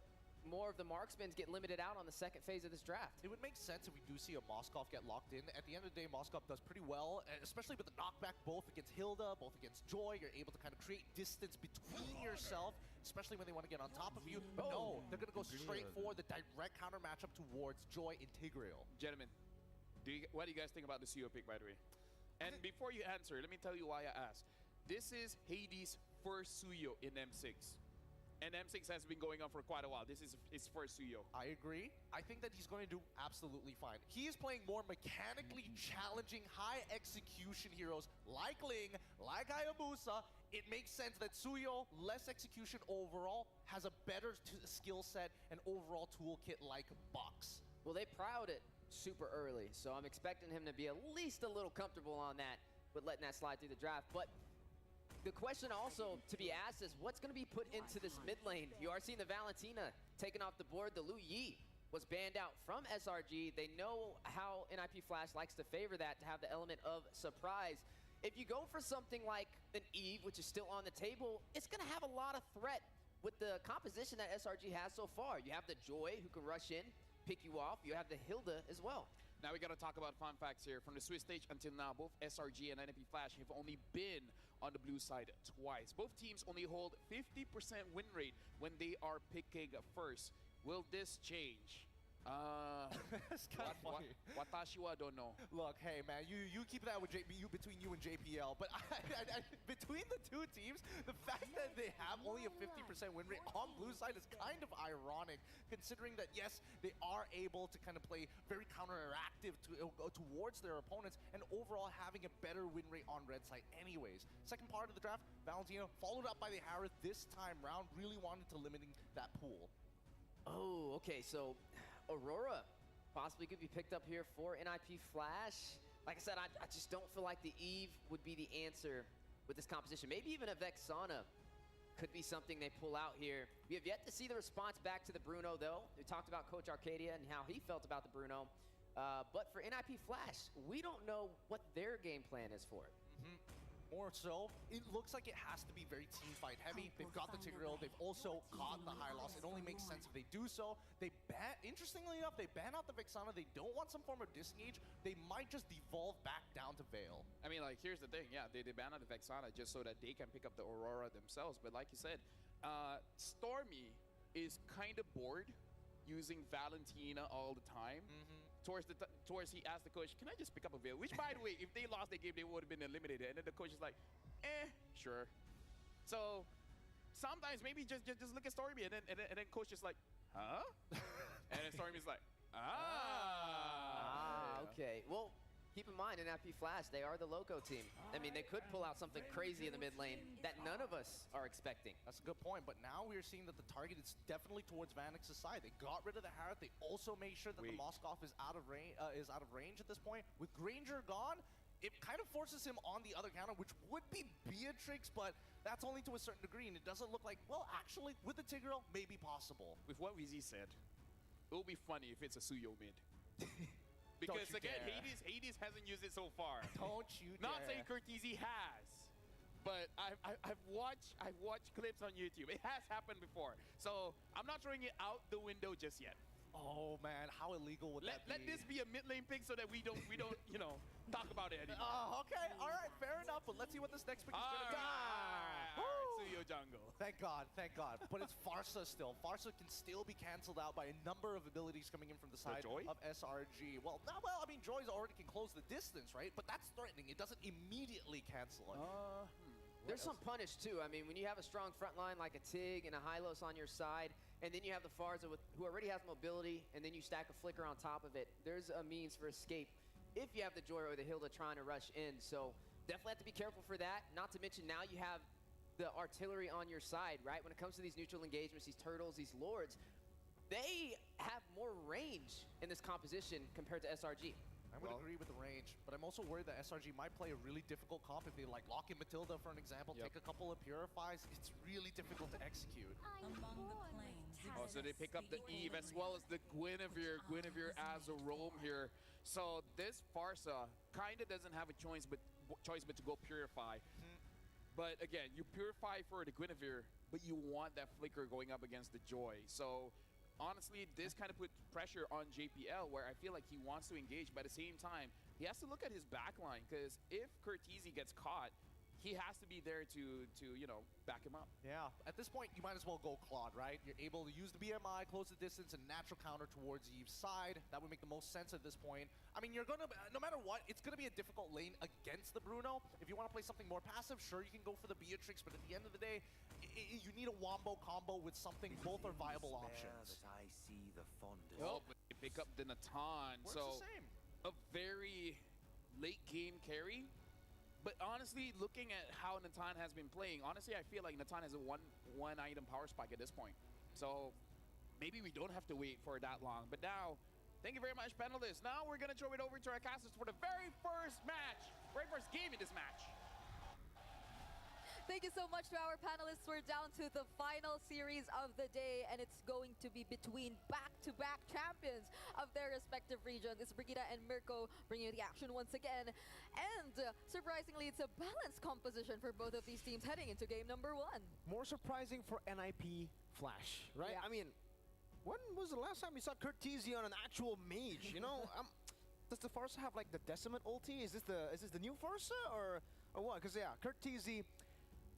more of the marksmen get limited out on the second phase of this draft? It would make sense if we do see a Moskov get locked in. At the end of the day, Moskov does pretty well, especially with the knockback both against Hilda, both against Joy. You're able to kind of create distance between yourself, especially when they want to get on top of you. But no, they're going to go straight for the direct counter matchup towards Joy Integral. Gentlemen, what do you guys think about the CEO pick, by the way? And before you answer, let me tell you why I asked. This is Hades' first Suyo in M6. And M6 has been going on for quite a while. This is his first Suyo. I agree. I think that he's going to do absolutely fine. He is playing more mechanically challenging, high execution heroes like Ling, like Hayabusa. It makes sense that Suyo, less execution overall, has a better skill set and overall toolkit like Box. Well, they prowed it super early, so I'm expecting him to be at least a little comfortable on that with letting that slide through the draft. But the question also to be asked is what's going to be put into this mid lane? You are seeing the Valentina taken off the board. The Lu Yi was banned out from SRG. They know how NIP Flash likes to favor that, to have the element of surprise. If you go for something like an Eve, which is still on the table, it's going to have a lot of threat with the composition that SRG has so far. You have the Joy who can rush in, pick you off. You have the Hilda as well. Now we got to talk about fun facts here. From the Swiss stage until now, both SRG and NIP Flash have only been on the blue side twice. Both teams only hold 50% win rate when they are picking first. Will this change? It's kind of funny. Watashi wa don't know. Look, hey man, you keep that with between you and JPL, but between the two teams, the fact that they have only a 50% win rate on blue side is kind of ironic, considering that yes, they are able to kind of play very counteractive towards their opponents, and overall having a better win rate on red side anyways. Second part of the draft, Valentino followed up by the Harith this time round, really wanted to limiting that pool. Oh, okay, so Aurora possibly could be picked up here for NIP Flash. Like I said, I just don't feel like the Eve would be the answer with this composition. Maybe even a Vexana could be something they pull out here. We have yet to see the response back to the Bruno, though. We talked about Coach Arcadia and how he felt about the Bruno. But for NIP Flash, we don't know what their game plan is for it. More so, it looks like it has to be very team fight heavy. They've got the Tigreal, they've also caught the High Loss. It only makes sense if they do so. They interestingly enough, they ban out the Vexana. They don't want some form of disengage. They might just devolve back down to Veil. I mean, like, here's the thing. Yeah, they ban out the Vexana just so that they can pick up the Aurora themselves. But like you said, Stormy is kind of bored using Valentina all the time. Towards he asked the coach, can I just pick up a Veil? Which, by the way, if they lost the game, they would have been eliminated. And then the coach is like, sure. So sometimes maybe just look at Stormy, and then coach is like, huh? And then Stormy's like, okay. Well, keep in mind, in NIP Flash, they are the Loco team. I mean, they could pull out something crazy in the mid lane that none of us are expecting. That's a good point, but now we're seeing that the target is definitely towards Vanix's side. They got rid of the Harith. They also made sure that the Moskov is out of range at this point. With Granger gone, it kind of forces him on the other counter, which would be Beatrix, but that's only to a certain degree, and it doesn't look like, well, actually, with the Tigreal, maybe possible. With what Weezy said, it will be funny if it's a Suyo mid. Because again, dare. Hades hasn't used it so far. Don't you Not dare. saying Curtizi has, but I've watched clips on YouTube. It has happened before, so I'm not throwing it out the window just yet. Oh man, how illegal would that be? Let this be a mid lane pick so that we don't talk about it anymore. Oh, okay, all right, fair enough. But let's see what this next pick is gonna be. All right, Suyo jungle. Thank God, thank God. But it's Farsa still. Farsa can still be canceled out by a number of abilities coming in from the side Joy? of SRG. Well, I mean, Joy's already can close the distance, right? But that's threatening. It doesn't immediately cancel it. There's some punish too. I mean, when you have a strong front line like a Tig and a Hylos on your side, and then you have the Farza who already has mobility, and then you stack a Flicker on top of it, there's a means for escape if you have the Joy or the Hilda trying to rush in. So definitely have to be careful for that. Not to mention now you have the artillery on your side, right? When it comes to these neutral engagements, these turtles, these lords, they have more range in this composition compared to SRG. I would agree with the range, but I'm also worried that SRG might play a really difficult comp if they like lock in Matilda, for an example, take a couple of Purifies. It's really difficult to execute. Oh, so they pick up the Eve as well as the Guinevere as a roam here. So this Farsa kind of doesn't have a choice but to go Purify. But again, you Purify for the Guinevere, but you want that Flicker going up against the Joy. So honestly, this kind of puts pressure on JPL, where I feel like he wants to engage, but at the same time, he has to look at his backline, because if Curtizi gets caught, he has to be there to back him up. Yeah, at this point, you might as well go Claude, right? You're able to use the BMI, close the distance, and natural counter towards Eve's side. That would make the most sense at this point. I mean, you're gonna, no matter what, it's gonna be a difficult lane against the Bruno. If you want to play something more passive, sure, you can go for the Beatrix, but at the end of the day, you need a wombo combo with something. Both are viable options. I see the fondest. Oh, but they pick up the Natan. Works So the same. a very late game carry. But honestly, looking at how Natan has been playing, honestly, I feel like Natan has a one item power spike at this point. So maybe we don't have to wait for that long. But now, thank you very much, panelists. Now we're going to throw it over to our casters for the very first game in this match. Thank you so much to our panelists. We're down to the final series of the day, and it's going to be between back-to-back champions of their respective region. This is Brigida and Mirko bringing you the action once again. And surprisingly, it's a balanced composition for both of these teams heading into game number 1. More surprising for NIP Flash, right? Yeah. I mean, when was the last time we saw Curtizi on an actual mage? You know, does the Farsa have like the Decimate ulti? Is this the new Farsa or what? Because yeah, Curtizi,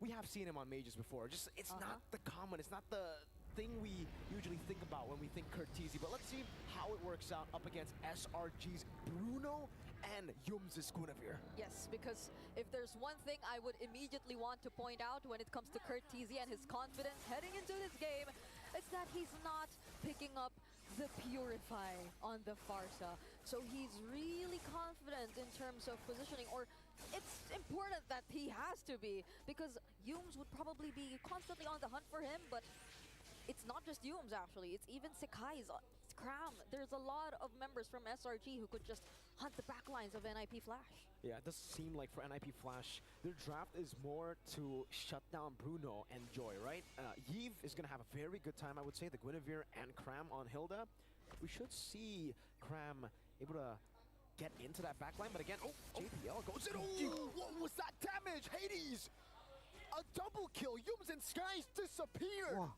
we have seen him on mages before. Just it's not the common. It's not the thing we usually think about when we think Curtizi. But let's see how it works out up against SRG's Bruno and Yums' Guinevere. Yes, because if there's one thing I would immediately want to point out when it comes to Curtizi and his confidence heading into this game, it's that he's not picking up the Purify on the Farsa. So he's really confident in terms of positioning, or it's important that he has to be, because Yums would probably be constantly on the hunt for him, but it's not just Yums actually, it's even Sekai's, it's Cram. There's a lot of members from SRG who could just hunt the backlines of NIP Flash. Yeah, it does seem like for NIP Flash, their draft is more to shut down Bruno and Joy, right? Yves is going to have a very good time, I would say, the Guinevere and Cram on Hilda. We should see Cram able to get into that backline, but again, JPL goes in. Oh, what was that damage? Hades! A double kill, Yums and Skies disappeared! Wow.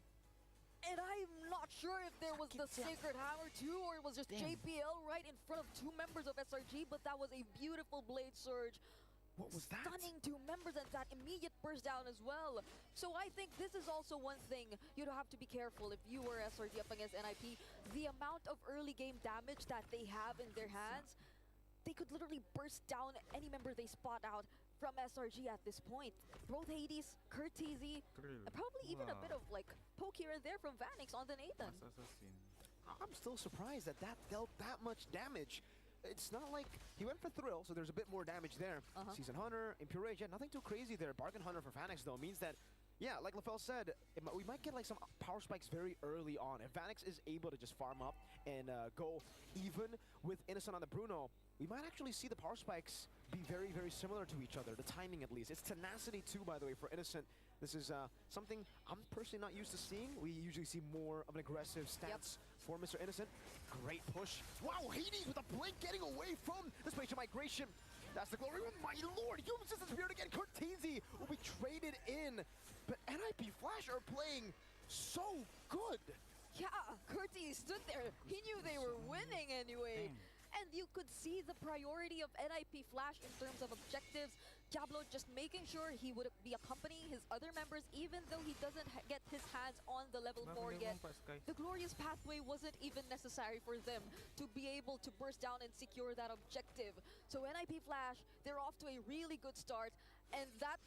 And I'm not sure if there was the Sacred Hammer too, or it was just JPL right in front of two members of SRG, but that was a beautiful Blade Surge. What was that? Stunning two members and that immediate burst down as well. So I think this is also one thing you'd have to be careful if you were SRG up against NIP. The amount of early game damage that they have in their hands, they could literally burst down any member they spot out from SRG at this point. Both Hades, Curtizi, and probably even a bit of like poke here and there from Vanix on the Nathan. I'm still surprised that dealt that much damage. It's not like he went for Thrill, so there's a bit more damage there. Season Hunter, Impure Age, nothing too crazy there. Bargain Hunter for Vanix though means that, yeah, like LaFell said, we might get like some power spikes very early on. If Vanix is able to just farm up and go even with Innocent on the Bruno, we might actually see the power spikes be very, very similar to each other, the timing at least. It's tenacity too, by the way, for Innocent. This is something I'm personally not used to seeing. We usually see more of an aggressive stance for Mr. Innocent. Great push. Wow, Hades with a blink getting away from the spatial migration. That's the glory. Oh my lord, Yums is disappeared again. Cortese will be traded in. But NIP Flash are playing so good. Yeah, Curtis stood there. He knew they were winning anyway. And you could see the priority of NIP Flash in terms of objectives. Diablo just making sure he would be accompanying his other members even though he doesn't get his hands on the level 4 yet. The glorious pathway wasn't even necessary for them to be able to burst down and secure that objective. So NIP Flash, they're off to a really good start, and that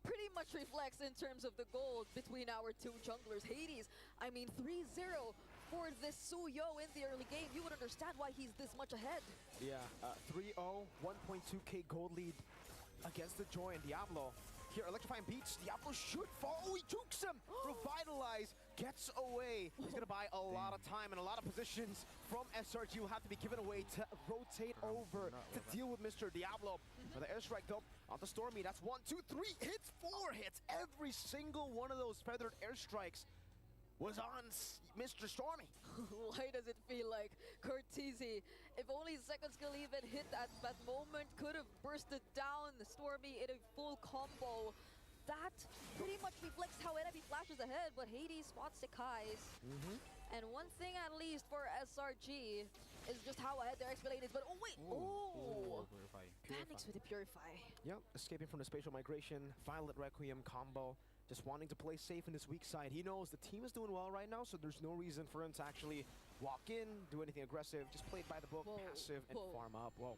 pretty much reflects in terms of the gold between our two junglers. Hades, I mean 3-0 for this Suyo in the early game. You would understand why he's this much ahead. Yeah, 3-0, 1.2k gold lead against the Joy and Diablo. Here, electrifying beats. Diablo should fall. Oh, he jukes him. Revitalize, gets away. He's going to buy a lot of time and a lot of positions from SRG will have to be given away to rotate over to deal with Mr. Diablo. For the airstrike, though, on the Stormy, that's 1, 2, 3 hits, 4 hits. Every single one of those feathered airstrikes was on Mr. Stormy. Why does it feel like Cortese, if only second skill even hit at that moment, could have bursted down the Stormy in a full combo. That pretty much reflects how NIP Flash is ahead, but Hades spots Sekai's. And one thing at least for SRG is just how ahead their Expelade is, but oh wait, Phoenix with the Purify. Yep, escaping from the spatial migration, Violet Requiem combo. Just wanting to play safe in this weak side. He knows the team is doing well right now, so there's no reason for him to actually walk in, do anything aggressive. Just play it by the book, passive, and farm up. Whoa,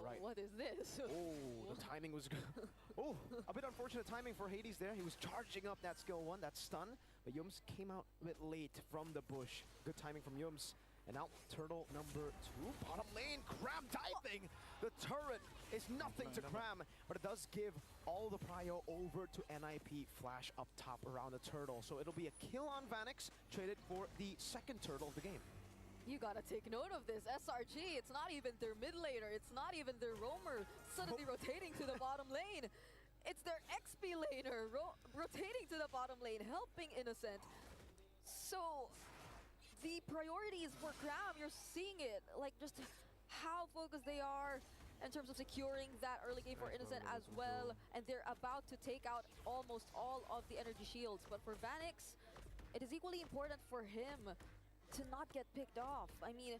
right. What is this? Oh, the timing was good. Oh, a bit unfortunate timing for Hades there. He was charging up that skill 1, that stun, but Yums came out a bit late from the bush. Good timing from Yums. And now, turtle number 2, bottom lane, Cram diving! The turret is nothing to Cram, but it does give all the prio over to NIP Flash up top around the turtle. So it'll be a kill on Vanix, traded for the second turtle of the game. You gotta take note of this. SRG, it's not even their mid laner, it's not even their roamer suddenly rotating to the bottom lane. It's their XP laner rotating to the bottom lane, helping Innocent. So the priorities for Cram, you're seeing it, like just how focused they are in terms of securing that early game for Innocent as well, and they're about to take out almost all of the energy shields. But for Vanix, it is equally important for him to not get picked off. I mean,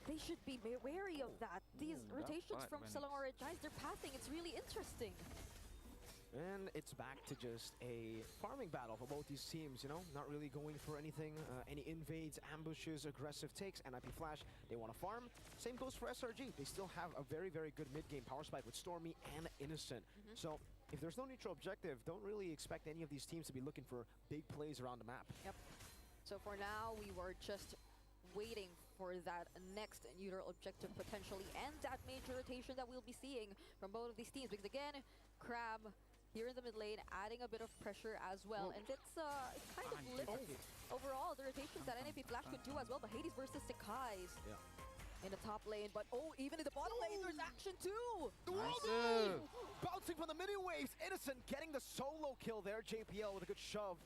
they should be wary of that. These rotations from Selangor Giants, they're pathing, it's really interesting. And it's back to just a farming battle for both these teams, you know? Not really going for anything, any invades, ambushes, aggressive takes. NIP Flash, they want to farm. Same goes for SRG. They still have a very, very good mid-game power spike with Stormy and Innocent. So if there's no neutral objective, don't really expect any of these teams to be looking for big plays around the map. Yep. So for now, we were just waiting for that next neutral objective potentially, and that major rotation that we'll be seeing from both of these teams. Because again, Crab here in the mid lane, adding a bit of pressure as well. And it's kind of limits overall the rotations that NIP Flash could do as well. But Hades versus Sekai's in the top lane. But even in the bottom lane, there's action too! Bouncing from the mini waves, Innocent getting the solo kill there. JPL with a good shove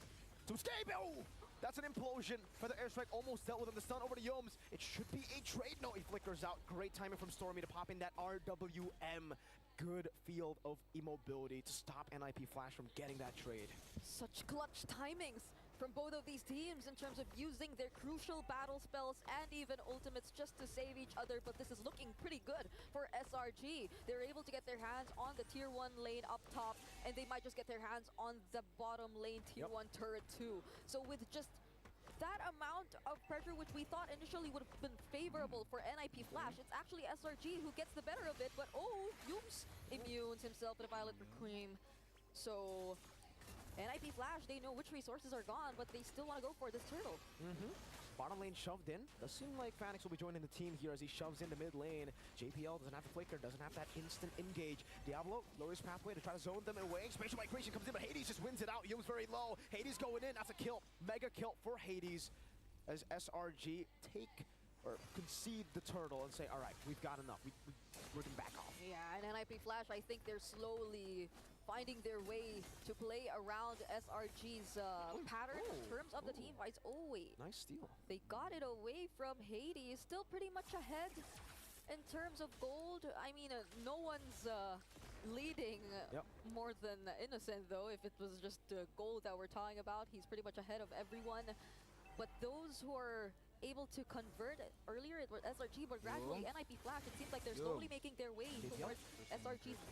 to escape. Oh! That's an implosion for the airstrike. Almost dealt with him. The stun over to Yums. It should be a trade. No, he flickers out. Great timing from Stormy to pop in that RWM. Good field of immobility to stop NIP Flash from getting that trade. Such clutch timings from both of these teams in terms of using their crucial battle spells and even ultimates just to save each other, but this is looking pretty good for SRG. They're able to get their hands on the tier 1 lane up top, and they might just get their hands on the bottom lane tier 1 turret too. So with just that amount of pressure, which we thought initially would have been favorable for NIP Flash, it's actually SRG who gets the better of it, but Yums immunes himself with a Violet Cream. So NIP Flash, they know which resources are gone, but they still want to go for this turtle. Bottom lane shoved in. Does seem like Phoenix will be joining the team here as he shoves into mid lane. JPL doesn't have the flicker, doesn't have that instant engage. Diablo lowers pathway to try to zone them away. Spatial migration comes in, but Hades just wins it out. Yum's very low. Hades going in. That's a kill. Mega kill for Hades as SRG take or concede the turtle and say, all right, we've got enough. We're going to back off. Yeah, and NIP Flash, I think they're slowly finding their way to play around SRG's pattern in terms of the team fights. Oh, wait. Nice steal. They got it away from Hades. Still pretty much ahead in terms of gold. I mean, no one's leading more than Innocent, though. If it was just gold that we're talking about, he's pretty much ahead of everyone. But those who are able to convert it, earlier it was SRG, but gradually NIP Flash, it seems like they're slowly making their way towards SRG's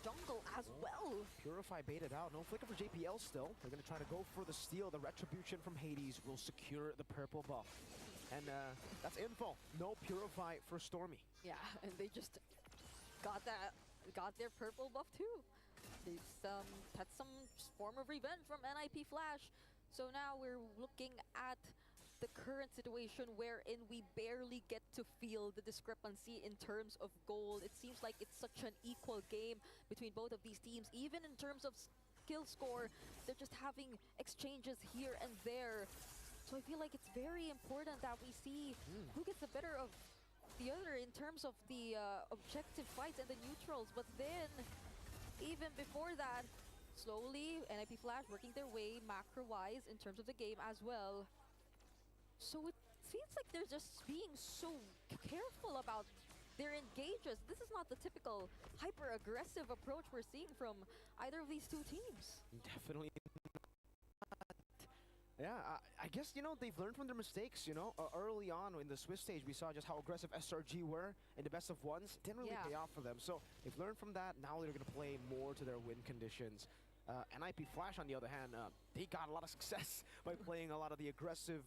jungle as well. Purify baited out. No flicker for JPL still. They're going to try to go for the steal. The retribution from Hades will secure the purple buff. And that's info. No Purify for Stormy. Yeah, and they just got their purple buff too. They've had some form of revenge from NIP Flash. So now we're looking at the current situation wherein we barely get to feel the discrepancy in terms of gold. It seems like it's such an equal game between both of these teams. Even in terms of skill score, they're just having exchanges here and there. So I feel like it's very important that we see who gets the better of the other in terms of the objective fights and the neutrals. But then, even before that, slowly NIP Flash working their way macro-wise in terms of the game as well. So it seems like they're just being so careful about their engages. This is not the typical hyper-aggressive approach we're seeing from either of these two teams. Definitely not. Yeah, I guess, you know, they've learned from their mistakes, you know. Early on in the Swiss stage, we saw just how aggressive SRG were in the best of ones. It didn't really pay off for them. So they've learned from that. Now they're going to play more to their win conditions. NIP Flash, on the other hand, they got a lot of success by playing a lot of the aggressive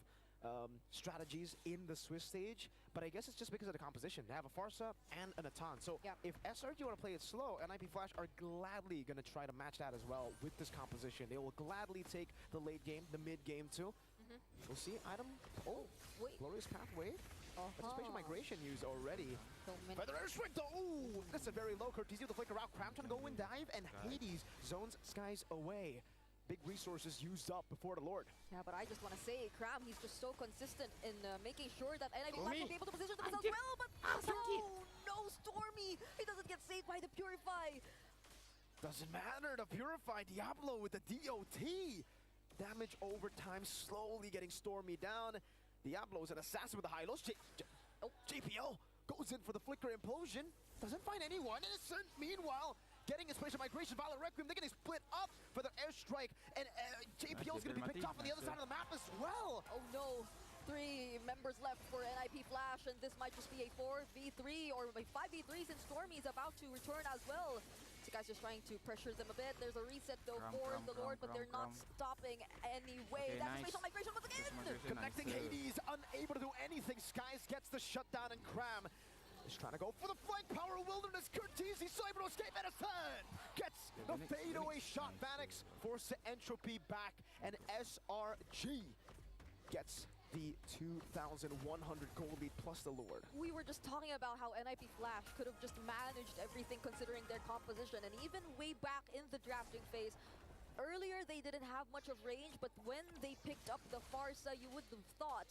strategies in the Swiss stage, but I guess it's just because of the composition. They have a Farsa and an Atan. So if SRG want to play it slow, NIP Flash are gladly going to try to match that as well with this composition. They will gladly take the late game, the mid game too. We'll see. Item. Oh, Glorious Pathway. That's spatial migration used already. Feather Airstrike though. Oh, that's a very low courtesy with the flicker out. Cram trying to go in dive, and Hades zones skies away. Big resources used up before the Lord. Yeah, but I just want to say, Cram, he's just so consistent in making sure that NIP Flash will be able to position themselves well, but no, Stormy! He doesn't get saved by the Purify. Doesn't matter, the Purify Diablo with the DOT. Damage over time, slowly getting Stormy down. Diablo's an assassin with a high loss. JPL goes in for the flicker implosion. Doesn't find anyone. Innocent, meanwhile, getting his spatial migration, Valor Requiem, they're getting split up for their airstrike, and JPL's gonna be picked off on the other side of the map as well. Oh no, 3 members left for NIP Flash, and this might just be a 4v3 or a 5v3 since Stormy is about to return as well. So guys just trying to pressure them a bit. There's a reset though for the Lord, but they're not stopping anyway. That's spatial migration once again! Connecting Hades, unable to do anything. Skies gets the shutdown, and Cram is trying to go for the flank power. Wilderness Curtis, he's able to escape. Edison gets the fadeaway shot. Vanix forced the entropy back, and SRG gets the 2,100 gold lead plus the Lord. We were just talking about how NIP Flash could have just managed everything considering their composition, and even way back in the drafting phase, earlier they didn't have much of range, but when they picked up the Farsa, you would have thought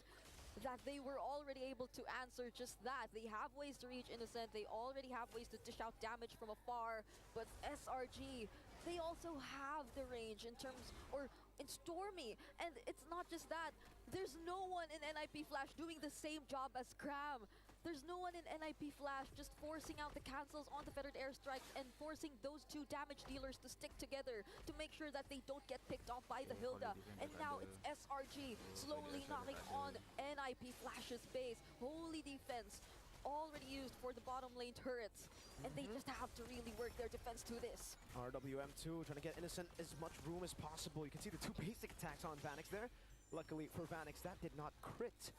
that they were already able to answer just that. They have ways to reach Innocent, they already have ways to dish out damage from afar, but SRG, they also have the range in terms, or in Stormy, and it's not just that. There's no one in NIP Flash doing the same job as Cram. There's no one in NIP Flash just forcing out the cancels on the Fettered Airstrike and forcing those 2 damage dealers to stick together to make sure that they don't get picked off by the Hilda. And now it's SRG slowly knocking on NIP Flash's base. Holy defense already used for the bottom lane turrets. And they just have to really work their defense to this. RWM2 trying to get Innocent as much room as possible. You can see the 2 basic attacks on Vanix there. Luckily for Vanix, that did not crit.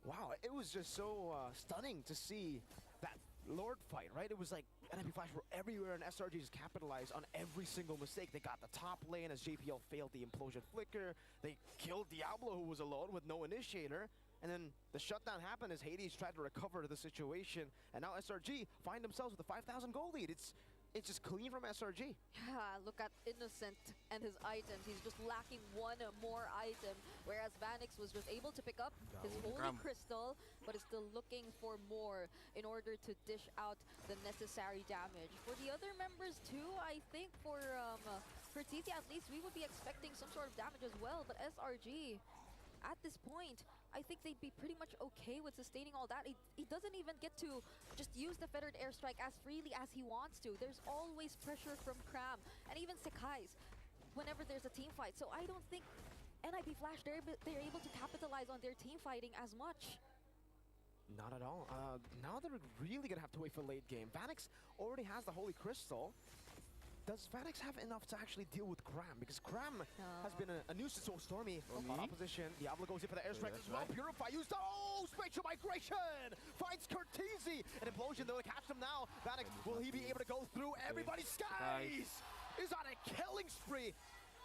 Wow, it was just so stunning to see that Lord fight, right? It was like NIP Flash were everywhere, and SRG just capitalized on every single mistake. They got the top lane as JPL failed the implosion flicker. They killed Diablo, who was alone with no initiator. And then the shutdown happened as Hades tried to recover the situation. And now SRG find themselves with a 5,000 gold lead. It's it's just clean from SRG. Yeah, look at Innocent and his items. He's just lacking one more item, whereas Vanix was just able to pick up his Holy Crystal, but is still looking for more in order to dish out the necessary damage. For the other members too, I think for TC at least, we would be expecting some sort of damage as well, but SRG, at this point, I think they'd be pretty much okay with sustaining all that. He doesn't even get to just use the Fettered Airstrike as freely as he wants to. There's always pressure from Cram and even Sekai's whenever there's a team fight. So I don't think NIP Flash, they're able to capitalize on their team fighting as much. Not at all. Now they're really going to have to wait for late game. Vanix already has the Holy Crystal. Does Vanix have enough to actually deal with Cram? Because Cram has been a nuisance. So Stormy on opposition. Diablo goes in for the airstrike as well. Purify used. Oh, Spatial Migration finds Curtizi. An implosion. They'll catch him now. Vanix, will he be able to go through everybody? Skies is on a killing spree.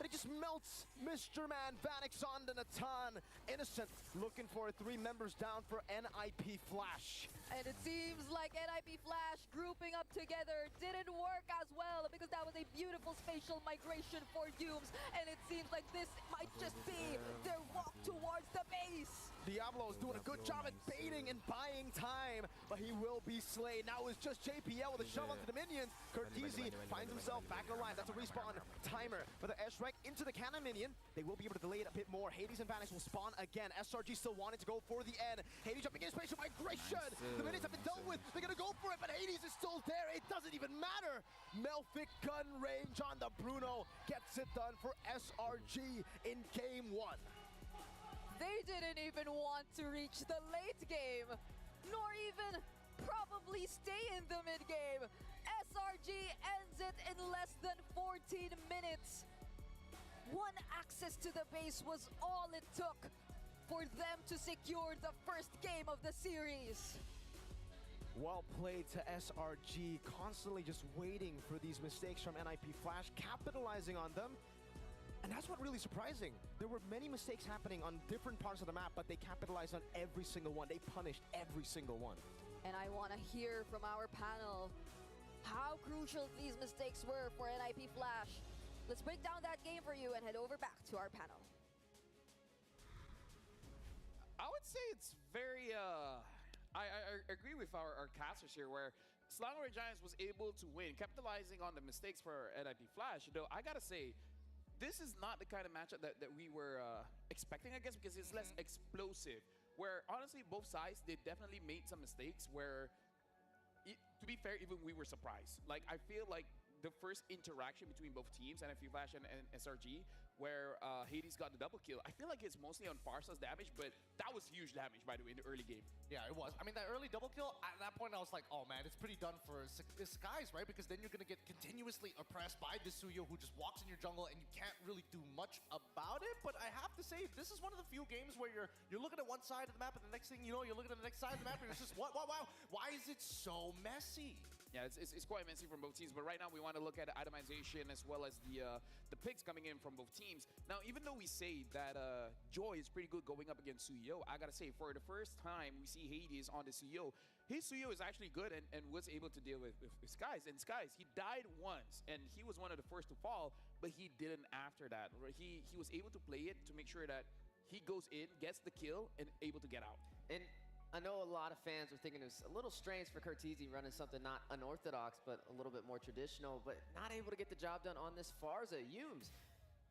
And it just melts Mr. Man Vanix on the Natan. Innocent looking for 3 members down for NIP Flash. And it seems like NIP Flash grouping up together didn't work as well because that was a beautiful spatial migration for Dooms. And it seems like this might just be their walk towards the base. Diablo's doing a good job at baiting and buying time, but he will be slain. Now it's just JPL with a shove onto the minions. Curtizi finds himself back alive. That's a respawn timer for the airstrike into the cannon minion. They will be able to delay it a bit more. Hades and Vanix will spawn again. SRG still wanting to go for the end. Hades jumping in, spatial migration. The minions have been dealt with. They're gonna go for it, but Hades is still there. It doesn't even matter. Melfic gun range on the Bruno gets it done for SRG in game 1. They didn't even want to reach the late game, nor even probably stay in the mid game. SRG ends it in less than 14 minutes. One access to the base was all it took for them to secure the first game of the series. Well played to SRG, constantly just waiting for these mistakes from NIP Flash, capitalizing on them. And that's what really surprising. There were many mistakes happening on different parts of the map, but they capitalized on every single one. They punished every single one. And I want to hear from our panel how crucial these mistakes were for NIP Flash. Let's break down that game for you and head over back to our panel. I would say it's very, I agree with our casters here where Slangoray Giants was able to win, capitalizing on the mistakes for NIP Flash. Though I gotta say, this is not the kind of matchup that we were expecting, I guess, because it's less explosive. Where, honestly, both sides, they definitely made some mistakes where, to be fair, even we were surprised. Like, I feel like the first interaction between both teams, NFU Flash and SRG, where Hades got the double kill, I feel like it's mostly on Farsa's damage, but that was huge damage, by the way, in the early game. Yeah, it was. I mean, that early double kill, at that point, I was like, oh man, it's pretty done for Skies, right? Because then you're going to get continuously oppressed by this Suyo who just walks in your jungle and you can't really do much about it. But I have to say, this is one of the few games where you're looking at one side of the map and the next thing you know, you're looking at the next side of the map and it's just, why is it so messy? Yeah, it's quite messy from both teams, but right now we want to look at itemization as well as the picks coming in from both teams. Now, even though we say that Joy is pretty good going up against Suyo, I gotta say, for the first time we see Hades on the Suyo, his Suyo is actually good and was able to deal with Skies. And Skies, he died once, and he was one of the first to fall, but he didn't after that. He was able to play it to make sure that he goes in, gets the kill, and able to get out. And I know a lot of fans are thinking it's a little strange for Curtizi running something not unorthodox, but a little bit more traditional, but not able to get the job done on this Farsa. Yumes,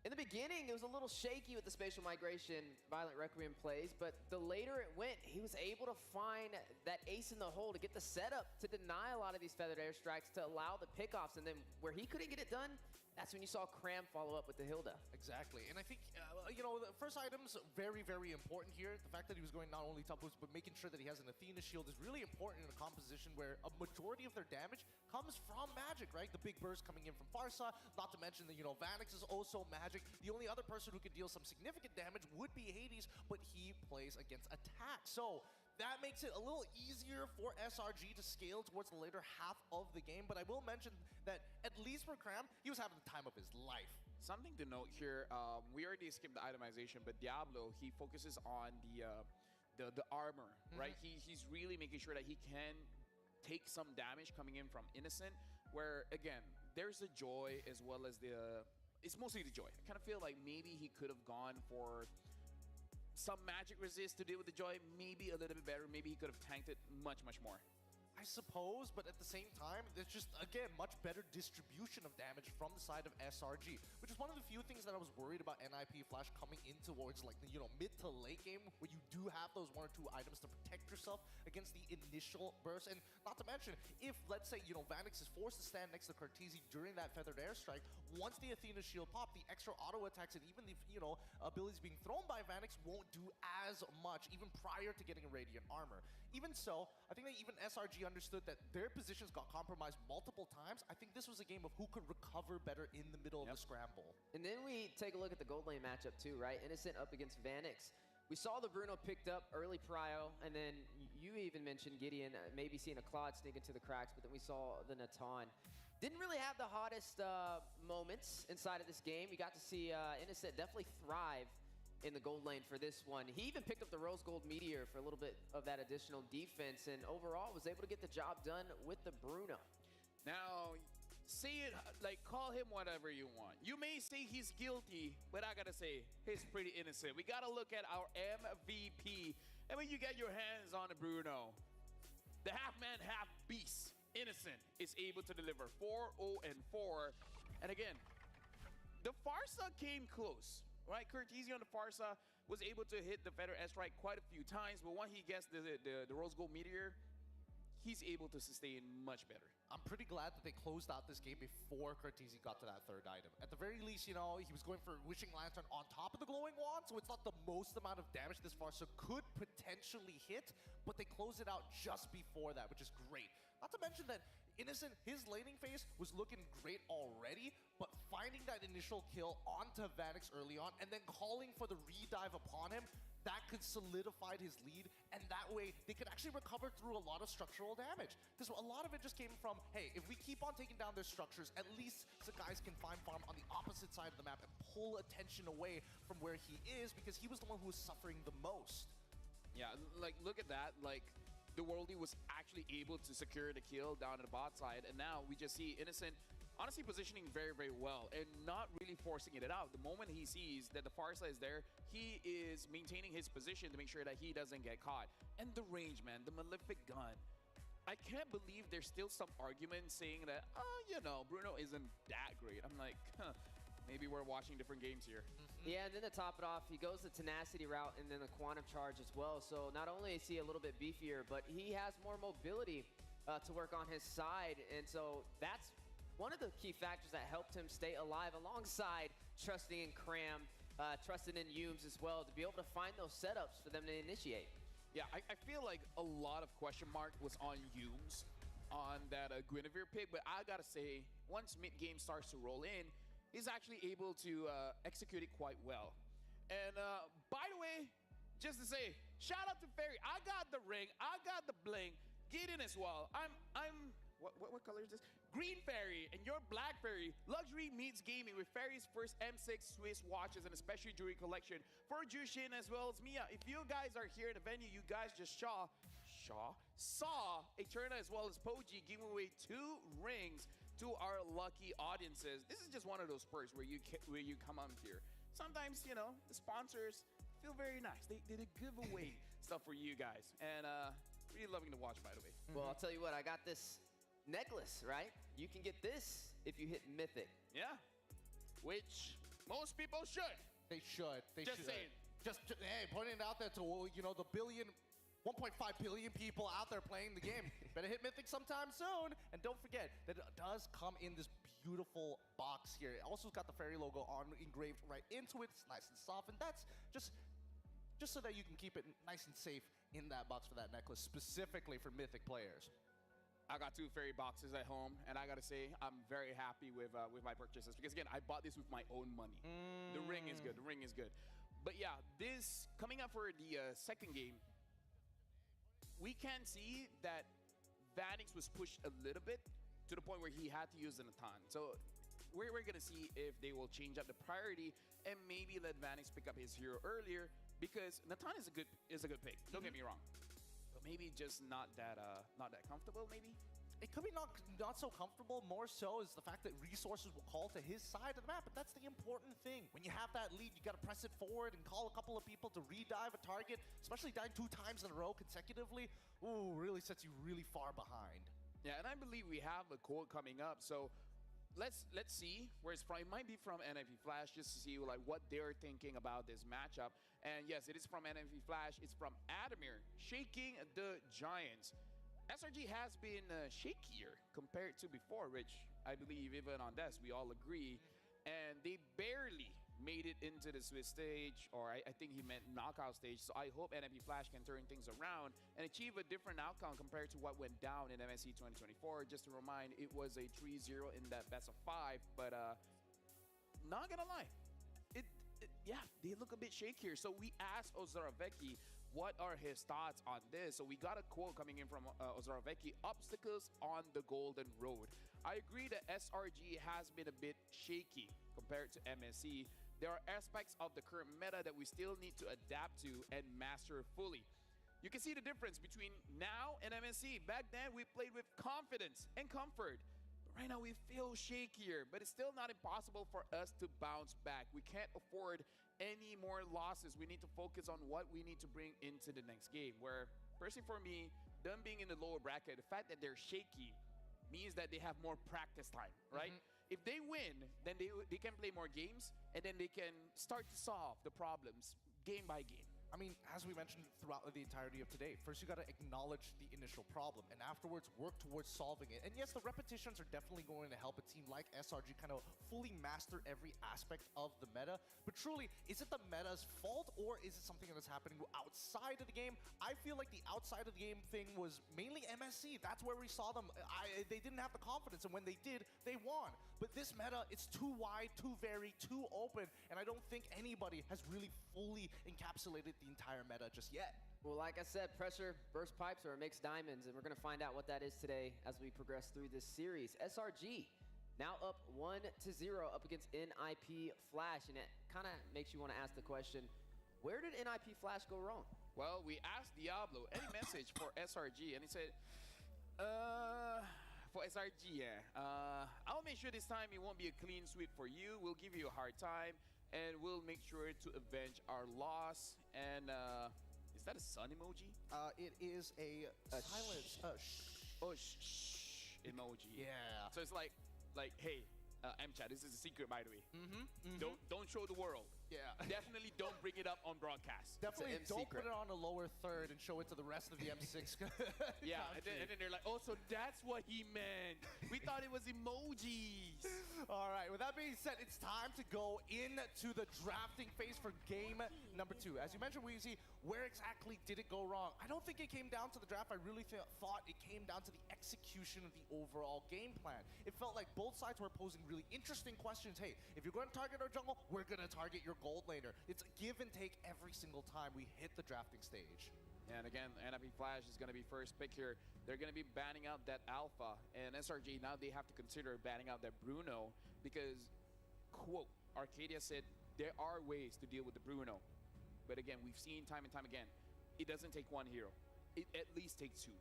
in the beginning, it was a little shaky with the spatial migration, Violent Requiem plays, but the later it went, he was able to find that ace in the hole to get the setup to deny a lot of these feathered airstrikes to allow the pickoffs, and then where he couldn't get it done, that's when you saw Cram follow up with the Hilda. Exactly, and I think, you know, the first item's very, very important here. The fact that he was going not only top boost, but making sure that he has an Athena shield is really important in a composition where a majority of their damage comes from magic, right? The big burst coming in from Farsa, not to mention that, you know, Vanix is also magic. The only other person who could deal some significant damage would be Hades, but he plays against attack. So that makes it a little easier for SRG to scale towards the later half of the game, but I will mention that at least for Cram, he was having the time of his life. Something to note here, we already skipped the itemization, but Diablo, he focuses on the armor, right? He's really making sure that he can take some damage coming in from Innocent, where again there's the joy as well as the. It's mostly the joy. I kind of feel like maybe he could have gone for some magic resist to deal with the joy, maybe a little bit better. Maybe he could have tanked it much more. I suppose, but at the same time, there's just, again, much better distribution of damage from the side of SRG, which is one of the few things that I was worried about NIP Flash coming in towards, like, the, mid to late game, where you do have those 1 or 2 items to protect yourself against the initial burst. And not to mention, if, let's say, Vanix is forced to stand next to Cartesi during that Feathered Airstrike, once the Athena shield pop, the extra auto attacks and even the, abilities being thrown by Vanix won't do as much, even prior to getting a Radiant Armor. Even so, I think that even SRG understood that their positions got compromised multiple times. I think this was a game of who could recover better in the middle of the scramble. And then we take a look at the gold lane matchup too, right? Innocent up against Vanix. We saw the Bruno picked up early prio, and then you even mentioned Gideon maybe seeing a Claude sneak into the cracks, but then we saw the Natan. Didn't really have the hottest moments inside of this game. You got to see Innocent definitely thrive in the gold lane for this one. He even picked up the Rose Gold Meteor for a little bit of that additional defense, and overall was able to get the job done with the Bruno. Now, say it, like, call him whatever you want. You may say he's guilty, but I gotta say, he's pretty innocent. We gotta look at our MVP, and when you get your hands on the Bruno, the half-man, half-beast, Innocent, is able to deliver 4-0-4. And again, the Farsa came close. Right, Curtisi on the Farsa was able to hit the Feather S-Strike quite a few times, but when he gets the Rose Gold Meteor, he's able to sustain much better. I'm pretty glad that they closed out this game before Curtisi got to that third item. At the very least, he was going for Wishing Lantern on top of the Glowing Wand, so it's not the most amount of damage this Farsa could potentially hit, but they closed it out just before that, which is great. Not to mention that Innocent, his laning phase was looking great already, but finding that initial kill onto Vanix early on and then calling for the redive upon him, that could solidify his lead, and that way they could actually recover through a lot of structural damage. Because a lot of it just came from, hey, if we keep on taking down their structures, at least the guys can find farm on the opposite side of the map and pull attention away from where he is, because he was the one who was suffering the most. Yeah, like, look at that. Like, the Worldie was actually able to secure the kill down at the bot side, and now we just see Innocent honestly positioning very well and not really forcing it out. The moment he sees that the Farsa is there, he is maintaining his position to make sure that he doesn't get caught. And the range, man, the Malefic gun. I can't believe there's still some argument saying that, Bruno isn't that great. I'm like, maybe we're watching different games here. Yeah, and then to top it off, he goes the Tenacity route and then the Quantum Charge as well. So not only is he a little bit beefier, but he has more mobility to work on his side. And so that's one of the key factors that helped him stay alive, alongside trusting in Cram, trusting in Yumes as well, to be able to find those setups for them to initiate. Yeah, I feel like a lot of question mark was on Yumes on that Guinevere pick, but I gotta say, once mid-game starts to roll in, he's actually able to execute it quite well. And by the way, just to say, shout out to Ferry. I got the ring, I got the bling. Get in as well. What color is this? Green Fairy and your Black Fairy. Luxury meets gaming with Fairy's first M6 Swiss watches, and especially jewelry collection for Jushin as well as Mia. If you guys are here in the venue, you guys just saw Eterna as well as Poji giving away 2 rings to our lucky audiences. This is just one of those perks where you come on here. Sometimes, the sponsors feel very nice. They did a giveaway stuff for you guys, and really loving to watch, by the way. Well, I'll tell you what, I got this necklace, right? You can get this if you hit Mythic. Yeah, which most people should. They should. Just saying. Hey, pointing it out there to the 1.5 billion people out there playing the game. Better hit Mythic sometime soon. And don't forget that it does come in this beautiful box here. It also got the Fairy logo engraved right into it. It's nice and soft, and that's just so that you can keep it nice and safe in that box for that necklace, specifically for Mythic players. I got 2 Fairy boxes at home, and I gotta say, I'm very happy with my purchases, because again, I bought this with my own money. The ring is good. The ring is good. But yeah, this coming up for the second game, we can see that Vanix was pushed a little bit to the point where he had to use the Natan. So we're gonna see if they will change up the priority and maybe let Vanix pick up his hero earlier, because Natan is a good pick. Don't get me wrong. Maybe just not that comfortable, maybe? it could be not so comfortable. More so is the fact that resources will call to his side of the map, but that's the important thing. When you have that lead, you got to press it forward and call a couple of people to re-dive a target, especially dying 2 times in a row consecutively. Ooh, really sets you really far behind. Yeah, and I believe we have a quote coming up, so let's see where it's from. It might be from NFP Flash, just to see like what they're thinking about this matchup. And yes, it is from NFP Flash. It's from Adamir, shaking the Giants. SRG has been shakier compared to before, which I believe even on this we all agree. And they barely made it into the Swiss stage, or I think he meant knockout stage. So I hope NFP Flash can turn things around and achieve a different outcome compared to what went down in MSC 2024. Just to remind, it was a 3-0 in that best of 5, but not gonna lie, yeah, they look a bit shakier. So we asked Ozaravecki what are his thoughts on this. So we got a quote coming in from Ozaravecki: obstacles on the golden road. I agree that SRG has been a bit shaky compared to MSC. There are aspects of the current meta that we still need to adapt to and master fully. You can see the difference between now and MSC. Back then, we played with confidence and comfort. But right now, we feel shakier, but it's still not impossible for us to bounce back. We can't afford any more losses. We need to focus on what we need to bring into the next game, where, personally for me, them being in the lower bracket, the fact that they're shaky means that they have more practice time, right? If they win, then they can play more games, and then they can start to solve the problems game by game. I mean, as we mentioned throughout the entirety of today, first you got to acknowledge the initial problem, and afterwards work towards solving it. And yes, the repetitions are definitely going to help a team like SRG kind of fully master every aspect of the meta. But truly, is it the meta's fault, or is it something that's happening outside of the game? I feel like the outside of the game thing was mainly MSC. That's where we saw them. They didn't have the confidence, and when they did, they won. But this meta, it's too wide, too varied, too open, and I don't think anybody has really fully encapsulated the entire meta just yet. Well, like I said, pressure burst pipes or makes diamonds, and we're going to find out what that is today as we progress through this series. SRG now up 1-0 up against NIP Flash, and it kind of makes you want to ask the question, where did NIP Flash go wrong? Well, we asked Diablo any message for SRG, and he said, for SRG, yeah. I'll make sure this time it won't be a clean sweep for you. We'll give you a hard time, and we'll make sure to avenge our loss. And is that a sun emoji? It is a silence. Shh emoji. Yeah. So it's like, hey, M-Chat, this is a secret, by the way. Don't show the world. Yeah. Definitely don't bring it up on broadcast. Definitely don't put it on the lower third and show it to the rest of the M6. Yeah, and then they're like, oh, so that's what he meant. We thought it was emojis. All right, with that being said, it's time to go into the drafting phase for game number 2. As you mentioned, Weezy, where exactly did it go wrong? I don't think it came down to the draft. I really thought it came down to the execution of the overall game plan. It felt like both sides were posing really interesting questions. Hey, if you're going to target our jungle, we're going to target your gold laner. It's a give and take every single time we hit the drafting stage. And again, NIP Flash is going to be first pick here. They're going to be banning out that Alpha. And SRG, now they have to consider banning out that Bruno because, quote, Arcadia said there are ways to deal with the Bruno. But again, we've seen time and time again, it doesn't take one hero. It at least takes 2.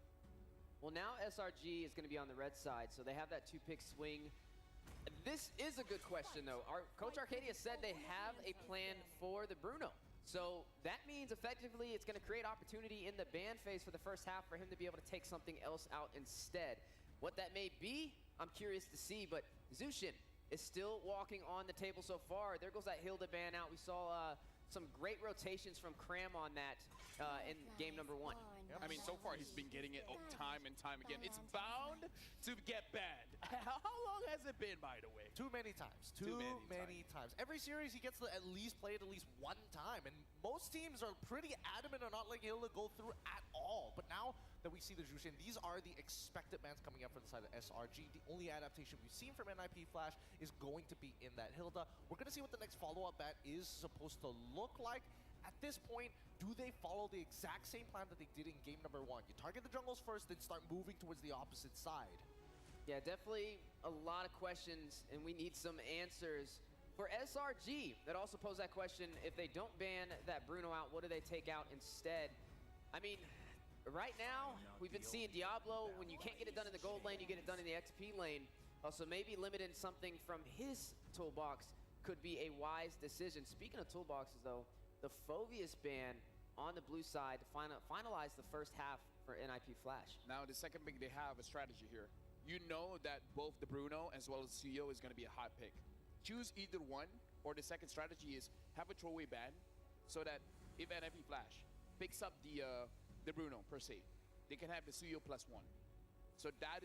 Well, now SRG is going to be on the red side, so they have that 2-pick swing. This is a good question, though. Coach Arcadia said they have a plan for the Bruno. So that means effectively it's going to create opportunity in the ban phase for the first half for him to be able to take something else out instead. What that may be, I'm curious to see, but Zushin is still walking on the table so far. There goes that Hilda ban out. We saw some great rotations from Cram on that in game number 1. I mean, so far he's been getting it time and time again. It's bound to get banned. How long has it been, by the way? Too many times. Too many times. Every series he gets to at least play it at least one time, and most teams are pretty adamant on not letting Hilda go through at all. But now that we see the Jushin, these are the expected bans coming up from the side of SRG. The only adaptation we've seen from NIP Flash is going to be in that Hilda. We're going to see what the next follow-up ban is supposed to look like. At this point, do they follow the exact same plan that they did in game number 1? You target the jungles first, then start moving towards the opposite side. Yeah, definitely a lot of questions, and we need some answers. For SRG, that also pose that question, if they don't ban that Bruno out, what do they take out instead? I mean, right now, we've been seeing Diablo, when you can't get it done in the gold lane, you get it done in the XP lane. So maybe limiting something from his toolbox could be a wise decision. Speaking of toolboxes, though, the Phoveus ban on the blue side to finalize the first half for NIP Flash. Now, the second pick, they have a strategy here. You know that both the Bruno as well as Suyo is going to be a hot pick. Choose either one, or the second strategy is have a throwaway ban so that if NIP Flash picks up the Bruno per se, they can have the Suyo +1. So that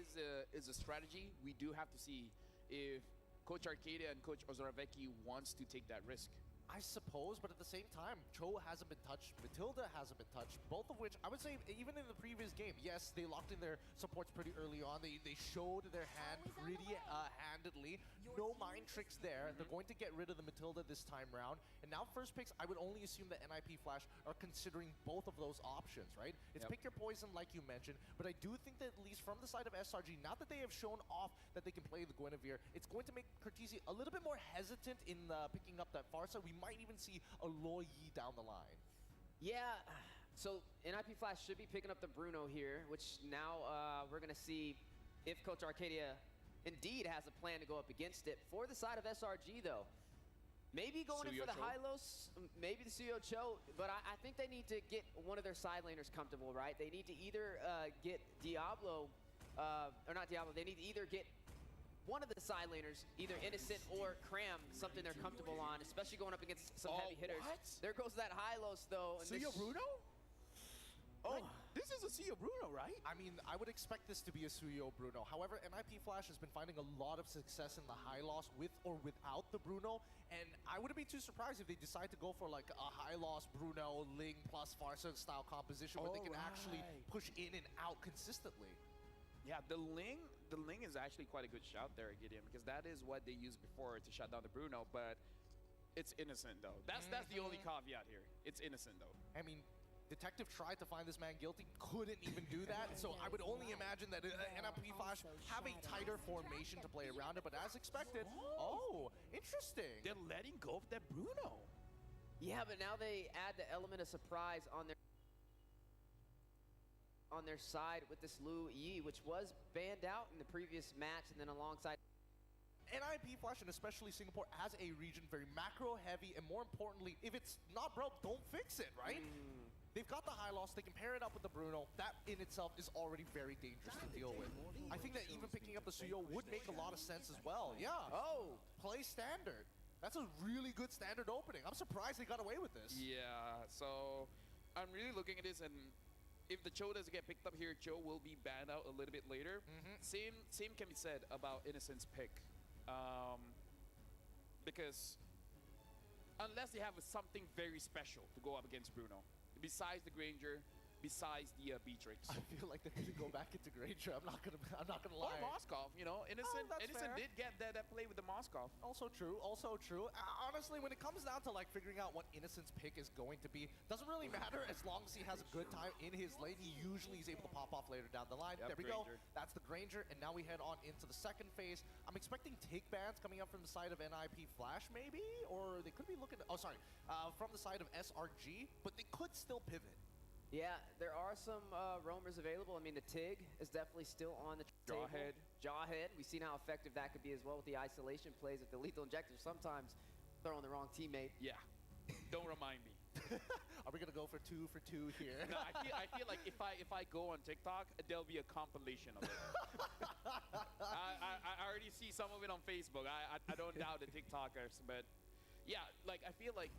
is a strategy. We do have to see if Coach Arcadia and Coach Ozoravecchi wants to take that risk. I suppose, but at the same time, Cho hasn't been touched, Matilda hasn't been touched, both of which, I would say, even in the previous game, yes, they locked in their supports pretty early on. They showed their hand pretty handedly. No mind tricks there. They're going to get rid of the Matilda this time round. And now first picks, I would only assume that NIP Flash are considering both of those options, right? It's pick your poison, like you mentioned, but I do think that at least from the side of SRG, now that they have shown off that they can play the Guinevere, it's going to make Cortese a little bit more hesitant in picking up that Farsa. We might even see a Lo Yi down the line. Yeah, so NIP Flash should be picking up the Bruno here, which now we're going to see if Coach Arcadia indeed has a plan to go up against it. For the side of SRG, though, maybe going in for the Hylos, maybe the Suyo Cho, but I think they need to get one of their side laners comfortable, right? They need to either get Diablo, or not Diablo, they need to either get one of the side laners, either Innocent or Cram, something they're comfortable on, especially going up against some heavy hitters. What? There goes that Hylos, though. Suyo Bruno? Oh, this is a Suyo Bruno, right? I mean, I would expect this to be a Suyo Bruno. However, NIP Flash has been finding a lot of success in the high loss with or without the Bruno, and I wouldn't be too surprised if they decide to go for like a high loss Bruno, Ling plus Farsa style composition where they can actually push in and out consistently. Yeah, the Ling is actually quite a good shout there, Gideon, because that is what they used before to shut down the Bruno, but it's innocent, though. That's the only caveat here. It's innocent, though. I mean, Detective tried to find this man guilty, couldn't even do that, so I would only imagine that NIP Flash have a tighter formation to play around it, but as expected, interesting. They're letting go of that Bruno. Yeah, but now they add the element of surprise on their side with this Lu Yi, which was banned out in the previous match, and then alongside NIP Flash, and especially Singapore, as a region very macro heavy, and more importantly, if it's not broke, don't fix it, right? They've got the high loss, they can pair it up with the Bruno. That in itself is already very dangerous to deal with. I think that even picking up the Suyo would make a lot of sense as well. Yeah. Oh, play standard. That's a really good standard opening. I'm surprised they got away with this. Yeah, so I'm really looking at this, and if the Cho doesn't get picked up here, Cho will be banned out a little bit later. Same can be said about Innocent's pick. Because unless they have something very special to go up against Bruno, besides the Granger, besides the Beatrix. I feel like they need to go back into Granger. I'm not gonna lie. Or Moskov, you know, Innocent did get that play with the Moskov. Also true. Honestly, when it comes down to like figuring out what Innocent's pick is going to be, doesn't really matter as long as he has a good time in his lane. He usually is able to pop off later down the line. Yep, there we Granger. go. That's the Granger, and now we head on into the second phase. I'm expecting take bans coming up from the side of NIP Flash, maybe, or they could be looking. From the side of SRG, but they could still pivot. Yeah, there are some roamers available. I mean, the TIG is definitely still on the table. Jawhead. We've seen how effective that could be as well with the isolation plays with the lethal injectors. Sometimes throwing the wrong teammate. Yeah, don't remind me. Are we gonna go for two here? No, I feel like if I go on TikTok, there'll be a compilation of it. I already see some of it on Facebook. I don't doubt the TikTokers, but yeah, like I feel like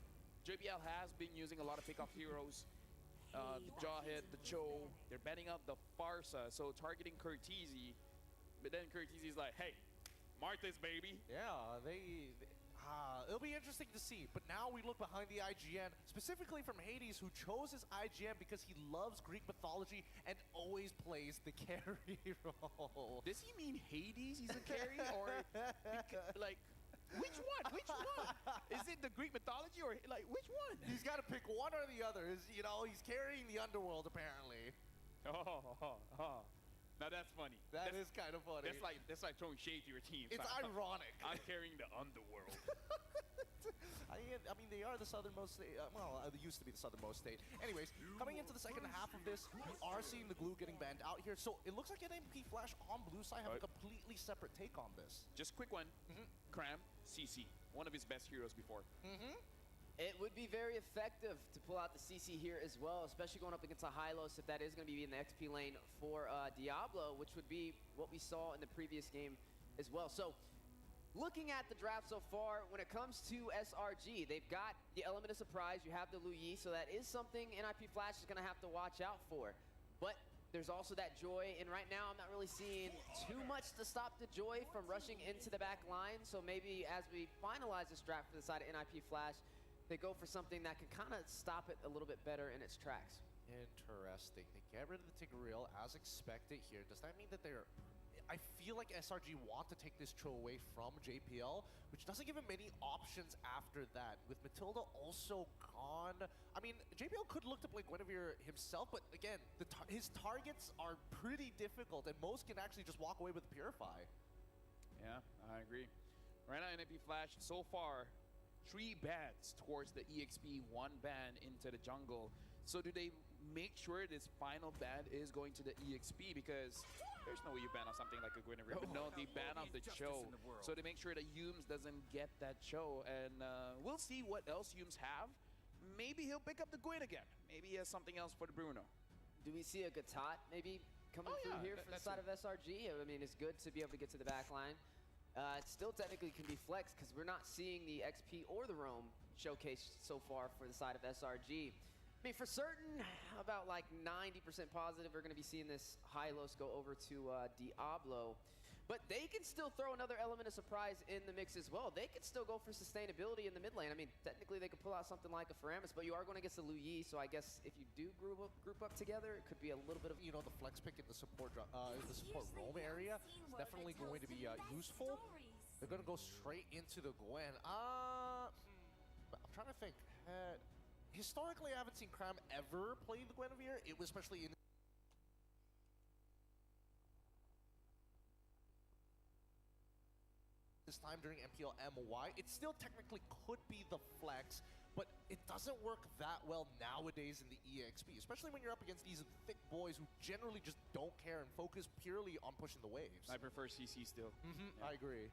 JBL has been using a lot of pickoff heroes. The Jawhead, the Cho, they're banning up the Farsa, so targeting Cortese, but then Cortese's like, hey, Marthas, baby. Yeah, it'll be interesting to see, but now we look behind the IGN, specifically from Hades, who chose his IGN because he loves Greek mythology and always plays the carry role. Does he mean Hades he's a carry, or like... Which one? Is it the Greek mythology or like which one? He's got to pick one or the other. You know, he's carrying the underworld apparently. Now that's funny. That is kind of funny. That's like throwing shade to your team. It's ironic. I'm carrying the underworld. I mean, they are the southernmost state. Well, they used to be the southernmost state. Anyways, coming into the second half of this, we are seeing the glue getting banned out here. So it looks like NMP Flash on blue side have a completely separate take on this. Just quick one. Cram, CC. One of his best heroes before. It would be very effective to pull out the CC here as well, especially going up against a Hylos if that is going to be in the XP lane for Diablo, which would be what we saw in the previous game as well. So, looking at the draft so far, when it comes to SRG, they've got the element of surprise. You have the Lu Yi, so that is something NIP Flash is going to have to watch out for. But there's also that Joy, and right now I'm not really seeing too much to stop the Joy from rushing into the back line. So maybe as we finalize this draft for the side of NIP Flash, they go for something that can kind of stop it a little bit better in its tracks. Interesting. They get rid of the Tigreal as expected here. Does that mean that they're... I feel like SRG want to take this Cho away from JPL, which doesn't give him many options after that. With Matilda also gone, I mean, JPL could look to play Guinevere himself, but again, his targets are pretty difficult, and most can actually just walk away with Purify. Yeah, I agree. Right now, NIP Flash, so far, 3 bans towards the EXP, 1 ban into the jungle. So do they make sure this final ban is going to the EXP? Because there's no way you ban on something like a Guinevere. But no, they ban on the Cho. So they make sure that Yumes doesn't get that Cho. And we'll see what else Yumes have. Maybe he'll pick up the Gwyn again. Maybe he has something else for the Bruno. Do we see a Gatot maybe coming through here for the side of SRG? I mean, it's good to be able to get to the back line. It still technically can be flexed because we're not seeing the XP or the roam showcased so far for the side of SRG. I mean, for certain, about like 90% positive we're going to be seeing this Hylos go over to Diablo. But they can still throw another element of surprise in the mix as well. They could still go for sustainability in the mid lane. I mean, technically they could pull out something like a Faramis, but you are going against the Lu Yi, so I guess if you do group up together, it could be a little bit of... You know, the flex pick in the support roam area is definitely going to be useful. They're going to go straight into the Gwen. I'm trying to think. Historically, I haven't seen Cram ever play the Guinevere. It was especially in this time during MPL MY. It still technically could be the flex, but it doesn't work that well nowadays in the EXP, especially when you're up against these thick boys who generally just don't care and focus purely on pushing the waves. I prefer CC still. I agree.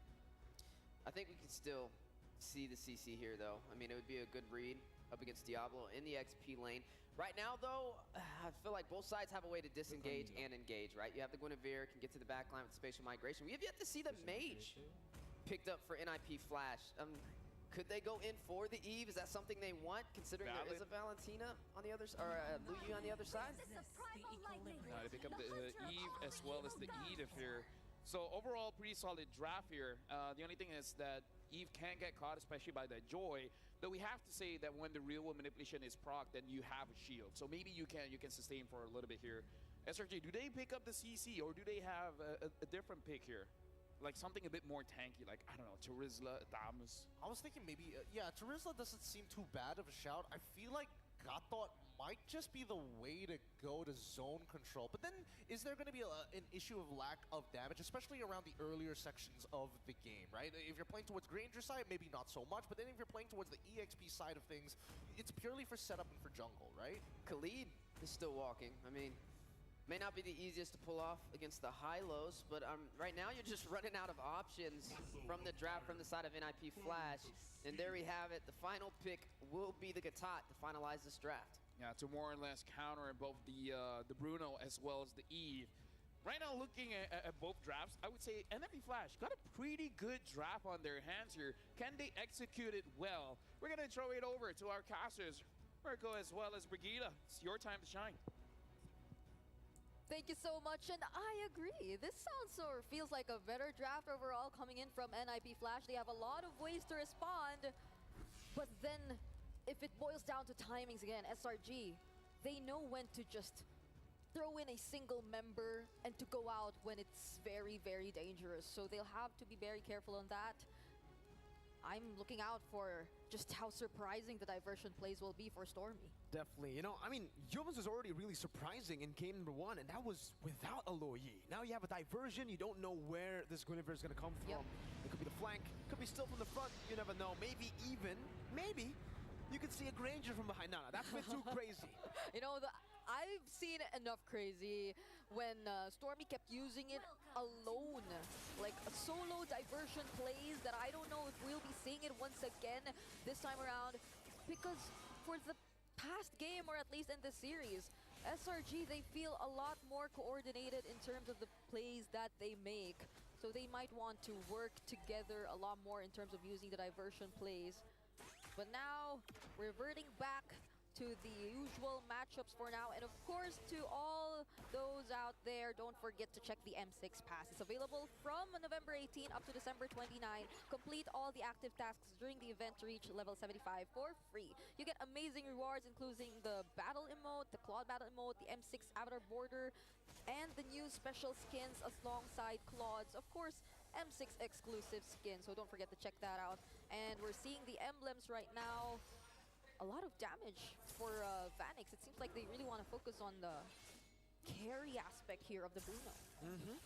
I think we can still see the CC here, though. I mean, it would be a good read up against Diablo in the XP lane. Right now, though, I feel like both sides have a way to disengage and engage, right? You have the Guinevere, can get to the back line with spatial migration. We have yet to see the Mage picked up for NIP Flash. Could they go in for the Eve? Is that something they want, considering there is a Valentina on the other side, or Lu Yu on the other side? They pick up the Eve as well as the Edith here. So overall, pretty solid draft here. The only thing is that Eve can get caught, especially by that Joy. Though we have to say that when the real world manipulation is proc, then you have a shield. So maybe you can sustain for a little bit here. SRG, do they pick up the CC or do they have a different pick here? Like something a bit more tanky, like, I don't know, Charizla, Damus. I was thinking maybe, yeah, Charizla doesn't seem too bad of a shout. I feel like Gatot might just be the way to go to zone control. But then, is there going to be an issue of lack of damage, especially around the earlier sections of the game, right? If you're playing towards Granger side, maybe not so much. But then if you're playing towards the EXP side of things, it's purely for setup and for jungle, right? Khalid is still walking. I mean, may not be the easiest to pull off against the Hylos, but right now you're just running out of options from the draft from the side of NIP Flash. And there we have it. The final pick will be the Gatot to finalize this draft. Yeah, to more or less counter both the Bruno as well as the Eve. Right now, looking at both drafts, I would say NIP Flash got a pretty good draft on their hands here. Can they execute it well? We're going to throw it over to our casters, Mirko as well as Brigida. It's your time to shine. Thank you so much, and I agree. This sounds or feels like a better draft overall coming in from NIP Flash. They have a lot of ways to respond, but then if it boils down to timings again, SRG, they know when to just throw in a single member and to go out when it's very, very dangerous. So they'll have to be very careful on that. I'm looking out for just how surprising the diversion plays will be for Stormy. Definitely. You know, I mean, Humans was already really surprising in game number 1, and that was without a Lo Yi. Now you have a diversion. You don't know where this Guinevere is going to come from. It could be the flank, could be still from the front. You never know. Maybe you could see a Granger from behind. No, that's a bit too crazy. You know, I've seen enough crazy when Stormy kept using it alone. Like solo diversion plays that I don't know if we'll be seeing it once again this time around. Because for the past game, or at least in this series, SRG, they feel a lot more coordinated in terms of the plays that they make. So they might want to work together a lot more in terms of using the diversion plays. But now, reverting back to the usual matchups for now. And of course, to all those out there, don't forget to check the M6 Pass. It's available from November 18 up to December 29. Complete all the active tasks during the event to reach level 75 for free. You get amazing rewards, including the battle emote, the Claude battle emote, the M6 avatar border, and the new special skins alongside Claude's, of course, M6 exclusive skin. So don't forget to check that out. And we're seeing the emblems right now. A lot of damage for Vanix. It seems like they really want to focus on the carry aspect here of the Bruno.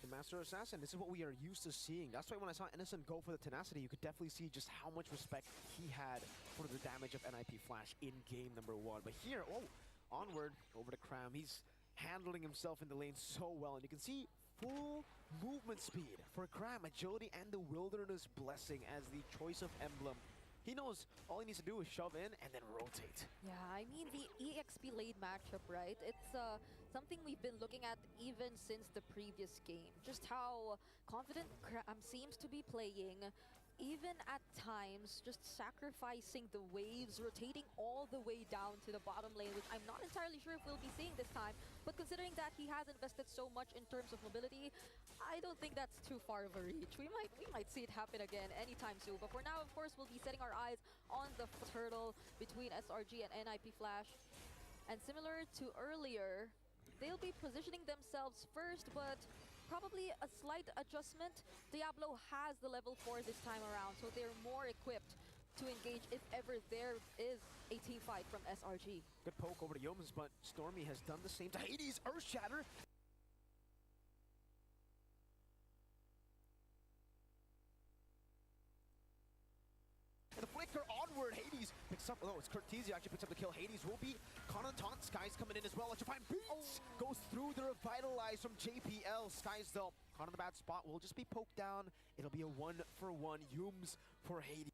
The Master Assassin, this is what we are used to seeing. That's why when I saw Innocent go for the tenacity, you could definitely see just how much respect he had for the damage of NIP Flash in game number 1. But here, onward over to Cram. He's handling himself in the lane so well, and you can see full movement speed for Cram, agility, and the Wilderness Blessing as the choice of emblem. He knows all he needs to do is shove in and then rotate. Yeah, I mean, the EXP lane matchup, right? It's something we've been looking at even since the previous game. Just how confident Cram seems to be playing, even at times just sacrificing the waves, rotating all the way down to the bottom lane, which I'm not entirely sure if we'll be seeing this time. But considering that he has invested so much in terms of mobility, I don't think that's too far of a reach. We might see it happen again anytime soon. But for now, of course, we'll be setting our eyes on the turtle between SRG and NIP Flash. And similar to earlier, they'll be positioning themselves first, but probably a slight adjustment. Diablo has the level 4 this time around, so they're more equipped to engage if ever there is a team fight from SRG. Good poke over to Yeomans, but Stormy has done the same to Hades. Earth Shatter. And the flicker onward, Hades picks up, it's Cortese actually picks up the kill. Hades will be caught on taunt. Sky's coming in as well. Electrifying beats goes through the revitalize from JPL. Sky's though caught on the bad spot, will just be poked down. It'll be a 1-for-1 Yums for Hades.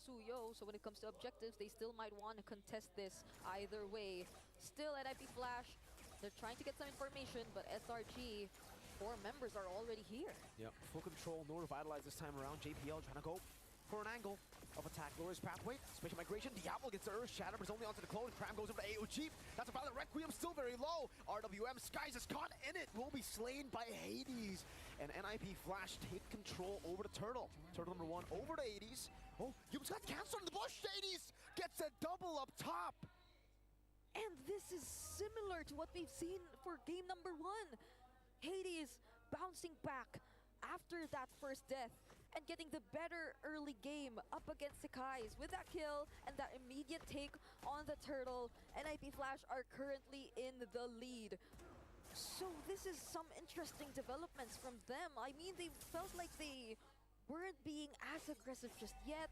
Suyo, so when it comes to objectives, they still might want to contest this either way. Still at IP Flash, they're trying to get some information, but SRG, 4 members are already here. Yep, full control, no revitalize this time around. JPL trying to go for an angle of attack. Glorious pathway, spatial migration. Diablo gets the Earth Shatter, but it's only onto the clone. Cram goes over to AOG. That's a Violet Requiem, still very low. RWM, Skies is caught in it, will be slain by Hades. And NIP Flash take control over to Turtle. Turtle number 1 over to Hades. Yums got canceled in the bush. Hades gets a double up top. And this is similar to what we've seen for game number 1. Hades bouncing back after that first death and getting the better early game up against Sakai's with that kill and that immediate take on the Turtle. NIP Flash are currently in the lead. So this is some interesting developments from them. I mean, they felt like they weren't being as aggressive just yet,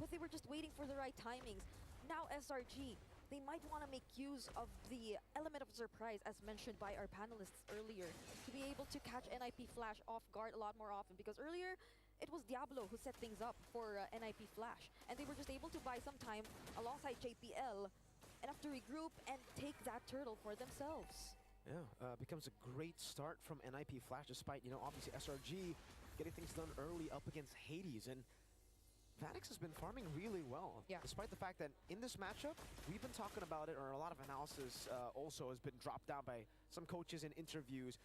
but they were just waiting for the right timings. Now SRG, they might want to make use of the element of surprise, as mentioned by our panelists earlier, to be able to catch NIP Flash off guard a lot more often, because earlier it was Diablo who set things up for NIP Flash, and they were just able to buy some time alongside JPL enough to regroup and take that turtle for themselves. Yeah, becomes a great start from NIP Flash, despite, obviously SRG getting things done early up against Hades. And Vanix has been farming really well, despite the fact that in this matchup, we've been talking about it, or a lot of analysis also has been dropped down by some coaches in interviews.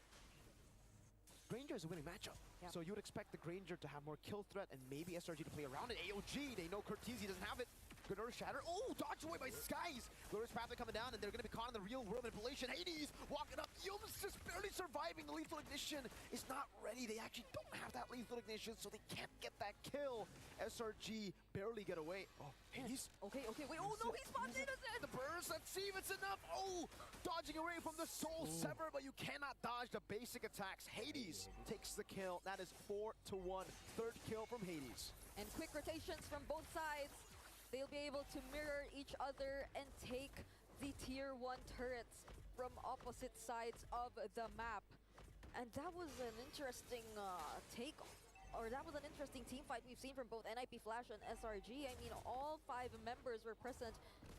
Granger is a winning matchup. Yeah. So you would expect the Granger to have more kill threat and maybe SRG to play around it. AOG, they know Cortese doesn't have it. Good Earth Shatter. Oh, dodged away by Skies. Glorious Pathway coming down, and they're going to be caught in the real world manipulation. Hades walking up. Yums just barely surviving. The lethal ignition is not ready. They actually don't have that lethal ignition, so they can't get that kill. SRG barely get away. Oh, Hades. Okay, wait. Oh no, he spawns Innocent. The burst. Let's see if it's enough. Oh, dodging away from the Soul Sever, but you cannot dodge the basic attacks. Hades takes the kill. That is 4-1. Third kill from Hades. And quick rotations from both sides. They'll be able to mirror each other and take the tier 1 turrets from opposite sides of the map. And that was an interesting that was an interesting team fight we've seen from both NIP Flash and SRG. I mean, all 5 members were present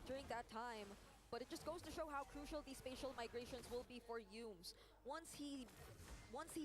during that time. But it just goes to show how crucial these spatial migrations will be for Yums. Once he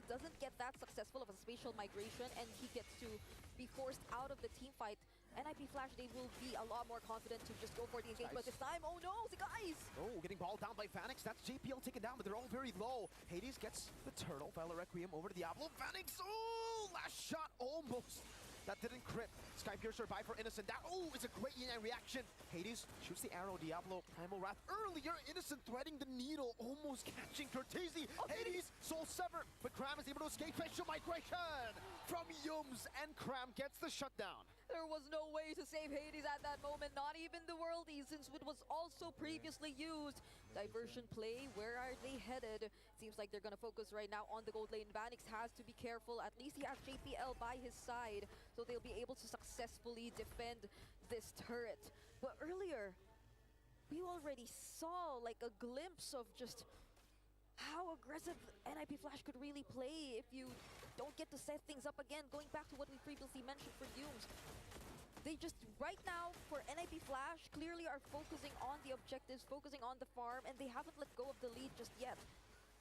doesn't get that successful of a spatial migration and he gets to be forced out of the team fight, NIP Flash, they will be a lot more confident to just go for the engagement this time. Oh no, the guys! Oh, getting balled down by Vanix. That's JPL taken down, but they're all very low. Hades gets the turtle. Violet Requiem over to Diablo. Vanix, oh, last shot almost. That didn't crit. Sky Piercer by for Innocent. That, oh, it's a great yin-yang reaction. Hades shoots the arrow. Diablo, Primal Wrath. Earlier, Innocent threading the needle, almost catching Cortese. Oh, Hades, Soul Sever, but Cram is able to escape. Special migration from Yums, and Cram gets the shutdown. There was no way to save Hades at that moment, not even the Worldies, since it was also previously used. Diversion play, where are they headed? Seems like they're gonna focus right now on the gold lane. Vanix has to be careful. At least he has JPL by his side, so they'll be able to successfully defend this turret. But earlier, we already saw like a glimpse of just how aggressive NIP Flash could really play if you don't get to set things up again. Going back to what we previously mentioned for Yums, they just, right now, for NIP Flash, clearly are focusing on the objectives, focusing on the farm, and they haven't let go of the lead just yet.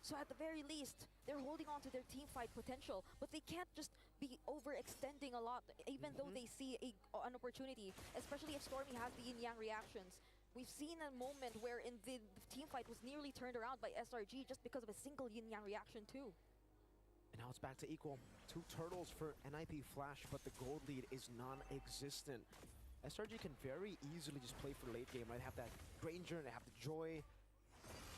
So at the very least, they're holding on to their team fight potential, but they can't just be overextending a lot, even though they see an opportunity, especially if Stormy has the yin-yang reactions. We've seen a moment where in the team fight was nearly turned around by SRG just because of a single yin-yang reaction too. And now it's back to equal. 2 turtles for NIP Flash, but the gold lead is non-existent. SRG can very easily just play for late game, right? Have that Granger, they have the Joy.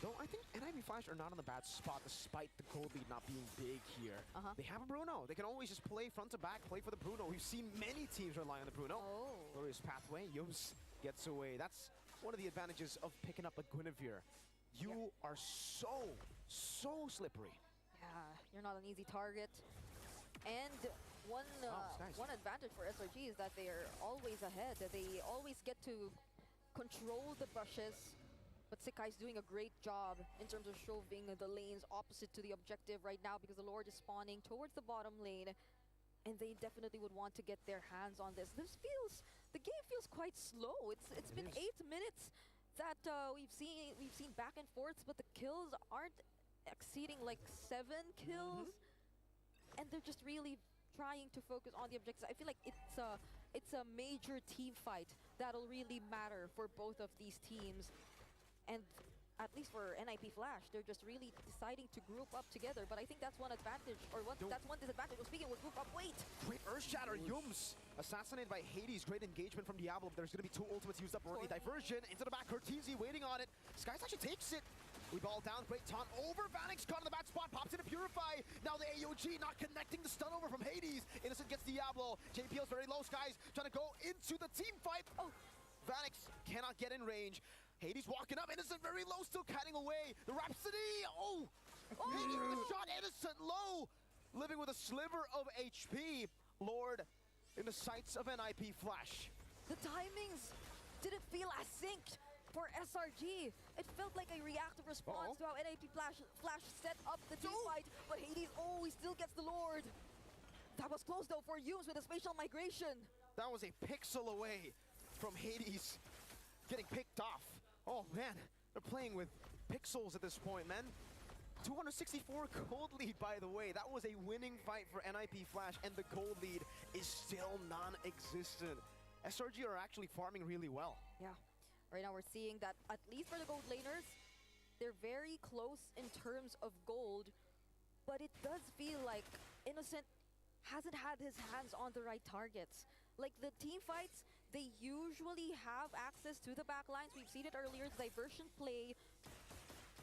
Though I think NIP Flash are not in the bad spot despite the gold lead not being big here. They have a Bruno. They can always just play front to back, play for the Bruno. We've seen many teams rely on the Bruno. Glorious Pathway. Yums gets away. That's one of the advantages of picking up a Guinevere. You are so slippery. Yeah, you're not an easy target. And one advantage for SRG is that they are always ahead. They always get to control the brushes. But Sekai's doing a great job in terms of shoving the lanes opposite to the objective right now because the Lord is spawning towards the bottom lane. And they definitely would want to get their hands on this. The game feels quite slow. It's been 8 minutes that we've seen back and forth, but the kills aren't exceeding like 7 kills, and they're just really trying to focus on the objectives. I feel like it's a major team fight that'll really matter for both of these teams, and at least for NIP Flash, they're just really deciding to group up together. But I think that's one advantage, or that's one disadvantage. Well, speaking of group up, wait! Great Earth Shatter, Yums assassinated by Hades. Great engagement from Diablo. There's going to be 2 ultimates used up already. Diversion into the back. Cortese waiting on it. Skies actually takes it. We ball down. Great taunt over. Vanix caught in the bad spot. Pops into Purify. Now the AOG not connecting the stun over from Hades. Innocent gets Diablo. JPL's very low. Skies trying to go into the team fight. Oh, Vanix cannot get in range. Hades walking up. Innocent very low. Still cutting away. The Rhapsody. Oh! Hades with the shot. Innocent low. Living with a sliver of HP. Lord in the sights of NIP Flash. The timings didn't feel as synced for SRG. It felt like a reactive response to how NIP Flash set up the team fight, but Hades always still gets the Lord. That was close though for Yums with a spatial migration. That was a pixel away from Hades getting picked off. Oh man, they're playing with pixels at this point, man. 264 gold lead, by the way. That was a winning fight for NIP Flash, and the gold lead is still non-existent. SRG are actually farming really well. Yeah. Right now we're seeing that, at least for the gold laners, they're very close in terms of gold, but it does feel like Innocent hasn't had his hands on the right targets. Like the team fights, they usually have access to the back lines. We've seen it earlier, the diversion play,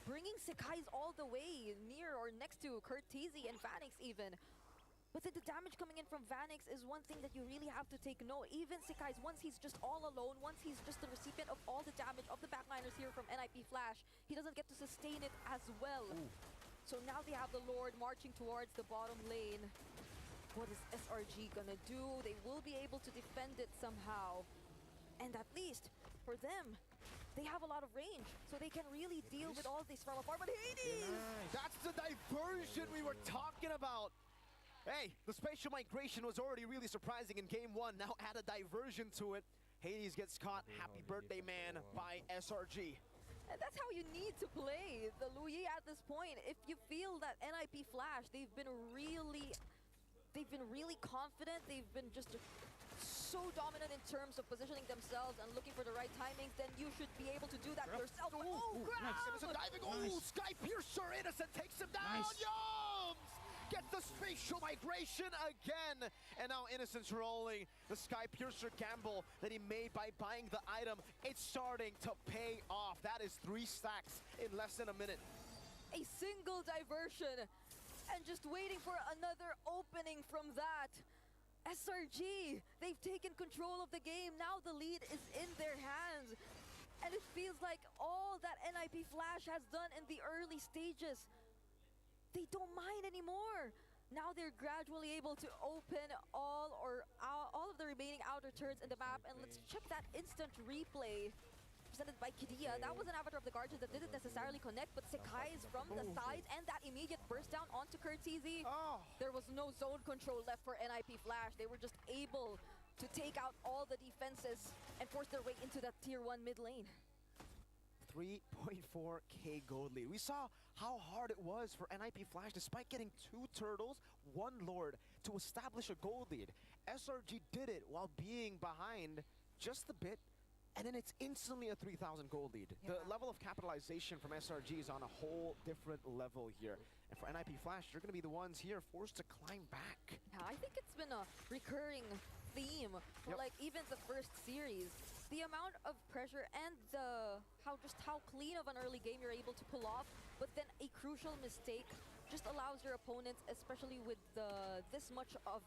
bringing Sekai's all the way near or next to Curtizi and Vanix even. But then the damage coming in from Vanix is one thing that you really have to take note. Even Sekai's, once he's just all alone, once he's just the recipient of all the damage of the backliners here from NIP Flash, he doesn't get to sustain it as well. Ooh. So now they have the Lord marching towards the bottom lane. What is SRG gonna do? They will be able to defend it somehow. And at least, for them, they have a lot of range, so they can really deal with all this from afar. But Hades! Nice. That's the diversion we were talking about. Hey, the spatial migration was already really surprising in game 1. Now add a diversion to it. Hades gets caught. Happy birthday, man, by SRG. And that's how you need to play the Luyi at this point. If you feel that NIP Flash, they've been really confident. They've been just so dominant in terms of positioning themselves and looking for the right timings, then you should be able to do that yourself. But, grab! Innocent diving. Sky Piercer. Innocent takes him down. Yums! Get the spatial migration again. And now Innocent's rolling. The Sky Piercer gamble that he made by buying the item, it's starting to pay off. That is 3 stacks in less than a minute. A single diversion and just waiting for another opening from that. SRG, they've taken control of the game. Now the lead is in their hands. And it feels like all that NIP Flash has done in the early stages, they don't mind anymore. Now they're gradually able to open all of the remaining outer turrets in the map. And let's check that instant replay presented by Kidia. That was an Avatar of the Guardians that didn't necessarily connect, but Sekai is from the sides, and that immediate burst down onto Curtizi. There was no zone control left for NIP Flash. They were just able to take out all the defenses and force their way into that tier 1 mid lane. 3.4k gold lead. We saw how hard it was for NIP Flash, despite getting 2 turtles, 1 Lord, to establish a gold lead. SRG did it while being behind just a bit, and then it's instantly a 3,000 gold lead. The level of capitalization from SRG is on a whole different level here. And for NIP Flash, they're going to be the ones here forced to climb back. Yeah, I think it's been a recurring theme for like even the first series. The amount of pressure and how clean of an early game you're able to pull off, but then a crucial mistake just allows your opponents, especially with this much of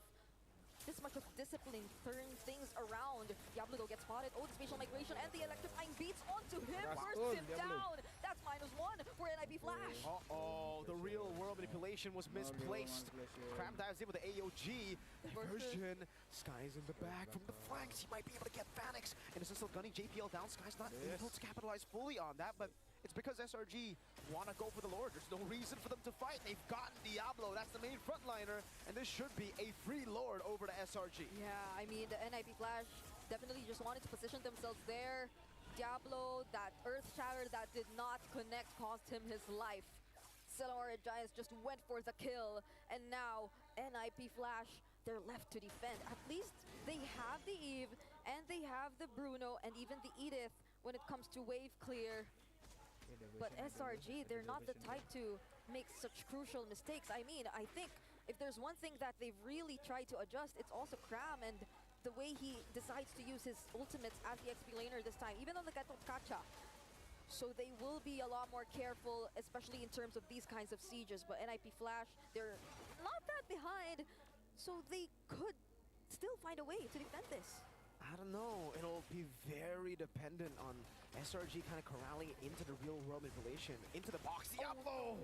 discipline, turn things around. Diablo though gets spotted. Oh, the spatial migration and the electrifying beats onto him. Bursts him down. That's -1 for NIP Flash. Uh-oh, the real world manipulation was misplaced. Cram dives in with the AOG. Diversion. Sky's in the back from the flanks. He might be able to get Vanix. And it's still gunning JPL down. Sky's not able to capitalize fully on that, but it's because SRG want to go for the Lord. There's no reason for them to fight. They've gotten Diablo. That's the main frontliner. And this should be a free Lord over to SRG. Yeah, I mean, the NIP Flash definitely just wanted to position themselves there. Diablo, that Earth Shatter that did not connect, cost him his life. Silhouette Giants just went for the kill. And now, NIP Flash, they're left to defend. At least they have the Eve, and they have the Bruno, and even the Edith when it comes to wave clear. But SRG, they're not the type to make such crucial mistakes. I mean, I think if there's one thing that they've really tried to adjust, it's also Cram and the way he decides to use his ultimates as the XP laner this time, even on the Gatot Kacha. So they will be a lot more careful, especially in terms of these kinds of sieges. But NIP Flash, they're not that behind, so they could still find a way to defend this. I don't know. It'll be very dependent on SRG kind of corralling into the real world manipulation. Into the box. Diablo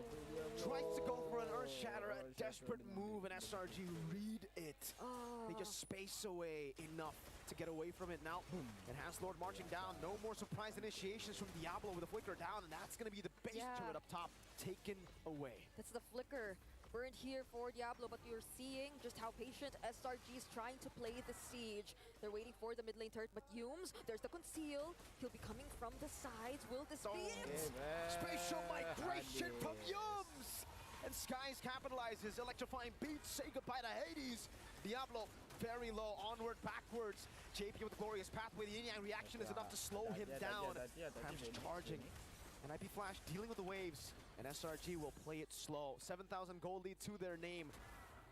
tries to go for an Earth Shatter, a desperate move, and SRG read it. They just space away enough to get away from it now. And has Lord marching down. No more surprise initiations from Diablo with a flicker down, and that's going to be the base turret up top taken away. That's the flicker. Burned here for Diablo, but you're seeing just how patient SRG is trying to play the siege. They're waiting for the mid lane turret, but Yumes, there's the conceal. He'll be coming from the sides. Will this be it? Spatial migration from Yumes! And Skies capitalizes. Electrifying beats. Say goodbye to Hades. Diablo very low, onward, backwards. JP with the glorious pathway. The yin-yang reaction is enough to slow him down. Cram's charging. And IP Flash dealing with the waves. And SRG will play it slow. 7,000 gold lead to their name.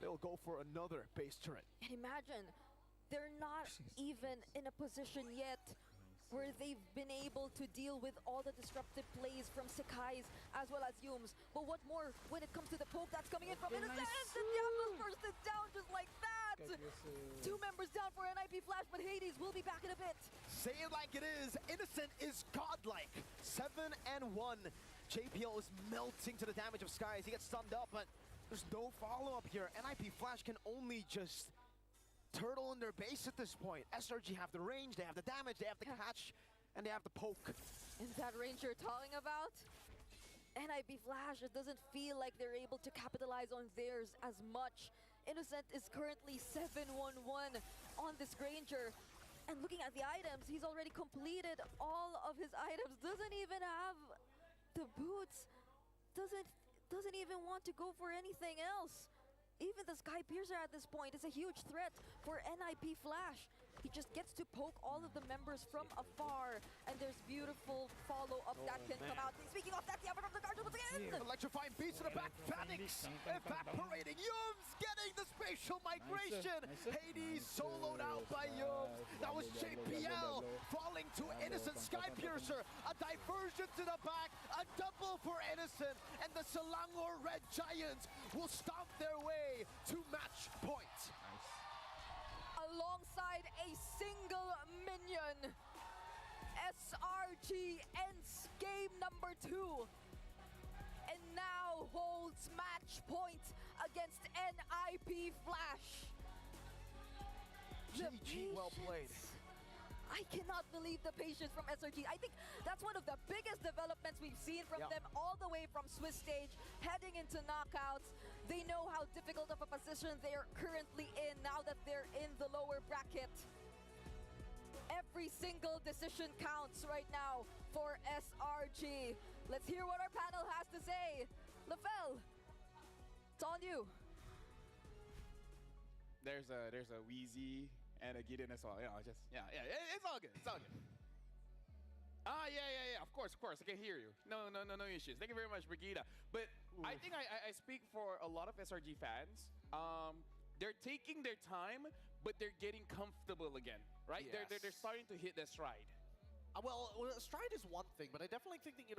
they'll go for another base turret. And imagine, they're not even in a position yet where they've been able to deal with all the disruptive plays from Sekai's as well as Yum's. But what more when it comes to the poke that's coming in from Innocent? And Diablo bursted down just like that! 2 members down for NIP Flash, but Hades will be back in a bit. Say it like it is, Innocent is godlike. 7-1. JPL is melting to the damage of Sky as he gets stunned up, but there's no follow-up here. NIP Flash can only just turtle in their base at this point. SRG have the range, they have the damage, they have the catch, and they have the poke. Is that range you're talking about? NIP Flash, it doesn't feel like they're able to capitalize on theirs as much. Innocent is currently 7-1-1 on this Granger. And looking at the items, he's already completed all of his items. Doesn't even have the boots. Doesn't even want to go for anything else. Even the Sky Piercer at this point is a huge threat for NIP Flash. He just gets to poke all of the members from afar, and there's beautiful follow-up that can come out. Speaking of that, the Abbot of the Guardian once again! Electrifying beast in the back, Panics evaporating. Yums getting the spatial migration. Hades soloed out by Yums. That was JPL falling to Innocent Sky Piercer. A diversion to the back, a double for Innocent, and the Selangor Red Giants will stomp their way to match point. Alongside a single minion, SRG ends game number 2 and now holds match point against NIP Flash. GG, well played. I cannot believe the patience from SRG. I think that's one of the biggest developments we've seen from them all the way from Swiss stage, heading into knockouts. They know how difficult of a position they are currently in now that they're in the lower bracket. Every single decision counts right now for SRG. Let's hear what our panel has to say. Lafel, it's on you. There's a Wheezy and a Gideon as well. It's all good. It's all good. Yeah. Of course. I can hear you. No issues. Thank you very much, Brigida. But I think I speak for a lot of SRG fans. They're taking their time, but they're getting comfortable again, right? Yes. They're starting to hit their stride. Well, stride is one thing, but I definitely think that,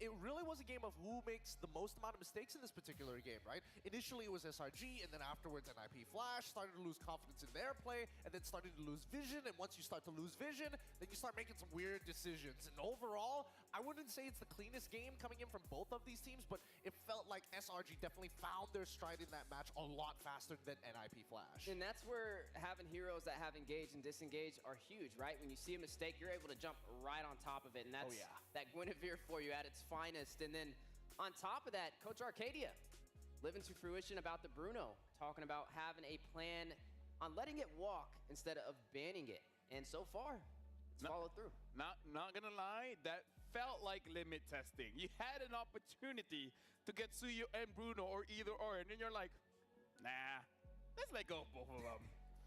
it really was a game of who makes the most amount of mistakes in this particular game, right? Initially, it was SRG, and then afterwards, NIP Flash started to lose confidence in their play, and then started to lose vision, and once you start to lose vision, then you start making some weird decisions. And overall, I wouldn't say it's the cleanest game coming in from both of these teams, but it felt like SRG definitely found their stride in that match a lot faster than NIP Flash. And that's where having heroes that have engaged and disengaged are huge, right? When you see a mistake, you're able to jump right on top of it, and that's that Guinevere for you at its finest. And then on top of that, Coach Arcadia living to fruition about the Bruno, talking about having a plan on letting it walk instead of banning it. And so far, it's followed through. Not gonna lie, that felt like limit testing. You had an opportunity to get Suyu and Bruno or either or, and then you're like, nah, let's let go of both of them.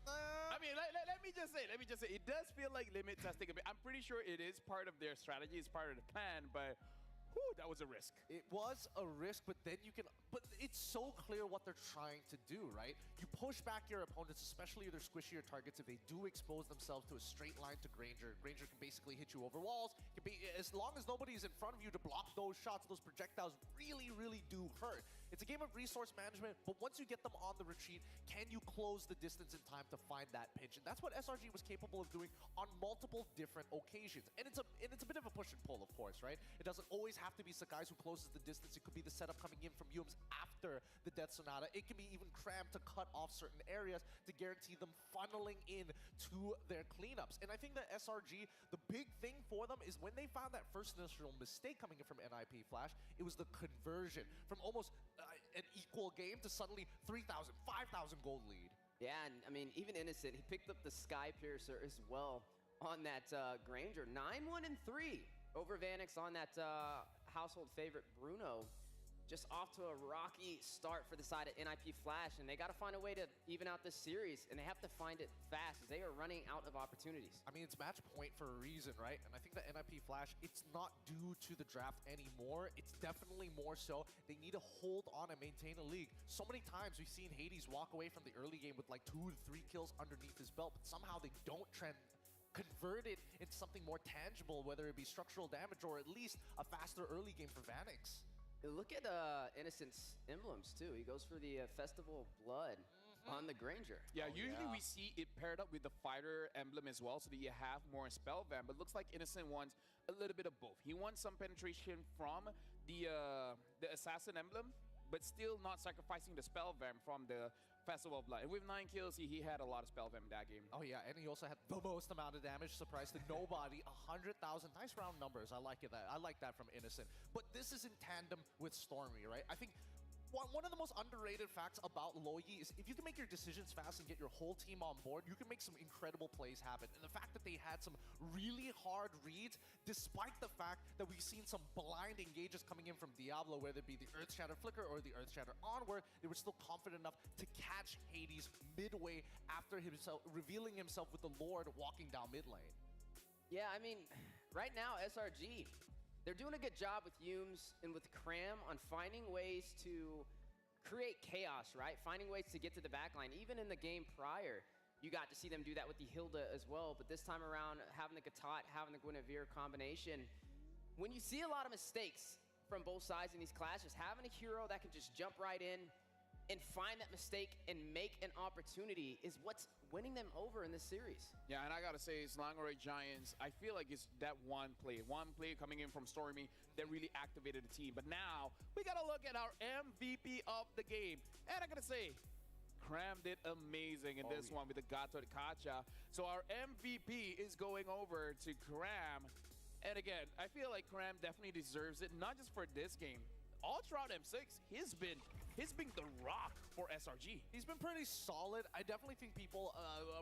I mean, let me just say, it does feel like limit testing a bit. I'm pretty sure it is part of their strategy, it's part of the plan, but whew, that was a risk. It was a risk, but then but it's so clear what they're trying to do, right? You push back your opponents, especially their squishier targets, if they do expose themselves to a straight line to Granger. Granger can basically hit you over walls. As long as nobody's in front of you to block those shots, those projectiles really, really do hurt. It's a game of resource management, but once you get them on the retreat, can you close the distance in time to find that pinch? And that's what SRG was capable of doing on multiple different occasions. And it's a bit of a push and pull, of course, right? It doesn't always have to be Sakai's who closes the distance. It could be the setup coming in from Yums after the Death Sonata. It can be even crammed to cut off certain areas to guarantee them funneling in to their cleanups. And I think that SRG, the big thing for them is when they found that first initial mistake coming in from NIP Flash, it was the conversion from almost an equal game to suddenly 3,000, 5,000 gold lead. Yeah, and I mean, even Innocent, he picked up the Sky Piercer as well on that Granger. 9-1-3 over Vanix on that household favorite Bruno. just off to a rocky start for the side of NIP Flash, and they got to find a way to even out this series, and they have to find it fast as they are running out of opportunities. I mean, it's match point for a reason, right? And I think that NIP Flash, it's not due to the draft anymore. It's definitely more so they need to hold on and maintain a league. So many times we've seen Hades walk away from the early game with like 2 to 3 kills underneath his belt, but somehow they don't convert it into something more tangible, whether it be structural damage or at least a faster early game for Vanix. Look at Innocent's emblems, too. He goes for the Festival of Blood on the Granger. Yeah, usually we see it paired up with the fighter emblem as well, so that you have more spell vamp, but looks like Innocent wants a little bit of both. He wants some penetration from the assassin emblem, but still not sacrificing the spell vamp from the Festival of Blood. And with 9 kills, he had a lot of spell vamp in that game. Oh yeah, and he also had the most amount of damage, surprise to nobody, 100,000. Nice round numbers, I like it. I like that from Innocent. But this is in tandem with Stormy, right? I think one of the most underrated facts about Loyi is if you can make your decisions fast and get your whole team on board, you can make some incredible plays happen. And the fact that they had some really hard reads, despite the fact that we've seen some blind engages coming in from Diablo, whether it be the Earthshatter Flicker or the Earthshatter Onward, they were still confident enough to catch Hades midway after revealing himself with the Lord walking down mid lane. Yeah, I mean, right now, SRG, they're doing a good job with Yumes and with Cram on finding ways to create chaos, right? Finding ways to get to the backline. Even in the game prior, you got to see them do that with the Hilda as well. But this time around, having the Gatot, having the Guinevere combination, when you see a lot of mistakes from both sides in these clashes, having a hero that can just jump right in and find that mistake and make an opportunity is what's winning them over in this series. Yeah, and I gotta say, Selangor Giants, I feel like it's that one play coming in from Stormy that really activated the team. But now, we gotta look at our MVP of the game. And I gotta say, Cram did amazing in this one with the Gato de Kacha. So our MVP is going over to Cram. And again, I feel like Cram definitely deserves it, not just for this game. All throughout M6, he's been the rock for SRG. He's been pretty solid. I definitely think people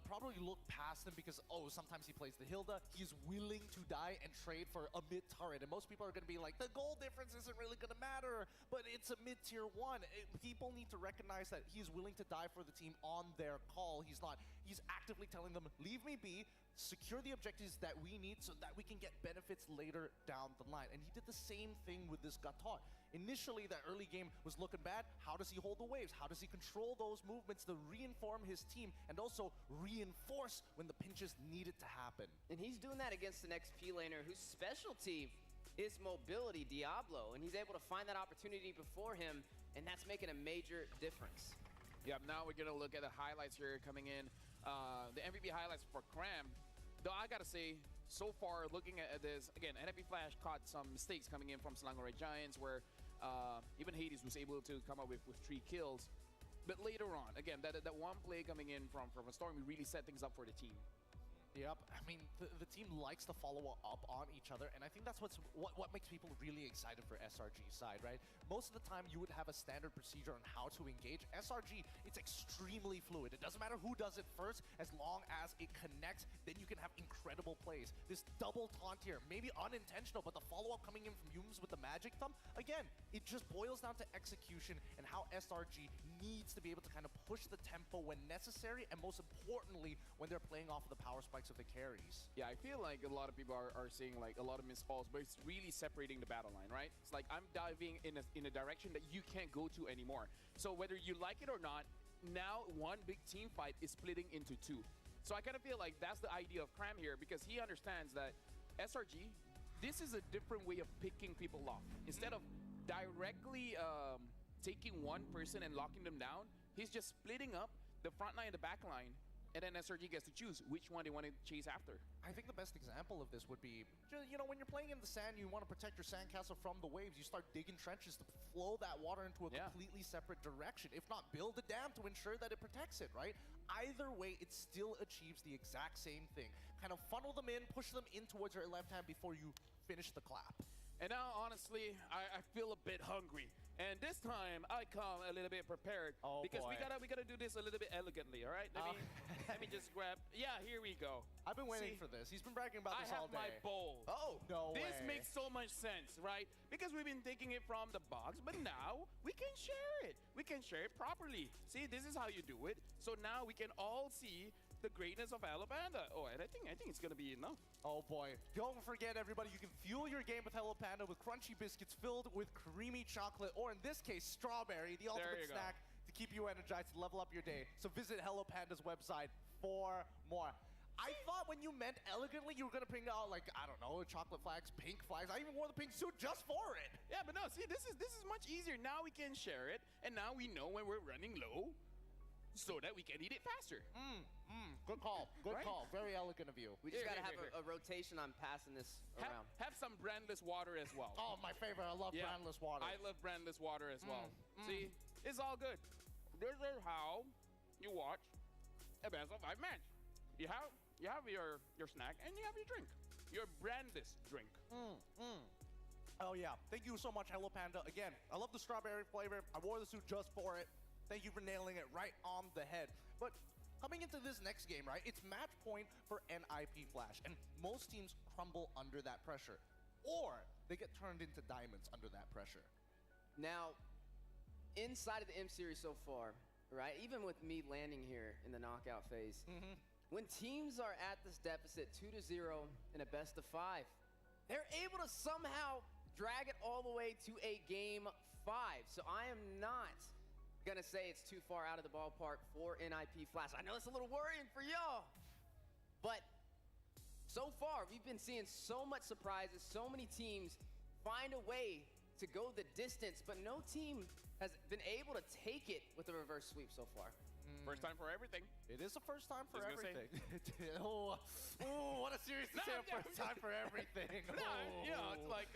probably look past him because, sometimes he plays the Hilda. He's willing to die and trade for a mid turret. And most people are going to be like, the goal difference isn't really going to matter, but it's a mid-tier 1. People need to recognize that he's willing to die for the team on their call. He's actively telling them, leave me be, secure the objectives that we need so that we can get benefits later down the line. And he did the same thing with this Gatot. Initially, that early game was looking bad. How does he hold the waves? How does he control those movements to reinform his team and also reinforce when the pinches needed to happen? And he's doing that against an XP laner whose specialty is mobility, Diablo, and he's able to find that opportunity before him, and that's making a major difference. Yeah, now we're gonna look at the highlights here coming in. The MVP highlights for Cram. Though I gotta say, so far, looking at this, again, NFP Flash caught some mistakes coming in from Selangor Giants where even Hades was able to come up with 3 kills. But later on, again, that one play coming in from a Storm really set things up for the team. Yep, I mean, the team likes to follow up on each other, and I think that's what makes people really excited for SRG's side, right? Most of the time, you would have a standard procedure on how to engage. SRG, it's extremely fluid. It doesn't matter who does it first, as long as it connects, then you can have incredible plays. This double taunt here, maybe unintentional, but the follow-up coming in from Yumes with the Magic Thumb, again, it just boils down to execution and how SRG needs to be able to kind of push the tempo when necessary, and most importantly, when they're playing off of the power spikes of the carries. Yeah, I feel like a lot of people are seeing like a lot of missed calls, but it's really separating the battle line, right? It's like I'm diving in a direction that you can't go to anymore. So whether you like it or not, now one big team fight is splitting into 2. So I kind of feel like that's the idea of Cram here, because he understands that SRG, this is a different way of picking people off. Instead of directly taking one person and locking them down, he's just splitting up the front line and the back line, and then SRG gets to choose which one they want to chase after. I think the best example of this would be, you know, when you're playing in the sand, you want to protect your sandcastle from the waves. You start digging trenches to flow that water into a completely separate direction. If not, build a dam to ensure that it protects it, right? Either way, it still achieves the exact same thing. Kind of funnel them in, push them in towards your left hand before you finish the clap. And now, honestly, I feel a bit hungry. And this time, I come a little bit prepared because we gotta do this a little bit elegantly, all right? Let me just grab. Yeah, here we go. I've been waiting See, for this. He's been bragging about I this all have day. my bowl. Oh, no This way. makes so much sense, right? Because we've been taking it from the box, but now we can share it. We can share it properly. See, this is how you do it. So now we can all see the greatness of Hello Panda. Oh, and I think it's gonna be enough. Oh boy. Don't forget, everybody, you can fuel your game with Hello Panda with crunchy biscuits filled with creamy chocolate, or in this case, strawberry, the ultimate you go. snack to keep you energized to level up your day. So visit Hello Panda's website for more. I thought when you meant elegantly, you were gonna bring out, like, I don't know, chocolate flags, pink flags. I even wore the pink suit just for it. Yeah, but no, see, this is much easier. Now we can share it, and now we know when we're running low, so that we can eat it faster. Good call. Good Right? call. Very elegant of you. We just Here, gotta here, have a rotation on passing this around. Have some brandless water as well. Oh, my favorite. I love brandless water. I love brandless water as well. See, it's all good. This is how you watch a best of 5 match. You have your snack and you have your drink, your brandless drink. Oh yeah, thank you so much, Hello Panda. Again, I love the strawberry flavor. I wore the suit just for it. Thank you for nailing it right on the head. But coming into this next game, right, it's match point for NIP Flash, and most teams crumble under that pressure, or they get turned into diamonds under that pressure. Now, inside of the M series so far, right, even with me landing here in the knockout phase, when teams are at this deficit 2-0 in a best of 5, they're able to somehow drag it all the way to a game 5. So I am not gonna say it's too far out of the ballpark for NIP Flash. I know it's a little worrying for y'all, but so far we've been seeing so much surprises, so many teams find a way to go the distance, but no team has been able to take it with a reverse sweep so far. First time for everything. It is a first time for I was gonna everything. oh, what a serious to say, a first time for everything. No, you know, it's like,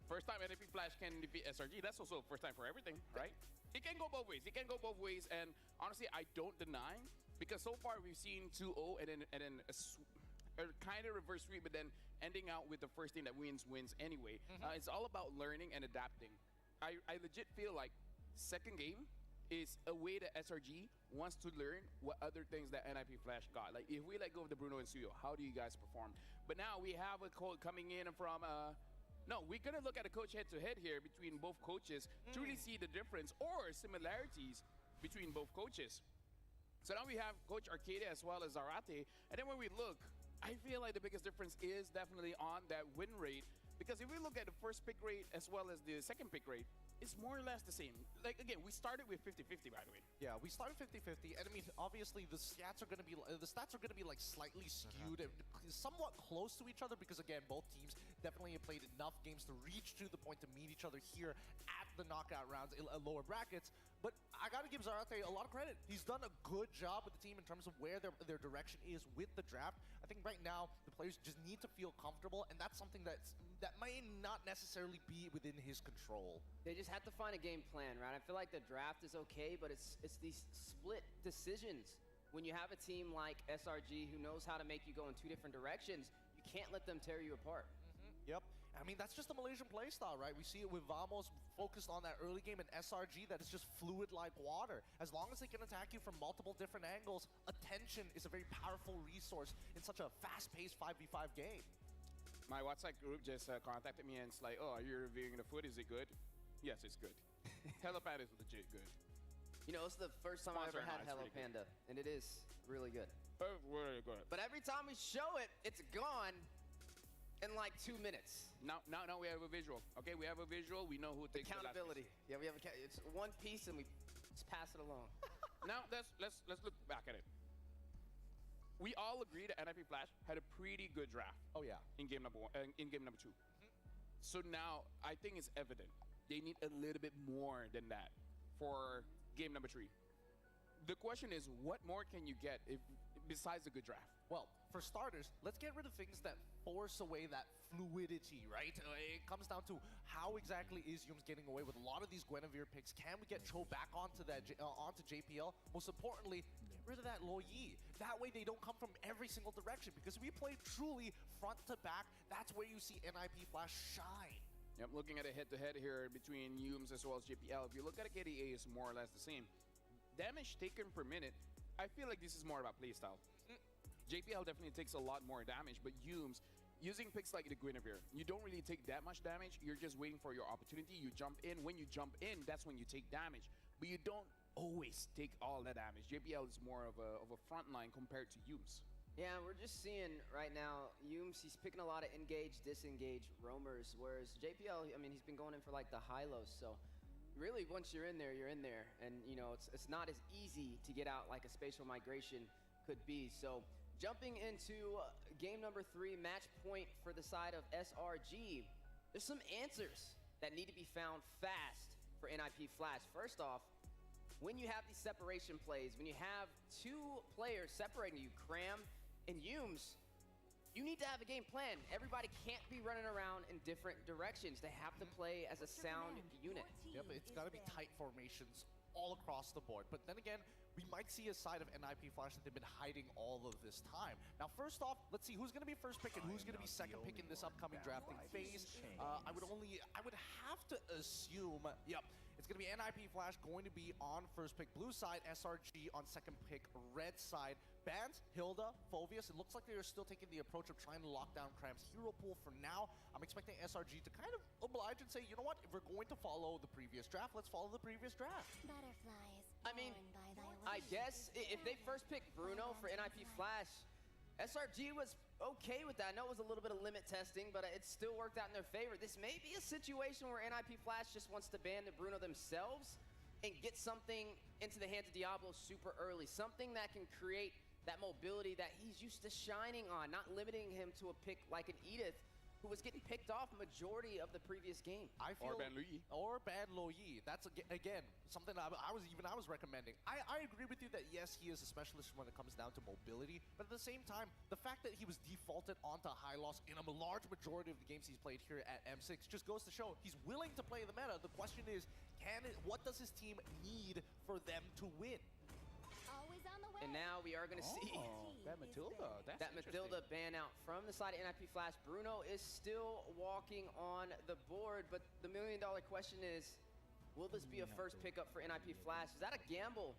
first time NIP Flash can defeat SRG. That's also first time for everything, right? It can go both ways. It can go both ways, and honestly, I don't deny, because so far we've seen 2-0 and then a kind of reverse sweep, but then ending out with the first team that wins anyway. It's all about learning and adapting. I legit feel like second game is a way that SRG wants to learn what other things that NIP Flash got. Like, if we let go of the Bruno and Suyo, how do you guys perform? But now we have a code coming in from no, we're gonna look at a coach head-to-head here between both coaches to really see the difference or similarities between both coaches. So now we have Coach Arcadia as well as Zarate, and then when we look, I feel like the biggest difference is definitely on that win rate, because if we look at the first pick rate as well as the second pick rate, it's more or less the same. Like, again, we started with 50-50, by the way. Yeah, we started 50-50, and I mean, obviously the stats are gonna be like slightly skewed and somewhat close to each other, because again, both teams definitely have played enough games to reach to the point to meet each other here at the knockout rounds in lower brackets. But I gotta give Zarate a lot of credit. He's done a good job with the team in terms of where their direction is with the draft. I think right now the players just need to feel comfortable, and that's something that may not necessarily be within his control. They just have to find a game plan, right? I feel like the draft is okay, but it's these split decisions. When you have a team like SRG who knows how to make you go in 2 different directions, you can't let them tear you apart. Yep. I mean, that's just the Malaysian playstyle, right? We see it with Vamos focused on that early game, and SRG that is just fluid like water. As long as they can attack you from multiple different angles, attention is a very powerful resource in such a fast-paced 5v5 game. My WhatsApp group just contacted me, and it's like, oh, are you reviewing the food? Is it good? Yes, it's good. Hello Panda is legit good. You know, it's the first time I ever had Hello Panda, and it is really good. Really good. But every time we show it, it's gone in like 2 minutes. Now we have a visual. Okay, we have a visual. We know who takes accountability. Yeah, we have it's one piece, and we just pass it along. Now let's look back at it. We all agree that NIP Flash had a pretty good draft. Oh yeah. In game number 1, in game number 2. So now I think it's evident they need a little bit more than that for game number 3. The question is, what more can you get besides a good draft? Well, for starters, let's get rid of things that force away that fluidity, right? It comes down to how exactly is Yums getting away with a lot of these Guinevere picks. Can we get Cho back onto JPL? Most importantly, get rid of that Lo Yi. That way they don't come from every single direction, because if we play truly front to back, that's where you see NIP Flash shine. Yep, looking at a head-to-head here between Yums as well as JPL. If you look at a KDA, it's more or less the same. Damage taken per minute, I feel like this is more about playstyle. JPL definitely takes a lot more damage, but Yumes, using picks like the Guinevere, you don't really take that much damage. You're just waiting for your opportunity. You jump in. When you jump in, that's when you take damage. But you don't always take all that damage. JPL is more of a front line compared to Yumes. Yeah, we're just seeing right now, Yumes, he's picking a lot of engage, disengage roamers, whereas JPL, I mean, he's been going in for like the high-lows, so really once you're in there, you're in there. And, you know, it's not as easy to get out like a spatial migration could be. So jumping into game number 3, match point for the side of SRG, there's some answers that need to be found fast for NIP Flash. First off, when you have these separation plays, when you have 2 players separating you, Cram and Yumes, you need to have a game plan. Everybody can't be running around in different directions. They have to play as a sound unit. Yep, it's got to be tight formations all across the board. But then again, we might see a side of NIP Flash that they've been hiding all of this time. Now, first off, let's see who's going to be first pick and who's going to be second pick in this upcoming drafting phase. I would have to assume, yep, it's going to be NIP Flash going to be on first pick blue side, SRG on second pick red side. Bant, Hilda, Phoveus, it looks like they're still taking the approach of trying to lock down Cram's hero pool for now. I'm expecting SRG to kind of oblige and say, you know what, if we're going to follow the previous draft, let's follow the previous draft. Butterflies. I mean, I guess if they first picked Bruno for NIP Flash, SRG was okay with that. I know it was a little bit of limit testing, but it still worked out in their favor. This may be a situation where NIP Flash just wants to ban the Bruno themselves and get something into the hands of Diablo super early. Something that can create that mobility that he's used to shining on, not limiting him to a pick like an Edith, who was getting picked off majority of the previous game. Or Ban Luyi. Or Ban Luyi. That's, again, something I was recommending. I agree with you that, yes, he is a specialist when it comes down to mobility, but at the same time, the fact that he was defaulted onto high loss in a large majority of the games he's played here at M6 just goes to show he's willing to play the meta. The question is, what does his team need for them to win? And now we are going to see that Matilda. That Matilda ban out from the side of NIP Flash. Bruno is still walking on the board, but the million-dollar question is, will this be a first pickup for NIP Flash? Is that a gamble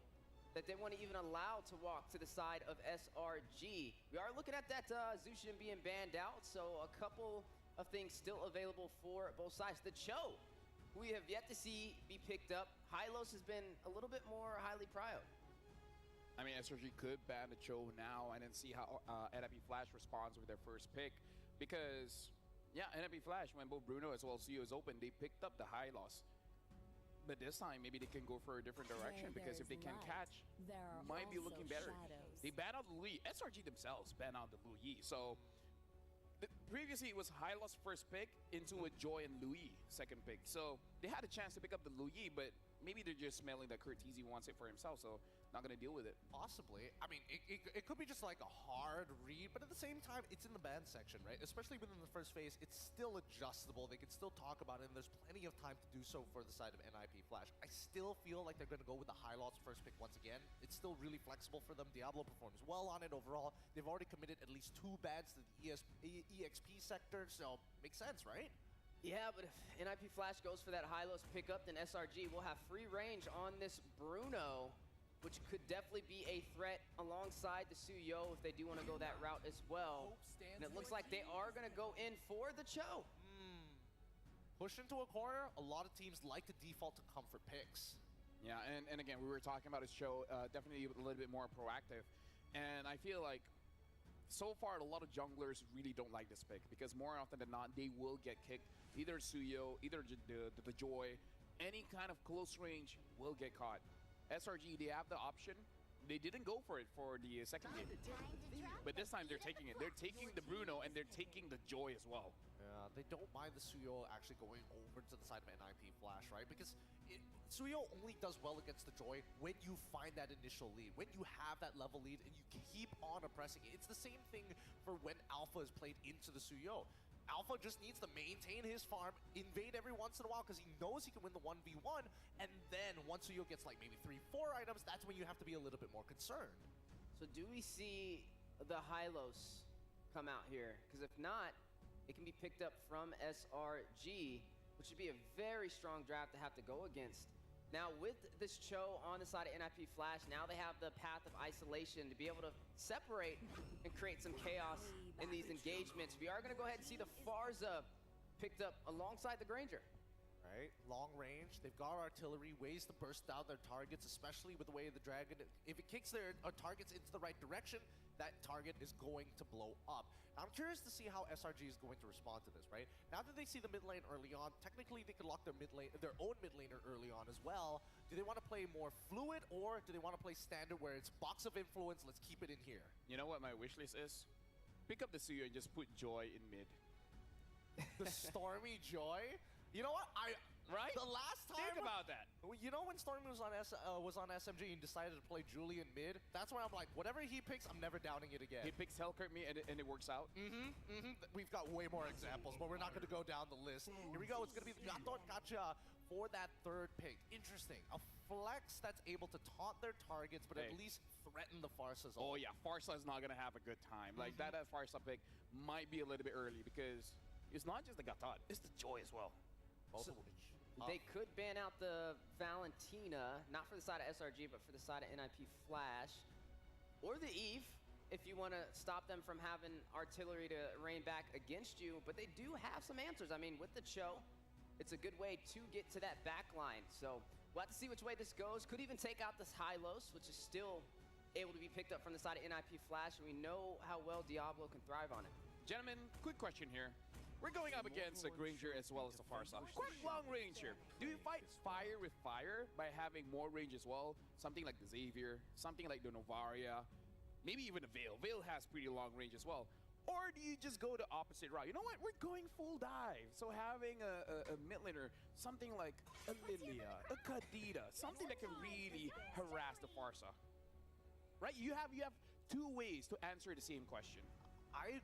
that they want to even allow to walk to the side of SRG? We are looking at that Zushin being banned out, so a couple of things still available for both sides. The Cho, who we have yet to see be picked up. Hylos has been a little bit more highly prioed. I mean, SRG could ban the Cho now and then see how NIP Flash responds with their first pick. Because, yeah, NIP Flash, when both Bruno as well as CEO is open, they picked up the high loss. But this time, maybe they can go for a different direction, because if they can catch, might be looking better. They ban out the Luyi. SRG themselves ban out the Luyi. So, previously it was high loss first pick into a Joy and Luyi second pick. So, they had a chance to pick up the Luyi, but maybe they're just smelling that Curtizi wants it for himself, so not going to deal with it. Possibly. I mean, it could be just like a hard read, but at the same time, it's in the ban section, right? Especially within the first phase, it's still adjustable. They can still talk about it, and there's plenty of time to do so for the side of NIP Flash. I still feel like they're going to go with the high loss first pick once again. It's still really flexible for them. Diablo performs well on it overall. They've already committed at least 2 bans to the EXP sector, so makes sense, right? Yeah, but if NIP Flash goes for that high-lows pickup, then SRG will have free range on this Bruno, which could definitely be a threat alongside the Suyo if they do want to go that route as well. And it looks like they are going to go in for the Cho. Push into a corner, a lot of teams like to default to comfort picks. Yeah, and again, we were talking about his Cho, definitely a little bit more proactive. And I feel like so far, a lot of junglers really don't like this pick, because more often than not, they will get kicked. Either Suyo, either the Joy, any kind of close range will get caught. SRG, they have the option. They didn't go for it for the second game. But this time, they're taking it. They're taking the Bruno, and they're taking the Joy as well. Yeah, they don't mind the Suyo actually going over to the side of NIP Flash, right? Because Suyo only does well against the Joy when you find that initial lead, when you have that level lead and you keep on oppressing it. It's the same thing for when Alpha is played into the Suyo. Alpha just needs to maintain his farm, invade every once in a while because he knows he can win the 1v1, and then once Suyo gets like maybe 3-4 items, that's when you have to be a little bit more concerned. So do we see the Hylos come out here? Because if not, it can be picked up from SRG, which would be a very strong draft to have to go against. Now, with this Cho on the side of NIP Flash, now they have the path of isolation to be able to separate and create some chaos in these engagements. We are going to go ahead and see the Farza picked up alongside the Granger. Right, long range. They've got artillery, ways to burst down their targets, especially with the way of the Dragon. If it kicks their targets into the right direction, that target is going to blow up. Now, I'm curious to see how SRG is going to respond to this, right? Now that they see the mid lane early on, technically they could lock their own mid laner early on as well. Do they want to play more fluid, or do they want to play standard where it's box of influence, let's keep it in here? You know what my wish list is? Pick up the Suyo and just put Joy in mid. The Stormy Joy? You know what? Right? The last time. Think about that. You know when Stormy was on SMG and decided to play Julian mid? That's where I'm like, whatever he picks, I'm never downing it again. He picks Hellkirk me and it works out. We've got way more examples, but we're not going to go down the list. Here we go. It's going to be the Gatot Gacha for that third pick. Interesting. A flex that's able to taunt their targets, but at least threaten the Farsas. Oh yeah, Farsa is not going to have a good time. Like that Farsa pick might be a little bit early because it's not just the Gatot, it's the Joy as well. Both of which. They could ban out the Valentina, not for the side of SRG, but for the side of NIP Flash. Or the Eve, if you want to stop them from having artillery to rain back against you. But they do have some answers. I mean, with the Cho, it's a good way to get to that back line. So we'll have to see which way this goes. Could even take out this Hylos, which is still able to be picked up from the side of NIP Flash. And we know how well Diablo can thrive on it. Gentlemen, quick question here. We're going up against a Granger as well as the Farsa. Quite long range here. Do you fight fire with fire by having more range as well? Something like the Xavier, something like the Novaria, maybe even the Veil. Veil has pretty long range as well. Or do you just go the opposite route? You know what? We're going full dive. So having a mid laner, something like a Lilia, a Kadita, something that can really harass the Farsa. Right? You have two ways to answer the same question. I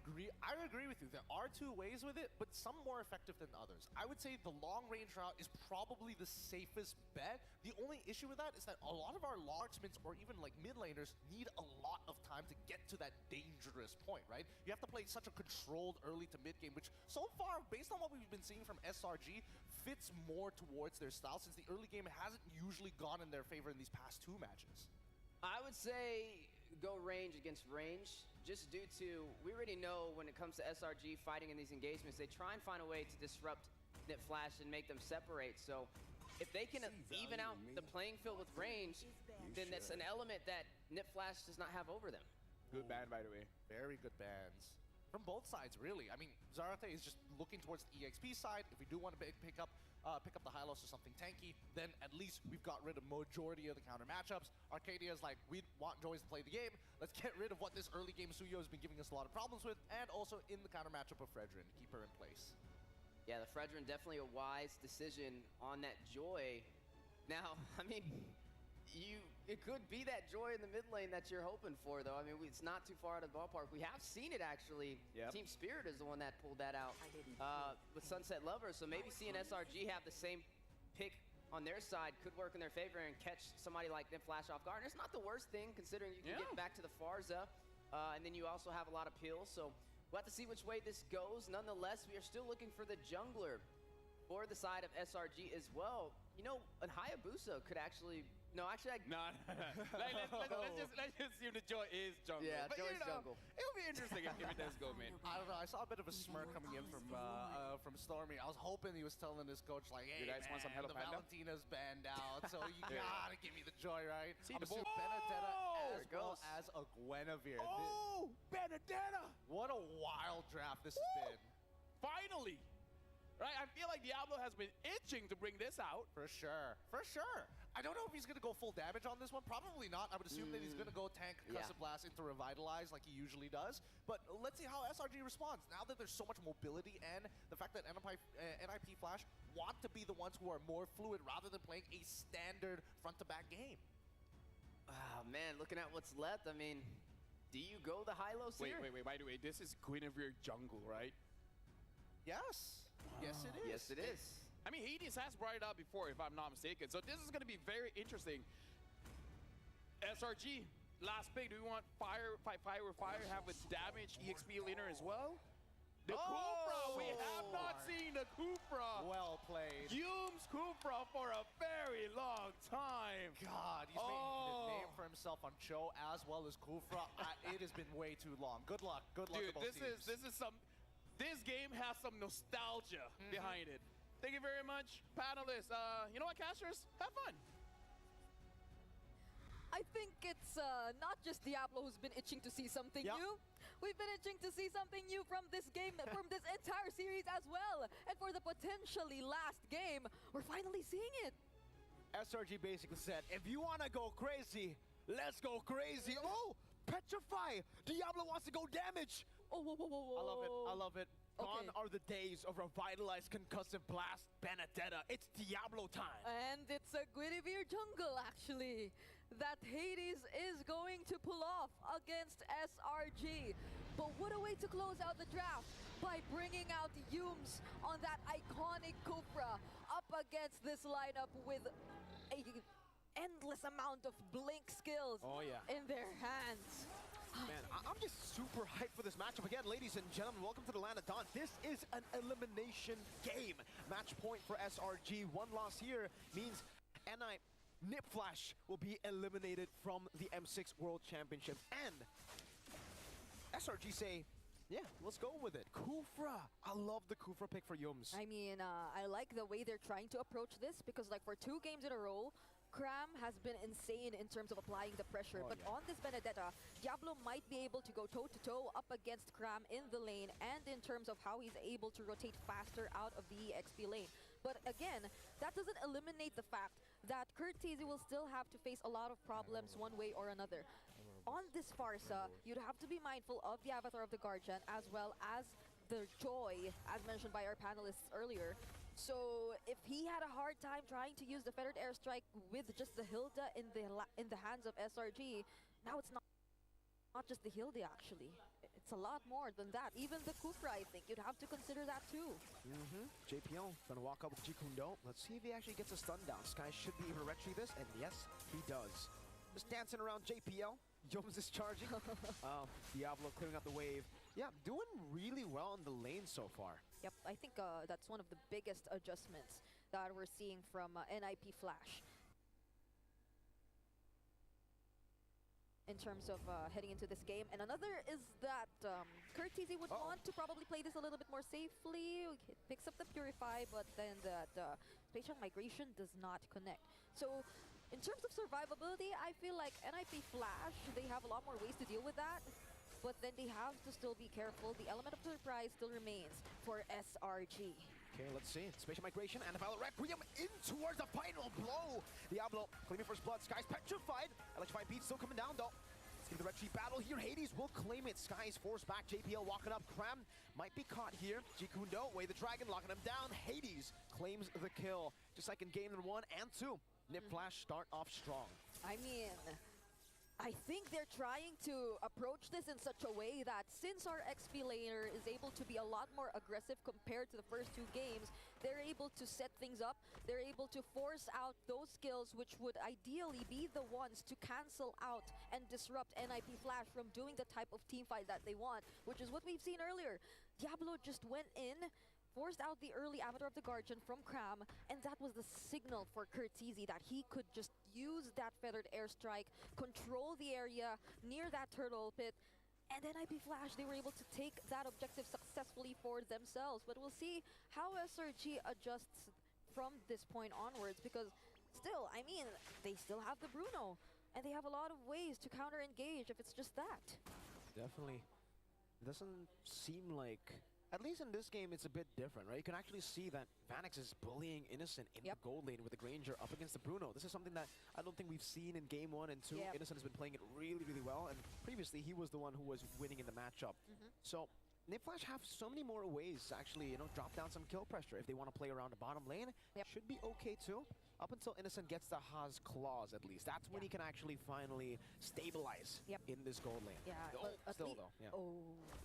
agree with you. There are two ways with it, but some more effective than others. I would say the long range route is probably the safest bet. The only issue with that is that a lot of our largemans or even like mid laners need a lot of time to get to that dangerous point, right? You have to play such a controlled early to mid game, which so far, based on what we've been seeing from SRG, fits more towards their style since the early game hasn't usually gone in their favor in these past two matches. I would say go range against range, just due to, we already know when it comes to SRG fighting in these engagements, they try and find a way to disrupt Nip Flash and make them separate. So if they can even out the playing field with range, then that's an element that Nip Flash does not have over them. Good ban, by the way. Very good bans. From both sides, really. I mean, Zarate is just looking towards the EXP side. If we do want to pick up the Hylos or something tanky, then at least we've got rid of majority of the counter matchups. Arcadia is like, we want Joyce to play the game. Let's get rid of what this early game Suyo has been giving us a lot of problems with, and also in the counter matchup of Fredrin, keep her in place. Yeah, the Fredrin definitely a wise decision on that Joy. Now, I mean, it could be that Joy in the mid lane that you're hoping for, though. I mean, it's not too far out of the ballpark. We have seen it, actually. Yep. Team Spirit is the one that pulled that out with Sunset Lovers. So maybe seeing SRG have the same pick on their side could work in their favor and catch somebody like them Flash off guard. And it's not the worst thing, considering you can get back to the Farza. And then you also have a lot of pills. So we'll have to see which way this goes. Nonetheless, we are still looking for the jungler for the side of SRG as well. You know, an Hayabusa could actually... No, actually, let's just assume the Joy is jungle. Yeah, but Joy's jungle. It'll be interesting if it does go, man. I don't know. I saw a bit of a smirk coming in from Stormy. I was hoping he was telling his coach, like, hey, you guys want some Hello the Panda? Valentina's banned out, so you gotta give me the Joy, right? See I'm the assuming Benedetta as well as a Guinevere. Oh, Benedetta! What a wild draft this has been. Finally! Right, I feel like Diablo has been itching to bring this out. For sure, for sure. I don't know if he's going to go full damage on this one. Probably not. I would assume that he's going to go tank Cussive Blast into Revitalize like he usually does. But let's see how SRG responds. Now that there's so much mobility and the fact that NIP Flash want to be the ones who are more fluid rather than playing a standard front-to-back game. Oh, man, looking at what's left, I mean, do you go the Hylos here? Wait. By the way, this is Guinevere jungle, right? Yes. Yes, it is. Yes, it is. I mean, Hades has brought it out before, if I'm not mistaken. So this is going to be very interesting. SRG, last pick. Do we want fire with fire, have a damage EXP laner as well? The Kufra, we have not seen the Kufra. Well played. Yume's Kufra for a very long time. God, he's made a name for himself on Cho as well as Kufra. It has been way too long. Good luck. Good luck Dude, to both teams. this game has some nostalgia behind it. Thank you very much, panelists. You know what, casters? Have fun. I think it's not just Diablo who's been itching to see something new. We've been itching to see something new from this game, from this entire series as well. And for the potentially last game, we're finally seeing it. SRG basically said, if you want to go crazy, let's go crazy. Oh, Petrify! Diablo wants to go damage! Oh, whoa, whoa, whoa, whoa. I love it. I love it. Okay. Gone are the days of revitalized concussive blast Benedetta. It's Diablo time. And it's a Guinevere jungle, actually, that Hades is going to pull off against SRG. But what a way to close out the draft by bringing out Yumes on that iconic Kufra up against this lineup with a endless amount of blink skills in their hands. Man, I'm just super hyped for this matchup. Again, ladies and gentlemen, welcome to the Land of Dawn. This is an elimination game. Match point for SRG. One loss here means Nipflash will be eliminated from the M6 World Championship. And SRG say, yeah, let's go with it. Kufra. I love the Kufra pick for Yums. I mean, I like the way they're trying to approach this because, like, for 2 games in a row, Cram has been insane in terms of applying the pressure, but on this Benedetta, Diablo might be able to go toe-to-toe up against Cram in the lane and in terms of how he's able to rotate faster out of the EXP lane. But again, that doesn't eliminate the fact that Curtese will still have to face a lot of problems one way or another. On this Farsa, you'd have to be mindful of the Avatar of the Guardian as well as the Joy, as mentioned by our panelists earlier. So if he had a hard time trying to use the Feathered Airstrike with just the Hilda in the hands of SRG, now it's not just the Hilda actually. It's a lot more than that. Even the Kufra, I think, you'd have to consider that too. JPL gonna walk up with Jikundo. Let's see if he actually gets a stun down. Sky should be able to retrieve this, and yes, he does. Just dancing around JPL. Jones is charging. Diablo clearing out the wave. Yeah, doing really well in the lane so far. Yep, I think that's one of the biggest adjustments that we're seeing from NIP Flash. In terms of heading into this game. And another is that Curtese would want to probably play this a little bit more safely. He picks up the Purify, but then that Spatial Migration does not connect. So in terms of survivability, I feel like NIP Flash, they have a lot more ways to deal with that. But then they have to still be careful. The element of surprise still remains for SRG. Okay, let's see. Spatial Migration and Violet Requiem in towards the final blow. Diablo claiming first blood. Sky's petrified. Electrified Beat still coming down though. See the retreat battle here. Hades will claim it. Sky is forced back. JPL walking up. Cram might be caught here. Jikundo, Way the Dragon, locking him down. Hades claims the kill. Just like in game 1 and 2. Nip Flash start off strong. I mean, I think they're trying to approach this in such a way that since our XP laner is able to be a lot more aggressive compared to the first 2 games, they're able to set things up, they're able to force out those skills which would ideally be the ones to cancel out and disrupt NIP Flash from doing the type of team fight that they want, which is what we've seen earlier. Diablo just went in, forced out the early Avatar of the Guardian from Cram, and that was the signal for Curtese that he could just use that Feathered Airstrike, control the area near that turtle pit, and then NIP Flash, they were able to take that objective successfully for themselves. But we'll see how SRG adjusts from this point onwards, because still, I mean, they still have the Bruno, and they have a lot of ways to counter-engage if it's just that. Definitely. It doesn't seem like... At least in this game, it's a bit different, right? You can actually see that Vanix is bullying Innocent in the gold lane with the Granger up against the Bruno. This is something that I don't think we've seen in game 1 and 2. Innocent has been playing it really, really well, and previously he was the one who was winning in the matchup. So Nipflash have so many more ways to actually, drop down some kill pressure. If they want to play around the bottom lane, should be okay too. Up until Innocent gets the Haas claws, at least. That's when he can actually finally stabilize in this gold lane.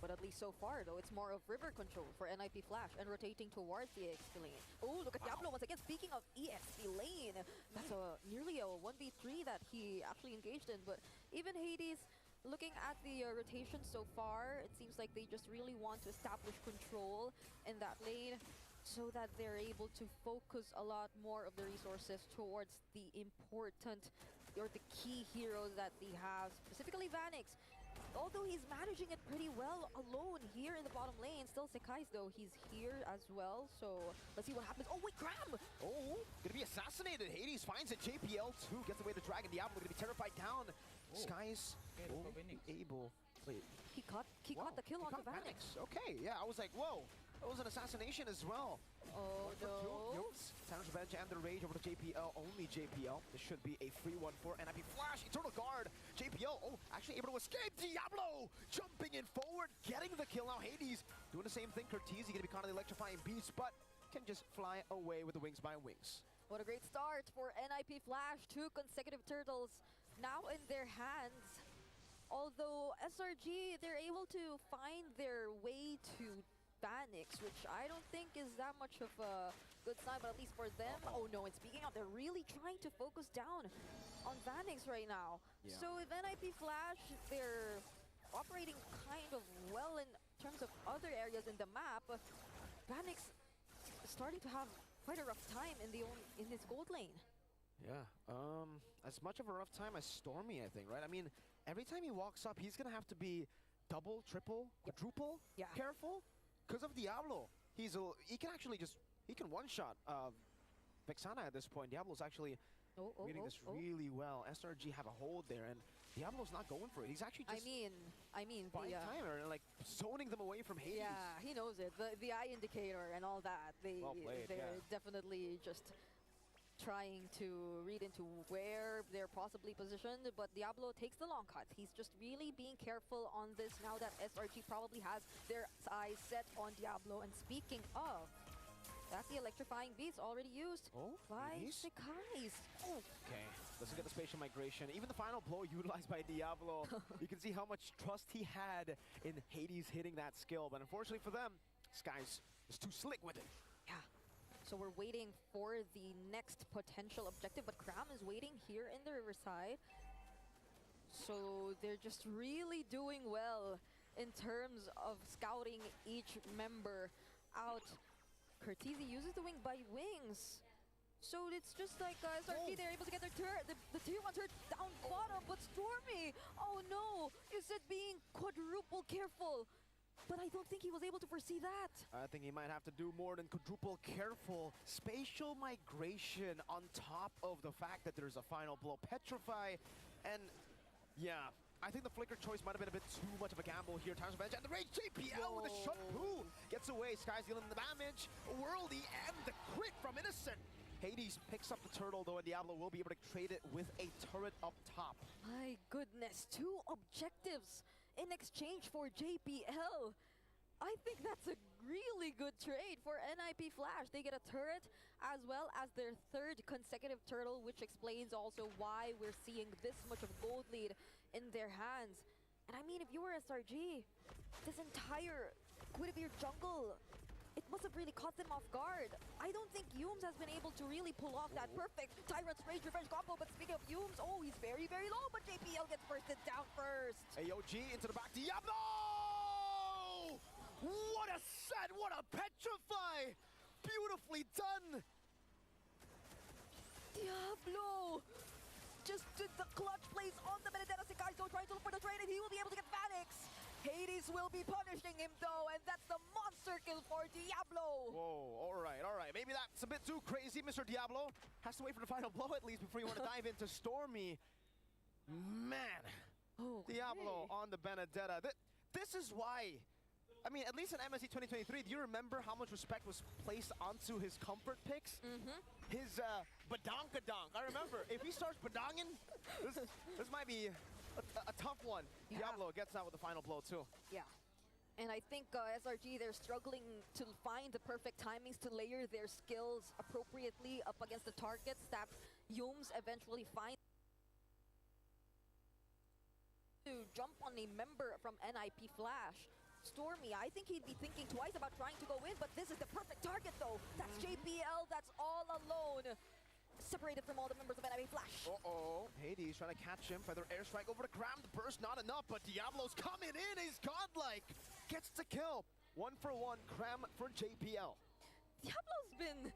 But at least so far, though, it's more of river control for NIP Flash and rotating towards the EXP lane. Oh, look at Diablo once again. Speaking of EXP lane, that's nearly a 1v3 that he actually engaged in. But even Hades, looking at the rotation so far, it seems like they just really want to establish control in that lane so that they're able to focus a lot more of the resources towards the important or the key heroes that they have, specifically Vanix. Although he's managing it pretty well alone here in the bottom lane. Still Sekai's though, he's here as well. So let's see what happens. Oh wait, Cram! Oh, gonna be assassinated. Hades finds it. JPL too gets away the dragon. Diablo gonna be terrified down. Skies able. Wait. He caught the kill on the Vanix. Okay, yeah, I was like, whoa. That was an assassination as well. Oh no. Tanner's Revenge and the Rage over to JPL. Only JPL. This should be a free one for NIP Flash. Eternal Guard. JPL, oh, actually able to escape. Diablo jumping in forward, getting the kill. Now Hades doing the same thing. Cortese gonna be caught in the electrifying beast, but can just fly away with the wings by wings. What a great start for NIP Flash. 2 consecutive turtles now in their hands. Although SRG, they're able to find their way to Vanix, which I don't think is that much of a good sign, but at least for them. Oh no, and speaking of, they're really trying to focus down on Vanix right now. Yeah. So if NIP Flash, they're operating kind of well in terms of other areas in the map, Vanix is starting to have quite a rough time in this gold lane. Yeah, as much of a rough time as Stormy, I think, right? I mean, every time he walks up, he's gonna have to be double, triple, quadruple careful. Because of Diablo, he can actually he can one-shot Vexana at this point. Diablo's actually reading this really well. SRG have a hold there, and Diablo's not going for it. He's actually just I mean buying time and like zoning them away from Hades. Yeah, he knows it. The eye indicator and all that. Well played, they're definitely just trying to read into where they're possibly positioned, but Diablo takes the long cut. He's just really being careful on this now that SRG probably has their eyes set on Diablo. And speaking of, that's the electrifying beast already used by Sekai's. Okay, doesn't get the spatial migration. Even the final blow utilized by Diablo. You can see how much trust he had in Hades hitting that skill, but unfortunately for them, Skies is too slick with it. Yeah. So we're waiting for the next potential objective, but Cram is waiting here in the Riverside. So they're just really doing well in terms of scouting each member out. Cortese uses the wing by wings. So it's just like SRG, they're able to get their turret, the tier 1 turret down bottom, but Stormy, oh no, you said being quadruple careful. But I don't think he was able to foresee that. I think he might have to do more than quadruple careful. Spatial migration on top of the fact that there's a final blow. Petrify, and yeah, I think the flicker choice might have been a bit too much of a gamble here. Times of Edge and the Rage. JPL with a shot. Who gets away? Sky's dealing the damage. Worldy and the crit from Innocent. Hades picks up the turtle though, and Diablo will be able to trade it with a turret up top. My goodness, 2 objectives in exchange for JPL. I think that's a really good trade for NIP Flash. They get a turret as well as their 3rd consecutive turtle, which explains also why we're seeing this much of gold lead in their hands. And I mean, if you were SRG, this entire Quidivir jungle, it must have really caught them off guard. I don't think Yums has been able to really pull off that perfect Tyrant's Rage Revenge combo, but speaking of Yums, oh, he's very, very low, but JPL gets bursted down first. AOG into the back, Diablo! What a set, what a petrify! Beautifully done! Diablo! Just did the clutch plays on the Benedetta. Sekai's though trying to look for the trade, and he will be able to get Vanix. Hades will be punishing him though, and that's the monster kill for Diablo. Whoa, all right. Maybe that's a bit too crazy. Mr. Diablo has to wait for the final blow at least before you want to dive into Stormy. Man, Diablo on the Benedetta. This is why, I mean, at least in MSC 2023, do you remember how much respect was placed onto his comfort picks? His badonkadonk. I remember, if he starts badonging, this might be a tough one. Yeah. Diablo gets out with the final blow too. Yeah. And I think SRG, they're struggling to find the perfect timings to layer their skills appropriately up against the targets that Yums eventually find. To jump on a member from NIP Flash. Stormy, I think he'd be thinking twice about trying to go in, but this is the perfect target though. That's JPL, that's all alone. separated from all the members of NIP Flash. Uh-oh. Hades trying to catch him. Feather airstrike over to Graham. The burst not enough, but Diablo's coming in. He's godlike. Gets the kill. 1 for 1. Cram for JPL. Diablo's been...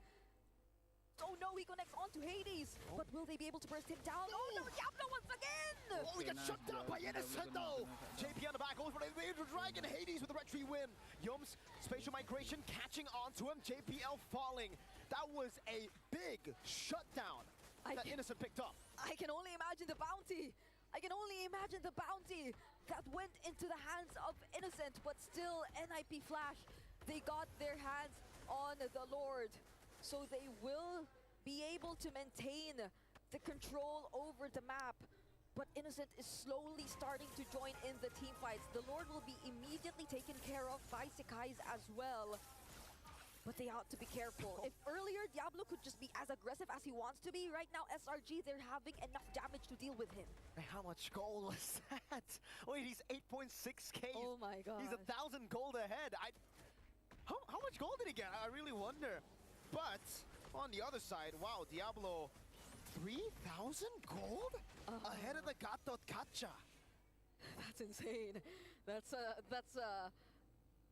Oh no, he connects onto Hades. But will they be able to burst him down? Oh no, Diablo once again! Oh, he gets shut down by Innocent though. JP on the back, goes for the Invader Dragon. Hades with the red tree win. Yums, spatial migration catching onto him. JPL falling. That was a big shutdown that Innocent picked up. I can only imagine the bounty. I can only imagine the bounty that went into the hands of Innocent, but still NIP Flash, they got their hands on the Lord. So they will be able to maintain the control over the map. But Innocent is slowly starting to join in the team fights. The Lord will be immediately taken care of by Sekais as well. But they ought to be careful. If earlier Diablo could just be as aggressive as he wants to be, right now SRG, they're having enough damage to deal with him. How much gold was that? Wait, he's 8.6k. Oh my god. He's 1,000 gold ahead. How much gold did he get? I really wonder. But on the other side, wow, Diablo, 3,000 gold ahead of the Gato Kacha. That's insane. That's a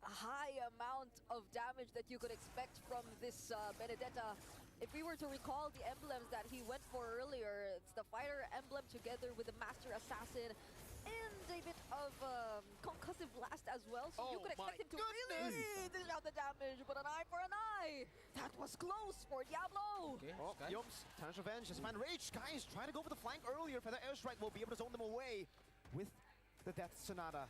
high amount of damage that you could expect from this Benedetta. If we were to recall the emblems that he went for earlier, it's the fighter emblem together with the master assassin and a bit of concussive blast as well. So you could expect him to really dish out the damage, but an eye for an eye. That was close for Diablo. Okay, Yums, Tarnish Revenge, just find Rage. Guys, trying to go for the flank earlier for the airstrike. Will be able to zone them away with the Death Sonata.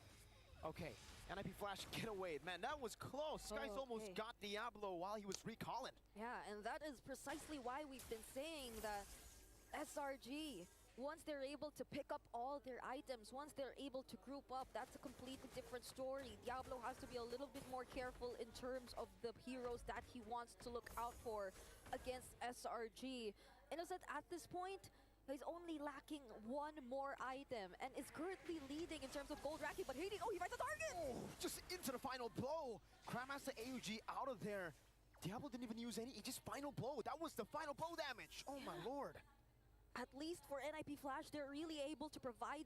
Okay, NIP Flash get away. Man, that was close. Guys almost got Diablo while he was recalling. Yeah, and that is precisely why we've been saying that SRG, once they're able to pick up all their items, once they're able to group up, that's a completely different story. Diablo has to be a little bit more careful in terms of the heroes that he wants to look out for against SRG. Innocent at this point, he's only lacking one more item and is currently leading in terms of gold ranking, but Hades, he finds a target! Oh, just into the final blow. Cram has the AUG out of there. Diablo didn't even use any, he just final blow. That was the final blow damage. Oh my lord. At least for NIP Flash, they're really able to provide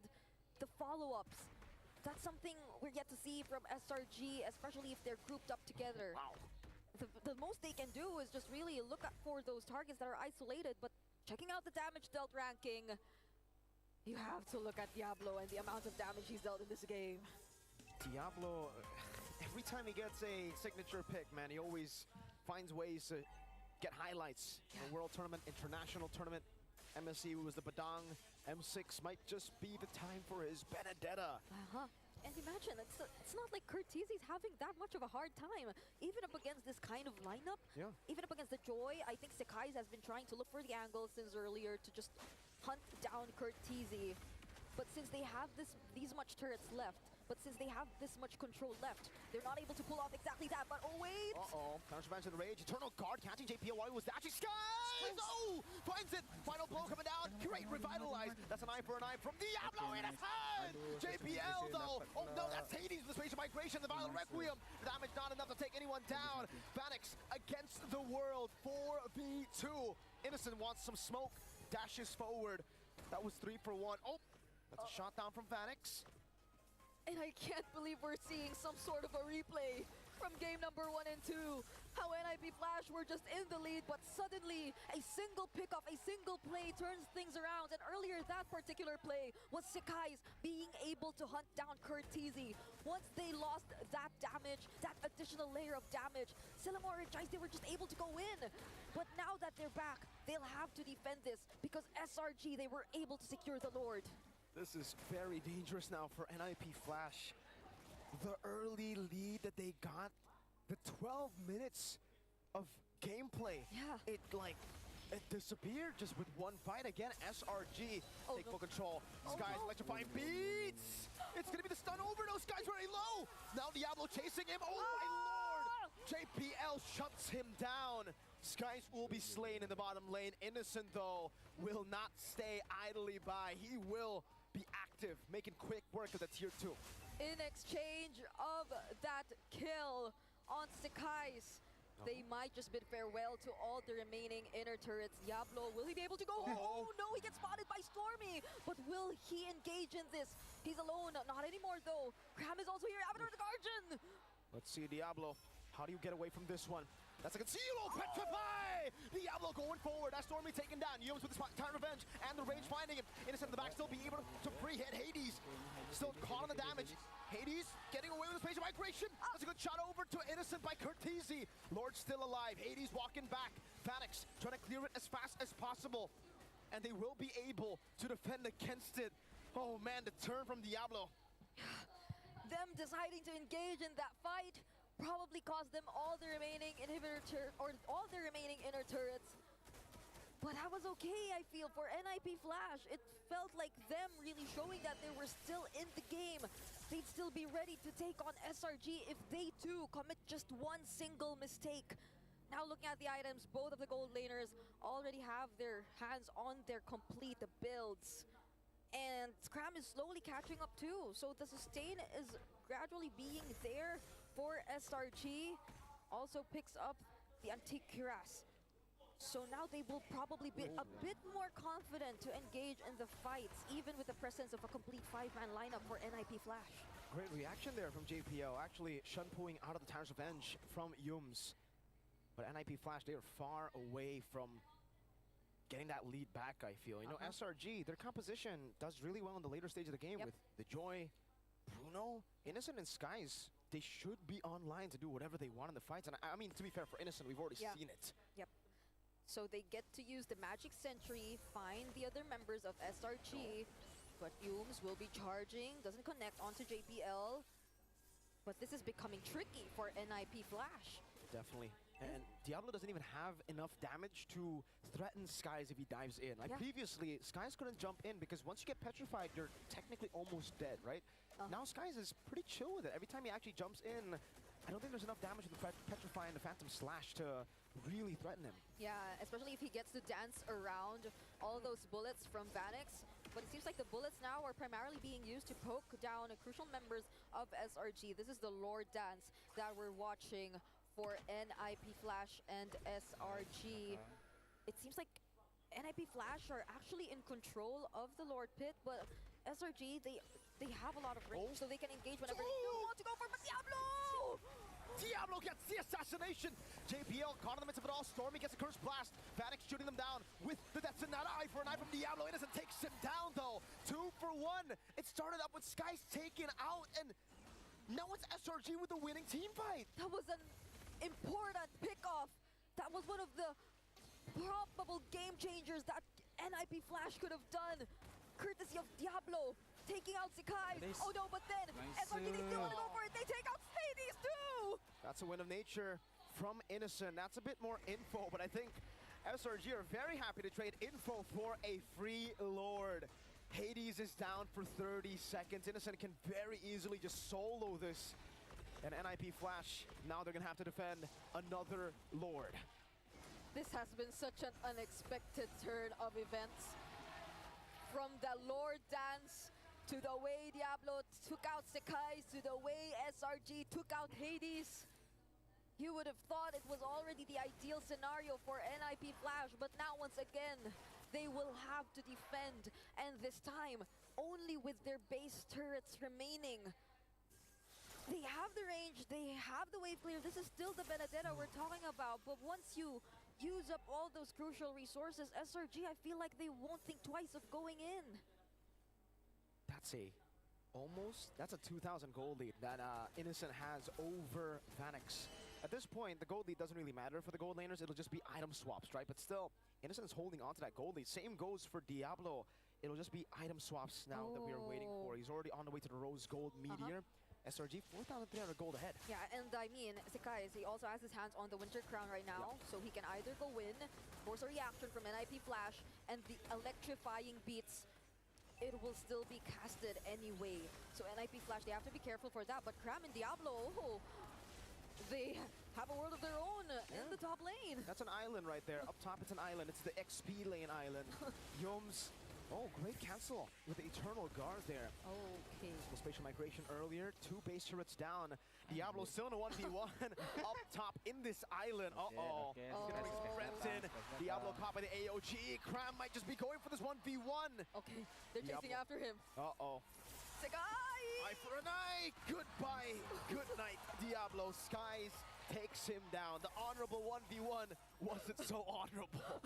the follow-ups. That's something we're yet to see from SRG, especially if they're grouped up together. Wow. The most they can do is just really look out for those targets that are isolated, but checking out the damage dealt ranking, you have to look at Diablo and the amount of damage he's dealt in this game. Diablo, every time he gets a signature pick, man, he always finds ways to get highlights. The World Tournament, International Tournament, MSC was the Badang, M6 might just be the time for his Benedetta. And imagine, it's not like Curtizi's having that much of a hard time. Even up against this kind of lineup, even up against the Joy, I think Sekais has been trying to look for the angle since earlier to just hunt down Curtizi. But since they have these much turrets left, but since they have this much control left, they're not able to pull off exactly that. But oh wait! Counter Revenge and Rage, Eternal Guard catching JPL while he was dashing. Skies! Oh! Finds it! Final blow coming down. Great revitalized. That's an eye for an eye from Diablo in his head! JPL though! Oh no, that's Hades with the spatial migration, the Violent Requiem. The damage not enough to take anyone down. Vanix against the world, 4v2. Innocent wants some smoke, dashes forward. That was 3 for 1. Oh! That's a shot down from Vanix. And I can't believe we're seeing some sort of a replay from game number 1 and 2. How NIP Flash were just in the lead, but suddenly a single pickup, a single play turns things around. And earlier that particular play was Sekais being able to hunt down Curtizi. Once they lost that damage, that additional layer of damage, Sillamore and Jice, they were just able to go in. But now that they're back, they'll have to defend this because SRG, they were able to secure the Lord. This is very dangerous now for NIP Flash. The early lead that they got, the 12 minutes of gameplay, it disappeared just with one fight. Again, SRG take full control. Skies electrifying beats. It's gonna be the stun overdose. Skies very low. Now Diablo chasing him. Oh my lord! JPL shuts him down. Skies will be slain in the bottom lane. Innocent though will not stay idly by. He will be active, making quick work of the tier 2. In exchange of that kill on Sekais, They might just bid farewell to all the remaining inner turrets. Diablo, will he be able to go? Oh no, he gets spotted by Stormy. But will he engage in this? He's alone. Not anymore though. Cram is also here. Avatar the Guardian. Let's see, Diablo. How do you get away from this one? That's a conceal! Petrify! Diablo going forward. That's Stormy taken down. Yums with the time revenge and the rage finding him. Innocent in the back still being able to pre-hit Hades. Still caught on the damage. Hades getting away with the space of migration. That's a good shot over to Innocent by Curtisi. Lord still alive. Hades walking back. Phoenix trying to clear it as fast as possible. And they will be able to defend against it. Oh man, the turn from Diablo. Them deciding to engage in that fight probably cost them all the remaining all the remaining inner turrets. But that was okay, I feel, for NIP Flash. It felt like them really showing that they were still in the game. They'd still be ready to take on SRG if they too commit just one single mistake. Now looking at the items, both of the gold laners already have their hands on their complete builds. And Scram is slowly catching up too, so the sustain is gradually being there for SRG. Also picks up the Antique Cuirass. So now they will probably be a bit more confident to engage in the fights, even with the presence of a complete 5-man lineup for NIP Flash. Great reaction there from JPO. Actually, Shun pulling out of the Tire's Revenge from Yums. But NIP Flash, they are far away from getting that lead back, I feel. You know, SRG, their composition does really well in the later stage of the game with the Joy, Bruno, Innocent, and Skies. They should be online to do whatever they want in the fights. And I mean, to be fair, for Innocent, we've already seen it. Yep. So they get to use the Magic Sentry, find the other members of SRG, but Yums will be charging, doesn't connect onto JPL. But this is becoming tricky for NIP Flash. Definitely. And Diablo doesn't even have enough damage to threaten Skies if he dives in. Like previously, Skies couldn't jump in because once you get petrified, you're technically almost dead, right? Now Skies is pretty chill with it. Every time he actually jumps in, I don't think there's enough damage with the Petrify and the Phantom Slash to really threaten him. Yeah, especially if he gets to dance around all those bullets from Vanix. But it seems like the bullets now are primarily being used to poke down crucial members of SRG. This is the Lord Dance that we're watching for NIP Flash and SRG. It seems like NIP Flash are actually in control of the Lord Pit, but SRG, they have a lot of range, so they can engage whenever they want to go for. But Diablo! Diablo gets the assassination! JPL caught in the midst of it all. Stormy gets a Curse Blast. Vanix shooting them down with the Detonata. Eye for an eye from Diablo. Innocent takes him down, though. 2 for 1. It started up with Skies taken out, and now it's SRG with the winning team fight. That was an important pickoff. That was one of the probable game changers that NIP Flash could have done, courtesy of Diablo taking out Sakai. Oh no, but then SRG, they still want to go for it. They take out Hades too. That's a win of nature from Innocent. That's a bit more info, but I think SRG are very happy to trade info for a free Lord. Hades is down for 30 seconds. Innocent can very easily just solo this. And NIP Flash, now they're gonna have to defend another Lord. This has been such an unexpected turn of events. From the Lord Dance, to the way Diablo took out Sakai, to the way SRG took out Hades. You would have thought it was already the ideal scenario for NIP Flash, but now once again, they will have to defend. And this time, only with their base turrets remaining. They have the range, they have the wave clear. This is still the Benedetta we're talking about, but once you use up all those crucial resources, SRG, I feel like they won't think twice of going in. That's a 2,000 gold lead that Innocent has over Vanix. At this point, the gold lead doesn't really matter for the gold laners. It'll just be item swaps, right? But still, Innocent is holding on to that gold lead. Same goes for Diablo. It'll just be item swaps now that we are waiting for. He's already on the way to the Rose Gold Meteor. SRG 4,300 gold ahead. Yeah, and I mean, Sakai, he also has his hands on the Winter Crown right now, so he can either go in, force a reaction from NIP Flash, and the electrifying beats, it will still be casted anyway. So NIP Flash, they have to be careful for that, but Cram and Diablo, they have a world of their own in the top lane. That's an island right there. Up top, it's an island. It's the XP lane island. Yums Oh, great cancel with the Eternal Guard there. Okay. Well, spatial migration earlier, 2 base turrets down. Diablo still in a 1v1 up top in this island. Uh-oh. okay. He's gonna bring some threats in. Diablo caught by the AOG. Cram might just be going for this 1v1. Okay, they're chasing after him. Uh-oh. Sagai! Eye for an eye! Goodbye. Good night, Diablo. Skies takes him down. The honorable 1v1 wasn't so honorable.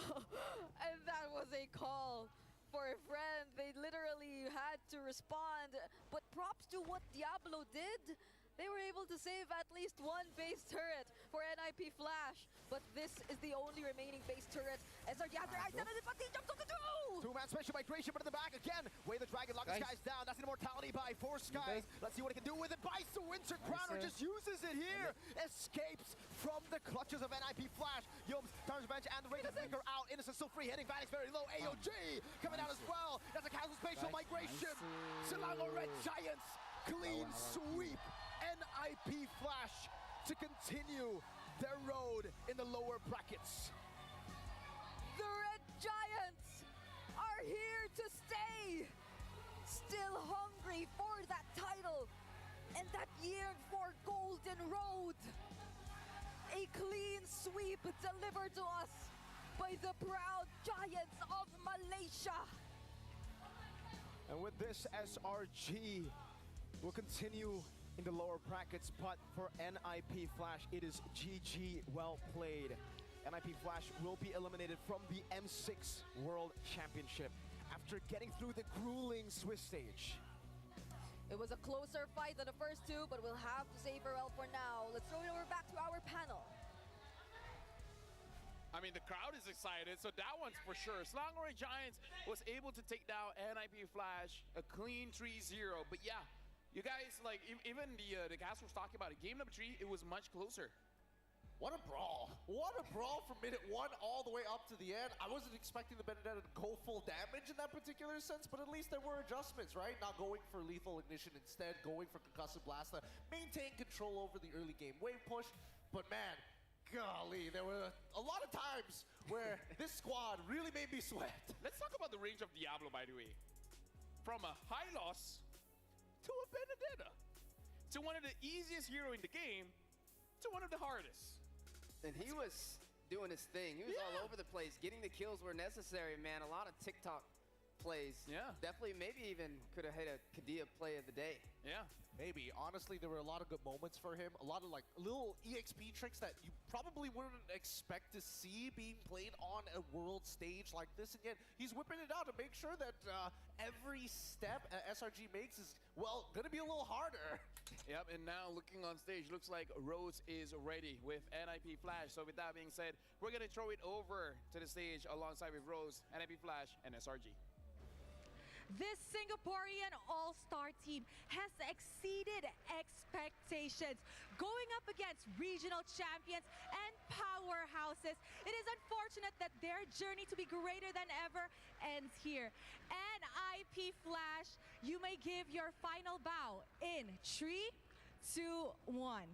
And that was a call for a friend. They literally had to respond. But props to what Diablo did. They were able to save at least 1 base turret for NIP Flash. But this is the only remaining base turret. SRG has their identity, but he jumps on the two! 2-man special migration, but in the back again. Way the Dragon lock the Skies down. That's an immortality by for Skies. Let's see what he can do with it. Bites the Winter Crown or just uses it here. Escapes from the clutches of NIP Flash. Yums, turns bench, and the Raider Flicker out. Innocent still free, hitting Vanix very low. AOG coming out as well. That's a casual spatial migration. Selangor Red Giants, clean sweep. NIP Flash to continue their road in the lower brackets. The Red Giants are here to stay. Still hungry for that title and that year for Golden Road. A clean sweep delivered to us by the proud Giants of Malaysia. And with this, SRG will continue in the lower brackets, but for NIP Flash, it is GG, well played. NIP Flash will be eliminated from the M6 World Championship after getting through the grueling Swiss stage. It was a closer fight than the first two, but we'll have to say farewell for now. Let's throw it over back to our panel. I mean, the crowd is excited, so that one's for sure. Selangor Giants was able to take down NIP Flash, a clean 3-0. But yeah, you guys, like, even the cast was talking about it. Game number 3, it was much closer. What a brawl. What a brawl from minute 1 all the way up to the end. I wasn't expecting the Benedetta to go full damage in that particular sense, but at least there were adjustments, right? Not going for lethal ignition, instead going for concussive blast to maintain control over the early game wave push. But man, golly, there were a lot of times where this squad really made me sweat. Let's talk about the range of Diablo, by the way. From a high loss to a Benedetta, to one of the easiest hero in the game, to one of the hardest. And he was doing his thing. He was all over the place, getting the kills where necessary, man. A lot of TikTok plays. Yeah. Definitely, maybe even could have hit a Kadia play of the day. Yeah. Maybe. Honestly, there were a lot of good moments for him. A lot of like little EXP tricks that you probably wouldn't expect to see being played on a world stage like this. And yet, he's whipping it out to make sure that every step SRG makes is, well, gonna be a little harder. Yep, and now looking on stage, looks like Rose is ready with NIP Flash. So with that being said, we're gonna throw it over to the stage alongside with Rose, NIP Flash, and SRG. This Singaporean all-star team has exceeded expectations, going up against regional champions and powerhouses. It is unfortunate that their journey to be greater than ever ends here. NIP Flash, you may give your final bow in 3, 2, 1.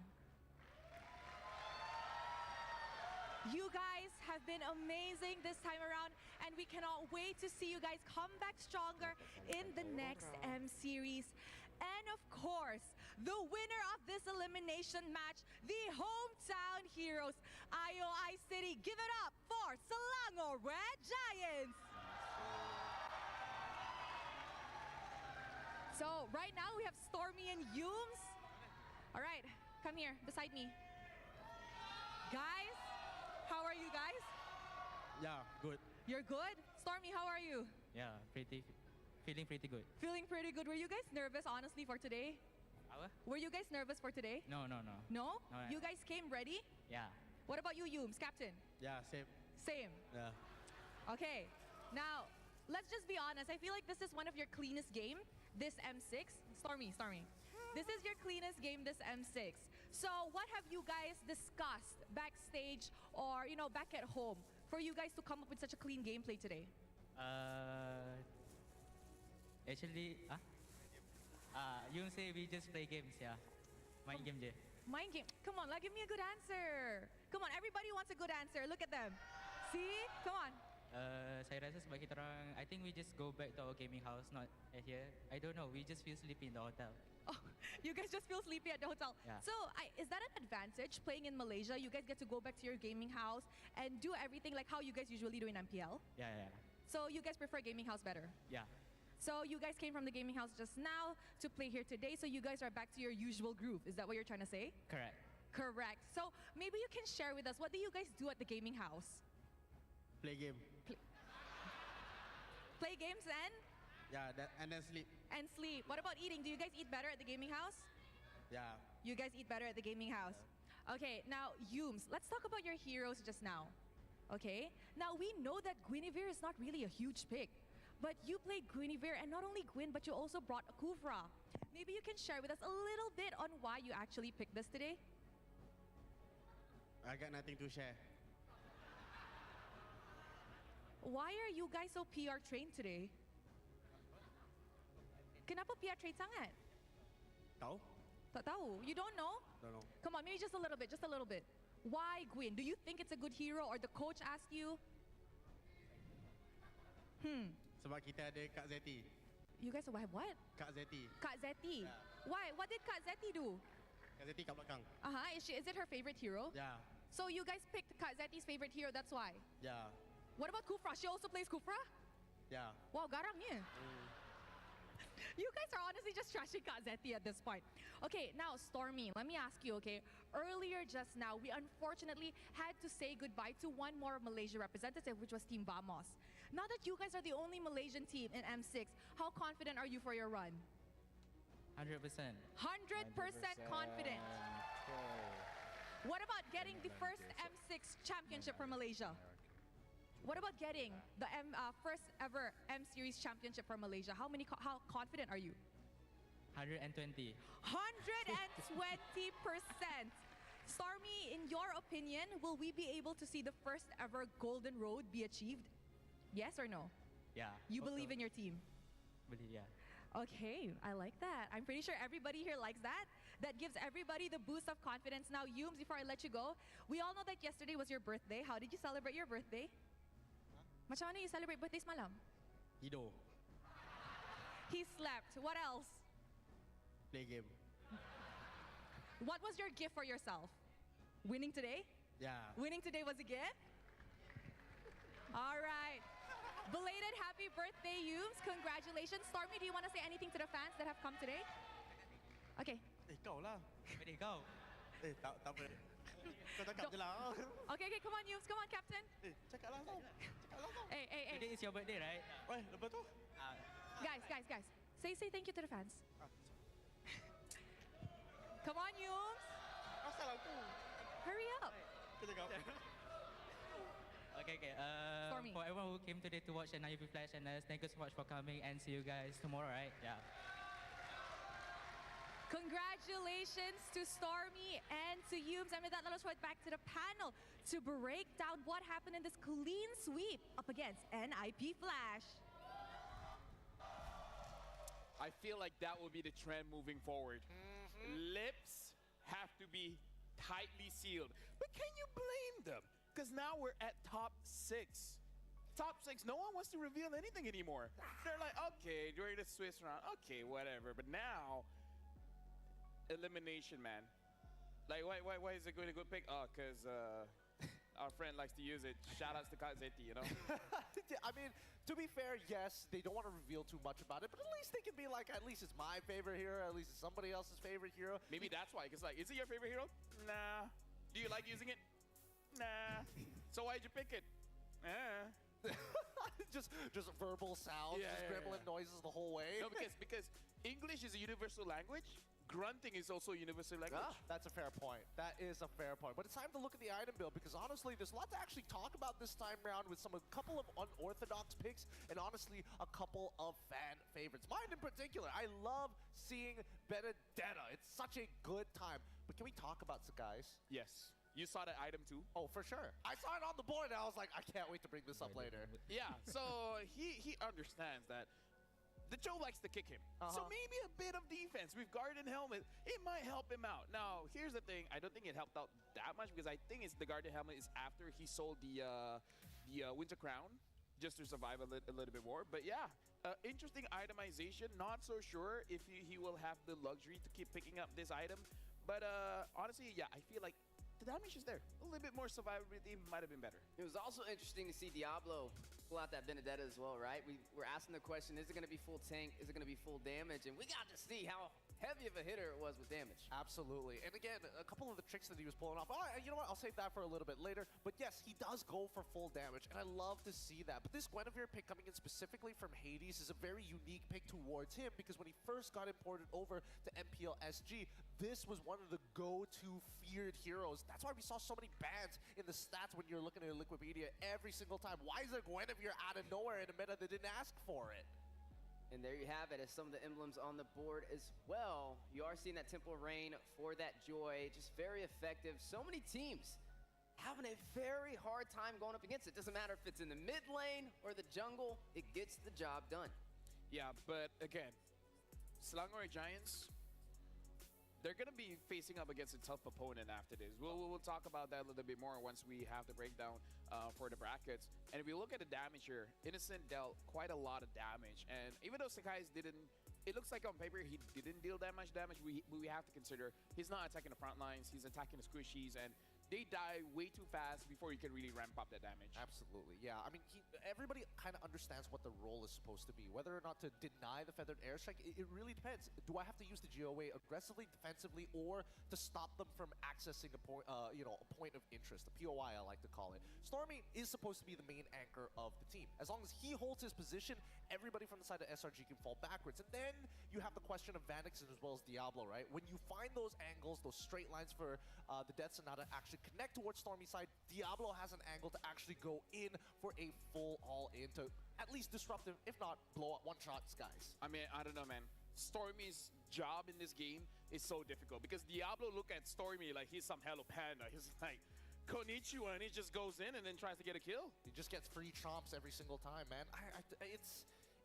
You guys have been amazing this time around, and we cannot wait to see you guys come back stronger in the next M Series. And of course, the winner of this elimination match, the hometown heroes, IOI City. Give it up for Selangor Red Giants. So right now we have Stormy and Yums. All right, come here beside me. Guys, how are you guys? Yeah, good. You're good? Stormy, how are you? Yeah, feeling pretty good. Feeling pretty good. Were you guys nervous, honestly, for today? Were you guys nervous for today? No. No? No, You guys came ready? Yeah. What about you, Yums, captain? Yeah, same. Same. Yeah. Okay, now, let's just be honest. I feel like this is one of your cleanest game, this M6. Stormy. This is your cleanest game, this M6. So what have you guys discussed backstage or, you know, back at home for you guys to come up with such a clean gameplay today? Actually, you say we just play games, yeah. Mind game, je. Mind game. Come on, give me a good answer. Come on, everybody wants a good answer. Look at them. See? Come on. Saya rasa sebab kita orang, I think we just go back to our gaming house, not here. I don't know, we just feel sleepy in the hotel. Oh, you guys just feel sleepy at the hotel. Yeah. So, is that an advantage playing in Malaysia? You guys get to go back to your gaming house and do everything like how you guys usually do in MPL. Yeah, yeah, So, you guys prefer gaming house better? yeah. So, you guys came from the gaming house just now to play here today. So, you guys are back to your usual groove. Is that what you're trying to say? Correct. Correct. So, maybe you can share with us, what do you guys do at the gaming house? Play game. Play games and? Yeah, and then sleep. And sleep. What about eating? Do you guys eat better at the gaming house? Yeah. You guys eat better at the gaming house. Okay, now Yooms, let's talk about your heroes just now. Okay, now we know that Guinevere is not really a huge pick, but you played Guinevere, and not only Gwyn, but you also brought a Kuvra. Maybe you can share with us a little bit on why you actually picked this today? I got nothing to share. Why are you guys so PR trained today? Kenapa PR trained sangat? Tahu? Tak tahu. You don't know? Don't know. Come on, maybe just a little bit, just a little bit. Why Gwyn? Do you think it's a good hero or the coach asked you? Sebab kita ada Kak Zeti. You guys have what? Kak Zeti. Kak Zeti. Yeah. Why? What did Kak Zeti do? Kak Zeti kat belakang. Is it her favorite hero? Yeah. So you guys picked Kak Zeti's favorite hero, that's why. Yeah. What about Kufra? She also plays Kufra? Yeah. Wow, garangnya. You guys are honestly just trashing Kak Zeti at this point. Okay, now Stormy, let me ask you, okay? Earlier just now, we unfortunately had to say goodbye to one more Malaysia representative, which was Team Vamos. Now that you guys are the only Malaysian team in M6, how confident are you for your run? 100%. 100% confident. What about getting the first M6 championship for Malaysia? What about getting the first ever M Series championship for Malaysia? How confident are you? 120. 120%. Stormy, in your opinion, will we be able to see the first ever Golden Road be achieved? Yes or no? Yeah. You hope believe so. in your team? Believe, yeah. Okay, I like that. I'm pretty sure everybody here likes that. That gives everybody the boost of confidence. Now, Yooms, before I let you go, we all know that yesterday was your birthday. How did you celebrate your birthday? Macam mana you celebrate birthday semalam? Tidur. He slept. What else? Play game. What was your gift for yourself? Winning today? Yeah. Winning today was a gift? All right. Belated happy birthday, Yooms. Congratulations. Stormy, do you want to say anything to the fans that have come today? Okay. Kau lah. Kau. Tak apa. Kau cakap je lah. Okay, come on, Yooms. Come on, Captain. Cakap lah kau. Hey. Today is your birthday, right? Weh, lepas tu? Guys. Say thank you to the fans. Come on, Yooms. Asal aku. Hurry up. Kau cakap. Okay. Stormy. For everyone who came today to watch the Naive Flash and thank you so much for coming and see you guys tomorrow, right? Yeah. Congratulations to Stormy and to Yooms. And with that, let us head back to the panel to break down what happened in this clean sweep up against NIP Flash. I feel like that will be the trend moving forward. Lips have to be tightly sealed. But can you blame them? Because now we're at top 6. Top 6, no one wants to reveal anything anymore. They're like, okay, during the Swiss round, okay, whatever. But now, elimination, man. Like, why is it going to go pick? Oh, because our friend likes to use it. Shoutouts to Kazeti, you know? I mean, to be fair, yes, they don't want to reveal too much about it, but at least they can be like, at least it's my favorite hero, at least it's somebody else's favorite hero. Maybe that's why, because like, is it your favorite hero? Nah. Do you like using it? Nah. So why'd you pick it? just verbal sounds, just gremlin noises the whole way. No, because English is a universal language. Grunting is also a universal language. That's a fair point. That is a fair point. But it's time to look at the item build because honestly, there's a lot to actually talk about this time around with a couple of unorthodox picks and honestly, a couple of fan favorites. Mine in particular, I love seeing Benedetta. It's such a good time. But can we talk about the guys? Yes. You saw that item too? Oh, for sure. I saw it on the board and I was like, I can't wait to bring this up later. Yeah, so he understands that the Joe likes to kick him. So maybe a bit of defense with Guardian Helmet, it might help him out. Now, here's the thing. I don't think it helped out that much because I think the Guardian Helmet is after he sold the Winter Crown. just to survive a little bit more. But yeah, interesting itemization. Not so sure if he will have the luxury to keep picking up this item. But honestly, yeah, I feel like the damage is there. A little bit more survivability might have been better. It was also interesting to see Diablo pull out that Benedetta as well, right? We were asking the question, is it going to be full tank? Is it going to be full damage? And we got to see how heavy of a hitter it was with damage. Absolutely. And again, a couple of the tricks that he was pulling off, you know what, I'll save that for a little bit later. But yes, he does go for full damage, and I love to see that. But this Guinevere pick coming in specifically from Hades is a very unique pick towards him, because when he first got imported over to MPL SG, this was one of the go-to feared heroes. That's why we saw so many bans in the stats when you're looking at Liquipedia every single time. Why is there Guinevere out of nowhere in a meta that didn't ask for it? And there you have it, as some of the emblems on the board as well. You are seeing that Temple Rain for that Joy, just very effective. So many teams having a very hard time going up against it. Doesn't matter if it's in the mid lane or the jungle, it gets the job done. Yeah, but again, Selangor Giants, they're going to be facing up against a tough opponent after this. We'll talk about that a little bit more once we have the breakdown for the brackets. And if you look at the damage here, Innocent dealt quite a lot of damage. And even though Sakai's didn't, it looks like on paper he didn't deal that much damage, we have to consider he's not attacking the front lines, he's attacking the squishies, and they die way too fast before you can really ramp up that damage. Absolutely, yeah. I mean, everybody kind of understands what the role is supposed to be. Whether or not to deny the feathered airstrike, it really depends. Do I have to use the GOA aggressively, defensively, or to stop them from accessing a point, a point of interest, a POI I like to call it? Stormy is supposed to be the main anchor of the team. As long as he holds his position, everybody from the side of SRG can fall backwards. And then you have the question of Vanix as well as Diablo, right? When you find those angles, those straight lines for the Death Sonata actually connect towards Stormy's side, Diablo has an angle to actually go in for a full all-in to at least disrupt him, if not blow up one-shot guys. I mean, I don't know, man. Stormy's job in this game is so difficult because Diablo look at Stormy like he's some Hello Panda. He's like, konnichiwa, and he just goes in and then tries to get a kill. He just gets free chomps every single time, man.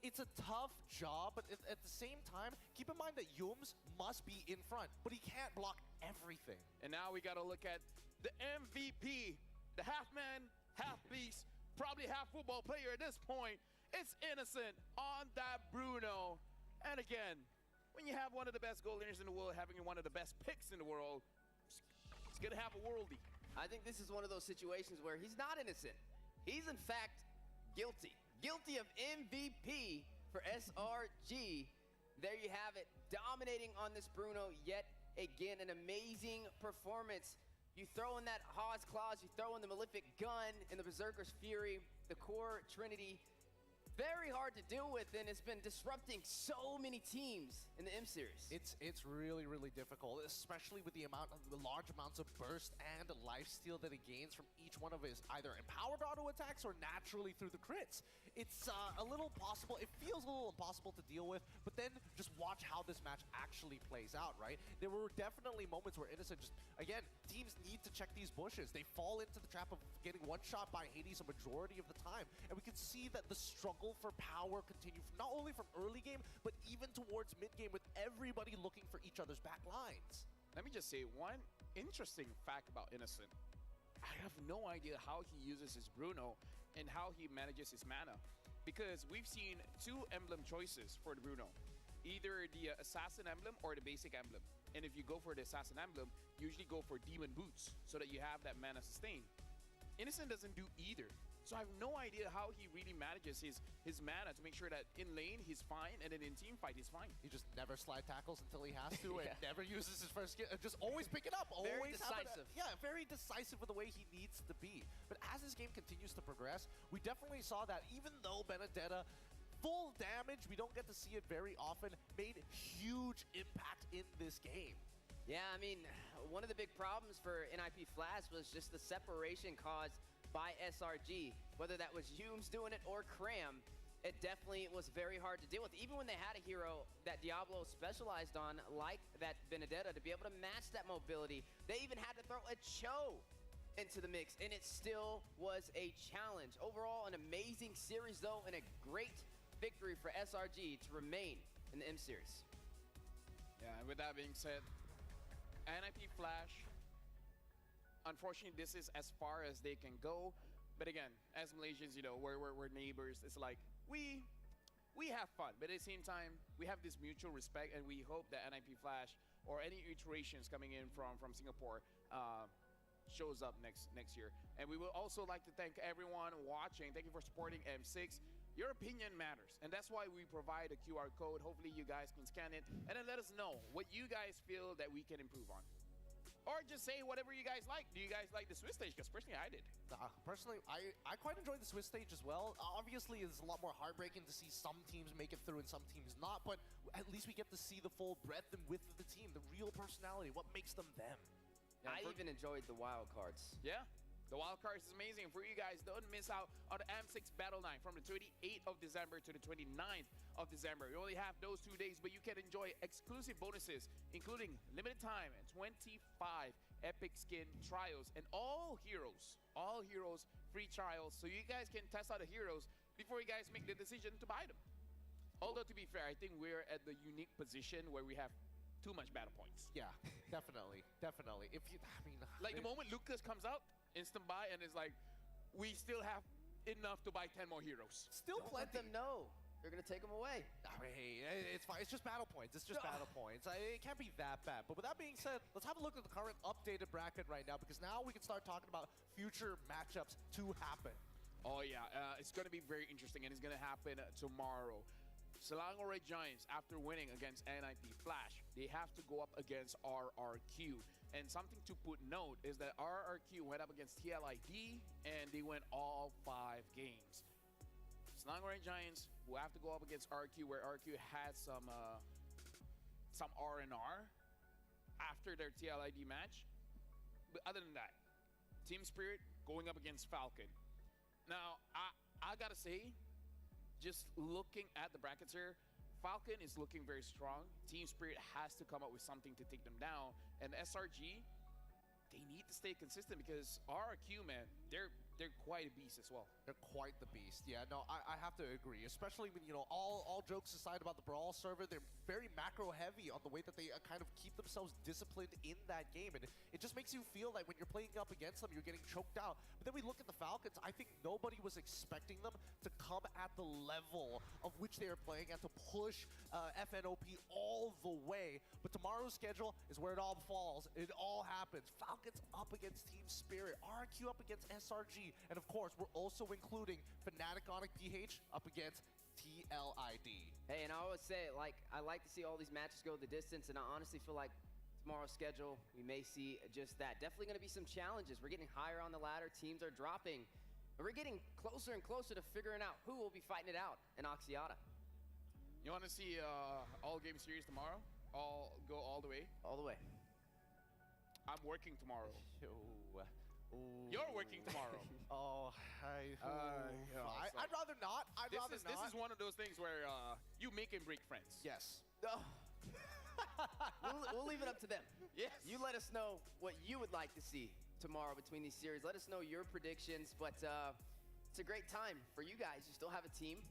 It's a tough job, but at the same time, keep in mind that Yums must be in front, but he can't block everything. And now we got to look at the MVP, the half-man, half-beast, probably half-football player at this point. It's Innocent on that Bruno. And again, when you have one of the best goal leaders in the world, having one of the best picks in the world, it's going to have a worldie. I think this is one of those situations where he's not innocent. He's, in fact, guilty. Guilty of MVP for SRG. There you have it, dominating on this Bruno yet again. An amazing performance. You throw in that Hawes Claws, you throw in the Malefic Gun and the Berserker's Fury, the core Trinity. Very hard to deal with, and it's been disrupting so many teams in the M Series. It's really, really difficult, especially with the large amounts of burst and lifesteal that he gains from each one of his either empowered auto attacks or naturally through the crits. It's a little impossible. It feels a little impossible to deal with, but then just watch how this match actually plays out, right? There were definitely moments where Innocent just, again, teams need to check these bushes. They fall into the trap of getting one shot by Hades a majority of the time, and we can see that the struggle for power continue from not only from early game, but even towards mid game with everybody looking for each other's back lines. Let me just say one interesting fact about Innocent. I have no idea how he uses his Bruno and how he manages his mana, because we've seen two emblem choices for the Bruno, either the assassin emblem or the basic emblem. And if you go for the assassin emblem, you usually go for demon boots so that you have that mana sustain. Innocent doesn't do either. So I have no idea how he really manages his mana to make sure that in lane he's fine and then in team fight he's fine. He just never slide tackles until he has to and never uses his first skill. Just always pick it up. Very Always decisive. Very decisive with the way he needs to be. But as this game continues to progress, we definitely saw that even though Benedetta full damage, we don't get to see it very often, made huge impact in this game. Yeah, I mean, one of the big problems for NIP Flash was just the separation caused by SRG. Whether that was Humes doing it or Cram, it definitely was very hard to deal with. Even when they had a hero that Diablo specialized on, like that Benedetta, to be able to match that mobility, they even had to throw a Cho into the mix, and it still was a challenge. Overall, an amazing series, though, and a great victory for SRG to remain in the M Series. Yeah, and with that being said, NIP Flash, unfortunately, this is as far as they can go. But again, as Malaysians, you know, we're neighbors. It's like we have fun, but at the same time, we have this mutual respect, and we hope that NIP Flash or any iterations coming in from Singapore shows up next year. And we would also like to thank everyone watching. Thank you for supporting M6. Your opinion matters, and that's why we provide a QR code. Hopefully you guys can scan it, and then let us know what you guys feel that we can improve on. Or just say whatever you guys like. Do you guys like the Swiss stage? Because personally, I did. Personally, I quite enjoyed the Swiss stage as well. Obviously, it's a lot more heartbreaking to see some teams make it through and some teams not, but at least we get to see the full breadth and width of the team, the real personality, what makes them them. Yeah, I even enjoyed the wild cards. Yeah. The wild cards is amazing. For you guys, don't miss out on the M6 Battle 9 from the 28th of December to the 29th of December. You only have those 2 days, but you can enjoy exclusive bonuses, including limited time and 25 epic skin trials and all heroes free trials, so you guys can test out the heroes before you guys make the decision to buy them. Although, to be fair, I think we're at the unique position where we have too much battle points. Yeah, definitely. If you, I mean, like the moment Lucas comes out, instant buy, and it's like, we still have enough to buy 10 more heroes. Still Let them know. They're going to take them away. I mean, hey, it's fine. It's just battle points. Battle points. It can't be that bad. But with that being said, let's have a look at the current updated bracket right now, because now we can start talking about future matchups to happen. Oh, yeah. It's going to be very interesting, and it's going to happen tomorrow. Selangor Red Giants, after winning against NIP Flash, they have to go up against RRQ. And something to put note is that RRQ went up against TLID, and they went all 5 games. Selangor Red Giants will have to go up against RRQ, where RRQ had some R&R after their TLID match. But other than that, Team Spirit going up against Falcon. Now, I gotta say, just looking at the brackets here, Falcon is looking very strong. Team Spirit has to come up with something to take them down. And SRG, they need to stay consistent, because RRQ, man, they're quite a beast as well. They're quite the beast. Yeah, no, I have to agree. Especially when, you know, all jokes aside about the Brawl server, they're very macro heavy on the way that they kind of keep themselves disciplined in that game. And it just makes you feel like when you're playing up against them, you're getting choked out. But then we look at the Falcons, I think nobody was expecting them to come at the level of which they are playing and to push FNOP all the way. But tomorrow's schedule is where it all falls. It all happens. Falcons up against Team Spirit, RQ up against SRG, and of course, we're also including Fnatic Onic PH up against TLID. Hey, and I always say, like, I like to see all these matches go the distance, and I honestly feel like tomorrow's schedule, we may see just that. Definitely going to be some challenges. We're getting higher on the ladder. Teams are dropping. But we're getting closer and closer to figuring out who will be fighting it out in Oxiata. You want to see all-game series tomorrow? Go all the way? All the way. I'm working tomorrow. Ooh. You're working tomorrow. I'd rather not. This is one of those things where you make and break friends. Yes. We'll leave it up to them. Yes. You let us know what you would like to see tomorrow between these series. Let us know your predictions. But it's a great time for you guys. You still have a team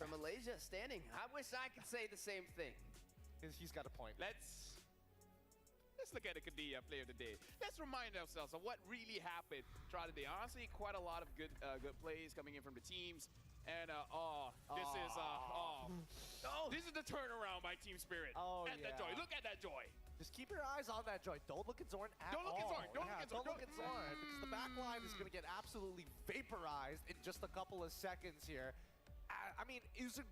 from Malaysia standing. I wish I could say the same thing. He's got a point. Let's look at the Kadia Player of the Day. Let's remind ourselves of what really happened throughout the day. Honestly, quite a lot of good plays coming in from the teams. And this is the turnaround by Team Spirit. That joy. Look at that joy. Just keep your eyes on that joy. Don't look at Zorn at all. Don't look at Zorn. Because the back line is going to get absolutely vaporized in just a couple of seconds here. I mean, it was a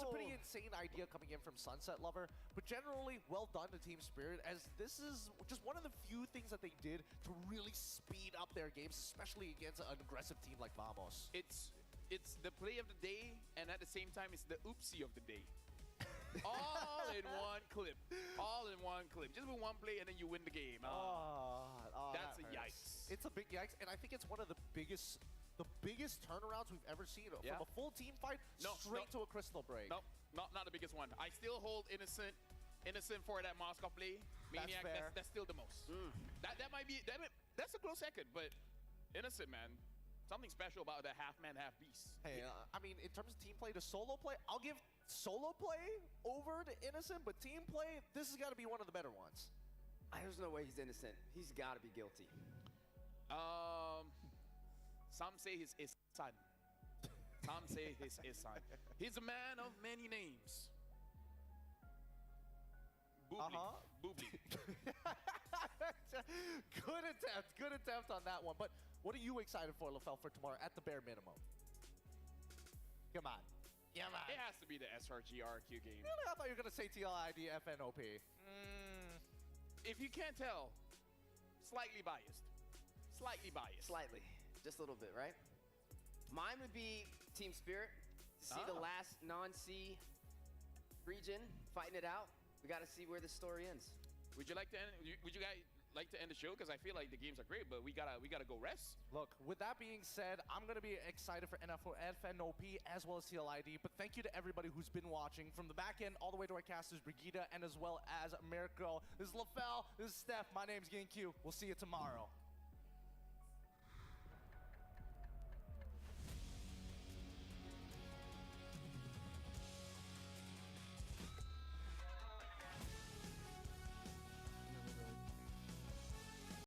pretty insane idea coming in from Sunset Lover, but generally well done to Team Spirit, as this is just one of the few things that they did to really speed up their games, especially against an aggressive team like Vamos. It's the play of the day, and at the same time, it's the oopsie of the day. All in one clip. All in one clip. Just with one play, and then you win the game. That's a yikes. It's a big yikes, and I think it's one of the biggest turnarounds we've ever seen. Yeah. From a full team fight straight to a crystal break. No, not the biggest one. I still hold Innocent for that Moscow play. Maniac, that's still the most. That might be, that's a close second, but Innocent, man, something special about that half-man, half-beast. Hey, I mean, in terms of team play to solo play, I'll give solo play over to Innocent, but team play, this has got to be one of the better ones. There's no way he's innocent. He's got to be guilty. Some say his son. Some say his son. He's a man of many names. Boobly. Boobly. Good attempt on that one. But what are you excited for, LaFell, for tomorrow at the bare minimum? Come on. Come on. It has to be the SRG RQ game. Really? I thought you were going to say TLID FNOP. If you can't tell, slightly biased. Slightly biased. Slightly. Just a little bit, right? Mine would be Team Spirit. To see the last non-C region fighting it out. We got to see where the story ends. Would you like to end? Would you guys like to end the show? Because I feel like the games are great, but we gotta go rest. Look, with that being said, I'm going to be excited for FNOP as well as TLID, but thank you to everybody who's been watching. From the back end all the way to our casters, Brigida, and as well as Mirko. This is LaFell, this is Steph, my name's GameQ. We'll see you tomorrow.